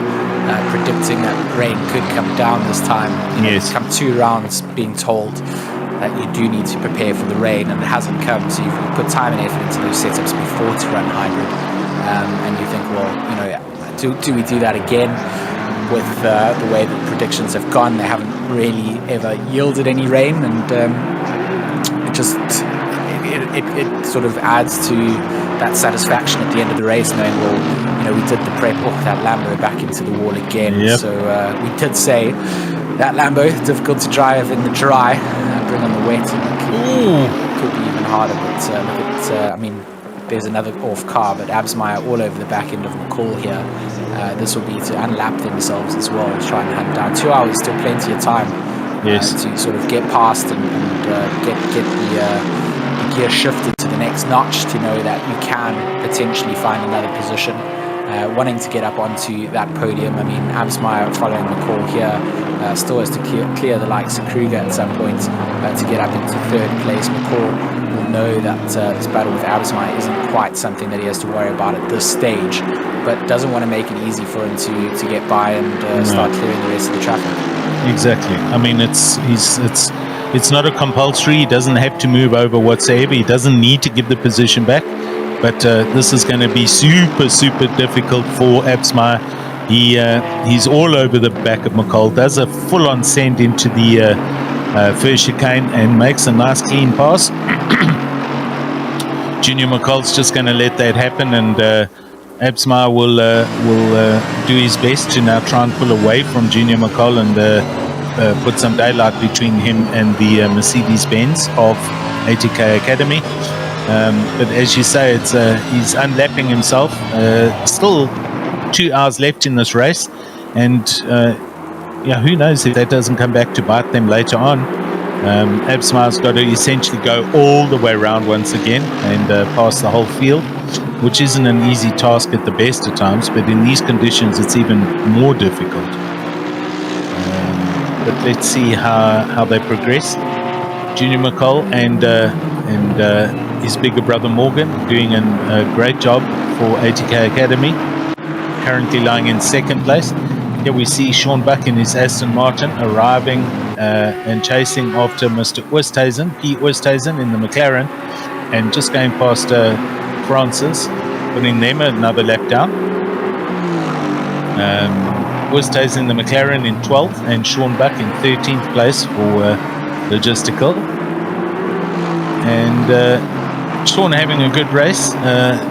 Speaker 1: predicting that rain could come down this time.
Speaker 2: Yes.
Speaker 1: Come 2 rounds being told that you do need to prepare for the rain, and it hasn't come. So you've put time and effort into those setups before to run hybrid, and you think, well, do we do that again? With the way that predictions have gone, they haven't really ever yielded any rain, and it sort of adds to that satisfaction at the end of the race, knowing, well, we did the prep. That Lambo back into the wall again.
Speaker 2: Yep.
Speaker 1: So we did say that Lambo difficult to drive in the dry, bring on the wet, and it could be even harder. But look at, there's another off car, but Absmeyer all over the back end of McCall here. This will be to unlap themselves as well, try and hunt down 2 hours, still plenty of time.
Speaker 2: Yes.
Speaker 1: To sort of get past and get the gear shifted to the next notch, to know that you can potentially find another position, wanting to get up onto that podium. I mean, Absmeyer following the call here still has to clear the likes of Kruger at some point to get up into 3rd place. McCall will know that this battle with Absmeyer isn't quite something that he has to worry about at this stage, but doesn't want to make it easy for him to get by and start clearing the rest of the traffic.
Speaker 2: Exactly. I mean, it's not a compulsory. He doesn't have to move over whatsoever. He doesn't need to give the position back. But this is going to be super, super difficult for Absmeyer. He's all over the back of McCall, does a full-on send into the first chicane and makes a nice clean pass. Junior McCall's just going to let that happen, and Absmeyer will do his best to now try and pull away from Junior McCall and put some daylight between him and the Mercedes-Benz of ATK Academy. But as you say, he's unlapping himself. Still 2 hours left in this race, and who knows if that doesn't come back to bite them later on. Absmeyer's got to essentially go all the way around once again and pass the whole field, which isn't an easy task at the best of times, but in these conditions it's even more difficult. But let's see how they progress. Junior McCall and his bigger brother Morgan doing a great job for ATK Academy, currently lying in 2nd place. Here we see Sean Buck in his Aston Martin arriving and chasing after Mr. Oosthuizen, P. Oosthuizen in the McLaren. and just going past Francis, putting them another lap down. Wursthuizen in the McLaren in 12th, and Sean Buck in 13th place for logistical. And Sean having a good race,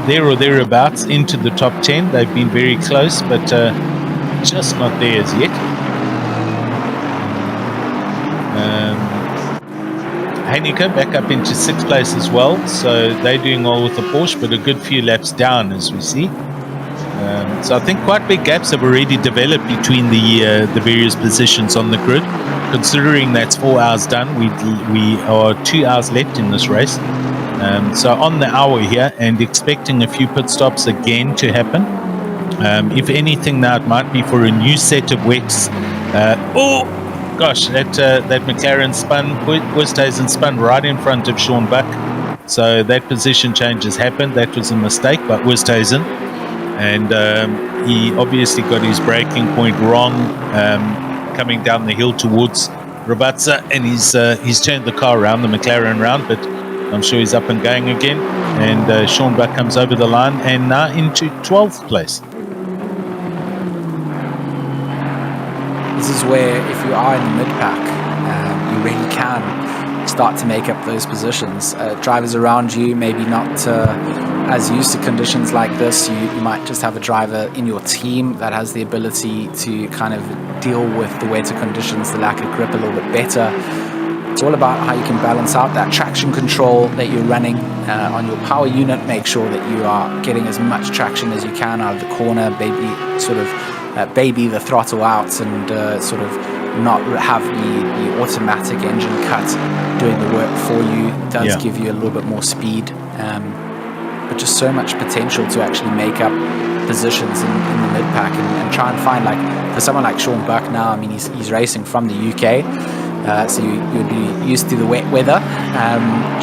Speaker 2: there or thereabouts into the top 10. They've been very close, but just not there as yet. Heineke back up into 6th place as well, so they're doing well with the Porsche, but a good few laps down as we see. So I think quite big gaps have already developed between the various positions on the grid. Considering that's 4 hours done, we are 2 hours left in this race. So on the hour here, and expecting a few pit stops again to happen. If anything now, it might be for a new set of wets. Gosh, that McLaren spun, Wursthuizen spun right in front of Sean Buck. So that position change has happened. That was a mistake by Wursthuizen. And he obviously got his braking point wrong coming down the hill towards Rabazza, and he's turned the car around, the McLaren round, but I'm sure he's up and going again. And Sean Buck comes over the line and now into 12th place.
Speaker 1: This is where, if you are in the mid-pack, you really can start to make up those positions. Drivers around you, maybe not as used to conditions like this. You might just have a driver in your team that has the ability to kind of deal with the wetter conditions, the lack of grip a little bit better. It's all about how you can balance out that traction control that you're running on your power unit. Make sure that you are getting as much traction as you can out of the corner, baby the throttle out, and sort of not have the automatic engine cut doing the work for you. It does give you a little bit more speed, but just so much potential to actually make up positions in the mid-pack and try and find, like, for someone like Sean Buck now, I mean, he's racing from the UK, so you'd be used to the wet weather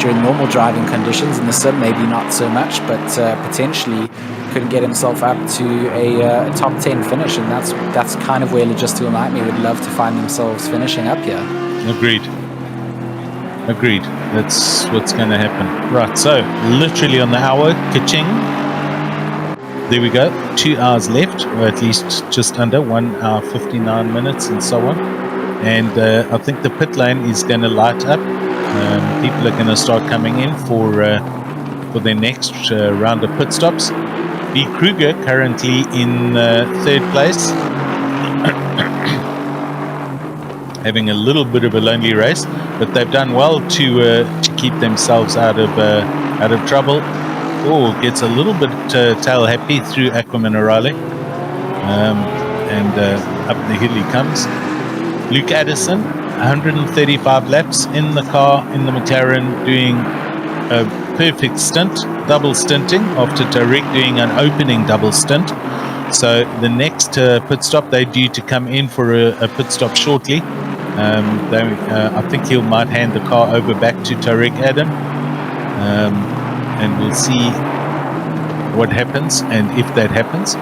Speaker 1: during normal driving conditions. In the sim, maybe not so much, but potentially could get himself up to a top 10 finish, and that's kind of where Logistical Nightmare would love to find themselves finishing up here.
Speaker 2: Agreed. That's what's going to happen. Right, so literally on the hour, ka-ching. There we go. 2 hours left, or at least just under 1 hour 59 minutes, and so on. And I think the pit lane is going to light up. People are going to start coming in for their next round of pit stops. B. Kruger currently in 3rd place, having a little bit of a lonely race, but they've done well to keep themselves out of trouble. Oh, gets a little bit tail happy through Aqua Minerale, and up the hill he comes. Luke Addison, 135 laps in the car, in the McLaren, doing a perfect stint, double stinting after Tariq doing an opening double stint. So the next pit stop, they're due to come in for a pit stop shortly. I think he might hand the car over back to Tariq Adam, and we'll see what happens and if that happens.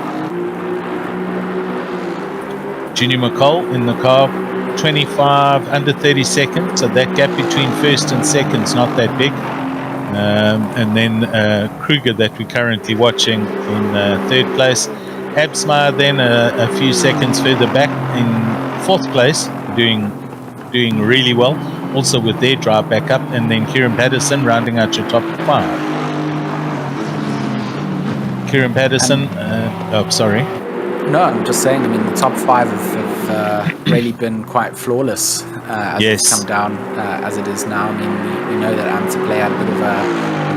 Speaker 2: Junior McCall in the car, 25 under 30 seconds, so that gap between first and second is not that big. And then Kruger, that we're currently watching, in 3rd place. Absmeyer then a few seconds further back in 4th place, doing really well, also with their drive back up. And then Kieran Patterson rounding out your top 5. Kieran Patterson, sorry.
Speaker 1: No, I'm just saying, I mean, the top 5 have really been quite flawless as it's come down as it is now. I mean, we know that Amterplay had a bit of a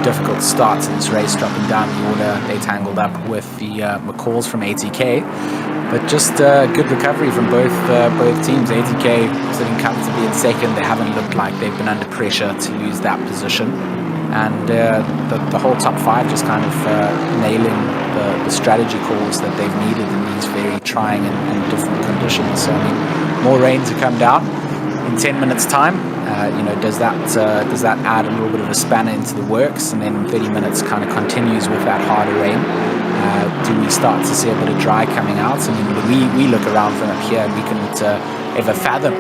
Speaker 1: difficult start to this race, dropping down the order. They tangled up with the McCalls from ATK, but just good recovery from both teams. ATK sitting comfortably in 2nd. They haven't looked like they've been under pressure to lose that position. And the whole top 5 just kind of nailing the strategy calls that they've needed in these very trying and different conditions. So, I mean, more rain to come down in 10 minutes' time. Does that add a little bit of a spanner into the works? And then 30 minutes kind of continues with that harder rain. Do we start to see a bit of dry coming out? I mean, we look around from up here and we couldn't ever fathom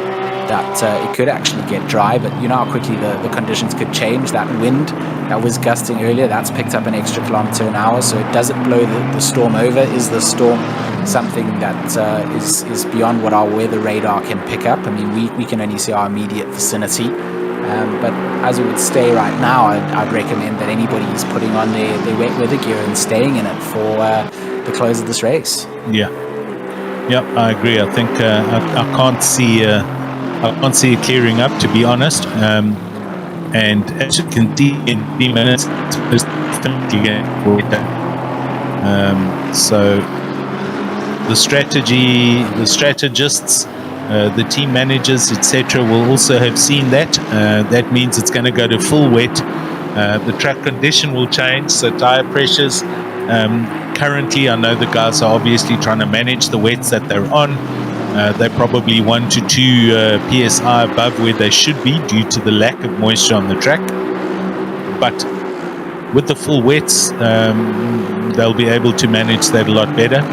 Speaker 1: that it could actually get dry, but you know how quickly the conditions could change. That wind that was gusting earlier, that's picked up an extra kilometer an hour, so does it blow the storm over? Is the storm something that is beyond what our weather radar can pick up? I mean, we can only see our immediate vicinity, but as it would stay right now, I'd recommend that anybody is putting on their wet weather gear and staying in it for the close of this race.
Speaker 2: Yeah, I agree. I think I can't see it clearing up, to be honest. And as you can see, in 3 minutes, it's definitely getting wetter. So the strategists, the team managers, etc., will also have seen that. That means it's going to go to full wet. The track condition will change, so tire pressures. Currently, I know the guys are obviously trying to manage the wets that they're on. They're probably 1 to 2 psi above where they should be due to the lack of moisture on the track. But with the full wets, they'll be able to manage that a lot better.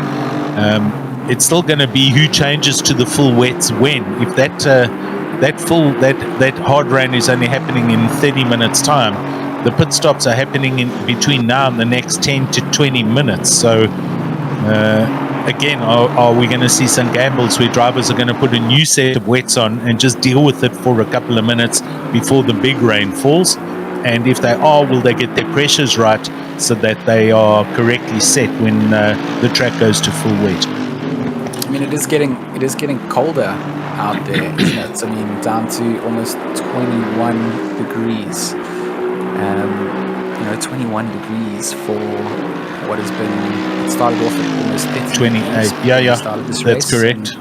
Speaker 2: It's still going to be who changes to the full wets when. If that hard rain is only happening in 30 minutes time, the pit stops are happening in between now and the next 10 to 20 minutes. So again, are we going to see some gambles where drivers are going to put a new set of wets on and just deal with it for a couple of minutes before the big rain falls? And if they are, will they get their pressures right so that they are correctly set when the track goes to full wet?
Speaker 1: I mean, it is getting colder out there, isn't it? I mean, down to almost 21 degrees. 21 degrees for what has been. It started off at almost 50.
Speaker 2: 28. Yeah.
Speaker 1: Started this
Speaker 2: that's
Speaker 1: race,
Speaker 2: correct.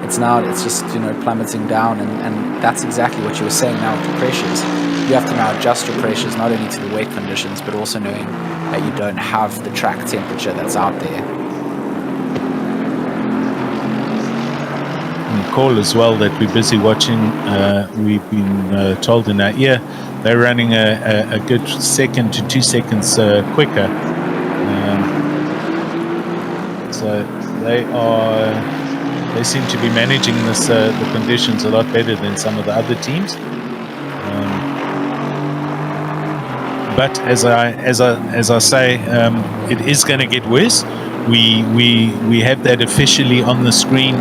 Speaker 1: It's just plummeting down, and that's exactly what you were saying now with the pressures. You have to now adjust your pressures not only to the wet conditions, but also knowing that you don't have the track temperature that's out there.
Speaker 2: And call as well that we're busy watching. We've been told in our ear they're running a good 2 to 2 seconds quicker. So they seem to be managing the conditions a lot better than some of the other teams. But as I say, it is going to get worse. We have that officially on the screen.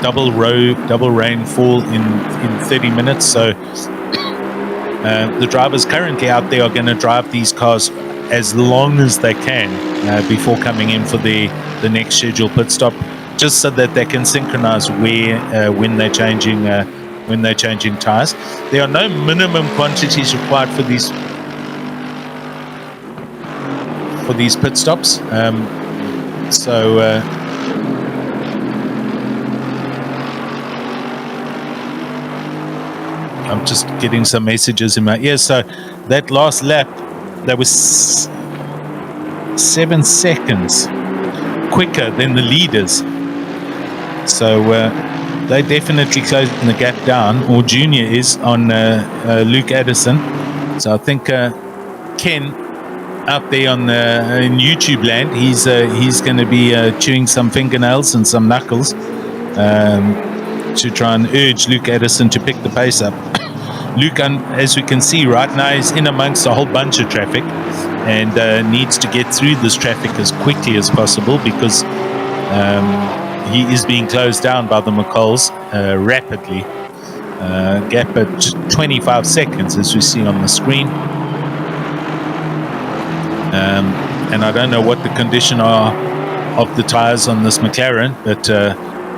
Speaker 2: Double rainfall in 30 minutes. So the drivers currently out there are going to drive these cars as long as they can before coming in for the next scheduled pit stop, just so that they can synchronize when they're changing tires. There are no minimum quantities required for these pit stops. I'm just getting some messages in my ear. So that last lap, that was 7 seconds quicker than the leaders. So they definitely closing the gap down, or Junior is, on Luke Addison. So I think Ken out there in YouTube land, he's going to be chewing some fingernails and some knuckles to try and urge Luke Addison to pick the pace up. Luke, as we can see right now, is in amongst a whole bunch of traffic and needs to get through this traffic as quickly as possible, because he is being closed down by the McColls rapidly. Gap at 25 seconds, as we see on the screen. And I don't know what the condition are of the tires on this McLaren, but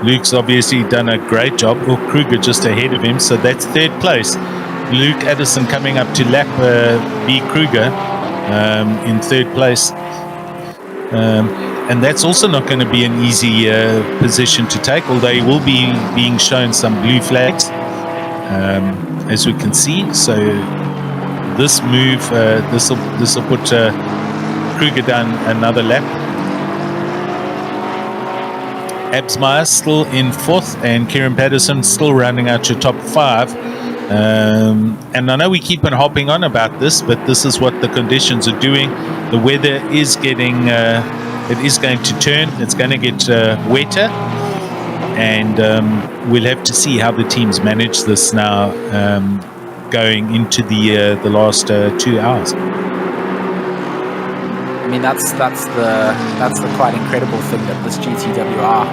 Speaker 2: Luke's obviously done a great job. Oh, Kruger just ahead of him, so that's third place. Luke Addison coming up to lap B. Kruger in third place. And that's also not going to be an easy position to take, although he will be being shown some blue flags, as we can see. So this move, this will put Kruger down another lap. Absmeyer still in fourth, and Kieran Patterson still rounding out your top five. And I know we keep on hopping on about this, but this is what the conditions are doing. The weather is getting, it is going to turn. It's going to get wetter, and we'll have to see how the teams manage this now, going into the last 2 hours.
Speaker 1: I mean, that's the quite incredible thing that this GTWR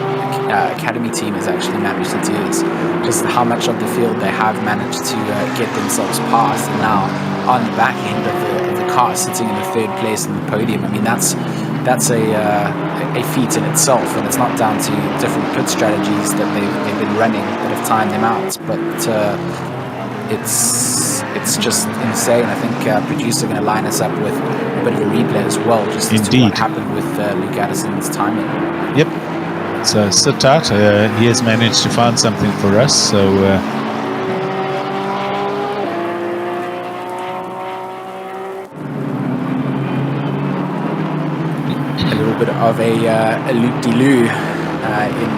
Speaker 1: Academy team has actually managed to do, is just how much of the field they have managed to get themselves past, and now on the back end of the car sitting in the third place in the podium. I mean, that's a feat in itself, and it's not down to different pit strategies that they've been running that have timed them out, but it's just insane. I think producer going to line us up with a bit of a replay as well, just as to what happened with Luke Addison's timing.
Speaker 2: Yep. So sit tight. He has managed to find something for us. So
Speaker 1: a little bit of a loop-de-loo in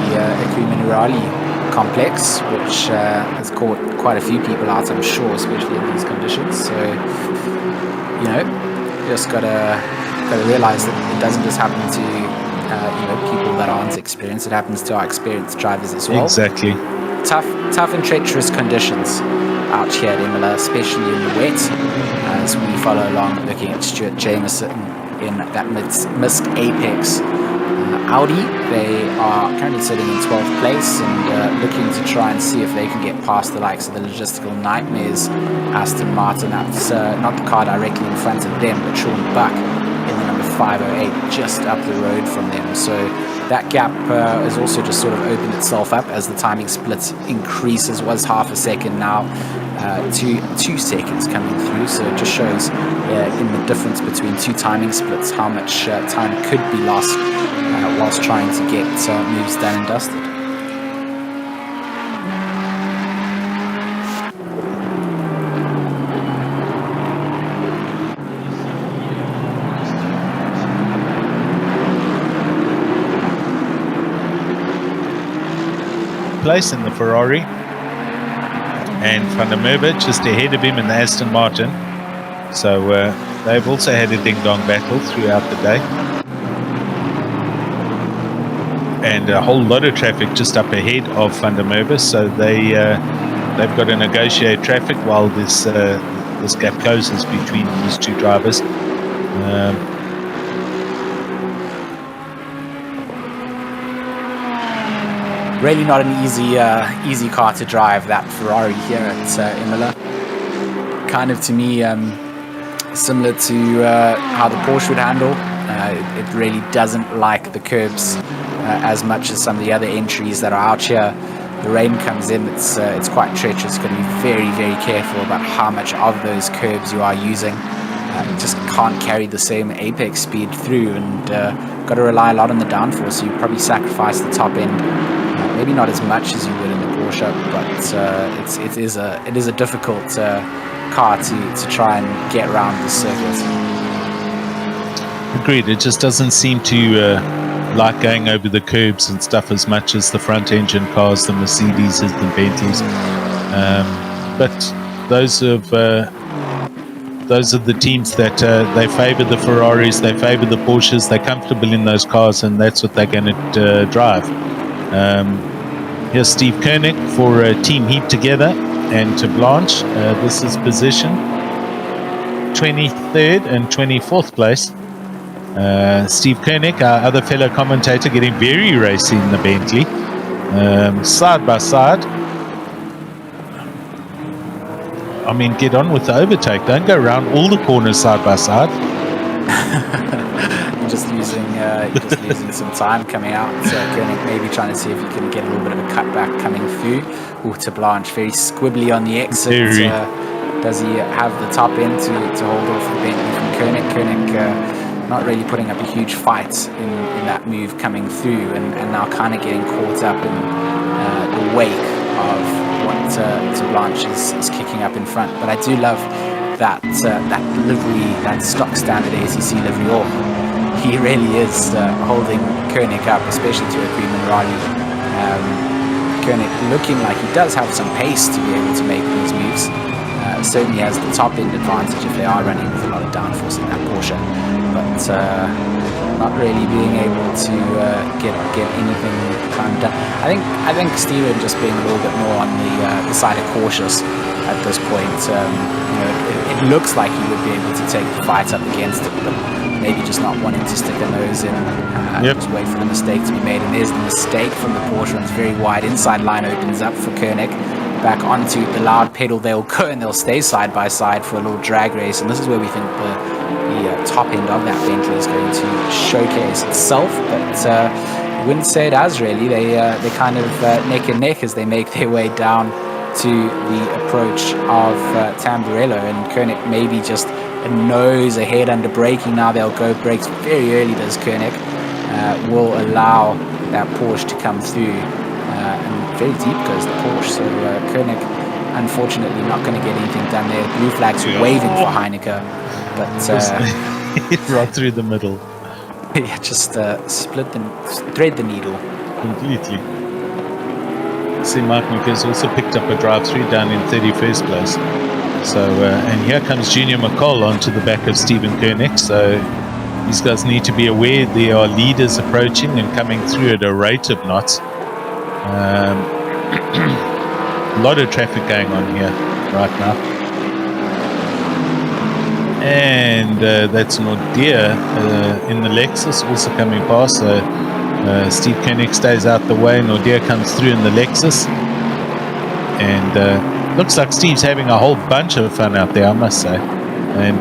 Speaker 1: the Equiminurali complex, which has caught quite a few people out, I'm sure, especially in these conditions. So, you know, just gotta realize that it doesn't just happen to people that aren't experienced. It happens to our experienced drivers as well.
Speaker 2: Exactly.
Speaker 1: Tough and treacherous conditions out here at Imola, especially in the wet, as we follow along looking at Stuart Jameson in that missed apex Audi. They are currently sitting in 12th place and looking to try and see if they can get past the likes of the logistical nightmares Aston Martin. That's not the car directly in front of them, but Sean Buck in the number 508 just up the road from them. So that gap has also just sort of opened itself up as the timing split increases. Was half a second, now 2 seconds coming through. So it just shows in the difference between 2 timing splits how much time could be lost whilst trying to get moves done and dusted.
Speaker 2: Place in the Ferrari, and Van der Merwe just ahead of him in the Aston Martin. So they've also had a ding-dong battle throughout the day, and a whole lot of traffic just up ahead of Van der Merwe. So they've got to negotiate traffic while this gap closes between these two drivers.
Speaker 1: Really not an easy car to drive, that Ferrari here at Imola. Kind of, to me, similar to how the Porsche would handle. It really doesn't like the curbs as much as some of the other entries that are out here. The rain comes in, it's quite treacherous. Got to be very, very careful about how much of those curbs you are using. You just can't carry the same apex speed through, and got to rely a lot on the downforce. So you probably sacrifice the top end. Maybe not as much as you would in the Porsche, but it is a difficult car to try and get around the circuit.
Speaker 2: Agreed. It just doesn't seem to like going over the curbs and stuff as much as the front engine cars, the Mercedes and the Bentleys. But those are the teams that they favour the Ferraris, they favour the Porsches. They're comfortable in those cars, and that's what they're going to drive. Here's Steve Koenig for Team Heat Together, and to Blanche, this is position 23rd and 24th place. Steve Koenig, our other fellow commentator, getting very racy in the Bentley, side by side. I mean, get on with the overtake. Don't go around all the corners side by side.
Speaker 1: Just losing some time coming out. So Koenig maybe trying to see if he can get a little bit of a cutback coming through. Ooh, to Blanche, very squibbly on the exit. Does he have the top end to hold off the Bentley from Koenig? Koenig not really putting up a huge fight in that move coming through, and now kind of getting caught up in the wake of what to Blanche is kicking up in front. But I do love that livery, that stock standard ACC livery. He really is holding Koenig up, especially to a Equiminurali. Koenig looking like he does have some pace to be able to make these moves. certainly has the top end advantage if they are running with a lot of downforce in that Porsche, but not really being able to get anything kind of done. I think Steven just being a little bit more on the side of cautious at this point. It looks like he would be able to take the fight up against it, but maybe just not wanting to stick a nose in, just wait for the mistake to be made. And there's the mistake from the Porsche, and it's very wide. Inside line opens up for Koenig. Back onto the loud pedal they'll go, and they'll stay side by side for a little drag race. And this is where we think the top end of that Bentley is going to showcase itself, but I wouldn't say it has really. They're kind of neck and neck as they make their way down to the approach of Tamburello, and Koenig maybe just a nose ahead under braking. Now they'll go brakes very early, does Koenig, will allow that Porsche to come through, and very deep goes the Porsche, so Koenig unfortunately not going to get anything done there. Blue flags waving for Heineke, but
Speaker 2: right through the middle.
Speaker 1: Yeah, just thread the needle
Speaker 2: completely. See, Mark has also picked up a drive-through down in 31st place. So, and here comes Junior McCall onto the back of Stephen Koenig. So these guys need to be aware there are leaders approaching and coming through at a rate of knots. A lot of traffic going on here right now. And that's Nordia in the Lexus also coming past. So Steve Koenig stays out the way. Nordia comes through in the Lexus. And looks like Steve's having a whole bunch of fun out there, I must say. And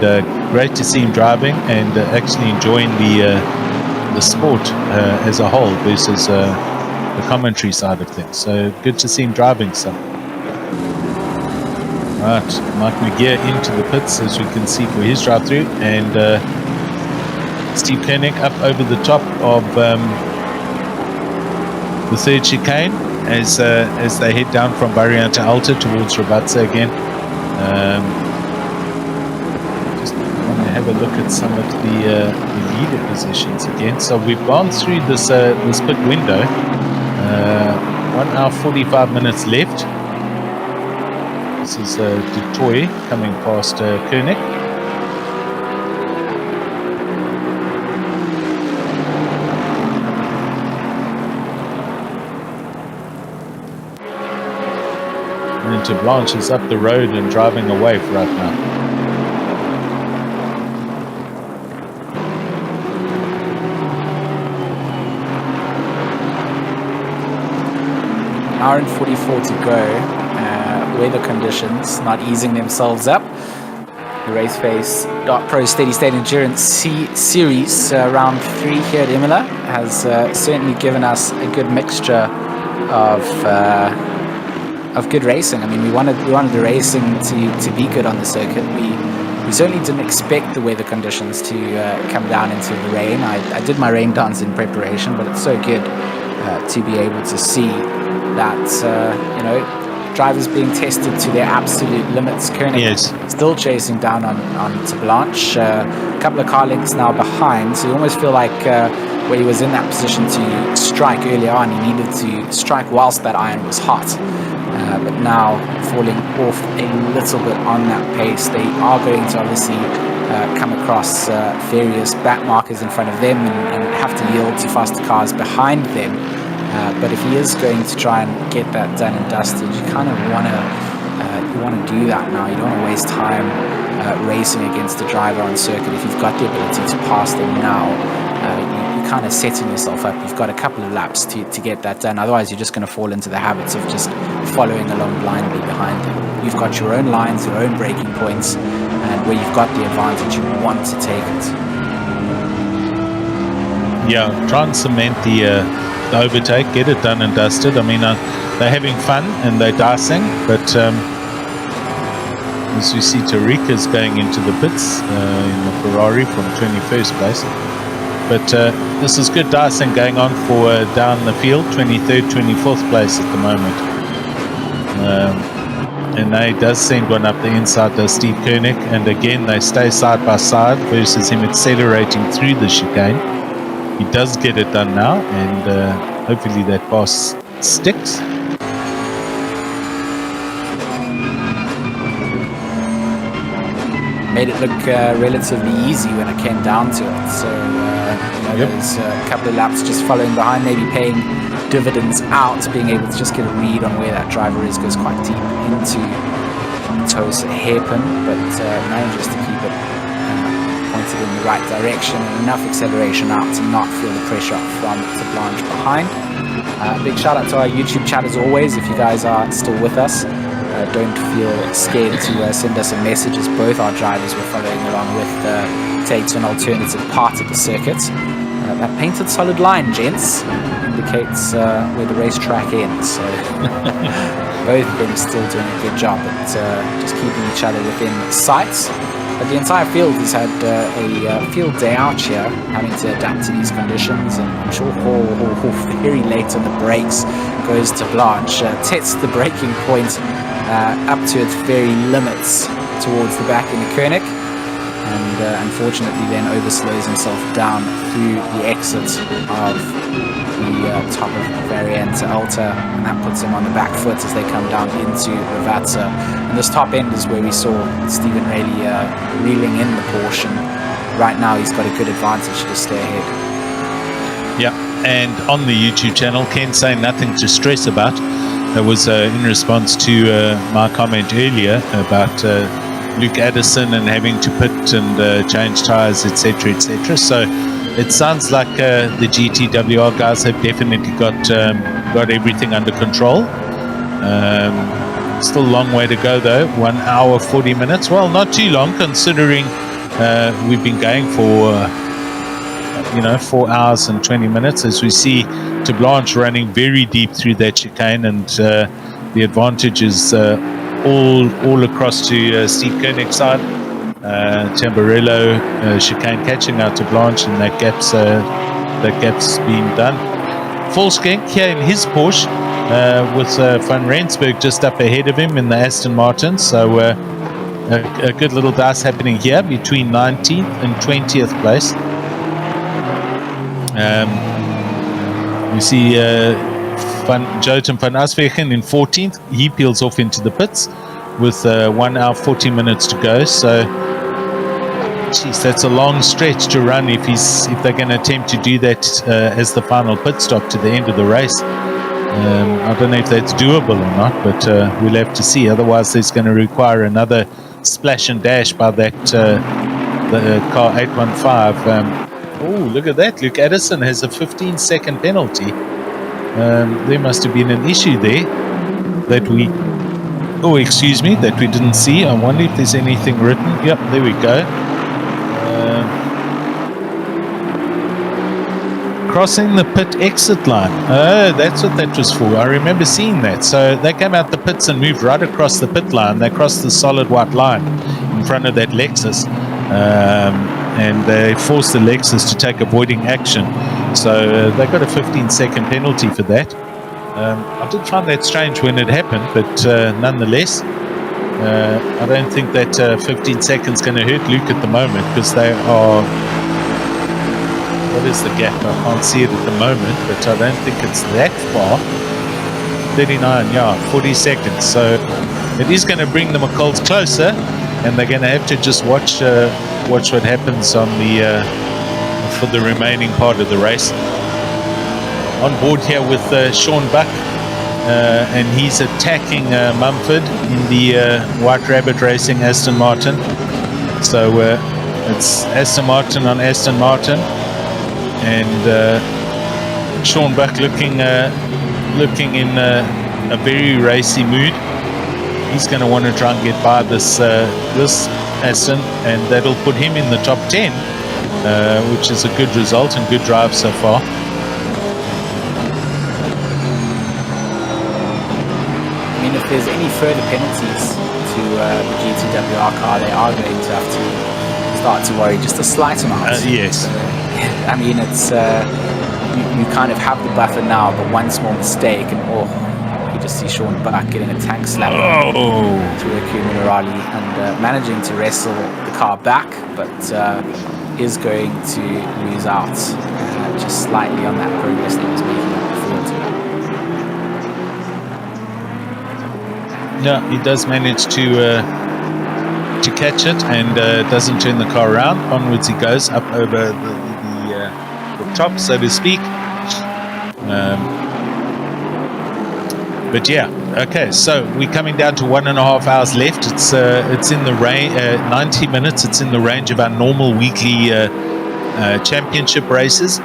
Speaker 2: great to see him driving and actually enjoying the sport as a whole versus the commentary side of things. So good to see him driving some. Right, Mike McGear into the pits, as we can see, for his drive-through, and Steve Koenig up over the top of the third chicane as they head down from Barrianta Alta towards Rabatza again. Just want to have a look at some of the leader positions again. So we've gone through this pit window. 1 hour 45 minutes left. This is Dutoy coming past Koenig. And into Blanche is up the road and driving away right now.
Speaker 1: Hour and 44 to go. Weather conditions not easing themselves up. The Raceface.Pro Steady State Endurance C Series round 3 here at Imola has certainly given us a good mixture of good racing. I mean, we wanted the racing to be good on the circuit. We certainly didn't expect the weather conditions to come down into the rain. I did my rain dance in preparation, but it's so good to be able to see that drivers being tested to their absolute limits. Koenig still chasing down on Blanche. A couple of car lengths now behind, so you almost feel like where he was in that position to strike earlier on, he needed to strike whilst that iron was hot. But now falling off a little bit on that pace. They are going to obviously come across various back markers in front of them and have to yield to faster cars behind them. But if he is going to try and get that done and dusted, you kind of want to do that now. You don't want to waste time racing against the driver on circuit. If you've got the ability to pass them now, you're kind of setting yourself up. You've got a couple of laps to get that done. Otherwise, you're just going to fall into the habits of just following along blindly behind them. You've got your own lines, your own braking points, and where you've got the advantage, you want to take it.
Speaker 2: Yeah, try and cement the overtake, get it done and dusted. I mean, they're having fun and they're dicing, but as you see, Tariq is going into the pits in the Ferrari from 21st place. But this is good dicing going on for down the field, 23rd, 24th place at the moment. And they does send one up the inside, does Steve Koenig, and again they stay side by side versus him accelerating through the chicane. He does get it done now, and hopefully that pass sticks.
Speaker 1: made it look relatively easy when it came down to it. So there's a couple of laps just following behind, maybe paying dividends out, being able to just get a read on where that driver is, goes quite deep into Toes hairpin, but manages to keep it pointed in the right direction and enough acceleration out to not feel the pressure from Blanche behind. Big shout out to our YouTube chat as always. If you guys are still with us, don't feel scared to send us a message, as both our drivers were following along with take to an alternative part of the circuit. That painted solid line, gents, indicates where the racetrack ends. So both of them still doing a good job at just keeping each other within sight. But the entire field has had a field day out here, having to adapt to these conditions. And I'm sure Hall very late on the brakes goes to Blanche, tests the braking point up to its very limits towards the back in the Koenig, and unfortunately then overslows himself down through the exit of the top of Variante Alta, and that puts him on the back foot as they come down into Ravazza. And this top end is where we saw Stephen Rayleigh reeling in the Porsche. Right now he's got a good advantage to stay ahead.
Speaker 2: Yeah, and on the YouTube channel, Ken saying nothing to stress about. That was in response to my comment earlier about Luke Addison and having to pit and change tyres, etc., etc. So it sounds like the GTWR guys have definitely got everything under control. Still a long way to go though. 1 hour 40 minutes. Well, not too long considering we've been going for 4 hours and 20 minutes, as we see to Blanche running very deep through that chicane, and the advantage is all across to Steve Koenig's side. Tamburello chicane catching out to Blanche, and that gap's been done. Volkskenk here in his Porsche with Van Rensburg just up ahead of him in the Aston Martin. So a good little dice happening here between 19th and 20th place. You see Joten van Aswegen in 14th. He peels off into the pits with 1 hour 40 minutes to go. So, geez, that's a long stretch to run if they're going to attempt to do that as the final pit stop to the end of the race. I don't know if that's doable or not, but we'll have to see. Otherwise, there's going to require another splash and dash by that the car 815. Oh, look at that. Luke Addison has a 15-second penalty. There must have been an issue there that we didn't see. I wonder if there's anything written. Yep, there we go. Crossing the pit exit line. Oh, that's what that was for. I remember seeing that. So they came out the pits and moved right across the pit line. They crossed the solid white line in front of that Lexus. And they forced the Lexus to take avoiding action. So they got a 15-second penalty for that. I did find that strange when it happened, but nonetheless, I don't think that 15 seconds going to hurt Luke at the moment, because they are... What is the gap? I can't see it at the moment, but I don't think it's that far. 39, yeah, 40 seconds. So it is going to bring the McColls closer, and they're going to have to just watch what happens on the for the remaining part of the race. On board here with Sean Buck, and he's attacking Mumford in the White Rabbit Racing Aston Martin. So it's Aston Martin on Aston Martin, and Sean Buck looking in a very racy mood. He's going to want to try and get by this Aston, and that'll put him in the top 10, which is a good result and good drive so far.
Speaker 1: I mean, if there's any further penalties to the GTWR car, they are going to have to start to worry just a slight amount.
Speaker 2: Yes.
Speaker 1: I mean, it's you kind of have the buffer now, but one small mistake and you just see Sean Buck getting a tank slap through a Minerali and managing to wrestle the car back, but is going to lose out just slightly on that progress that he was making up the field.
Speaker 2: Yeah, he does manage to catch it and doesn't turn the car around. Onwards he goes up over the top, so to speak. But yeah, okay. So we're coming down to 1.5 hours left. It's in the range, 90 minutes. It's in the range of our normal weekly championship races,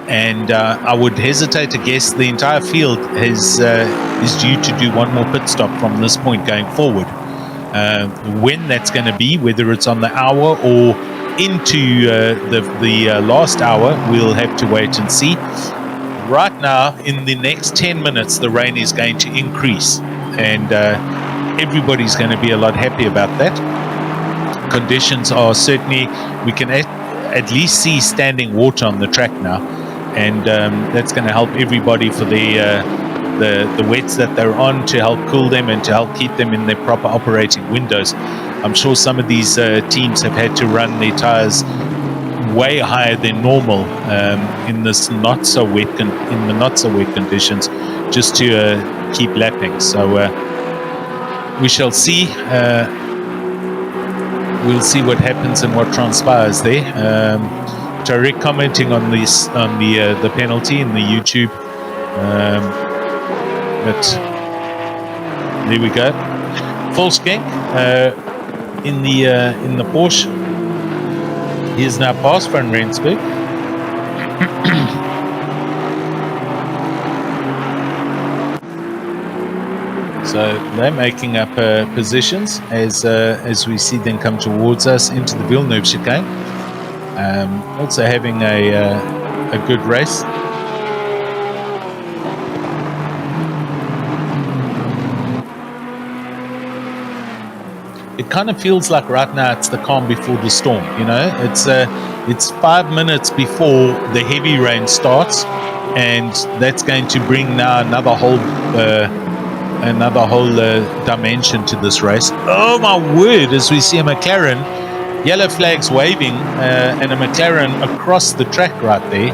Speaker 2: and I would hesitate to guess the entire field is due to do one more pit stop from this point going forward. When that's going to be, whether it's on the hour or into the last hour, we'll have to wait and see. Right now, in the next 10 minutes, the rain is going to increase, and everybody's going to be a lot happy about that. Conditions are certainly, we can at least see standing water on the track now, and that's going to help everybody for the wets that they're on, to help cool them and to help keep them in their proper operating windows. I'm sure some of these teams have had to run their tires way higher than normal in this not so wet conditions, just to keep lapping. So we shall see. We'll see what happens and what transpires there. Tarek commenting on this, on the penalty in the YouTube, but there we go. Volkskank in the Porsche. He is now past Van Rensburg. So they're making up positions as we see them come towards us into the Villeneuve chicane. Also having a good race. It kind of feels like right now it's the calm before the storm. You know, it's 5 minutes before the heavy rain starts, and that's going to bring now another whole dimension to this race. Oh my word! As we see a McLaren, yellow flags waving, and a McLaren across the track right there,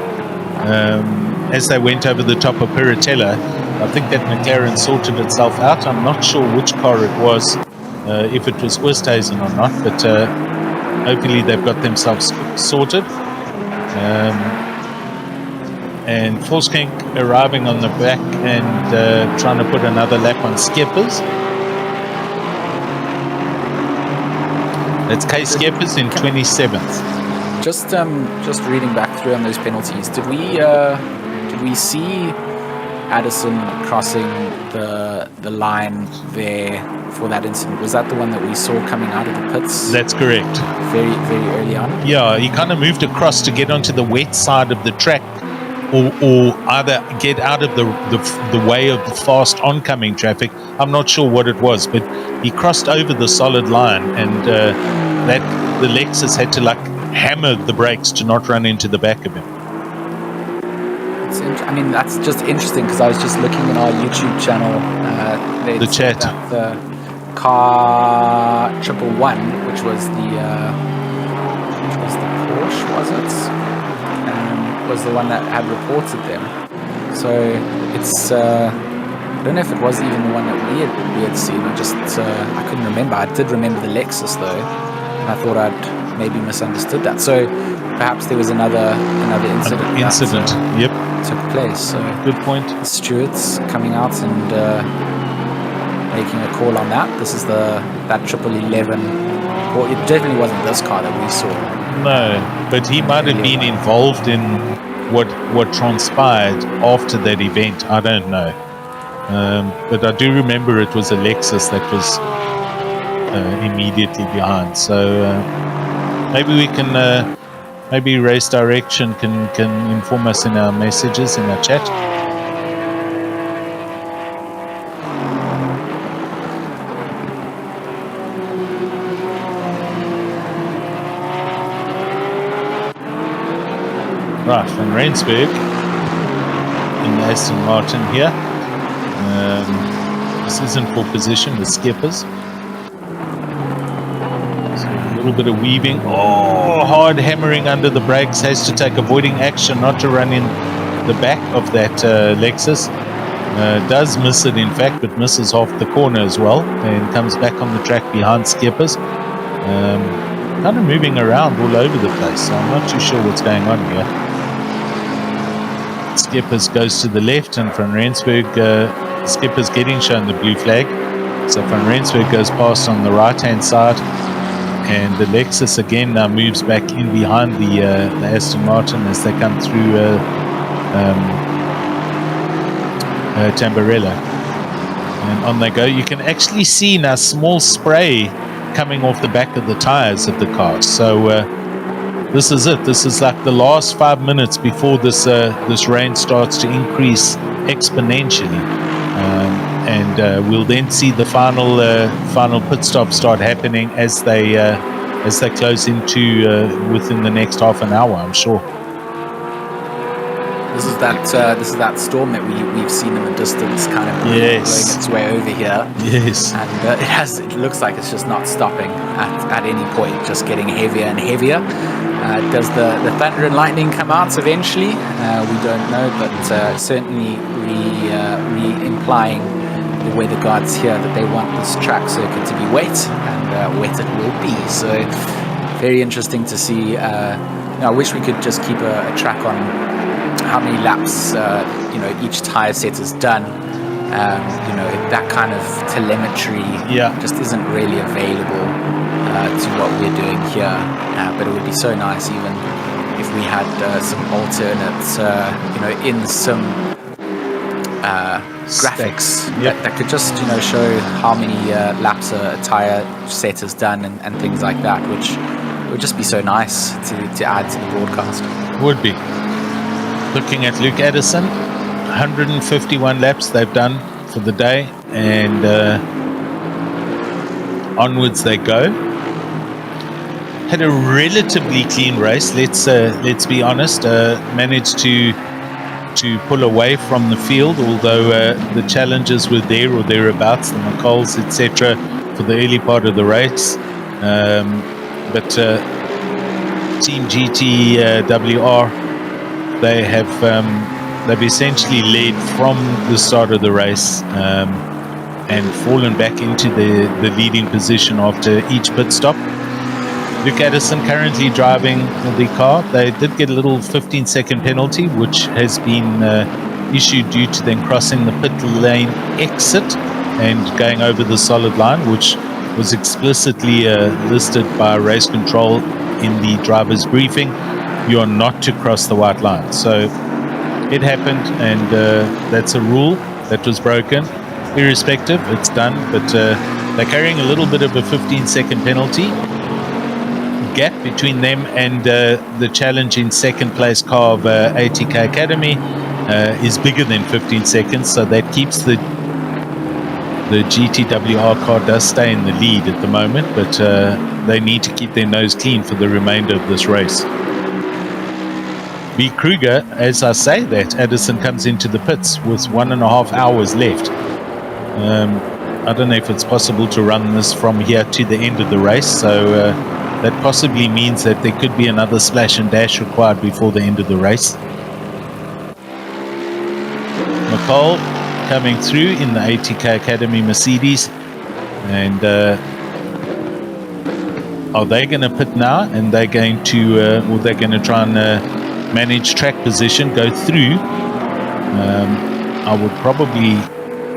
Speaker 2: as they went over the top of Piratella. I think that McLaren sorted itself out. I'm not sure which car it was. If it was Oosthuizen or not, but hopefully they've got themselves sorted. And Volkskank arriving on the back and trying to put another lap on Skeppers. That's K Skeppers in 27th.
Speaker 1: Just reading back through on those penalties, did we see Addison crossing the line there for that incident? Was that the one that we saw coming out of the pits?
Speaker 2: That's correct.
Speaker 1: Very, very early on.
Speaker 2: Yeah, he kind of moved across to get onto the wet side of the track, or either get out of the way of the fast oncoming traffic. I'm not sure what it was, but he crossed over the solid line, and that the Lexus had to like hammer the brakes to not run into the back of him.
Speaker 1: I mean, that's just interesting, because I was just looking at our YouTube channel.
Speaker 2: The chat.
Speaker 1: The car 111, which was the Porsche, was it? Was the one that had reported them. So it's I don't know if it was even the one that we had seen. I couldn't remember. I did remember the Lexus though, and I thought I'd maybe misunderstood that. So perhaps there was another incident.
Speaker 2: Yep.
Speaker 1: Took place. So
Speaker 2: good point.
Speaker 1: The stewards coming out and making a call on that. This is that 1111. Well, it definitely wasn't this car that we saw.
Speaker 2: No, but he might have been involved in what transpired after that event. I don't know. But I do remember it was a Lexus that was immediately behind. So maybe we can, maybe Race Direction can inform us in our messages, in our chat. Right, Van Rensburg in the Aston Martin here. This isn't for position with Skeppers. So a little bit of weaving. Oh, hard hammering under the brakes. Has to take avoiding action not to run in the back of that Lexus. Does miss it, in fact, but misses half the corner as well, and comes back on the track behind Skeppers. Kind of moving around all over the place, so I'm not too sure what's going on here. Skippers goes to the left, and Van Rensburg, Skippers getting shown the blue flag. So Van Rensburg goes past on the right-hand side, and the Lexus again now moves back in behind the Aston Martin as they come through Tamburello. And on they go. You can actually see now small spray coming off the back of the tires of the car. So this is it. This is like the last 5 minutes before this rain starts to increase exponentially, and we'll then see the final pit stop start happening as they close into within the next half an hour, I'm sure.
Speaker 1: This is that storm that we've seen in the distance, kind of blowing its way over here.
Speaker 2: Yes,
Speaker 1: and it looks like it's just not stopping at any point, just getting heavier and heavier. Does the thunder and lightning come out eventually? We don't know, but certainly implying the weather gods here that they want this track circuit to be wet, and wet it will be. So very interesting to see. I wish we could just keep a track on how many laps each tire set has done. That kind of telemetry just isn't really available to what we're doing here, but it would be so nice even if we had some alternates in some graphics that could just show how many laps a tire set has done and things like that, which would just be so nice to add to the broadcast.
Speaker 2: Would be. Looking at Luke Addison, 151 laps they've done for the day, and onwards they go. Had a relatively clean race. Let's be honest. Managed to pull away from the field, although the challenges were there or thereabouts, the McColls, etc., for the early part of the race. But Team GTWR. They've essentially led from the start of the race and fallen back into the leading position after each pit stop. Luke Addison currently driving the car. They did get a little 15-second penalty, which has been issued due to them crossing the pit lane exit and going over the solid line, which was explicitly listed by race control in the driver's briefing. You are not to cross the white line. So it happened, and that's a rule that was broken. Irrespective, it's done, but they're carrying a little bit of a 15-second penalty. Gap between them and the challenge in second place car of ATK Academy is bigger than 15 seconds, so that keeps the GTWR car does stay in the lead at the moment, but they need to keep their nose clean for the remainder of this race. B. Kruger, as I say that, Addison comes into the pits with 1.5 hours left. I don't know if it's possible to run this from here to the end of the race, so that possibly means that there could be another splash and dash required before the end of the race. McCall coming through in the ATK Academy Mercedes, and are they going to pit now? And they're going to, or they're going to try and manage track position, go through. I would probably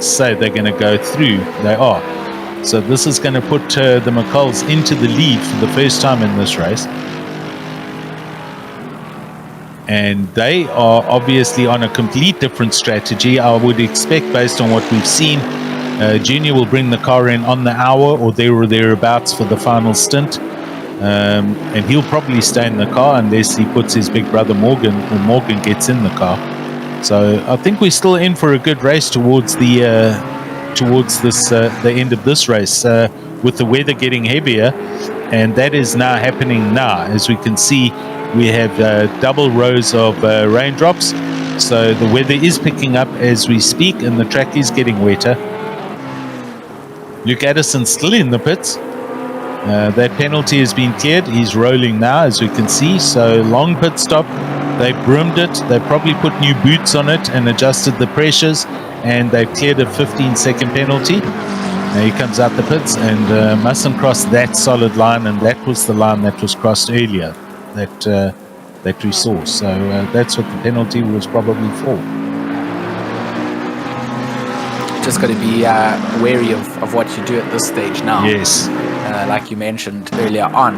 Speaker 2: say they're going to go through. They are. So this is going to put the McColls into the lead for the first time in this race. And they are obviously on a complete different strategy. I would expect, based on what we've seen, Junior will bring the car in on the hour or there or thereabouts for the final stint. And he'll probably stay in the car unless he puts his big brother Morgan, or Morgan gets in the car. So I think we're still in for a good race towards the end of this race, with the weather getting heavier, and that is now happening now. As we can see, we have double rows of raindrops, so the weather is picking up as we speak, and the track is getting wetter. Luke Addison still in the pits. That penalty has been cleared. He's rolling now, as we can see. So long pit stop. They broomed it. They probably put new boots on it and adjusted the pressures, and they've cleared a 15-second penalty. Now he comes out the pits and mustn't cross that solid line, and that was the line that was crossed earlier that we saw. So that's what the penalty was probably for.
Speaker 1: Just got to be wary of what you do at this stage now.
Speaker 2: Yes.
Speaker 1: Like you mentioned earlier on,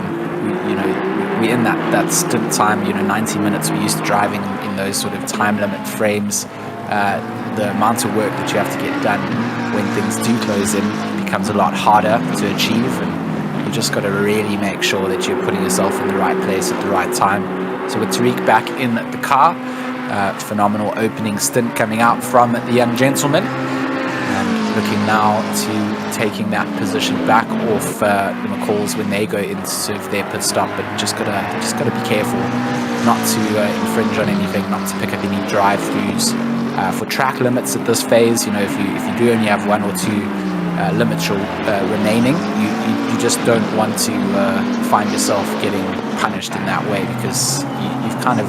Speaker 1: we're in that stint time, 90 minutes. We're used to driving in those sort of time limit frames. The amount of work that you have to get done when things do close in becomes a lot harder to achieve, and you just got to really make sure that you're putting yourself in the right place at the right time. So with Tariq back in the car, phenomenal opening stint coming out from the young gentleman, and looking now to taking that position back off the McCalls when they go in to serve their pit stop. But just gotta be careful not to infringe on anything, not to pick up any drive-throughs. For track limits at this phase, if you do only have one or two limits remaining, you just don't want to find yourself getting punished in that way, because you've kind of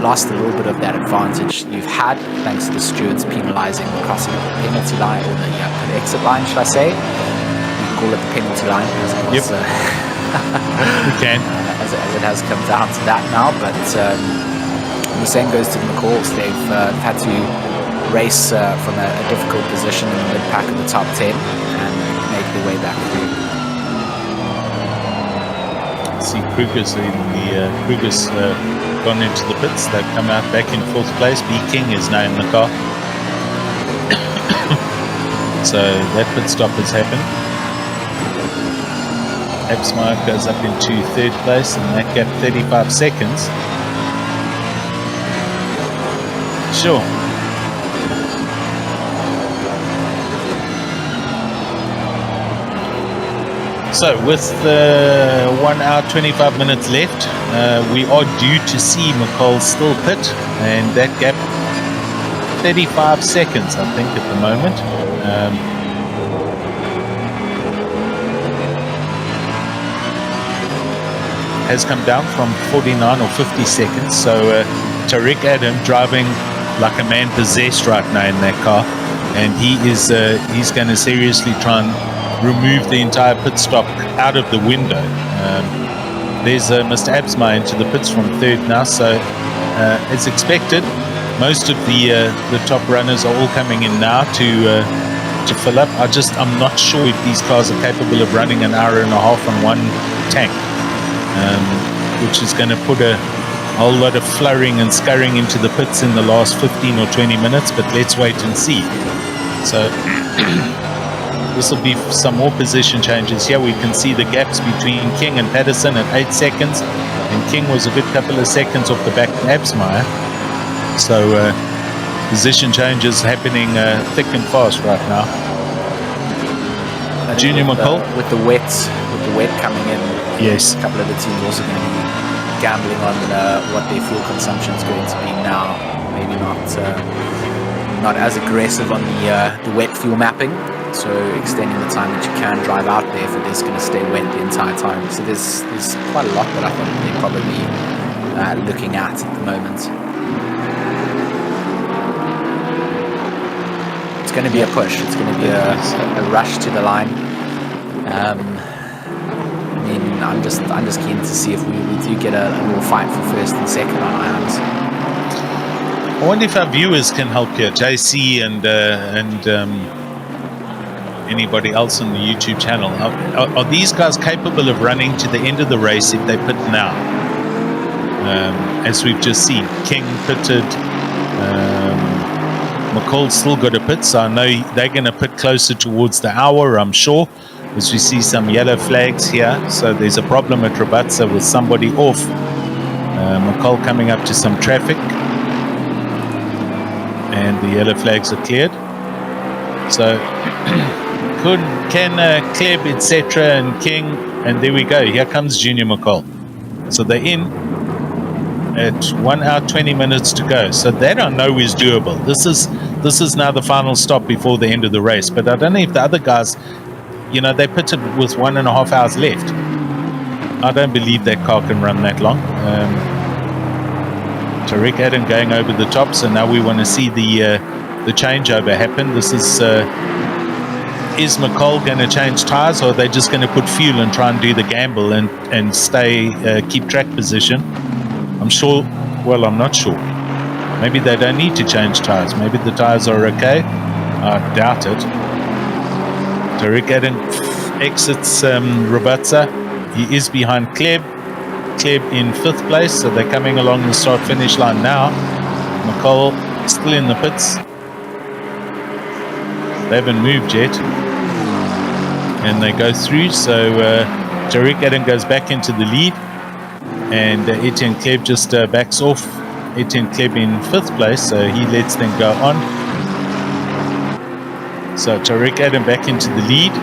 Speaker 1: lost a little bit of that advantage you've had thanks to the stewards penalising the crossing of the penalty line, or the exit line, should I say. You can call it the penalty line, as it was,
Speaker 2: we can.
Speaker 1: As it has come down to that now. But the same goes to the McCalls. They've had to race from a difficult position in the mid-pack of the top 10 and make their way back through.
Speaker 2: See Kruger's gone into the pits. They've come out back in 4th place. B King is now in the car. So that pit stop has happened. Absmeyer goes up into 3rd place, and that gap 35 seconds. Sure. So with 1 hour 25 minutes left, we are due to see McCall still pit, and that gap 35 seconds, I think, at the moment. Has come down from 49 or 50 seconds. So Tariq Adam driving like a man possessed right now in that car, and he's going to seriously try and remove the entire pit stop out of the window. There's Mr. Absmeyer into the pits from 3rd now, so as expected, most of the top runners are all coming in now to fill up. I'm not sure if these cars are capable of running an hour and a half on one tank, which is going to put a whole lot of flurrying and scurrying into the pits in the last 15 or 20 minutes, but let's wait and see. So this will be some more position changes here. We can see the gaps between King and Patterson at 8 seconds, and King was a good couple of seconds off the back of Absmeyer. So position changes happening thick and fast right now. Junior McCall
Speaker 1: with the wet coming in.
Speaker 2: Yes,
Speaker 1: a couple of the teams also going to be gambling on what their fuel consumption is going to be now. Maybe not as aggressive on the wet fuel mapping. So extending the time that you can drive out there if it is going to stay wet the entire time. So there's quite a lot that I think they're probably looking at the moment. It's going to be a push. It's going to be a rush to the line. I'm just keen to see if we do get a little fight for 1st and 2nd on irons.
Speaker 2: I wonder if our viewers can help here, JC and anybody else on the YouTube channel. Are these guys capable of running to the end of the race if they pit now? As we've just seen, King pitted, McCall's still got a pit, so I know they're going to pit closer towards the hour, I'm sure, as we see some yellow flags here. So there's a problem at Rabatsa with somebody off. McCall coming up to some traffic, and the yellow flags are cleared. So can Kleb, etc., and King, and there we go. Here comes Junior McCall. So they're in at 1 hour 20 minutes to go. So that I know is doable. This is now the final stop before the end of the race. But I don't know if the other guys, they pitted with 1.5 hours left. I don't believe that car can run that long. Tariq Adam going over the top. So now we want to see the changeover happen. This is is McCall going to change tyres, or are they just going to put fuel and try and do the gamble and stay, keep track position? I'm not sure. Maybe they don't need to change tyres. Maybe the tyres are okay. I doubt it. Tariq Adam exits Rabatza. He is behind Kleb. Kleb in 5th place, so they're coming along the start-finish line now. McCall still in the pits. They haven't moved yet. And they go through, so Tariq Adam goes back into the lead. And Etienne Kleb just backs off. Etienne Kleb in 5th place, so he lets them go on. So Tariq Adam back into the lead.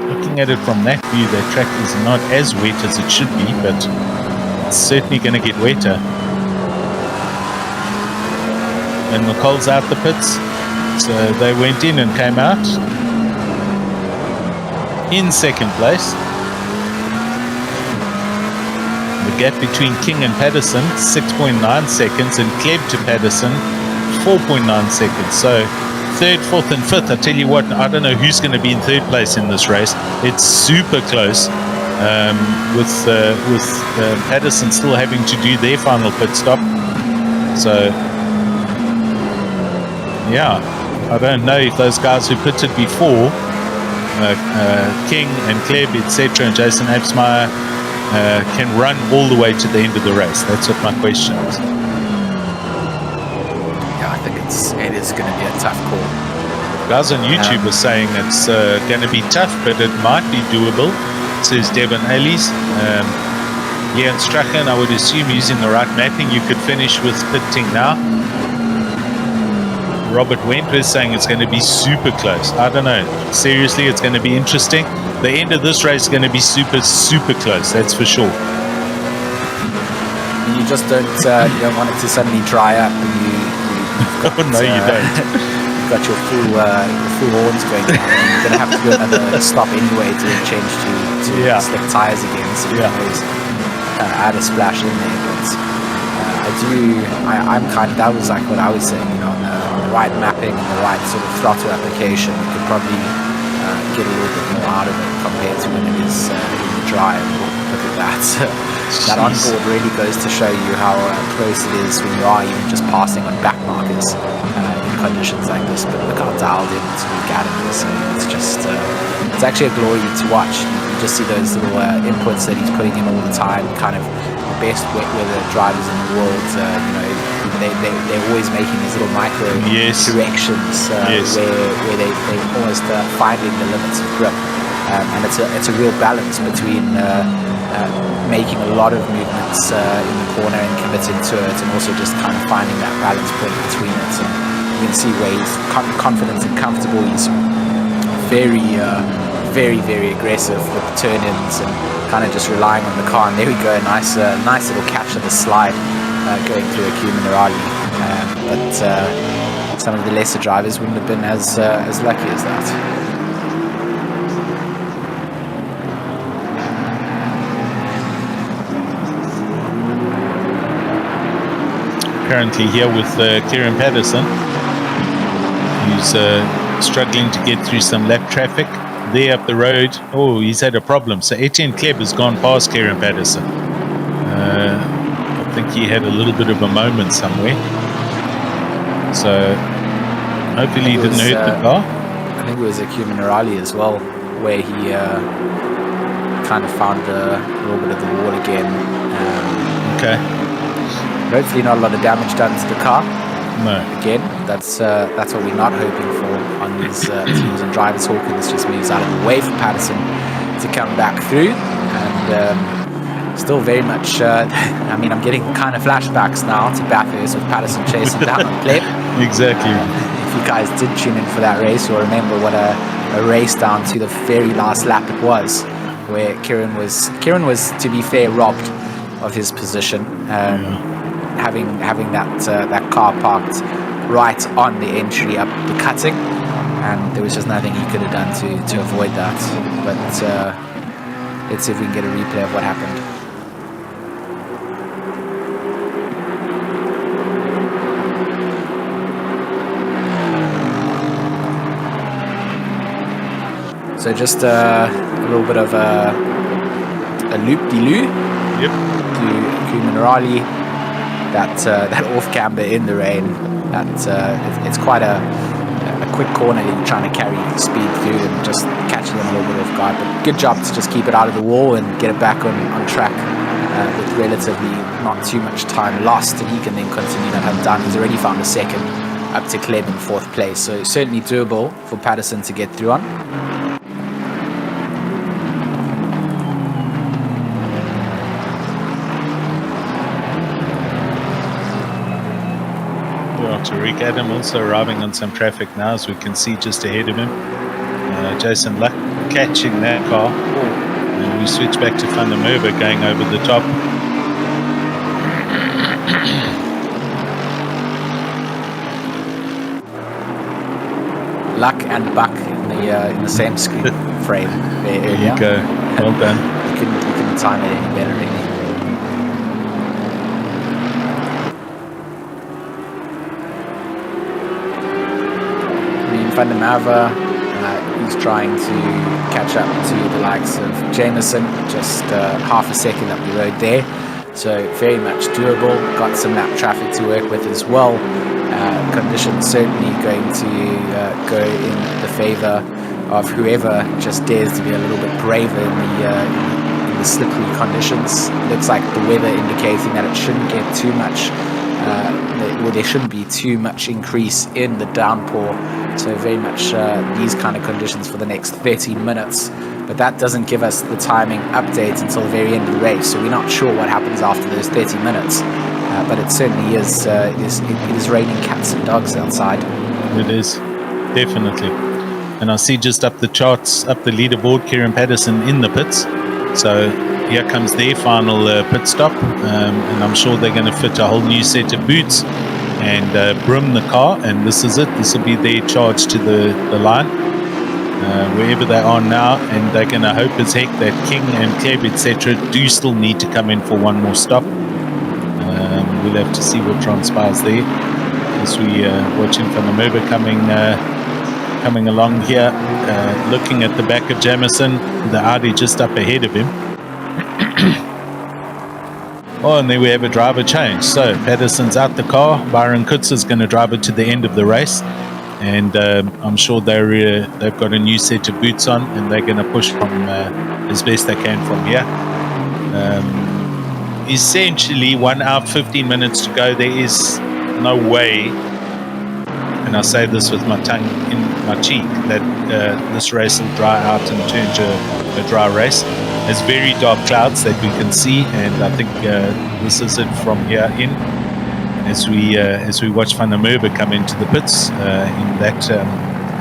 Speaker 2: Looking at it from that view, that track is not as wet as it should be, but it's certainly going to get wetter. And McCall's out the pits, so they went in and came out in 2nd place. The gap between King and Patterson, 6.9 seconds, and Kleb to Patterson, 4.9 seconds. So 3rd, 4th, and 5th. I tell you what, I don't know who's going to be in 3rd place in this race. It's super close, with Patterson still having to do their final pit stop. So, yeah, I don't know if those guys who pitted before, King and Kleb, etc., and Jason Absmeyer, can run all the way to the end of the race. That's what my question is.
Speaker 1: Yeah, I think it is going to be a tough call.
Speaker 2: Guys on YouTube are saying it's going to be tough, but it might be doable, says Devon Ellis. Ian Strachan, I would assume using the right mapping, you could finish with pitting now. Robert Wentworth saying it's going to be super close. I don't know. Seriously, it's going to be interesting. The end of this race is going to be super, super close. That's for sure.
Speaker 1: You just don't want it to suddenly dry up, and you've got,
Speaker 2: no, you don't.
Speaker 1: You've got your full horns going on. You're going to have to do another stop anyway to change to slick tires again. So you can always add a splash in there. But that was like what I was saying, on the right mapping and the right sort of throttle application, you could probably get a little bit more out of it compared to when it is in the dry. Look at that. That onboard really goes to show you how close it is when you are even just passing on back markers in conditions like this. But look how dialed in to Gavin is. So it's just it's actually a glory to watch. You just see those little inputs that he's putting in all the time, kind of the best wet weather drivers in the world. They're always making these little micro corrections where they're almost finding the limits of grip, and it's a real balance between making a lot of movements in the corner and committing to it, and also just kind of finding that balance point between it. And you can see where he's confident and comfortable. He's very, very aggressive with the turn-ins and kind of just relying on the car. And there we go, nice little catch of the slide going through a Q Minerali. But some of the lesser drivers wouldn't have been as lucky as that.
Speaker 2: Currently here with Kieran Patterson, who's struggling to get through some lap traffic. There up the road, he's had a problem. So Etienne Kleb has gone past Kieran Patterson. I think he had a little bit of a moment somewhere. So hopefully he didn't hurt the car.
Speaker 1: I think it was a Q Minerali as well, where he kind of found a little bit of the wall again.
Speaker 2: Okay.
Speaker 1: Hopefully not a lot of damage done to the car.
Speaker 2: No.
Speaker 1: Again, that's what we're not hoping for on these teams and drivers. Hawkins just moves out of the way for Patterson to come back through, and still very much. I'm getting kind of flashbacks now to Bathurst with Patterson chasing down on Kleb.
Speaker 2: Exactly.
Speaker 1: If you guys did tune in for that race, you'll remember what a race down to the very last lap it was, where Kieran was, to be fair, robbed of his position. Having that car parked right on the entry up the cutting, and there was just nothing he could have done to avoid that. But let's see if we can get a replay of what happened. So just a little bit of a loop-de-loo.
Speaker 2: Yep.
Speaker 1: To Kuminarali. That off camber in the rain. It's quite a quick corner. You're trying to carry speed through and just catching them a little bit off guard. But good job to just keep it out of the wall and get it back on track with relatively not too much time lost. And he can then continue that hunt down. He's already found a second up to Kleb in 4th place. So certainly doable for Patterson to get through on.
Speaker 2: Tariq Adam also arriving on some traffic now, as we can see just ahead of him. Jason Luck catching that car. And we switch back to Van der Merwe going over the top.
Speaker 1: Luck and Buck in the same screen frame there earlier.
Speaker 2: There you go. Well done.
Speaker 1: You couldn't time it any better, really. Van der Merwe, he's trying to catch up to the likes of Jameson, just half a second up the road there. So very much doable. Got some lap traffic to work with as well. Conditions certainly going to go in the favour of whoever just dares to be a little bit braver in the slippery conditions. Looks like the weather indicating that it shouldn't get too much. There shouldn't be too much increase in the downpour. So very much these kind of conditions for the next 30 minutes. But that doesn't give us the timing update until the very end of the race. So we're not sure what happens after those 30 minutes. But it certainly is, it is raining cats and dogs outside.
Speaker 2: It is, definitely. And I see just up the charts, up the leaderboard, Kieran Patterson in the pits. So here comes their final pit stop. And I'm sure they're going to fit a whole new set of boots and brim the car, and this is it. This will be their charge to the line, wherever they are now, and they're going to hope as heck that King and Kleb, etc., do still need to come in for one more stop. We'll have to see what transpires there as we watching Van der Merwe coming along here, looking at the back of Jameson, the Audi just up ahead of him. Oh, and then we have a driver change. So Patterson's out the car. Byron Kutz is going to drive it to the end of the race, and I'm sure they've got a new set of boots on, and they're going to push from as best they can from here. Essentially, 1 hour 15 minutes to go. There is no way, and I say this with my tongue in my cheek, that this race will dry out and turn to a dry race. There's very dark clouds that we can see, and I think this is it from here in. As we watch Van der Merwe come into the pits in that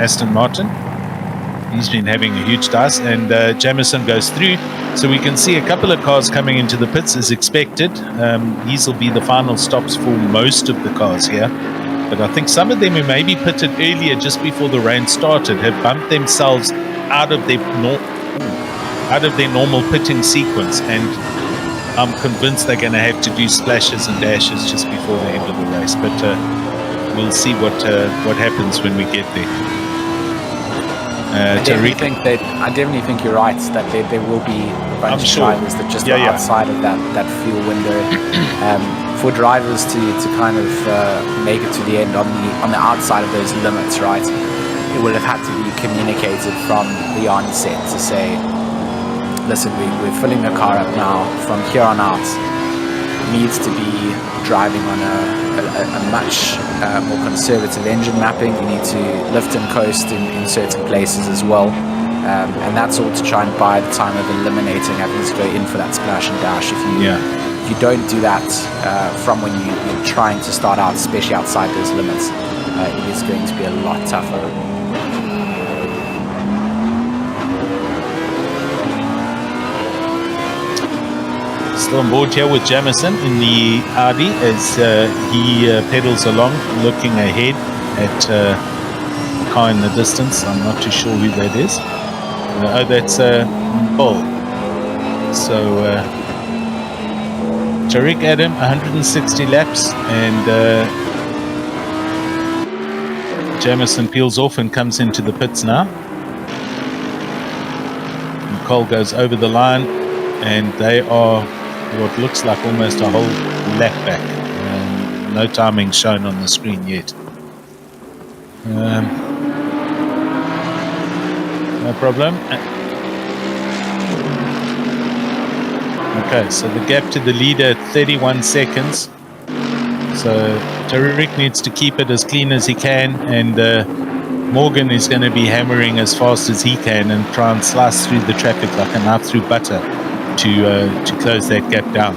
Speaker 2: Aston Martin. He's been having a huge dice, and Jameson goes through. So we can see a couple of cars coming into the pits as expected. These will be the final stops for most of the cars here. But I think some of them who maybe pitted earlier just before the rain started have bumped themselves out of their normal pitting sequence, and I'm convinced they're going to have to do splashes and dashes just before the end of the race. But we'll see what happens when we get there.
Speaker 1: I definitely think you're right that there will be a bunch of drivers that just are outside of that fuel window. For drivers to kind of make it to the end on the outside of those limits, right? It will have had to be communicated from the onset to say, listen, we're filling the car up now. From here on out, needs to be driving on a much more conservative engine mapping. You need to lift and coast in certain places as well. And that's all to try and buy the time of eliminating having to go in for that splash and dash. If you don't do that from when you're trying to start out, especially outside those limits, it is going to be a lot tougher.
Speaker 2: Still on board here with Jameson in the Audi as he pedals along, looking ahead at a car in the distance. I'm not too sure who that is. That's Bull. So Tariq Adam, 160 laps, and Jameson peels off and comes into the pits now. McCall goes over the line, and they are what looks like almost a whole lap back. No timing shown on the screen yet. No problem. Okay, so the gap to the leader at 31 seconds. So Tariq needs to keep it as clean as he can, and Morgan is going to be hammering as fast as he can and try and slice through the traffic like a knife through butter to close that gap down.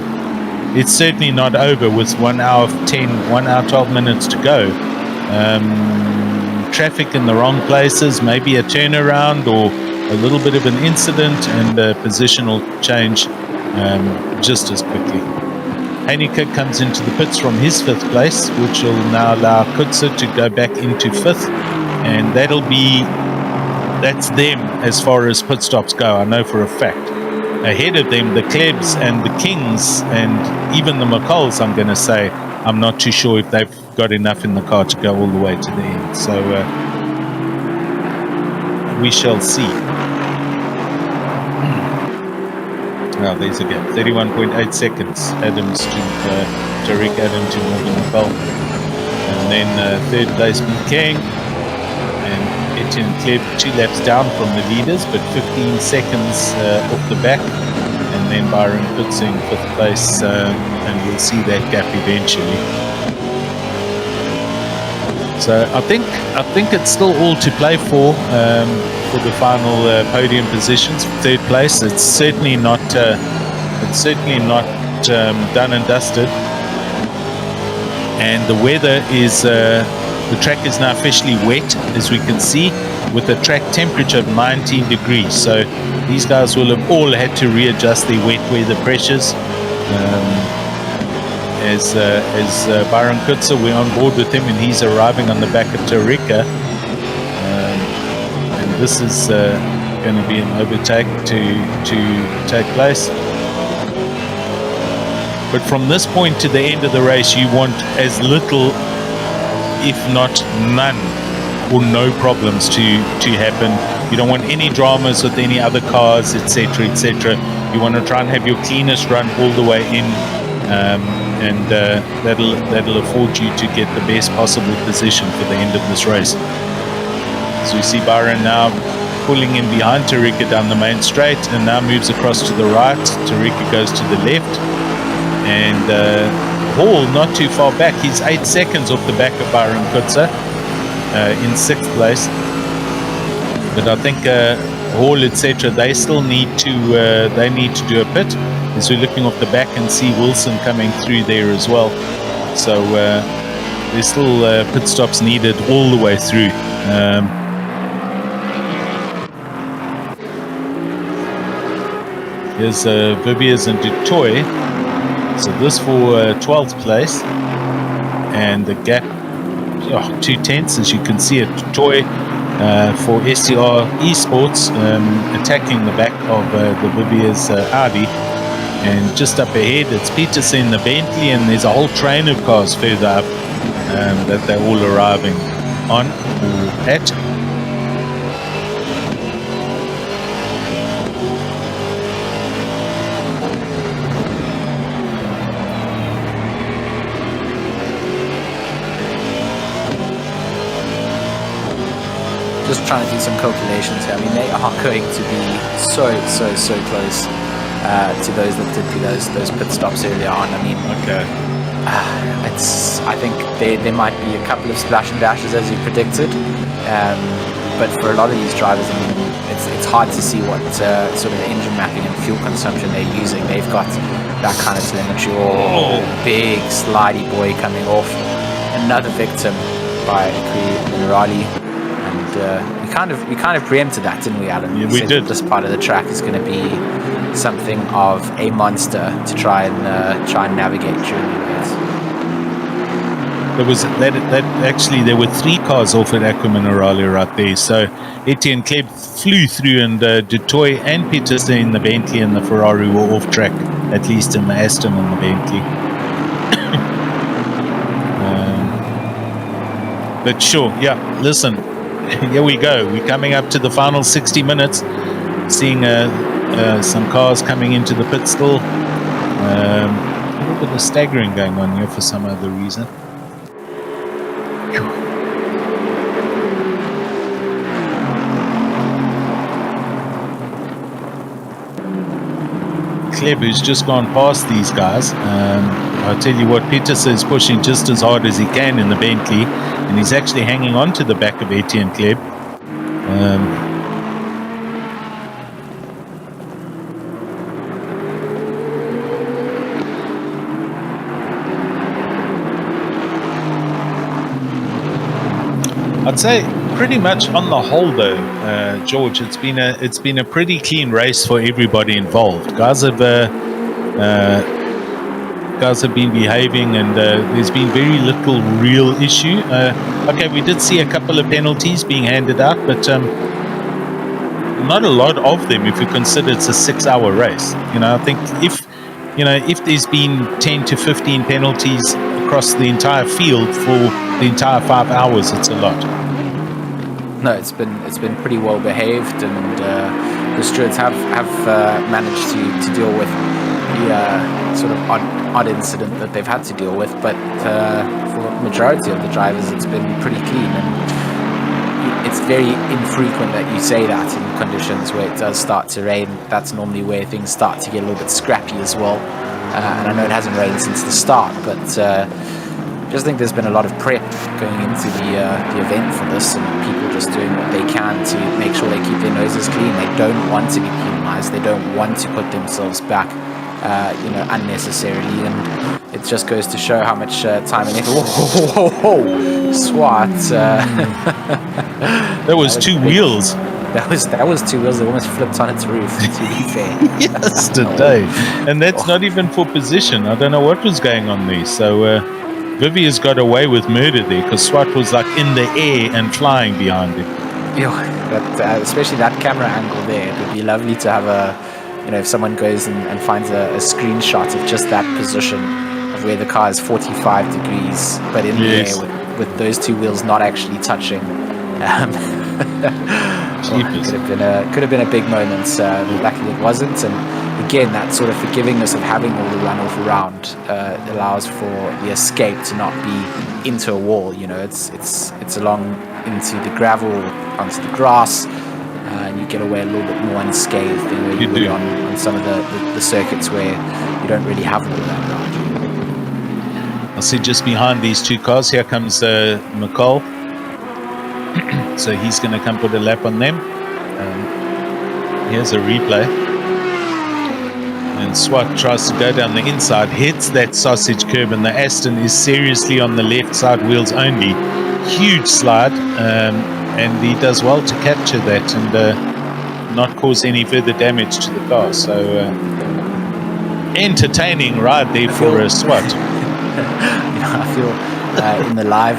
Speaker 2: It's certainly not over with 1 hour 12 minutes to go. Traffic in the wrong places, maybe a turnaround or a little bit of an incident, and a positional change just as quickly. Haneke comes into the pits from his 5th place, which will now allow Kutzer to go back into 5th, and that's them as far as pit stops go, I know for a fact. Ahead of them, the Klebs and the Kings and even the McCalls, I'm going to say, I'm not too sure if they've got enough in the car to go all the way to the end. So we shall see. Now there's a gap, 31.8 seconds. Adams to Tariq Adam to Morgan McCall. And then 3rd place King and Etienne Kleb 2 laps down from the leaders, but 15 seconds off the back. And then Byron Kutzer in 5th place, and we'll see that gap eventually. So I think it's still all to play for the final podium positions. 3rd place, it's certainly not done and dusted. And the weather is the track is now officially wet, as we can see, with a track temperature of 19 degrees. So these guys will have all had to readjust their wet weather pressures. As Byron Kutzer, we're on board with him, and he's arriving on the back of Tariqa. And this is going to be an overtake to take place. But from this point to the end of the race, you want as little, if not none, or no problems to happen. You don't want any dramas with any other cars, etc., etc. You want to try and have your cleanest run all the way in, and that'll afford you to get the best possible position for the end of this race. So you see Byron now pulling in behind Tariqa down the main straight, and now moves across to the right. Tariqa goes to the left, and Hall not too far back. He's 8 seconds off the back of Byron Kutzer in 6th place. But I think Hall, etc., they still need to do a pit, as we're looking off the back and see Wilson coming through there as well. So there's still pit stops needed all the way through. Here's Viviers and Dutoy. So this for 12th place, and the gap 2/10, as you can see, at Dutoy for STR Esports, attacking the back of the Viviers Audi. And just up ahead, it's Peterson, the Bentley, and there's a whole train of cars further up that they're all arriving on or at.
Speaker 1: Just trying to do some calculations here. I mean, they are going to be so close to those that did do those pit stops earlier on. I mean,
Speaker 2: okay.
Speaker 1: I think there might be a couple of splash and dashes as you predicted, but for a lot of these drivers, I mean, it's hard to see what sort of engine mapping and fuel consumption they're using. They've got that kind of telemetry. Big slidey boy coming off, another victim by Minerali. And we kind of preempted that, didn't we, Adam?
Speaker 2: Yeah, we did.
Speaker 1: This part of the track is going to be something of a monster to try and navigate during the race.
Speaker 2: There were 3 cars off at Aqua Minerale right there. So Etienne Kleb flew through, and Dutoy and Peterson in the Bentley and the Ferrari were off track, at least in the Aston and the Bentley. But sure, yeah, listen. Here we go. We're coming up to the final 60 minutes, seeing Some cars coming into the pit still. A little bit of staggering going on here for some other reason. Kleb, who's just gone past these guys. I'll tell you what, Peterson is pushing just as hard as he can in the Bentley, and he's actually hanging on to the back of Etienne Kleb. I'd say pretty much on the whole, though, George, it's been a pretty clean race for everybody involved. Guys have been behaving, and there's been very little real issue. Okay, we did see a couple of penalties being handed out, but not a lot of them if you consider it's a 6-hour race. I think if there's been 10 to 15 penalties across the entire field for the entire 5 hours, it's a lot.
Speaker 1: No, it's been pretty well behaved, and the stewards have managed to deal with the sort of odd incident that they've had to deal with. But for the majority of the drivers, it's been pretty clean, and it's very infrequent that you say that in conditions where it does start to rain. That's normally where things start to get a little bit scrappy as well. And I know it hasn't rained since the start, but I just think there's been a lot of prep going into the event for this, and people just doing what they can to make sure they keep their noses clean. They don't want to be penalised. They don't want to put themselves back, unnecessarily. And it just goes to show how much time and effort. Whoa, Swat!
Speaker 2: That was two wheels.
Speaker 1: That was two wheels that almost flipped on its roof, to be fair.
Speaker 2: Yesterday. And that's not even for position. I don't know what was going on there. So Vivia's got away with murder there, because Swat was like in the air and flying behind him.
Speaker 1: Yeah, especially that camera angle there. It would be lovely to have if someone goes and finds a screenshot of just that position of where the car is 45 degrees, but in the air with those two wheels not actually touching. Could have been a big moment. Luckily it wasn't, and again that sort of forgivingness of having all the runoff around allows for the escape to not be into a wall. It's along into the gravel, onto the grass, and you get away a little bit more unscathed than where you would on some of the circuits where you don't really have all that around.
Speaker 2: I see just behind these two cars here comes McCall. So he's going to come put a lap on them. Here's a replay. And Swat tries to go down the inside, hits that sausage curb, and the Aston is seriously on the left side, wheels only. Huge slide, and he does well to capture that and not cause any further damage to the car. So entertaining ride there for Swat.
Speaker 1: I feel in the live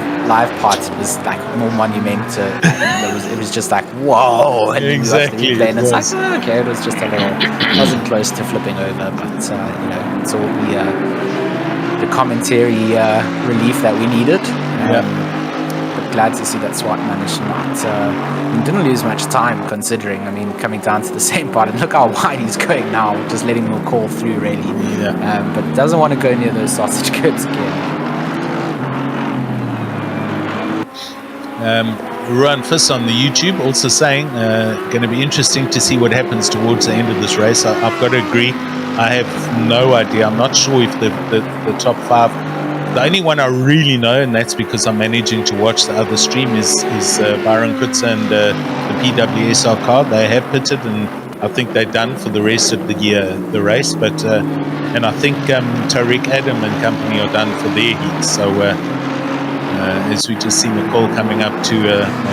Speaker 1: parts it was like more monumental. It was just like whoa, and
Speaker 2: exactly.
Speaker 1: And it's like okay, it was just a little, it wasn't close to flipping over, but it's all the commentary relief that we needed. But glad to see that Swat managed to not didn't lose much time, considering coming down to the same part, and look how wide he's going now, just letting them call through really. But doesn't want to go near those sausage curbs again.
Speaker 2: Ruan Fiss on the YouTube also saying going to be interesting to see what happens towards the end of this race. I've got to agree, I have no idea. I'm not sure if the top five, the only one I really know, and that's because I'm managing to watch the other stream, is Byron Kutza and the PWSR car. They have pitted, and I think they're done for the rest of the race, but and I think Tariq Adam and company are done for their heat. So as we just see McCall coming up to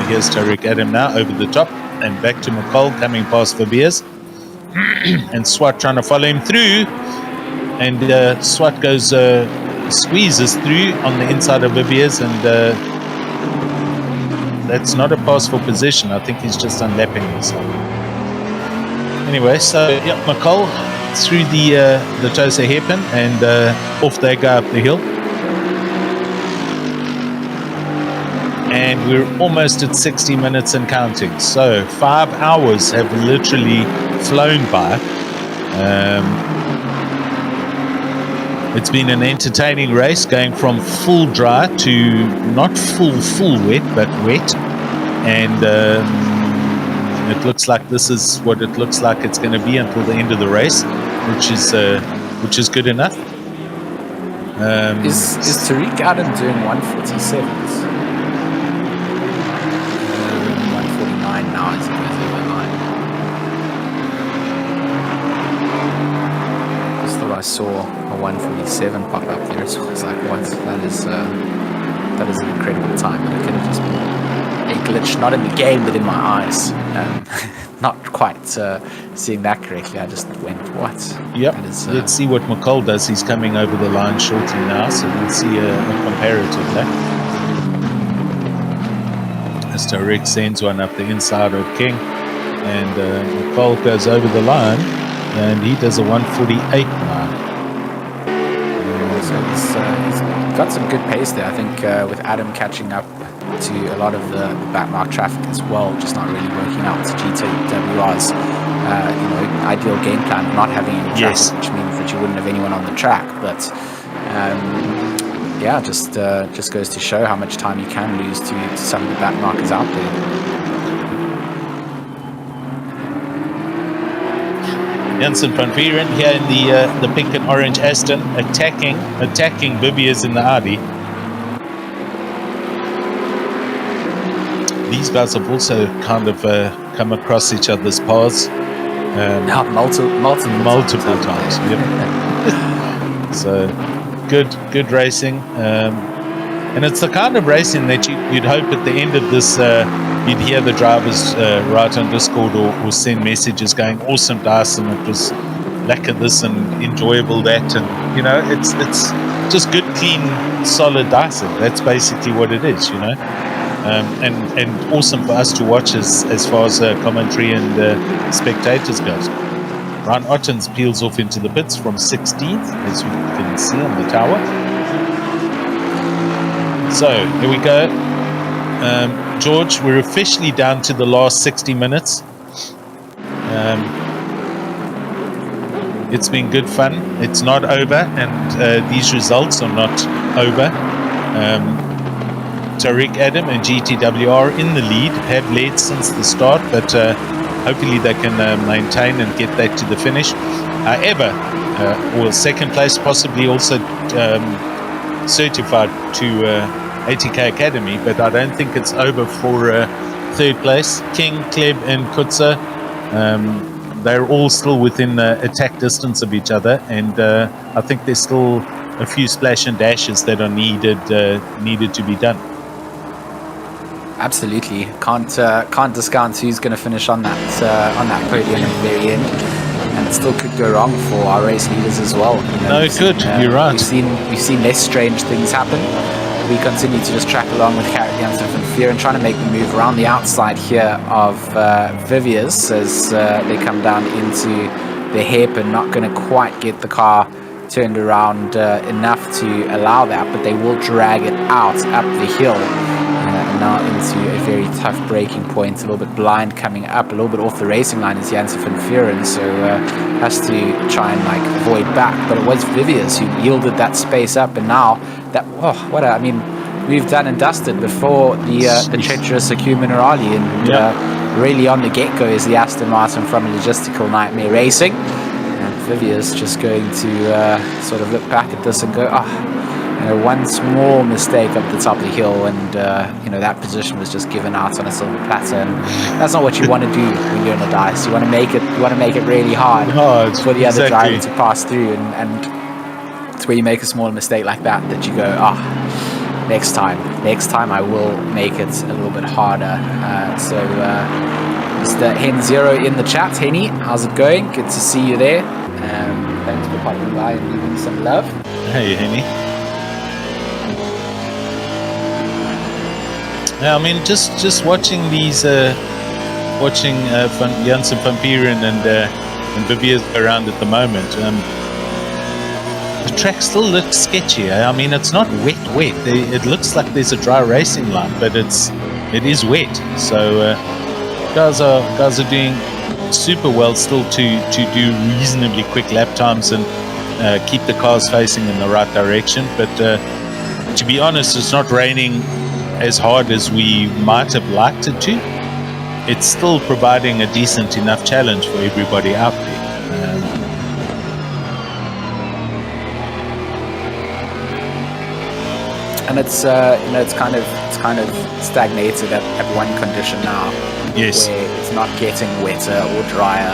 Speaker 2: here's Tariq Adam now over the top, and back to McCall coming past Fabias, and Swat trying to follow him through, and Swat goes squeezes through on the inside of Viviers, and that's not a pass for position. I think he's just unlapping himself. Anyway, so yeah, McCall through the Tosa hairpin, and off they go up the hill. and we're almost at 60 minutes and counting. So 5 hours have literally flown by. It's been an entertaining race, going from full dry to not full wet, but wet. And it looks like this is what it looks like it's going to be until the end of the race, which is good enough.
Speaker 1: Is Tariq Adam doing 147s? 149 now, as it goes over line. Just thought I saw a 147 pop up there, so I was like, what? That is an incredible time, but it could have just been a glitch, not in the game, but in my eyes. Not quite seeing that correctly. I just went, what?
Speaker 2: Yep. Let's see what McCall does. He's coming over the line shortly now, so we'll see a comparative there. As Tariq sends one up the inside of King, and McCall goes over the line, and he does a 148 now.
Speaker 1: So he's got some good pace there. I think with Adam catching up to a lot of the backmark traffic as well, just not really working out. GTWR's ideal game plan of not having any traffic, which means that you wouldn't have anyone on the track. But yeah, just goes to show how much time you can lose to some of the backmarkers out there.
Speaker 2: Janssen van Vieren here in the pink and orange Aston, attacking Viviers in the Audi. These guys have also kind of come across each other's paths. Multiple times. Yep. So good racing, and it's the kind of racing that you'd hope at the end of this you'd hear the drivers write on Discord or send messages going, awesome Dyson, it was lekker this and enjoyable that, and it's just good, clean, solid Dyson. That's basically what it is, and awesome for us to watch as far as commentary and spectators goes. Ryan Ottens peels off into the pits from 16th, as you can see on the tower. So here we go. George, we're officially down to the last 60 minutes. It's been good fun. It's not over, and these results are not over. Tariq Adam and GTWR in the lead, have led since the start, but hopefully they can maintain and get that to the finish. However, or second place possibly also certified to ATK Academy, but I don't think it's over for third place. King, Kleb and Kutza, they're all still within attack distance of each other, and I think there's still a few splash and dashes that are needed to be done.
Speaker 1: Absolutely, can't discount who's going to finish on that podium at the very end, and it still could go wrong for our race leaders as well.
Speaker 2: No, it could. You're right.
Speaker 1: We've seen less strange things happen. We continue to just track along with Janssen van Vieren, trying to make the move around the outside here of Viviers as they come down into the hairpin. Not going to quite get the car turned around enough to allow that, but they will drag it out up the hill. Now into a very tough braking point, a little bit blind coming up, a little bit off the racing line is Janssen van Vieren, so has to try and avoid back, but it was Viviers who yielded that space up, and now that we've done and dusted before the treacherous Accu Minerali, and really on the get-go is the Aston Martin from Logistical Nightmare Racing, and Viviers just going to sort of look back at this and go, one small mistake up the top of the hill, and that position was just given out on a silver platter, and that's not what you want to do when you're in a dice. You want to make it really hard for the other driver to pass through, and it's where you make a small mistake like that you go, next time I will make it a little bit harder. So Mr. Hen Zero in the chat. Henny, how's it going? Good to see you there. Thanks for popping by and leaving some love.
Speaker 2: Hey Henny. Yeah, I mean, just watching these, Janssen van Vieren and Viviers around at the moment. The track still looks sketchy. I mean, it's not wet. It looks like there's a dry racing line, but it's it is wet. So guys are doing super well still to do reasonably quick lap times and keep the cars facing in the right direction. But to be honest, it's not raining as hard as we might have liked it to. It's still providing a decent enough challenge for everybody out there.
Speaker 1: And it's it's kind of stagnated at one condition now.
Speaker 2: Yes.
Speaker 1: Where it's not getting wetter or drier.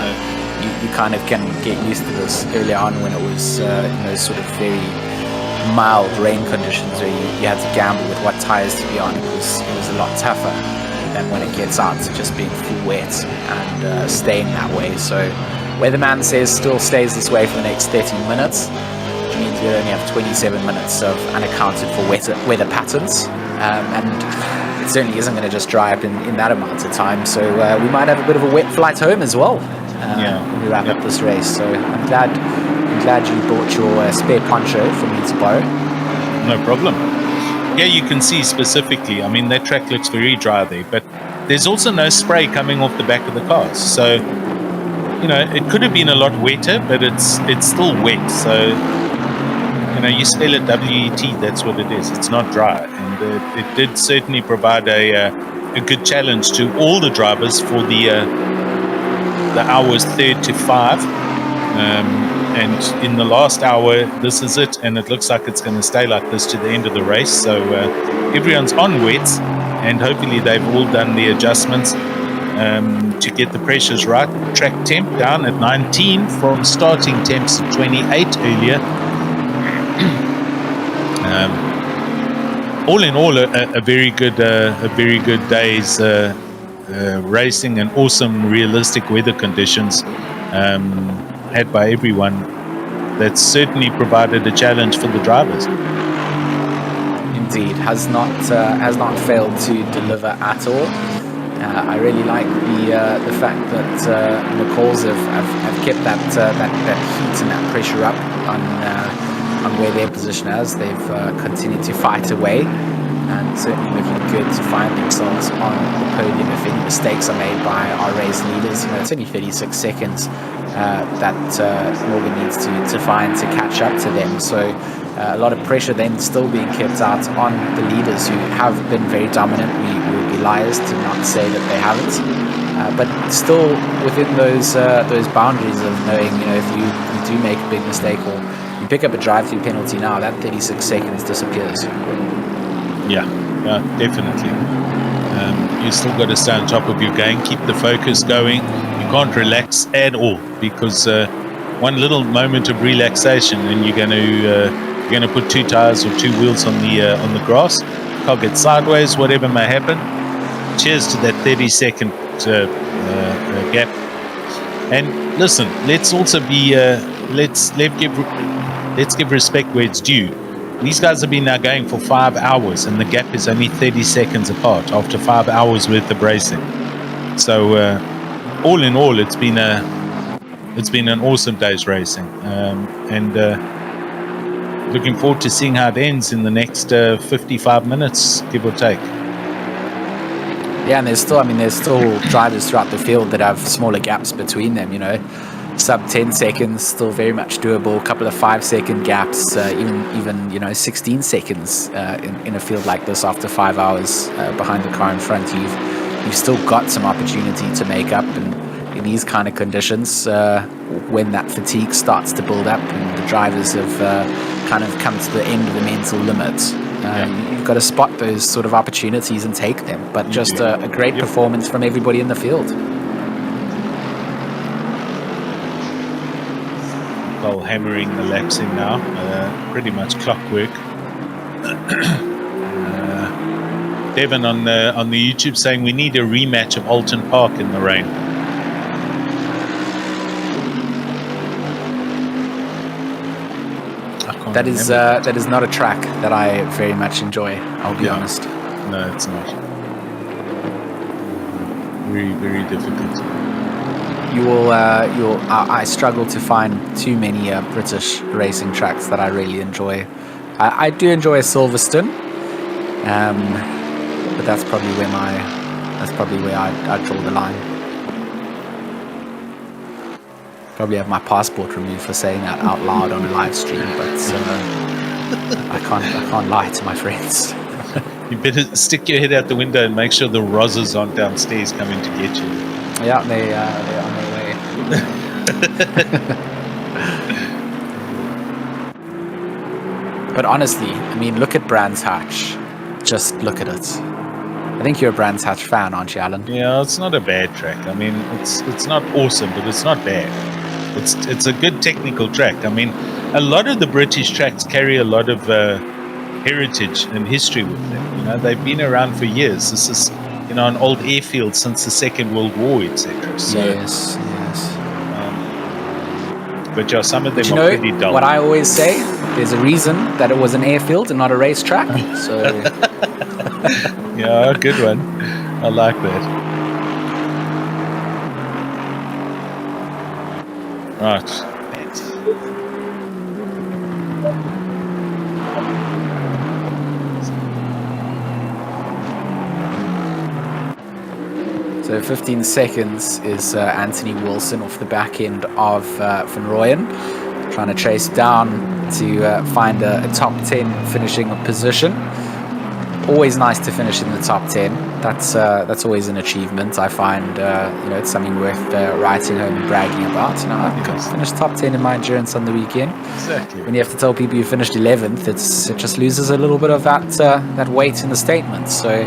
Speaker 1: You kind of can get used to this early on when it was sort of very mild rain conditions where you had to gamble with what tires to be on. It was a lot tougher than when it gets out to just being full wet and staying that way. So weatherman says still stays this way for the next 30 minutes. Which means we only have 27 minutes of unaccounted for weather patterns, and it certainly isn't going to just dry up in that amount of time. So we might have a bit of a wet flight home as well when we wrap up this race. So I'm glad you brought your spare poncho for me to borrow.
Speaker 2: No problem. Yeah, you can see specifically. I mean, that track looks very dry there, but there's also no spray coming off the back of the cars. So it could have been a lot wetter, but it's still wet. So you smell it WET, that's what it is. It's not dry. And it did certainly provide a good challenge to all the drivers for the hours 3rd to 5. And in the last hour, this is it. And it looks like it's going to stay like this to the end of the race. So everyone's on wets, and hopefully they've all done the adjustments to get the pressures right. Track temp down at 19 from starting temps at 28 earlier. All in all, a very good day's racing and awesome realistic weather conditions had by everyone. That certainly provided a challenge for the drivers.
Speaker 1: Indeed, has not failed to deliver at all. I really like the fact that McCalls have kept that heat and that pressure up on where their position is. They've continued to fight away and certainly looking good to find themselves on the podium if any mistakes are made by our race leaders. It's only 36 seconds that Morgan needs to find to catch up to them. So a lot of pressure then still being kept out on the leaders who have been very dominant. We would be liars to not say that they haven't. But still within those boundaries of knowing, if you do make a big mistake or you pick up a drive-through penalty now, that 36 seconds disappears.
Speaker 2: Yeah, definitely. You still got to stay on top of your game, keep the focus going. You can't relax at all, because one little moment of relaxation and you're going to put 2 tires or 2 wheels on the grass. Car gets sideways, whatever may happen. Cheers to that 30-second gap. And listen, let's also be let's give respect where it's due. These guys have been now going for 5 hours, and the gap is only 30 seconds apart after 5 hours worth of racing. So all in all, it's been an awesome day's racing, and looking forward to seeing how it ends in the next 55 minutes, give or take.
Speaker 1: Yeah, and there's still drivers throughout the field that have smaller gaps between them. Sub 10 seconds, still very much doable. A couple of 5-second gaps, even 16 seconds in a field like this after 5 hours behind the car in front. You've still got some opportunity to make up, and in these kind of conditions, when that fatigue starts to build up and the drivers have kind of come to the end of the mental limit, you've got to spot those sort of opportunities and take them. But just a great performance from everybody in the field.
Speaker 2: Hammering the laps in now, pretty much clockwork. Devon on the YouTube saying we need a rematch of Alton Park in the rain.
Speaker 1: That is not a track that I very much enjoy, I'll be honest.
Speaker 2: No, it's not. Very, very difficult.
Speaker 1: I struggle to find too many British racing tracks that I really enjoy. I do enjoy Silverstone, but that's probably where I draw the line. Probably have my passport removed for saying that out loud on a live stream, but I can't lie to my friends.
Speaker 2: You better stick your head out the window and make sure the Rozzers aren't downstairs coming to get you.
Speaker 1: Yeah, they're on their way. But honestly, I mean, look at Brands Hatch. Just look at it. I think you're a Brands Hatch fan, aren't you, Alan?
Speaker 2: Yeah, it's not a bad track. I mean, it's not awesome, but it's not bad. It's a good technical track. I mean, a lot of the British tracks carry a lot of heritage and history with them. You know, they've been around for years. This is, you know, an old airfield since the Second World War, etc. So,
Speaker 1: yes.
Speaker 2: But yeah, some of them are pretty dull.
Speaker 1: What I always say, there's a reason that it was an airfield and not a racetrack. So
Speaker 2: yeah, good one. I like that. Right.
Speaker 1: So 15 seconds is Anthony Wilson off the back end of Van Rooyen, trying to chase down to find a top 10 finishing position. Always nice to finish in the top 10. That's always an achievement. I find it's something worth writing home and bragging about. You know, I finished top 10 in my endurance on the weekend.
Speaker 2: Exactly.
Speaker 1: When you have to tell people you finished 11th, it just loses a little bit of that weight in the statement. So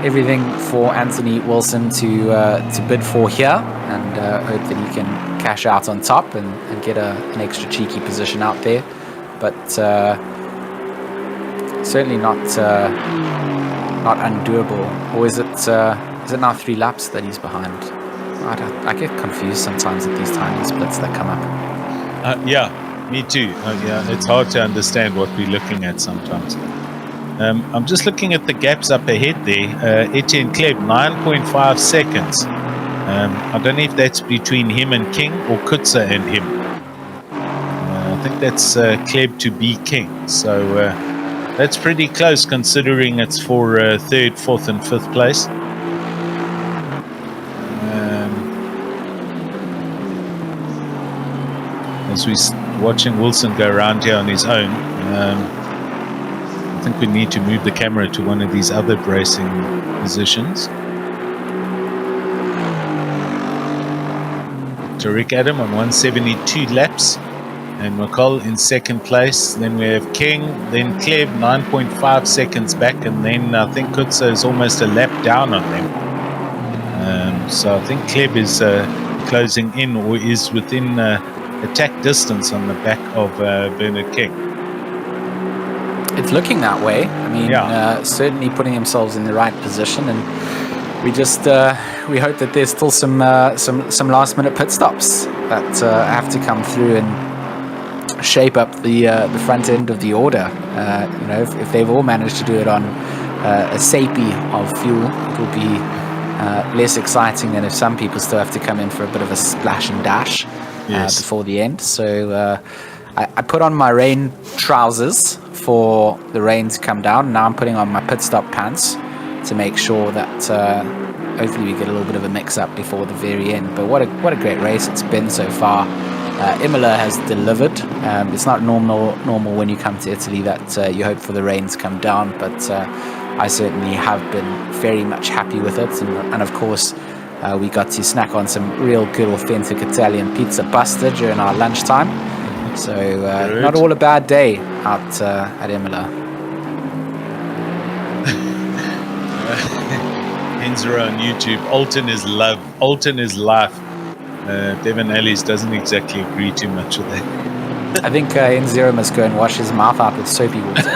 Speaker 1: everything for Anthony Wilson to bid for here, and hope that he can cash out on top and get an extra cheeky position out there. But certainly not undoable. Or is it now 3 laps that he's behind? I get confused sometimes at these timing splits that come up.
Speaker 2: Yeah, me too. Yeah, it's hard to understand what we're looking at sometimes. I'm just looking at the gaps up ahead there. Etienne Kleb, 9.5 seconds. I don't know if that's between him and King or Kutzer and him. I think that's Kleb to be King. So that's pretty close considering it's for 3rd, 4th and 5th place. As we're watching Wilson go around here on his own, I think we need to move the camera to one of these other bracing positions. Tariq Adam on 172 laps, and McCall in 2nd place. Then we have King, then Kleb 9.5 seconds back, and then I think Kutza is almost a lap down on them. So I think Kleb is closing in, or is within attack distance on the back of Bernard King.
Speaker 1: It's looking that way. I mean, certainly putting themselves in the right position, and we just we hope that there's still some last minute pit stops that have to come through and shape up the front end of the order. If they've all managed to do it on a SAPI of fuel, it will be less exciting than if some people still have to come in for a bit of a splash and dash before the end. So I put on my rain trousers for the rain to come down. Now I'm putting on my pit stop pants to make sure that hopefully we get a little bit of a mix-up before the very end. But what a great race it's been so far. Imola has delivered. It's not normal when you come to Italy that you hope for the rain to come down, but I certainly have been very much happy with it. And of course, we got to snack on some real good authentic Italian pizza pasta during our lunchtime. So not all a bad day out at Imola.
Speaker 2: Enzero on YouTube. Alton is love. Alton is life. Devin Ellis doesn't exactly agree too much with that.
Speaker 1: I think Enzero must go and wash his mouth out with soapy water.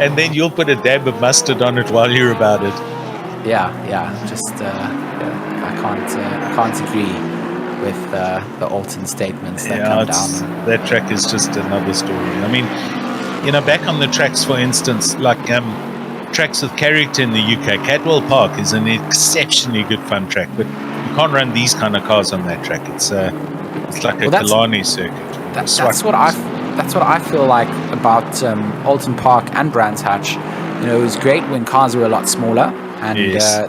Speaker 2: And then you'll put a dab of mustard on it while you're about it.
Speaker 1: Yeah. Just I can't agree with the Alton statements that come down.
Speaker 2: That track is just another story. I mean, back on the tracks, for instance, like tracks with character in the UK, Cadwell Park is an exceptionally good fun track, but you can't run these kind of cars on that track. It's like a Killarney circuit.
Speaker 1: That's what I feel like about Alton Park and Brands Hatch. You know, it was great when cars were a lot smaller and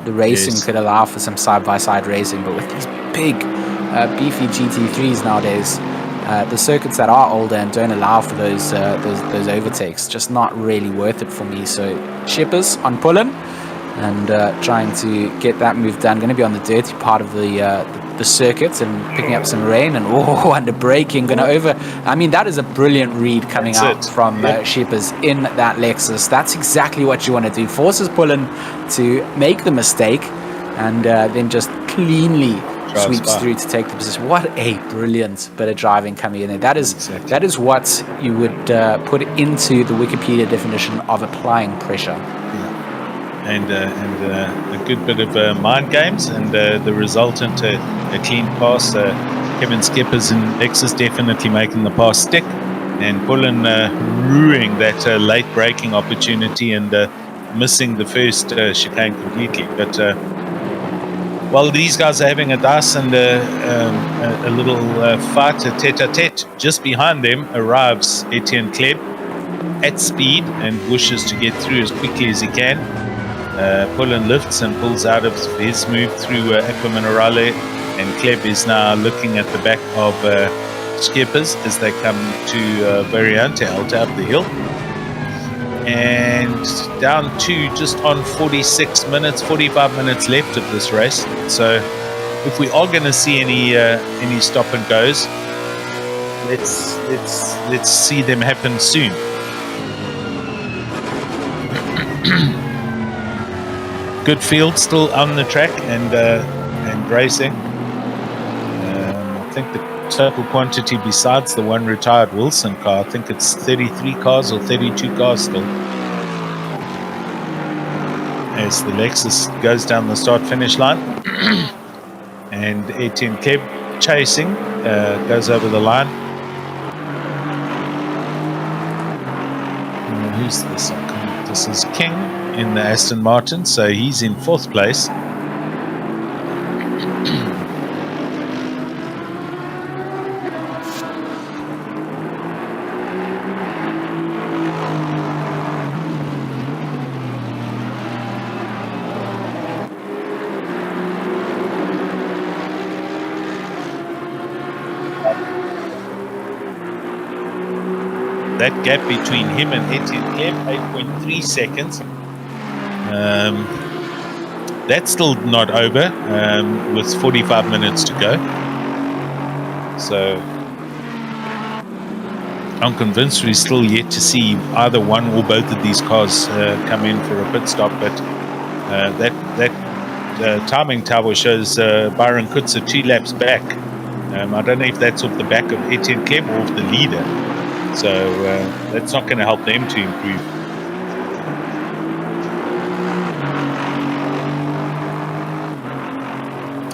Speaker 1: the racing could allow for some side-by-side racing. But with these big, beefy GT3s nowadays, the circuits that are older and don't allow for those overtakes, just not really worth it for me. So shippers on pulling and trying to get that move done. Going to be on the dirty part of the circuit and picking up some rain and under braking. Going to over. I mean, that is a brilliant read coming out from shippers in that Lexus. That's exactly what you want to do. Force his pulling to make the mistake and then just cleanly sweeps through to take the position. What a brilliant bit of driving coming in there. That is what you would put into the Wikipedia definition of applying pressure.
Speaker 2: And a good bit of mind games, and the resultant a clean pass. Kevin Skippers and Lexus definitely making the pass stick, and Pullen ruining that late braking opportunity and missing the first chicane completely. But while these guys are having a dice and a little fight, a tete-a-tete, just behind them arrives Etienne Kleb at speed and wishes to get through as quickly as he can. Pullen lifts and pulls out of his move through Aqua Minerale, and Kleb is now looking at the back of Skippers as they come to Variante Alta up the hill. And down to just on 45 minutes left of this race. So if we are going to see any stop and goes, let's see them happen soon. Good field still on the track and racing. I think the total quantity besides the one retired Wilson car, I think it's 33 cars or 32 cars still. As the Lexus goes down the start-finish line. And Etienne Kleb chasing, goes over the line. Who's this? This is King in the Aston Martin, so he's in 4th place. That gap between him and Etienne Kleb, 8.3 seconds. That's still not over, with 45 minutes to go. So I'm convinced we're still yet to see either one or both of these cars come in for a pit stop. But that timing tower shows Byron Kutzer 2 laps back. I don't know if that's off the back of Etienne Kleb or off the leader. So that's not going to help them to improve.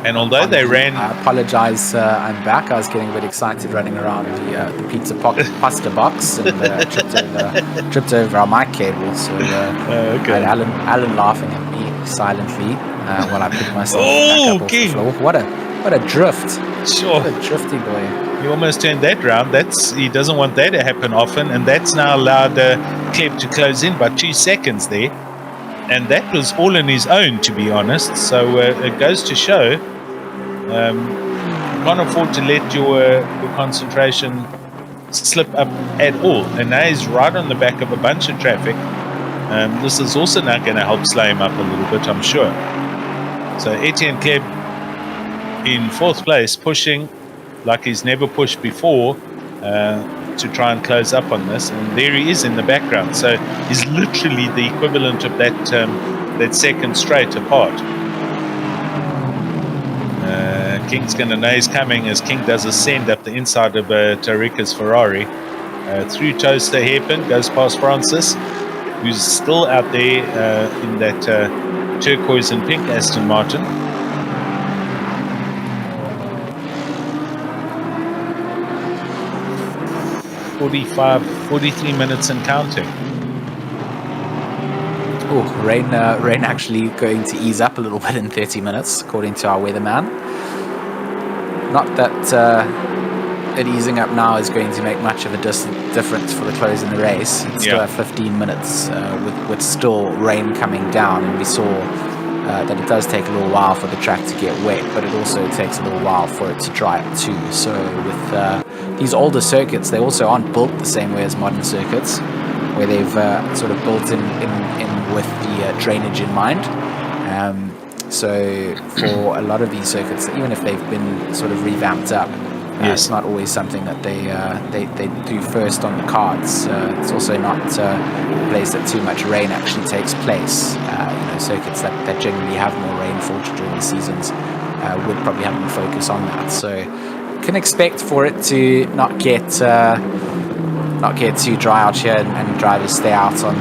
Speaker 2: And although they ran...
Speaker 1: I apologize, I'm back. I was getting a bit excited running around the pizza pasta box and tripped over our mic cable. So I had Alan laughing at me silently while I picked myself back up off the floor. What a drift.
Speaker 2: Sure.
Speaker 1: What a drifty boy.
Speaker 2: He almost turned that round. He doesn't want that to happen often, and that's now allowed Kleb to close in by 2 seconds there. And that was all on his own, to be honest. So it goes to show you can't afford to let your concentration slip up at all. And now he's right on the back of a bunch of traffic. This is also now going to help slow him up a little bit, I'm sure. So Etienne Kleb in 4th place, pushing like he's never pushed before to try and close up on this, and there he is in the background. So he's literally the equivalent of that second straight apart. King's going to know he's coming as King does a send up the inside of Tarika's Ferrari. Through Toaster Hairpin, goes past Francis, who's still out there in that turquoise and pink Aston Martin. "45, 43 minutes and counting."
Speaker 1: Oh, rain actually going to ease up a little bit in 30 minutes, according to our weatherman. Not that it easing up now is going to make much of a difference for the close in the race. It's still at 15 minutes with still rain coming down, and we saw that it does take a little while for the track to get wet, but it also takes a little while for it to dry up too. So with these older circuits, they also aren't built the same way as modern circuits, where they've sort of built in with the drainage in mind. So for a lot of these circuits, even if they've been sort of revamped up, it's not always something that they do first on the cards. It's also not a place that too much rain actually takes place. Circuits that generally have more rainfall during the seasons would probably have more focus on that. So can expect for it to not get too dry out here, and drivers stay out on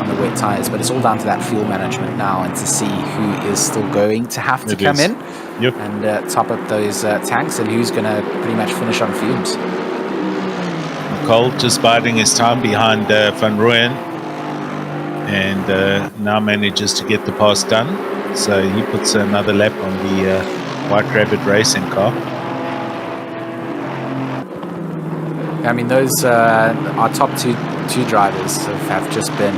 Speaker 1: the wet tires. But it's all down to that fuel management now, and to see who is still going to have to come in and top up those tanks, and who's going to pretty much finish on fumes.
Speaker 2: Cole just biding his time behind Van Rooyen, and now manages to get the pass done. So he puts another lap on the White Rabbit racing car.
Speaker 1: I mean, those our top two drivers have just been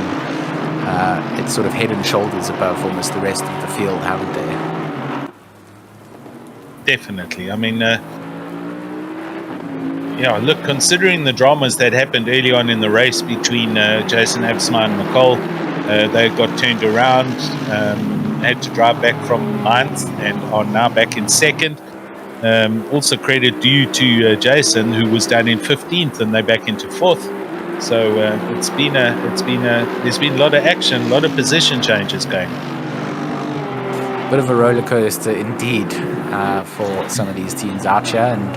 Speaker 1: it's sort of head and shoulders above almost the rest of the field, haven't they?
Speaker 2: Definitely. I mean, look, considering the dramas that happened early on in the race between Jason Absma and McCall, they got turned around, had to drive back from ninth, and are now back in second. Also credit due to Jason, who was down in 15th, and they're back into 4th. So there's been a lot of action, a lot of position changes going.
Speaker 1: Bit of a roller coaster indeed for some of these teams out here, and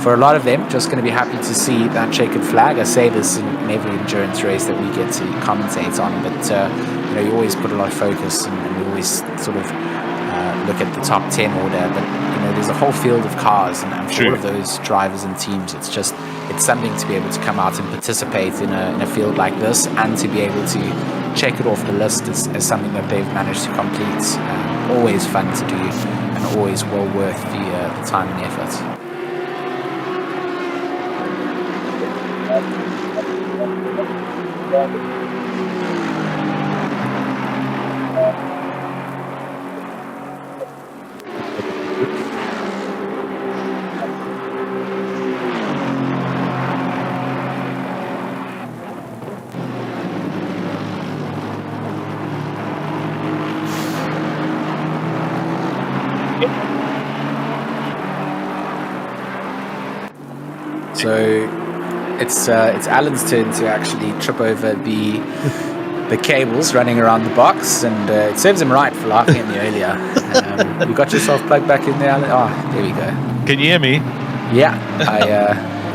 Speaker 1: for a lot of them, just going to be happy to see that checkered flag. I say this in every endurance race that we get to commentate on, but you always put a lot of focus, and we always sort of look at the top 10 order, but there's a whole field of cars, and for all of those drivers and teams, it's something to be able to come out and participate in a field like this, and to be able to check it off the list as something that they've managed to complete. Always fun to do, and always well worth the time and effort. So it's Alan's turn to actually trip over the cables running around the box, and it serves him right for laughing at me earlier. You got yourself plugged back in there, Alan? Oh, there we go.
Speaker 2: Can you hear me?
Speaker 1: Yeah.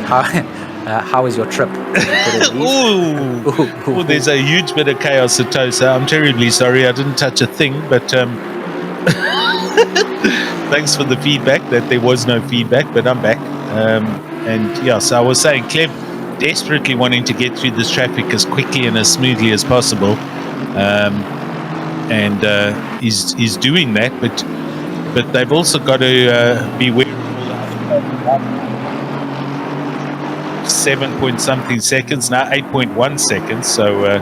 Speaker 1: How was your trip?
Speaker 2: Ooh, there's a huge bit of chaos at Tosa. I'm terribly sorry. I didn't touch a thing, but thanks for the feedback that there was no feedback, but I'm back. So I was saying, Cleb desperately wanting to get through this traffic as quickly and as smoothly as possible, and he's doing that, but they've also got to be wary of 7 point something seconds, now 8.1 seconds, so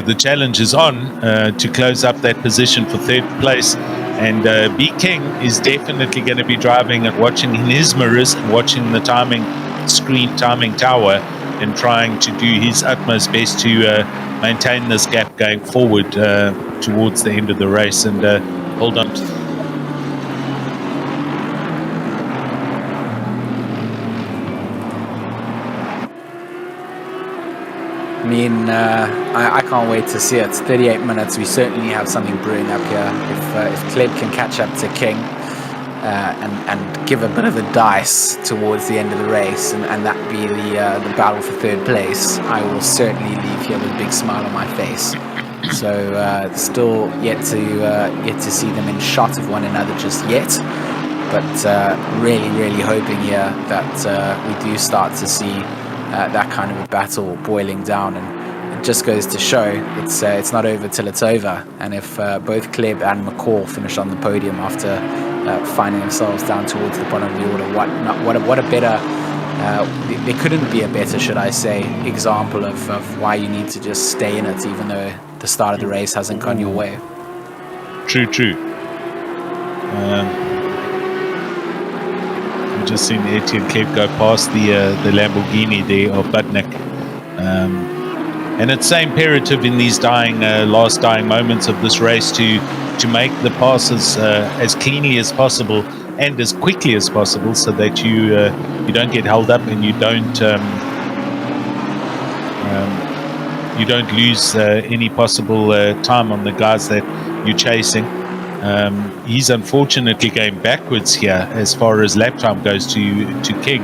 Speaker 2: the challenge is on to close up that position for third place. And B King is definitely going to be driving and watching in his mirrors and watching the timing tower, and trying to do his utmost best to maintain this gap going forward towards the end of the race, and hold on to
Speaker 1: I mean, I can't wait to see it. It's 38 minutes. We certainly have something brewing up here. If Kleb can catch up to King and give a bit of a dice towards the end of the race, and that be the battle for third place, I will certainly leave here with a big smile on my face. So still yet to see them in shot of one another just yet, but really hoping here that we do start to see that kind of a battle boiling down. And it just goes to show it's not over till it's over. And if both Kleb and McCall finish on the podium after finding themselves down towards the bottom of the order. What a better, there couldn't be a better, should I say, example of why you need to just stay in it, even though the start of the race hasn't gone your way.
Speaker 2: True. We've just seen Etienne Kleb go past the Lamborghini there of Budnik. And it's so imperative in these last dying moments of this race to make the passes as cleanly as possible and as quickly as possible, so that you don't get held up and you don't lose any possible time on the guys that you're chasing. He's unfortunately going backwards here as far as lap time goes to King.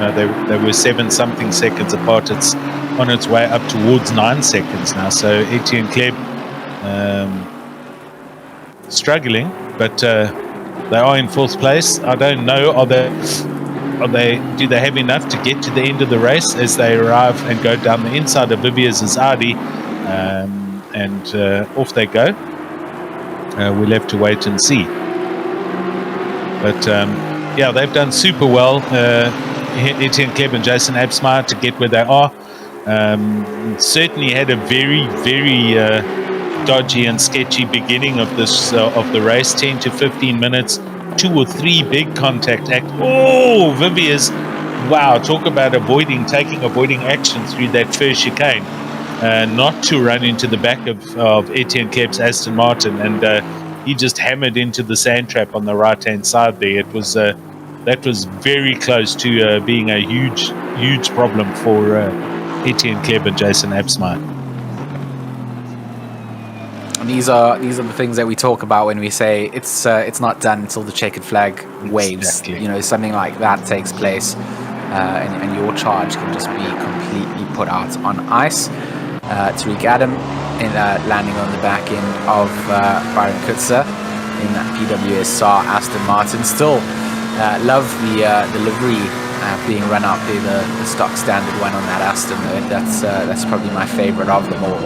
Speaker 2: They were 7-something seconds apart. It's on its way up towards 9 seconds now. So Etienne Kleb struggling, but they are in fourth place. I don't know, do they have enough to get to the end of the race as they arrive and go down the inside of Viviers' Audi, and off they go. We'll have to wait and see. But they've done super well, Etienne Kleb and Jason Absmeyer, to get where they are. Certainly had a very, very dodgy and sketchy beginning of this of the race. 10 to 15 minutes, 2 or 3 big contact Viviers, wow, talk about taking avoiding action through that first chicane, not to run into the back of Etienne Kleb's Aston Martin, and he just hammered into the sand trap on the right hand side there. It was that was very close to being a huge problem for Etienne Kleb and Jason Absmeyer.
Speaker 1: And these are the things that we talk about when we say it's not done until the checkered flag waves.
Speaker 2: Exactly.
Speaker 1: Something like that takes place, and your charge can just be completely put out on ice. Tariq Adam landing on the back end of Byron Kutzer in that PWSR Aston Martin. Still love the livery being run out there, the stock standard one on that Aston. That's probably my favorite of them all.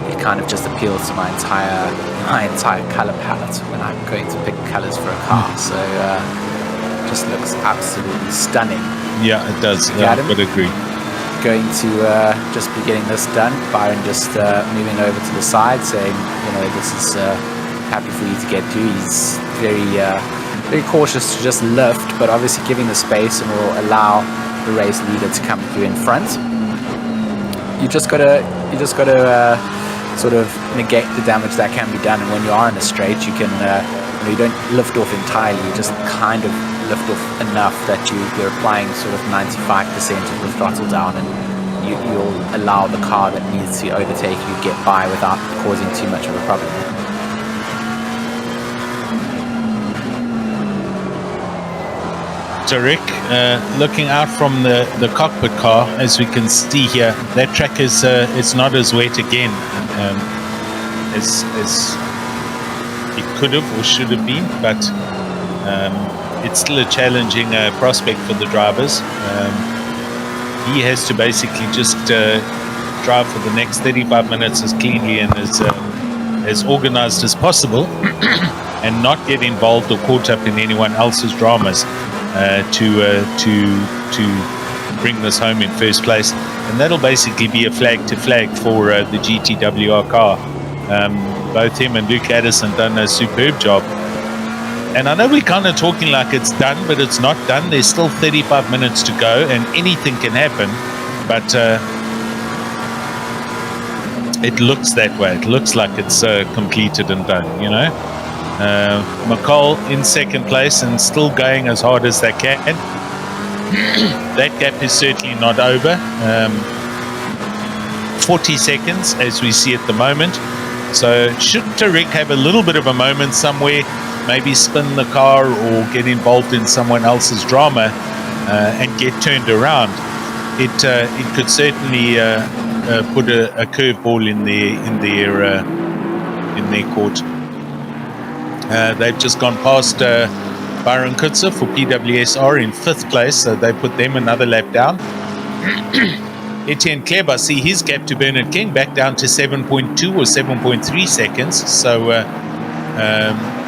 Speaker 1: It kind of just appeals to my entire color palette when I'm going to pick colors for a car. So just looks absolutely stunning.
Speaker 2: Yeah, it does. I would agree.
Speaker 1: Going to just be getting this done. Byron just moving over to the side, saying, this is happy for you to get to. He's very cautious to just lift, but obviously giving the space and will allow the race leader to come through in front. You just gotta sort of negate the damage that can be done, and when you are in a straight, you can you don't lift off entirely. You just kind of lift off enough that you're applying sort of 95% of the throttle down, and you'll allow the car that needs to overtake you get by without causing too much of a problem.
Speaker 2: Tariq, looking out from the cockpit car, as we can see here, that track is not as wet again as it could have or should have been, but it's still a challenging prospect for the drivers. He has to basically just drive for the next 35 minutes as cleanly and as organized as possible and not get involved or caught up in anyone else's dramas to bring this home in first place. And that'll basically be a flag to flag for the GTWR car. Both him and Luke Addison done a superb job. And I know we're kind of talking like it's done, but it's not done. There's still 35 minutes to go, and anything can happen. But it looks that way. It looks like it's completed and done, McCall in second place and still going as hard as they can. That gap is certainly not over. 40 seconds as we see at the moment. So should Tariq have a little bit of a moment somewhere, maybe spin the car or get involved in someone else's drama and get turned around, it could certainly put a curveball in their court. They've just gone past Byron Kutzer for PWSR in 5th place, so they put them another lap down. Etienne Kleb, I see his gap to Bernard King back down to 7.2 or 7.3 seconds. So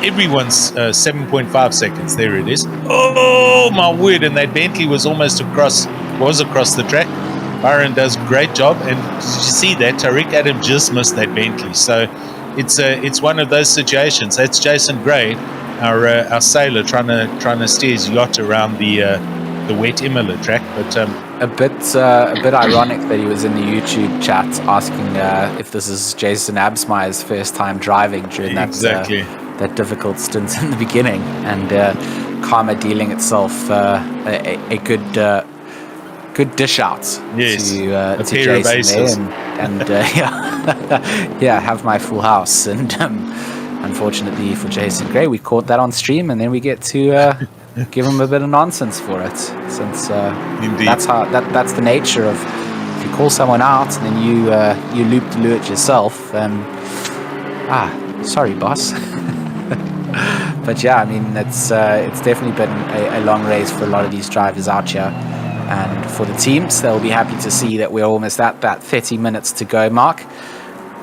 Speaker 2: everyone's 7.5 seconds. There it is. Oh my word! And that Bentley was almost across the track. Byron does a great job, and did you see that Tariq Adam just missed that Bentley? So it's one of those situations. That's Jason Gray, our sailor, trying to steer his yacht around the wet Imola track. But
Speaker 1: a bit ironic that he was in the YouTube chat asking if this is Jason Absmeyer's first time driving during that difficult stint in the beginning, and karma dealing itself a good dish out to Jason there, and yeah, have my full house. And unfortunately for Jason Gray, we caught that on stream, and then we get to give him a bit of nonsense for it, since that's the nature of, if you call someone out and then you loop-de-loo it yourself, sorry boss. But yeah, I mean, it's definitely been a long race for a lot of these drivers out here. And for the teams, they'll be happy to see that we're almost at that 30 minutes to go mark.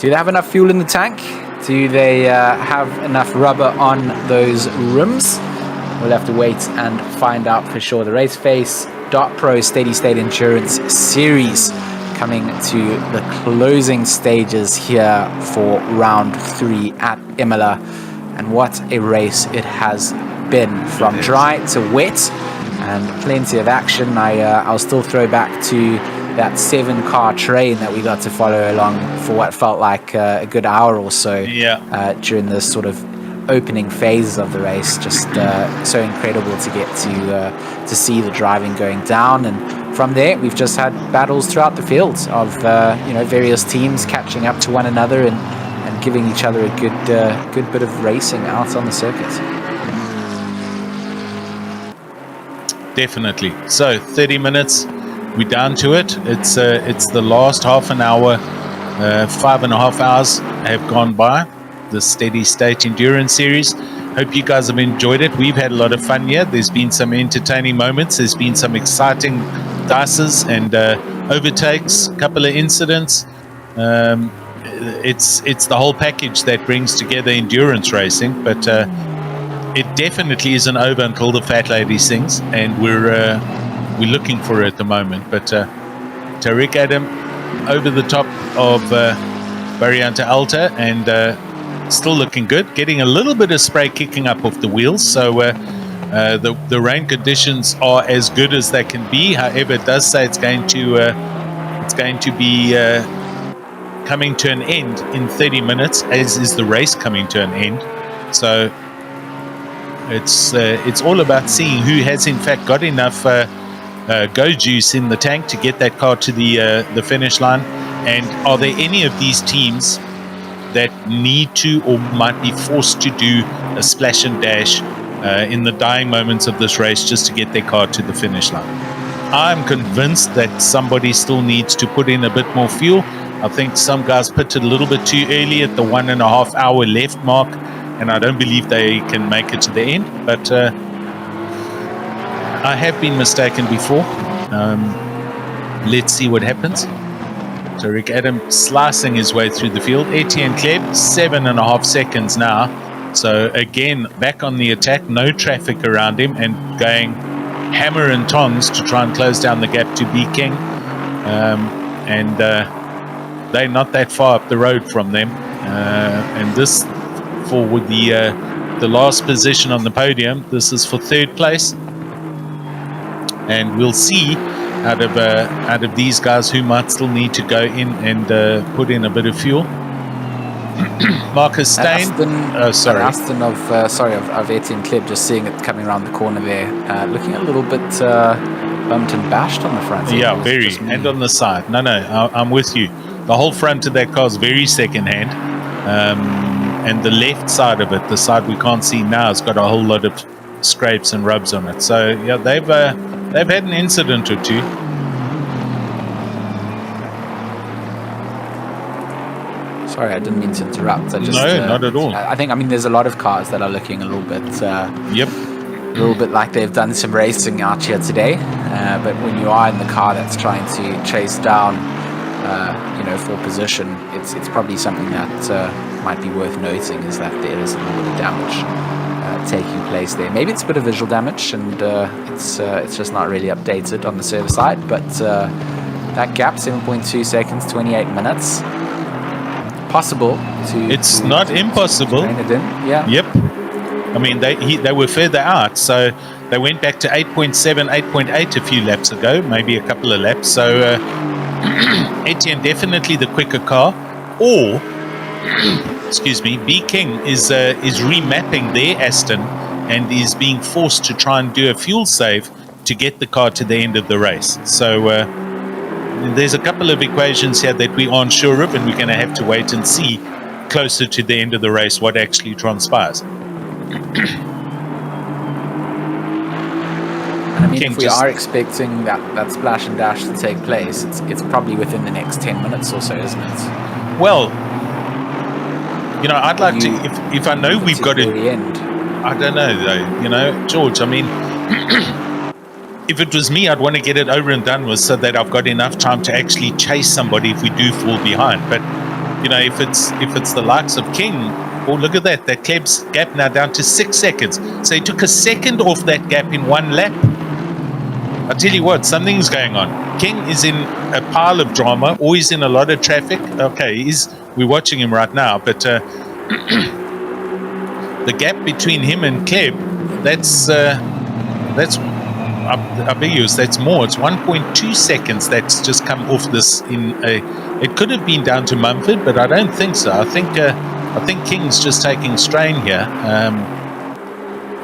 Speaker 1: Do they have enough fuel in the tank? Do they have enough rubber on those rims? We'll have to wait and find out for sure. The Raceface.Pro Steady State Endurance Series coming to the closing stages here for round 3 at Imola. And what a race it has been, from dry to wet, and plenty of action. I'll still throw back to that 7-car train that we got to follow along for what felt like a good hour or so during this sort of opening phases of the race. Just so incredible to get to see the driving going down. And from there, we've just had battles throughout the field of various teams catching up to one another and giving each other a good bit of racing out on the circuit.
Speaker 2: Definitely. So 30 minutes, we're down to it. It's the last half an hour. 5.5 hours have gone by. The Steady State Endurance Series. Hope you guys have enjoyed it. We've had a lot of fun here. There's been some entertaining moments. There's been some exciting dices and overtakes. A couple of incidents. It's the whole package that brings together endurance racing. But it definitely isn't over until the fat lady sings, and we're looking for her at the moment. But Tariq Adam over the top of Variante Alta, and still looking good, getting a little bit of spray kicking up off the wheels. So the rain conditions are as good as they can be. However, it does say it's going to be coming to an end in 30 minutes, as is the race coming to an end. So it's all about seeing who has in fact got enough go juice in the tank to get that car to the finish line, and are there any of these teams that need to or might be forced to do a splash and dash in the dying moments of this race just to get their car to the finish line. I'm convinced that somebody still needs to put in a bit more fuel. I think some guys pitted a little bit too early at the 1.5 hour left mark, and I don't believe they can make it to the end. But I have been mistaken before. Let's see what happens. Tariq Adam slicing his way through the field. Etienne Kleb, 7.5 seconds now. So again, back on the attack, no traffic around him, and going hammer and tongs to try and close down the gap to B King. And they're not that far up the road from them. And this for the last position on the podium. This is for 3rd place. And we'll see out of these guys who might still need to go in and put in a bit of fuel. Marcus Stein.
Speaker 1: Aston of Etienne Kleb, just seeing it coming around the corner there, looking a little bit bumped and bashed on the front.
Speaker 2: Yeah, very. And on the side. No, I'm with you. The whole front of that car is very second-hand. And the left side of it, the side we can't see now, has got a whole lot of scrapes and rubs on it. So, yeah, they've had an incident or two.
Speaker 1: Sorry, I didn't mean to interrupt.
Speaker 2: No, not at all.
Speaker 1: I think, there's a lot of cars that are looking a little bit... a little bit like they've done some racing out here today. But when you are in the car that's trying to chase down, for position, it's probably something that might be worth noting is that there is a little bit of damage taking place there. Maybe it's a bit of visual damage, and it's just not really updated on the server side. But that gap, 7.2 seconds, 28 minutes. Possible to...
Speaker 2: It's not impossible.
Speaker 1: To it in. Yeah.
Speaker 2: Yep. I mean, they were further out, so they went back to 8.7, 8.8 a few laps ago, maybe a couple of laps. So Etienne definitely the quicker car, or excuse me, B King is remapping their Aston and is being forced to try and do a fuel save to get the car to the end of the race. So there's a couple of equations here that we aren't sure of, and we're going to have to wait and see closer to the end of the race what actually transpires.
Speaker 1: And I mean, if we are expecting that splash and dash to take place, it's probably within the next 10 minutes or so, isn't it?
Speaker 2: Well, you know, I'd like to, if I know we've got it, I don't know though, you know, George, I mean, if it was me, I'd want to get it over and done with so that I've got enough time to actually chase somebody if we do fall behind. But, you know, if it's the likes of King, oh, look at that Kleb's gap now down to 6 seconds. So he took a second off that gap in one lap. I'll tell you what, something's going on. King is in a pile of drama, always in a lot of traffic. Okay, we're watching him right now, but the gap between him and Kleb, that's ambiguous. That's more. It's 1.2 seconds that's just come off this it could have been down to Mumford, but I don't think so. I think King's just taking strain here.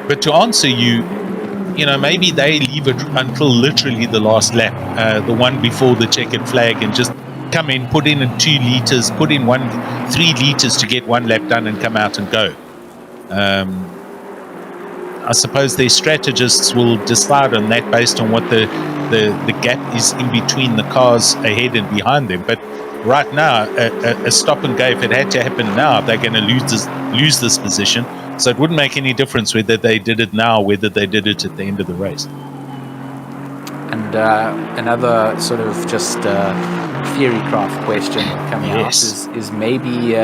Speaker 2: But to answer you, you know, maybe they leave it until literally the last lap, the one before the checkered flag, and just come in, put in 2 liters, put in 3 liters to get 1 lap done and come out and go. I suppose their strategists will decide on that based on what the gap is in between the cars ahead and behind them. But right now, a stop and go, if it had to happen now, they're going to lose this position. So it wouldn't make any difference whether they did it now, whether they did it at the end of the race. And
Speaker 1: another sort of just theorycraft question coming out is maybe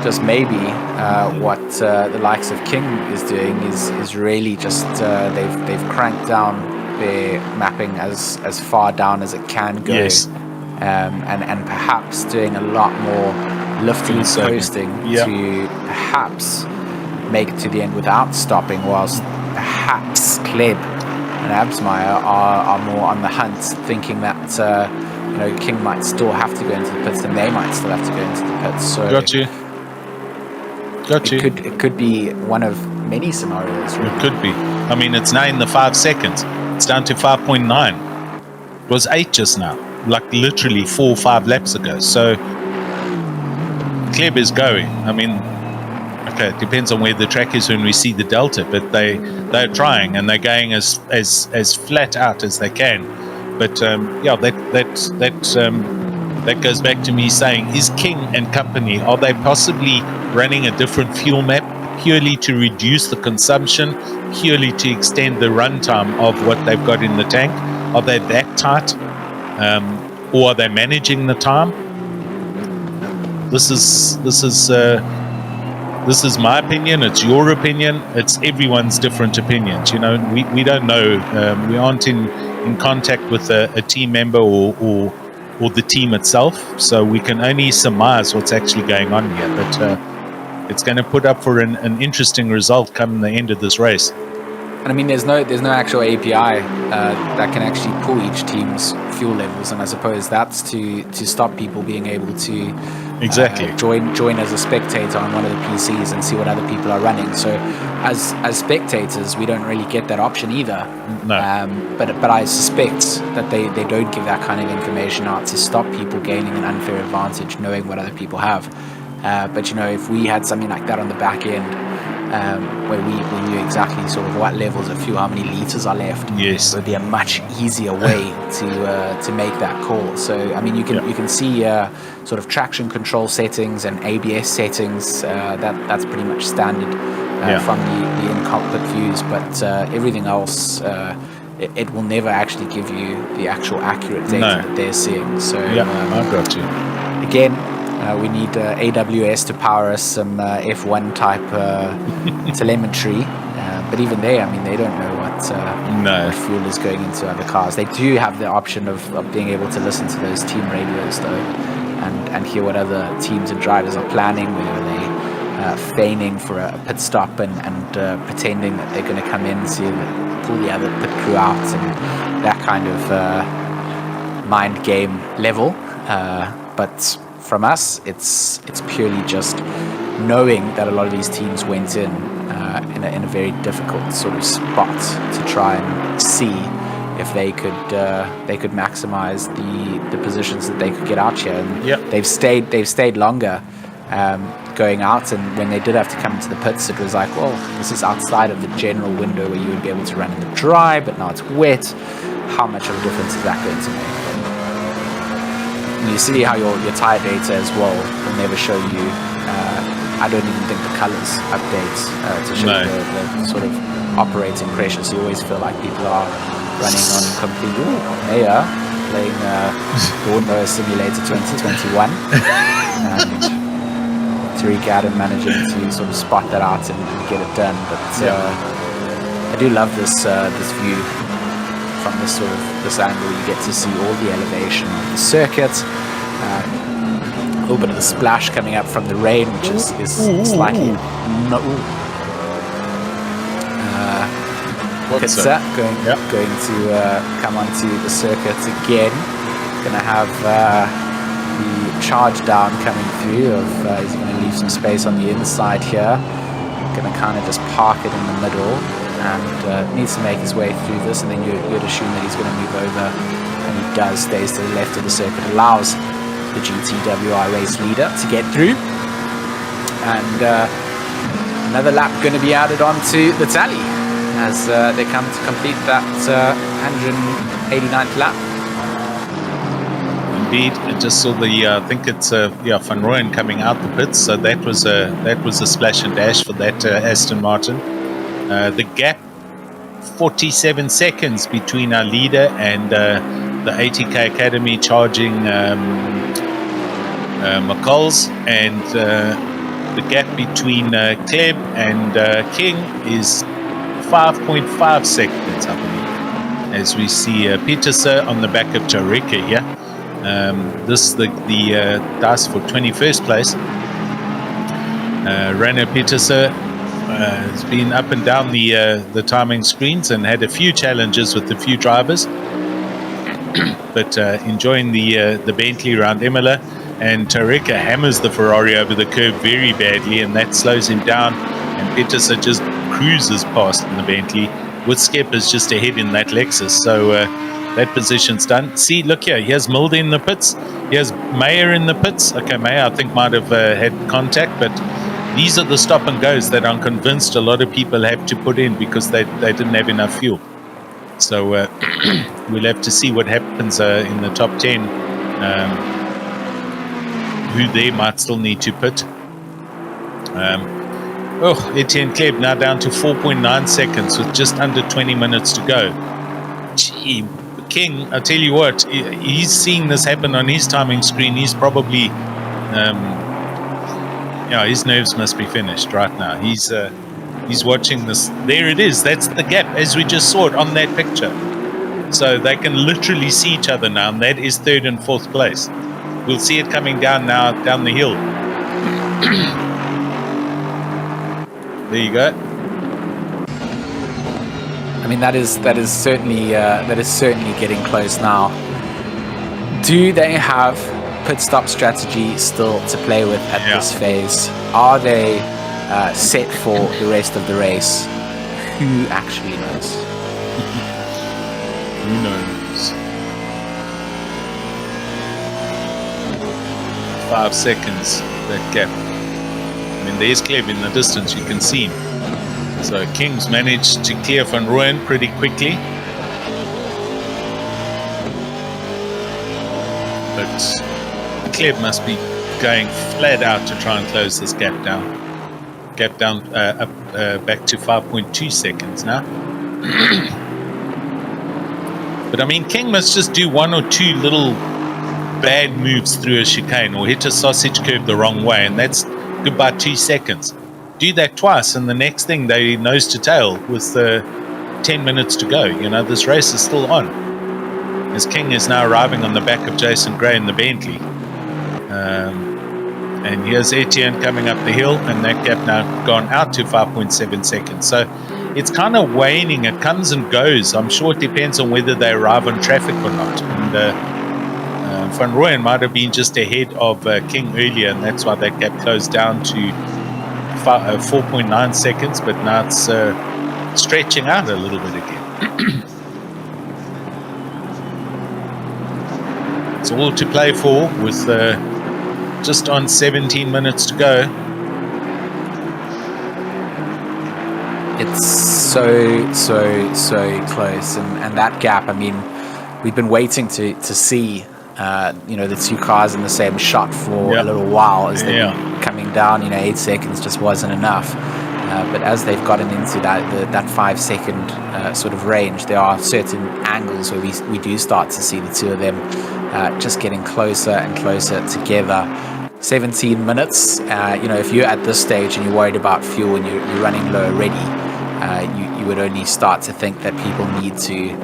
Speaker 1: just maybe what the likes of King is doing is really just they've cranked down their mapping as far down as it can go, and perhaps doing a lot more lifting and coasting to perhaps make it to the end without stopping, whilst perhaps Kleb and Absmeyer are more on the hunt, thinking that you know, King might still have to go into the pits and they might still have to go into the pits. So
Speaker 2: got you.
Speaker 1: It could be one of many scenarios. Really.
Speaker 2: It could be. I mean, it's now in the 5 seconds. It's down to 5.9. It was 8 just now, like literally 4 or 5 laps ago. So Kleb is going. I mean, okay, it depends on where the track is when we see the delta, but they're trying and they're going as flat out as they can. But that goes back to me saying, is King and company, are they possibly running a different fuel map purely to reduce the consumption, purely to extend the runtime of what they've got in the tank? Are they that tight, or are they managing the time? This is my opinion. It's your opinion. It's everyone's different opinions. You know, we don't know. We aren't in contact with a team member or the team itself, so we can only surmise what's actually going on here. But it's going to put up for an interesting result come the end of this race.
Speaker 1: And I mean, there's no actual API that can actually pull each team's fuel levels, and I suppose that's to stop people being able to join as a spectator on one of the PCs and see what other people are running. So as spectators, we don't really get that option either.
Speaker 2: No.
Speaker 1: But I suspect that they don't give that kind of information out to stop people gaining an unfair advantage knowing what other people have. But you know, if we had something like that on the back end, where we knew exactly sort of what levels of fuel, how many liters are left,
Speaker 2: yes,
Speaker 1: it would be a much easier way to make that call. So I mean, you can see sort of traction control settings and ABS settings. That's pretty much standard from the in-cockpit views, but everything else, it will never actually give you the actual accurate data that they're seeing. So
Speaker 2: I got you.
Speaker 1: Again, We need AWS to power us some F1 type telemetry. But even there, I mean, they don't know what fuel is going into other cars. They do have the option of being able to listen to those team radios, though, and hear what other teams and drivers are planning, whether they feigning for a pit stop and pretending that they're going to come in to pull the other pit crew out, and that kind of mind game level. But from us, it's purely just knowing that a lot of these teams went in a very difficult sort of spot to try and see if they could maximize the positions that they could get out here. And they've stayed longer going out, and when they did have to come into the pits, it was like, well, this is outside of the general window where you would be able to run in the dry, but now it's wet. How much of a difference is that going to make? And you see how your tire data as well will never show you. I don't even think the colors update to show the sort of operating pressure. So you always feel like people are running on complete. They are playing Lawnmower Simulator 2021. And Tariq Adam managing to sort of spot that out and get it done. But I do love this view from this angle. You get to see all the elevation of the circuit. A little bit of the splash coming up from the rain, which is slightly Pitsa going to come onto the circuit again. Going to have the charge down coming through. He's going to leave some space on the inside here. Going to kind of just park it in the middle, and needs to make his way through this. And then you'd assume that he's going to move over, and he does. Stays to the left of the circuit, allows the GTWI race leader to get through, and another lap going to be added onto the tally as they come to complete that 189th lap.
Speaker 2: Indeed, I just saw the I think it's Van Rooyen coming out the pits, so that was a splash and dash for that Aston Martin. The gap 47 seconds between our leader and the ATK Academy charging McColl's, and the gap between Kleb and King is 5.5 seconds, I believe, as we see Peterson on the back of Tarika here. This the dice for 21st place. Rainer Peterson has been up and down the timing screens and had a few challenges with a few drivers, but enjoying the Bentley around Imola. And Tarika hammers the Ferrari over the curve very badly, and that slows him down, and Peterson just cruises past in the Bentley, with Skeppers just ahead in that Lexus. So that position's done. See, look here, here's Mulder in the pits, here's Mayer in the pits. Okay, Mayer I think might have had contact, but these are the stop and goes that I'm convinced a lot of people have to put in because they didn't have enough fuel. So we'll have to see what happens in the top 10. Who they might still need to pit. Etienne Kleb now down to 4.9 seconds with just under 20 minutes to go. Gee, King, I tell you what, he's seeing this happen on his timing screen. He's probably, his nerves must be finished right now. He's watching this. There it is. That's the gap, as we just saw it on that picture. So they can literally see each other now, and that is third and fourth place. We'll see it coming down now, down the hill. There you go.
Speaker 1: I mean, that is certainly getting close now. Do they have pit stop strategy still to play with at this phase? Are they set for the rest of the race? Who actually knows?
Speaker 2: Who knows? 5 seconds, that gap. I mean, there's Kleb in the distance, you can see him. So King's managed to clear Van Rooyen pretty quickly. But Kleb must be going flat out to try and close this gap down. Gap down back to 5.2 seconds now. But I mean, King must just do one or two little bad moves through a chicane or hit a sausage curve the wrong way, and that's goodbye 2 seconds. Do that twice, and the next thing they nose to tail with 10 minutes to go. You know, this race is still on. As King is now arriving on the back of Jason Gray in the Bentley. And here's Etienne coming up the hill, and that gap now gone out to 5.7 seconds. So it's kind of waning. It comes and goes. I'm sure it depends on whether they arrive on traffic or not. And Van Rooyen might have been just ahead of King earlier, and that's why that gap closed down to 4.9 seconds, but now it's stretching out a little bit again. It's all to play for with just on 17 minutes to go.
Speaker 1: It's so close, and that gap, I mean, we've been waiting to see the two cars in the same shot for a little while as they've been coming down. 8 seconds just wasn't enough, but as they've gotten into that 5 second sort of range, there are certain angles where we do start to see the two of them just getting closer and closer together. 17 minutes, if you're at this stage and you're worried about fuel and you're running low already, you would only start to think that people need to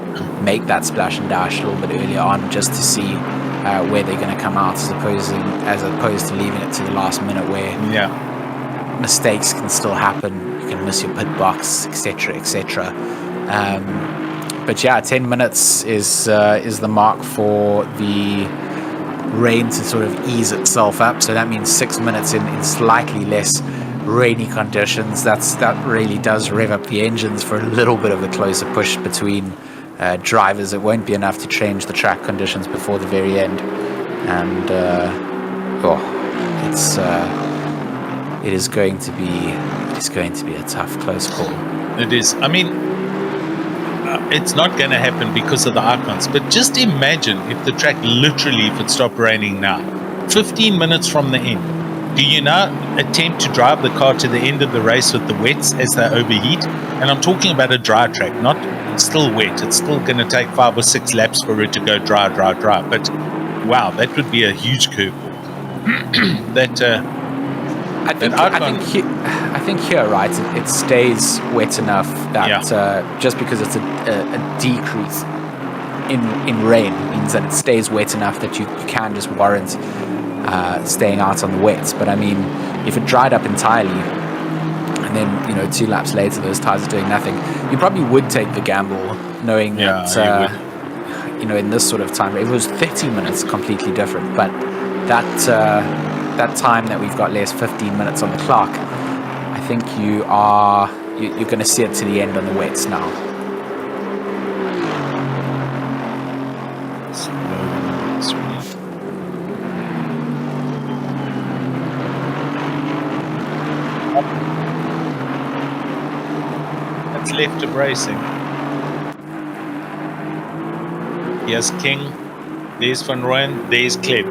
Speaker 1: make that splash and dash a little bit earlier on, just to see where they're going to come out, as opposed to leaving it to the last minute where mistakes can still happen. You can miss your pit box, etc., etc. But 10 minutes is the mark for the rain to sort of ease itself up. So that means 6 minutes in slightly less rainy conditions. That really does rev up the engines for a little bit of a closer push between drivers. It won't be enough to change the track conditions before the very end, and it is going to be a tough, close call.
Speaker 2: It is. I mean, it's not going to happen because of the icons, but just imagine if the track literally, if it stopped raining now, 15 minutes from the end, do you now attempt to drive the car to the end of the race with the wets as they overheat? And I'm talking about a dry track, not still wet. It's still going to take 5 or 6 laps for it to go dry. But wow, that would be a huge curveball.
Speaker 1: I think here, right, it stays wet enough that just because it's a decrease in rain means that it stays wet enough that you can just warrant staying out on the wets. But I mean, if it dried up entirely and then 2 laps later those tires are doing nothing, you probably would take the gamble, knowing that in this sort of time, it was 30 minutes completely different, but that time that we've got less, 15 minutes on the clock, I think you're going to see it to the end on the wets now.
Speaker 2: That's left of racing. Here's King, there's Van Rooyen, there's Kleb.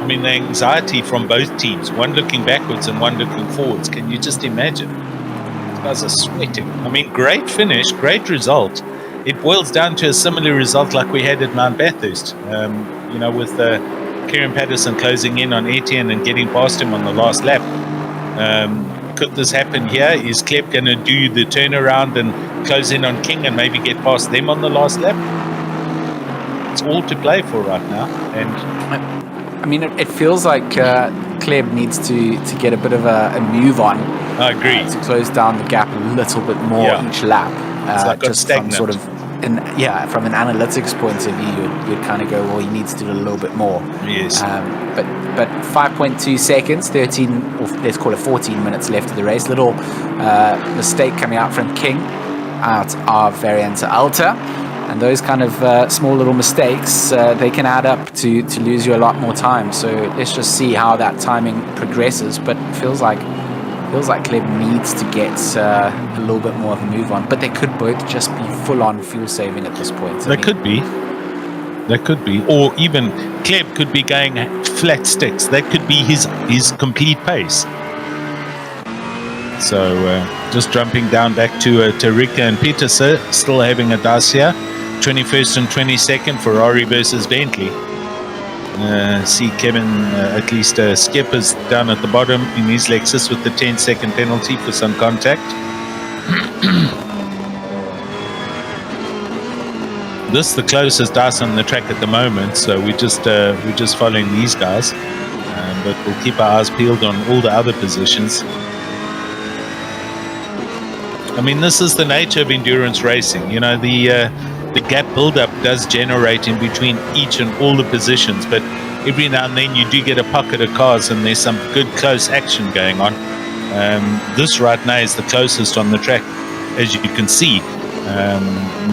Speaker 2: I mean, the anxiety from both teams, one looking backwards and one looking forwards. Can you just imagine? These guys are sweating. I mean, great finish, great result. It boils down to a similar result like we had at Mount Bathurst, with Kieran Patterson closing in on Etienne and getting past him on the last lap. Could this happen here? Is Kleb going to do the turnaround and close in on King and maybe get past them on the last lap? It's all to play for right now. And
Speaker 1: I mean, it feels like Kleb needs to get a bit of a move on.
Speaker 2: I agree.
Speaker 1: To close down the gap a little bit more each lap. Just
Speaker 2: stagnant.
Speaker 1: From sort of, from an analytics point of view, you'd kind of go, well, he needs to do a little bit more.
Speaker 2: Yes.
Speaker 1: But 5.2 seconds, 13, or let's call it 14 minutes left of the race. Little mistake coming out from King, out of Variante Alta. And those kind of small little mistakes, they can add up to lose you a lot more time. So let's just see how that timing progresses. But it feels like Kleb needs to get a little bit more of a move on. But they could both just be full-on fuel saving at this point.
Speaker 2: They could be. Or even Kleb could be going flat sticks. That could be his complete pace. So just jumping down back to Tarika and Peterson, still having a dice here. 21st and 22nd, Ferrari versus Bentley. See Kevin, at least Skip is down at the bottom in his Lexus with the 10-second penalty for some contact. This the closest dice on the track at the moment, so we're just following these guys, but we'll keep our eyes peeled on all the other positions. I mean, this is the nature of endurance racing. You know, the gap build-up does generate in between each and all the positions, but every now and then you do get a pocket of cars and there's some good close action going on. This right now is the closest on the track, as you can see.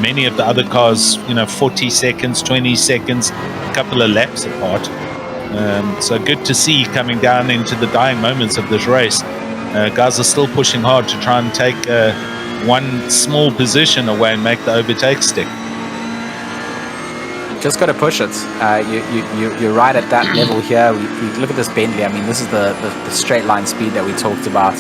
Speaker 2: Many of the other cars, 40 seconds, 20 seconds, a couple of laps apart. So good to see coming down into the dying moments of this race. Guys are still pushing hard to try and take one small position away and make the overtake stick.
Speaker 1: Just got to push it. You're right at that level here. We look at this Bentley. I mean, this is the straight line speed that we talked about.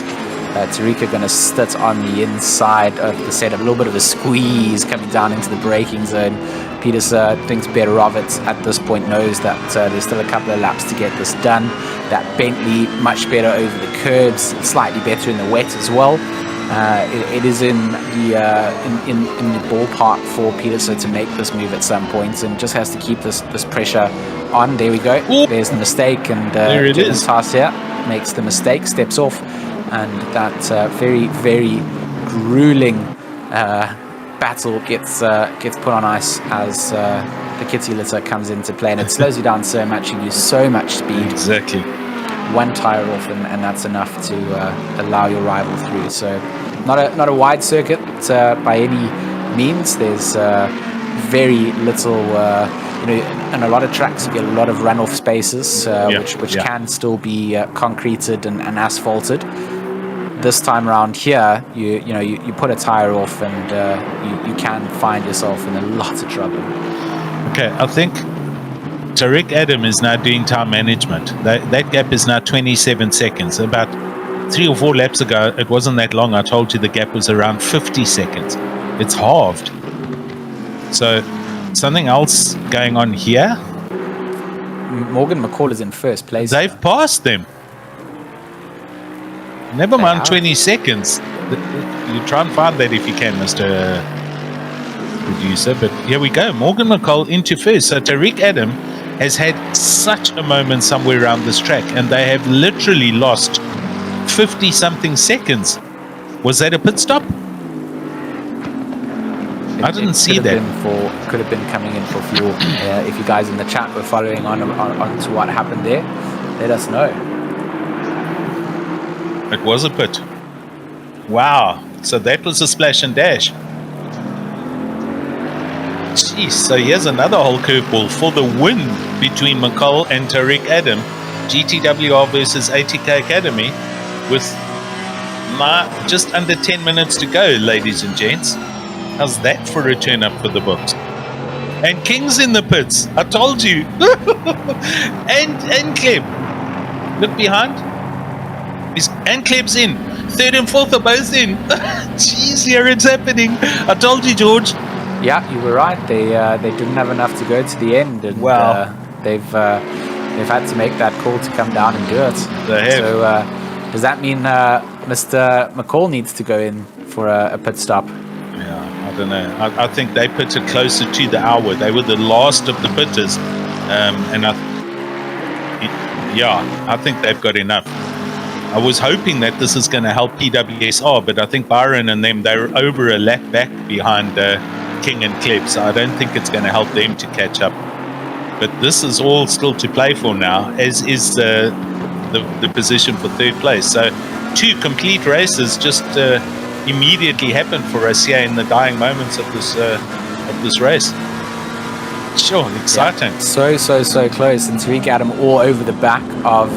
Speaker 1: Tariq going to sit on the inside of the setup. A little bit of a squeeze coming down into the braking zone. Peterson thinks better of it at this point, knows that there's still a couple of laps to get this done. That Bentley much better over the curbs, slightly better in the wet as well. It is in the ballpark for Peterson to make this move at some point, and just has to keep this pressure on. There we go. Ooh. There's the mistake, and
Speaker 2: there it is.
Speaker 1: Tarsier makes the mistake, steps off, and that very, very grueling battle gets put on ice as the kitty litter comes into play, and it slows you down so much. You lose so much speed.
Speaker 2: Exactly.
Speaker 1: One tire off, and that's enough to allow your rival through. So not a wide circuit by any means. There's very little, in a lot of tracks you get a lot of runoff spaces, which can still be concreted and asphalted. This time around here, you put a tire off, and you can find yourself in a lot of trouble.
Speaker 2: Okay, I think Tariq Adam is now doing time management. That gap is now 27 seconds. About 3 or 4 laps ago, it wasn't that long. I told you the gap was around 50 seconds. It's halved. So something else going on here.
Speaker 1: Morgan McCall is in first place.
Speaker 2: They've passed them. Never mind 20 seconds. You try and find that if you can, Mr. Producer. But here we go. Morgan McCall into first. So Tariq Adam has had such a moment somewhere around this track, and they have literally lost 50-something seconds. Was that a pit stop? I didn't see that.
Speaker 1: Could have been coming in for fuel. If you guys in the chat were following on to what happened there, let us know.
Speaker 2: It was a pit. Wow. So that was a splash and dash. Jeez, so here's another whole curveball for the win between McCall and Tariq Adam. GTWR versus ATK Academy with just under 10 minutes to go, ladies and gents. How's that for a turn up for the books? And King's in the pits. I told you. and Kleb. Look behind. And Kleb's in. 3rd and 4th are both in. Jeez, here it's happening. I told you, George.
Speaker 1: Yeah, you were right. They didn't have enough to go to the end, and they've had to make that call to come down and do it.
Speaker 2: They have.
Speaker 1: So does that mean Mr. McCall needs to go in for a pit stop?
Speaker 2: Yeah, I don't know. I think they pitted closer to the hour. They were the last of the pitters, and I think they've got enough. I was hoping that this is going to help PWSR, but I think Byron and them, they're over a lap back behind King and Kleb, so I don't think it's going to help them to catch up. But this is all still to play for now, as is the position for 3rd place. So 2 complete races just immediately happened for us here in the dying moments of this race. Sure, exciting.
Speaker 1: Yeah, so close. And Tariq Adam all over the back of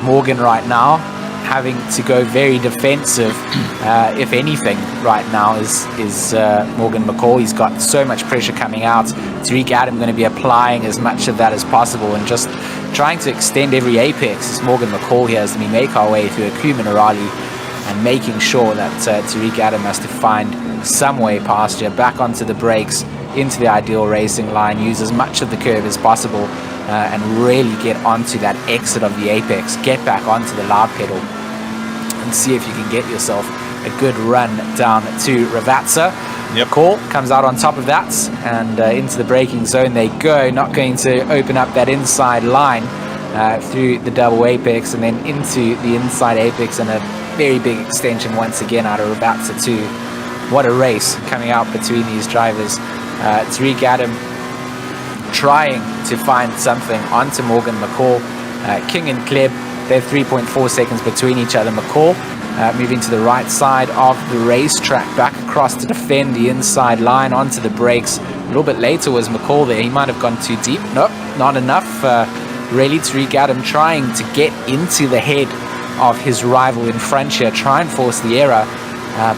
Speaker 1: Morgan right now, having to go very defensive, if anything, right now is Morgan McCall. He's got so much pressure coming out. Tariq Adam going to be applying as much of that as possible and just trying to extend every apex as Morgan McCall here as we make our way through Aku Minerali and making sure that Tariq Adam has to find some way past here, back onto the brakes, into the ideal racing line, use as much of the curve as possible, and really get onto that exit of the apex, get back onto the loud pedal, and see if you can get yourself a good run down to Ravazza.
Speaker 2: Yep.
Speaker 1: Call comes out on top of that, and into the braking zone they go, not going to open up that inside line through the double apex, and then into the inside apex, and a very big extension once again out of Ravazza 2. What a race coming out between these drivers. Tariq Adam trying to find something onto Morgan McCall. King and Kleb, they're 3.4 seconds between each other. McCall moving to the right side of the racetrack, back across to defend the inside line onto the brakes. A little bit later was McCall there. He might have gone too deep. Nope, not enough. Really, Tariq Adam trying to get into the head of his rival in front here, try and force the error.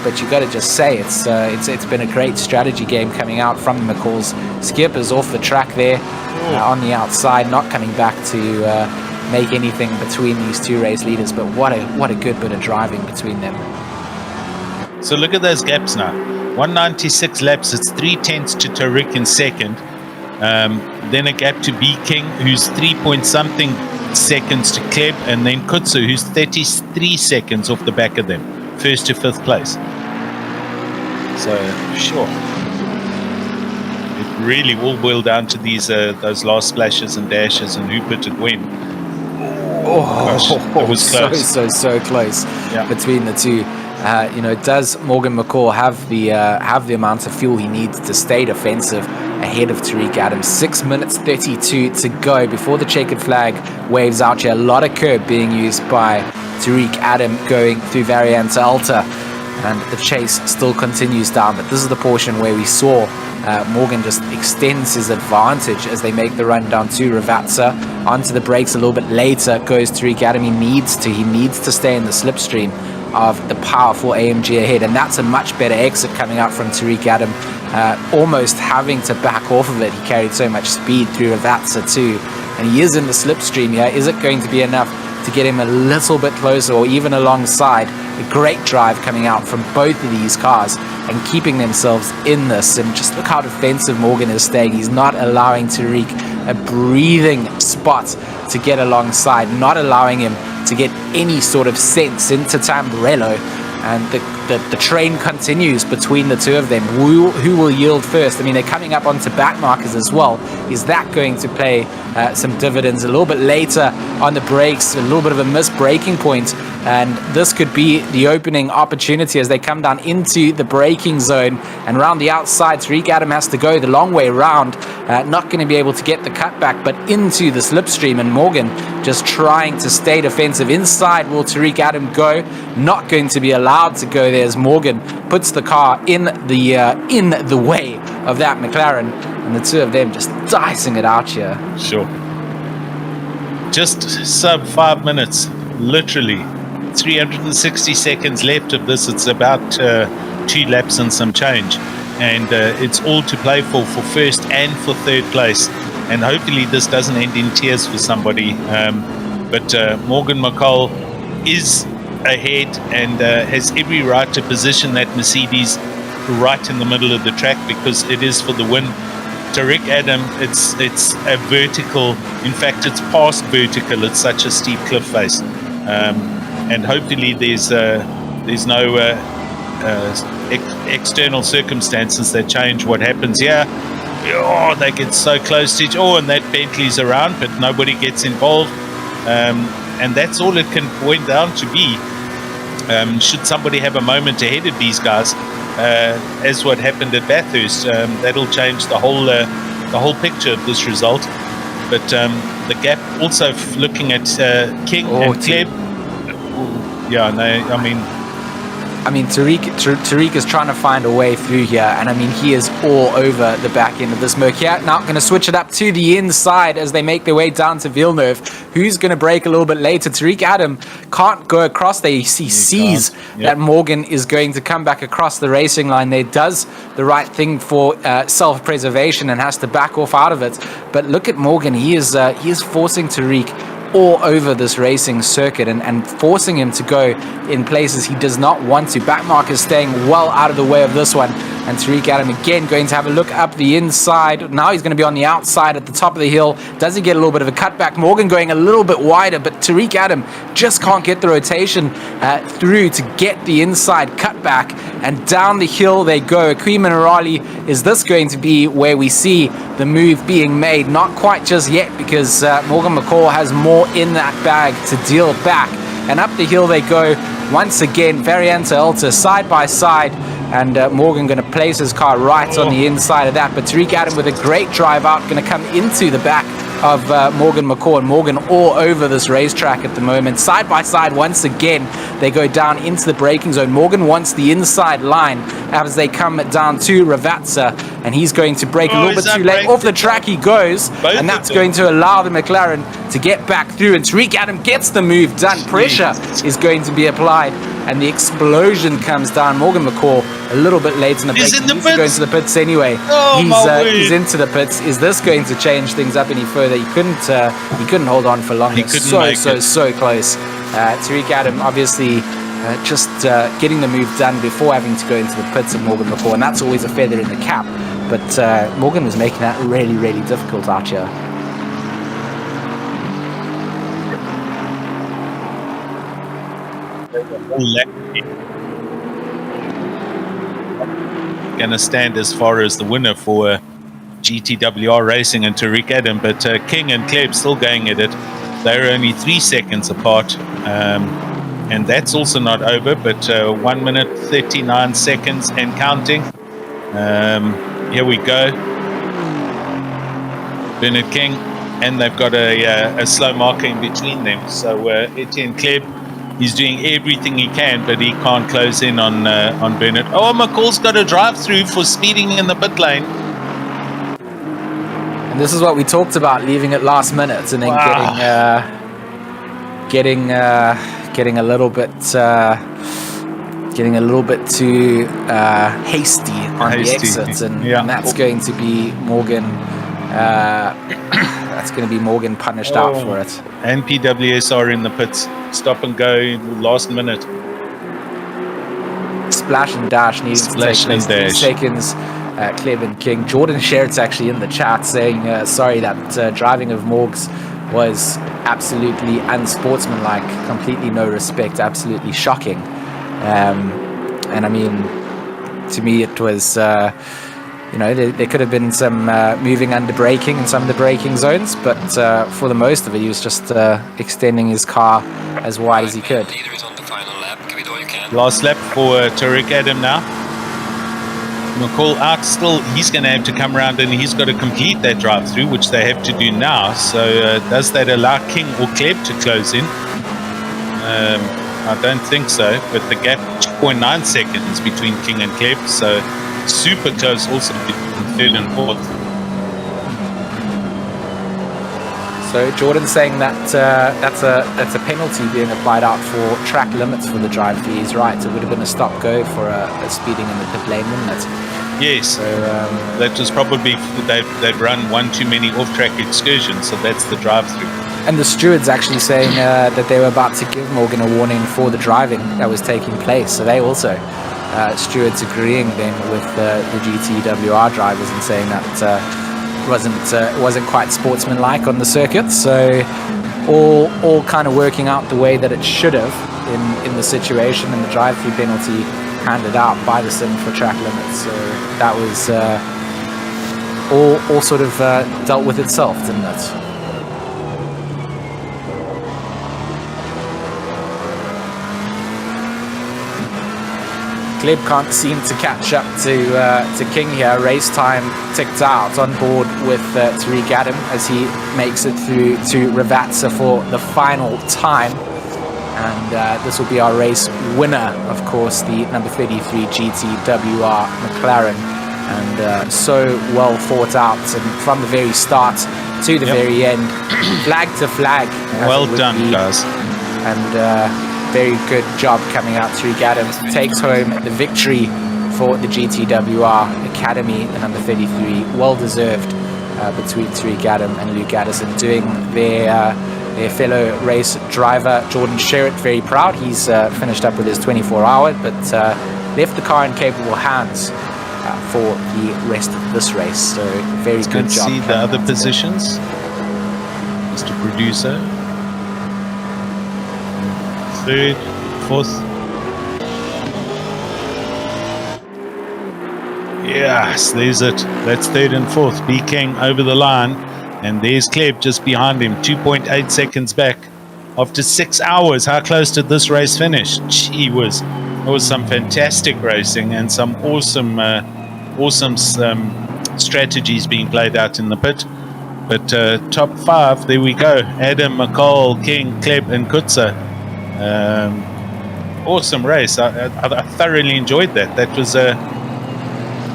Speaker 1: But you got to just say it's been a great strategy game coming out from the McCalls. Skip is off the track there on the outside, not coming back to make anything between these two race leaders. But what a good bit of driving between them.
Speaker 2: So look at those gaps now. 196 laps. It's 3/10 to Tariq in second. Then a gap to B King, who's 3-point-something seconds to Kleb, and then Kutsu, who's 33 seconds off the back of them. First to fifth place. So sure, it really will boil down to these those last splashes and dashes and who put it when. Gosh, it was close.
Speaker 1: So close between the two. Does Morgan McCall have the amount of fuel he needs to stay defensive ahead of Tariq Adams? 6 minutes 32 to go before the checkered flag waves out here. A lot of curb being used by Tariq Adam going through Variante Alta, and the chase still continues down. But this is the portion where we saw Morgan just extends his advantage as they make the run down to Ravazza. Onto the brakes a little bit later goes Tariq Adam. He needs to stay in the slipstream of the powerful AMG ahead, and that's a much better exit coming out from Tariq Adam, almost having to back off of it. He carried so much speed through Ravazza too, and he is in the slipstream here. Is it going to be enough to get him a little bit closer or even alongside? A great drive coming out from both of these cars and keeping themselves in this, and just look how defensive Morgan is staying. He's not allowing Tariq a breathing spot to get alongside, not allowing him to get any sort of sense into Tamburello, and the train continues between the two of them. Who will yield first? I mean, they're coming up onto back markers as well. Is that going to pay some dividends? A little bit later on the brakes, a little bit of a missed braking point, and this could be the opening opportunity as they come down into the braking zone, and around the outside Tariq Adam has to go the long way around, not going to be able to get the cutback, but into the slipstream, and Morgan just trying to stay defensive. Inside will Tariq Adam go? Not going to be allowed to go there as Morgan puts the car in the way of that McLaren, and the two of them just dicing it out here.
Speaker 2: Sure. Just sub 5 minutes, literally 360 seconds left of this. It's about 2 laps and some change, and it's all to play for first and for third place, and hopefully this doesn't end in tears for somebody. But Morgan McCall is ahead and has every right to position that Mercedes right in the middle of the track, because it is for the win. Tariq Adam, it's a vertical, in fact it's past vertical, it's such a steep cliff face, and hopefully there's no external circumstances that change what happens here. Oh, they get so close to each, and that Bentley's around, but nobody gets involved, and that's all it can point down to be. Should somebody have a moment ahead of these guys, as what happened at Bathurst, that'll change the whole picture of this result. But the gap also looking at King and Kleb. Yeah, no, I mean, Tariq is trying to find a way through here, and I mean, he is all over the back end of this Merc here. Now, going to switch it up to the inside as they make their way down to Villeneuve. Who's going to break a little bit later? Tariq Adam can't go across there. He sees that Morgan is going to come back across the racing line there, does the right thing for self-preservation and has to back off out of it. But look at Morgan. He is forcing Tariq all over this racing circuit and forcing him to go in places he does not want to. Backmarker staying well out of the way of this one.
Speaker 1: And Tariq Adam again going to have a look up the inside. Now he's going to be on the outside at the top of the hill. Does he get a little bit of a cutback? Morgan going a little bit wider, but Tariq Adam just can't get the rotation through to get the inside cutback. And down the hill they go. Akeem Narali, is this going to be where we see the move being made? Not quite just yet, because Morgan McCall has more in that bag to deal back. And up the hill they go once again. Varianta Alta side by side. And Morgan going to place his car right on the inside of that. But Tariq Adam with a great drive out, going to come into the back of Morgan McCall. And Morgan all over this racetrack at the moment. Side by side once again, they go down into the braking zone. Morgan wants the inside line as they come down to Ravazza. And he's going to brake a little bit too late. Off the track he goes. And that's going to allow the McLaren to get back through. And Tariq Adam gets the move done. Pressure is going to be applied. And the explosion comes down. Morgan McCall a little bit late in the break. He's going to the pits anyway. He's into the pits. Is this going to change things up any further? He couldn't hold on for long. So close. Tariq Adam obviously just getting the move done before having to go into the pits of Morgan McCall, and that's always a feather in the cap. But Morgan was making that really, really difficult out here.
Speaker 2: Gonna stand as far as the winner for GTWR Racing and Tariq Adam, but King and Kleb still going at it. They're only 3 seconds apart, and that's also not over, but 1 minute 39 seconds and counting. Here we go. Bernard King, and they've got a slow marker in between them. So Etienne Kleb, he's doing everything he can, but he can't close in on Bernard. Oh, McCall's got a drive-through for speeding in the pit lane.
Speaker 1: And this is what we talked about, leaving it last minute and then getting a little bit too hasty on the exits, and that's going to be Morgan. That's going to be Morgan punished out for it.
Speaker 2: And PWSR in the pits. Stop and go last minute.
Speaker 1: Splash and dash needs to take place. 3 seconds. Kleb and King. Jordan Sherritt's actually in the chat saying, sorry, that driving of Morgs was absolutely unsportsmanlike, completely no respect, absolutely shocking. And I mean, to me it was... there could have been some moving under braking in some of the braking zones, but for the most of it, he was just extending his car as wide as he could.
Speaker 2: Last lap for Tariq Adam now. McCall out still. He's going to have to come around and he's got to complete that drive-through, which they have to do now. So does that allow King or Kleb to close in? I don't think so, but the gap 2.9 seconds between King and Kleb, so super close also between third and fourth.
Speaker 1: So Jordan's saying that that's a penalty being applied out for track limits for the drive through. He's right. It would have been a stop go for a speeding in the pit lane, wouldn't it?
Speaker 2: Yes. So that was probably they'd run one too many off-track excursions, so that's the drive through.
Speaker 1: And the steward's actually saying that they were about to give Morgan a warning for the driving that was taking place. So they also. Stewards agreeing then with the GTWR drivers and saying that wasn't quite sportsmanlike on the circuit. So all kind of working out the way that it should have in the situation, and the drive-through penalty handed out by the sim for track limits. So that was all sort of dealt with itself, didn't it? Kleb can't seem to catch up to King here. Race time ticked out on board with Tariq Adam as he makes it through to Ravazza for the final time. And this will be our race winner, of course, the number 33 GTWR McLaren. And so well thought out, and from the very start to the very end, flag to flag.
Speaker 2: Well done, guys.
Speaker 1: And very good job coming out. Tariq Adams takes home the victory for the GTWR Academy, the number 33. Well deserved between Tariq Adam and Luke Addison, doing their fellow race driver Jordan Sherritt very proud. He's finished up with his 24-hour, but left the car in capable hands for the rest of this race. So very
Speaker 2: Let's
Speaker 1: good job.
Speaker 2: see the other positions, Mr. Producer. Third, fourth. Yes, there's it. That's third and fourth. B King over the line, and there's Kleb just behind him, 2.8 seconds back. After 6 hours, how close did this race finish? Gee whiz. It was some fantastic racing and some awesome strategies being played out in the pit. But top 5, there we go. Adam, McCall, King, Kleb, and Kutza. Awesome race. I thoroughly enjoyed that. That was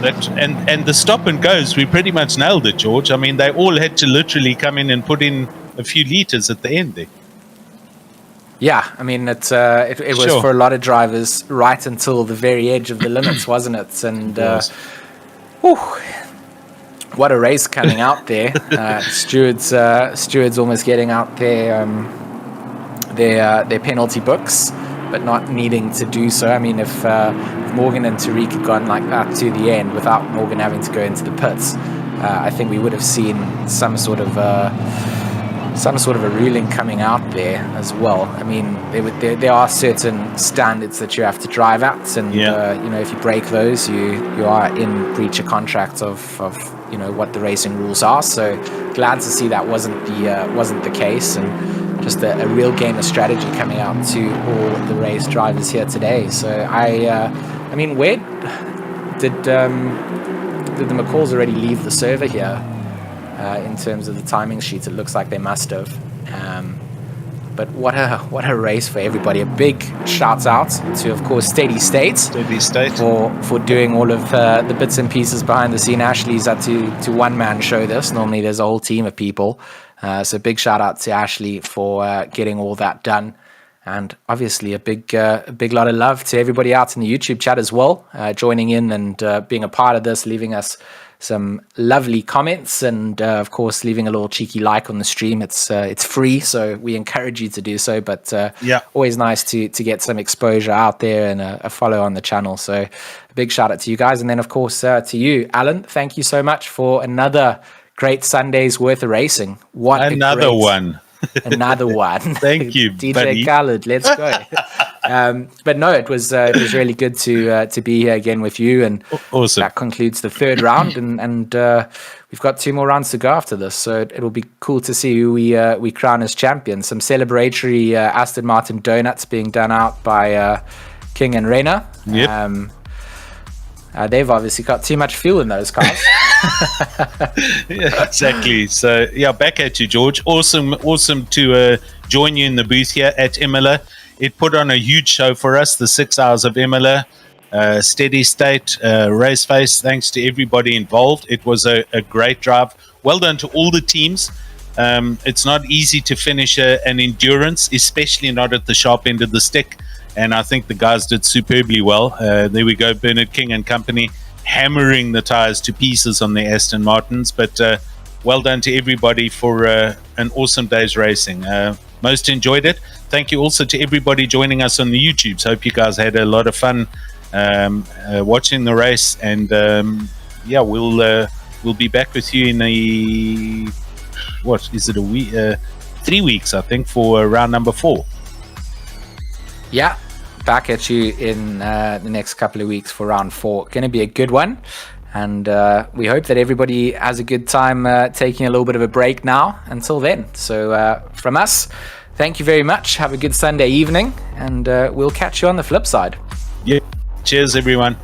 Speaker 2: and the stop and goes, we pretty much nailed it, George. I mean, they all had to literally come in and put in a few liters at the end there.
Speaker 1: Yeah, I mean, it was
Speaker 2: Sure.
Speaker 1: for a lot of drivers right until the very edge of the limits, wasn't it? And whew, what a race coming out there. Stewards almost getting out their penalty books, but not needing to do so. I mean, if Morgan and Tariq had gone like that to the end without Morgan having to go into the pits, I think we would have seen some sort of a ruling coming out there as well. I mean, there are certain standards that you have to drive at, and if you break those, you are in breach of contract of what the racing rules are. So glad to see that wasn't the case, and just a real game of strategy coming out to all the race drivers here today. So I mean, where did the McCalls already leave the server here? In terms of the timing sheets, it looks like they must have. But what a race for everybody. A big shout out to, of course, Steady State for doing all of the bits and pieces behind the scene. Ashley's had to one-man show this. Normally there's a whole team of people. So big shout out to Ashley for getting all that done. And obviously a big lot of love to everybody out in the YouTube chat as well, joining in and being a part of this, leaving us some lovely comments, and of course leaving a little cheeky like on the stream. It's free, so we encourage you to do so, but always nice to get some exposure out there and a follow on the channel. So a big shout out to you guys, and then of course to you, Alan. Thank you so much for another great Sunday's worth of racing.
Speaker 2: Another one. Thank you,
Speaker 1: DJ
Speaker 2: buddy.
Speaker 1: Khaled, let's go. But no, it was really good to be here again with you, and
Speaker 2: awesome.
Speaker 1: That concludes the third round, and we've got 2 more rounds to go after this, so it'll be cool to see who we crown as champion. Some celebratory Aston Martin donuts being done out by King and Reina.
Speaker 2: Yep.
Speaker 1: They've obviously got too much fuel in those cars.
Speaker 2: Yeah, exactly. So back at you, George. Awesome to join you in the booth here at Imola. It put on a huge show for us, the 6 hours of Imola. Steady State, Raceface, thanks to everybody involved. It was a great drive. Well done to all the teams. It's not easy to finish an endurance, especially not at the sharp end of the stick. And I think the guys did superbly well. There we go, Bernard King and company hammering the tires to pieces on the Aston Martins. But well done to everybody for an awesome day's racing. Most enjoyed it. Thank you also to everybody joining us on the YouTubes. Hope you guys had a lot of fun watching the race. And we'll be back with you in a week? 3 weeks, I think, for round number 4.
Speaker 1: Yeah, back at you in the next couple of weeks for round 4. Going to be a good one, and we hope that everybody has a good time taking a little bit of a break now until then. So from us, thank you very much. Have a good Sunday evening, and we'll catch you on the flip side.
Speaker 2: Yeah. Cheers, everyone.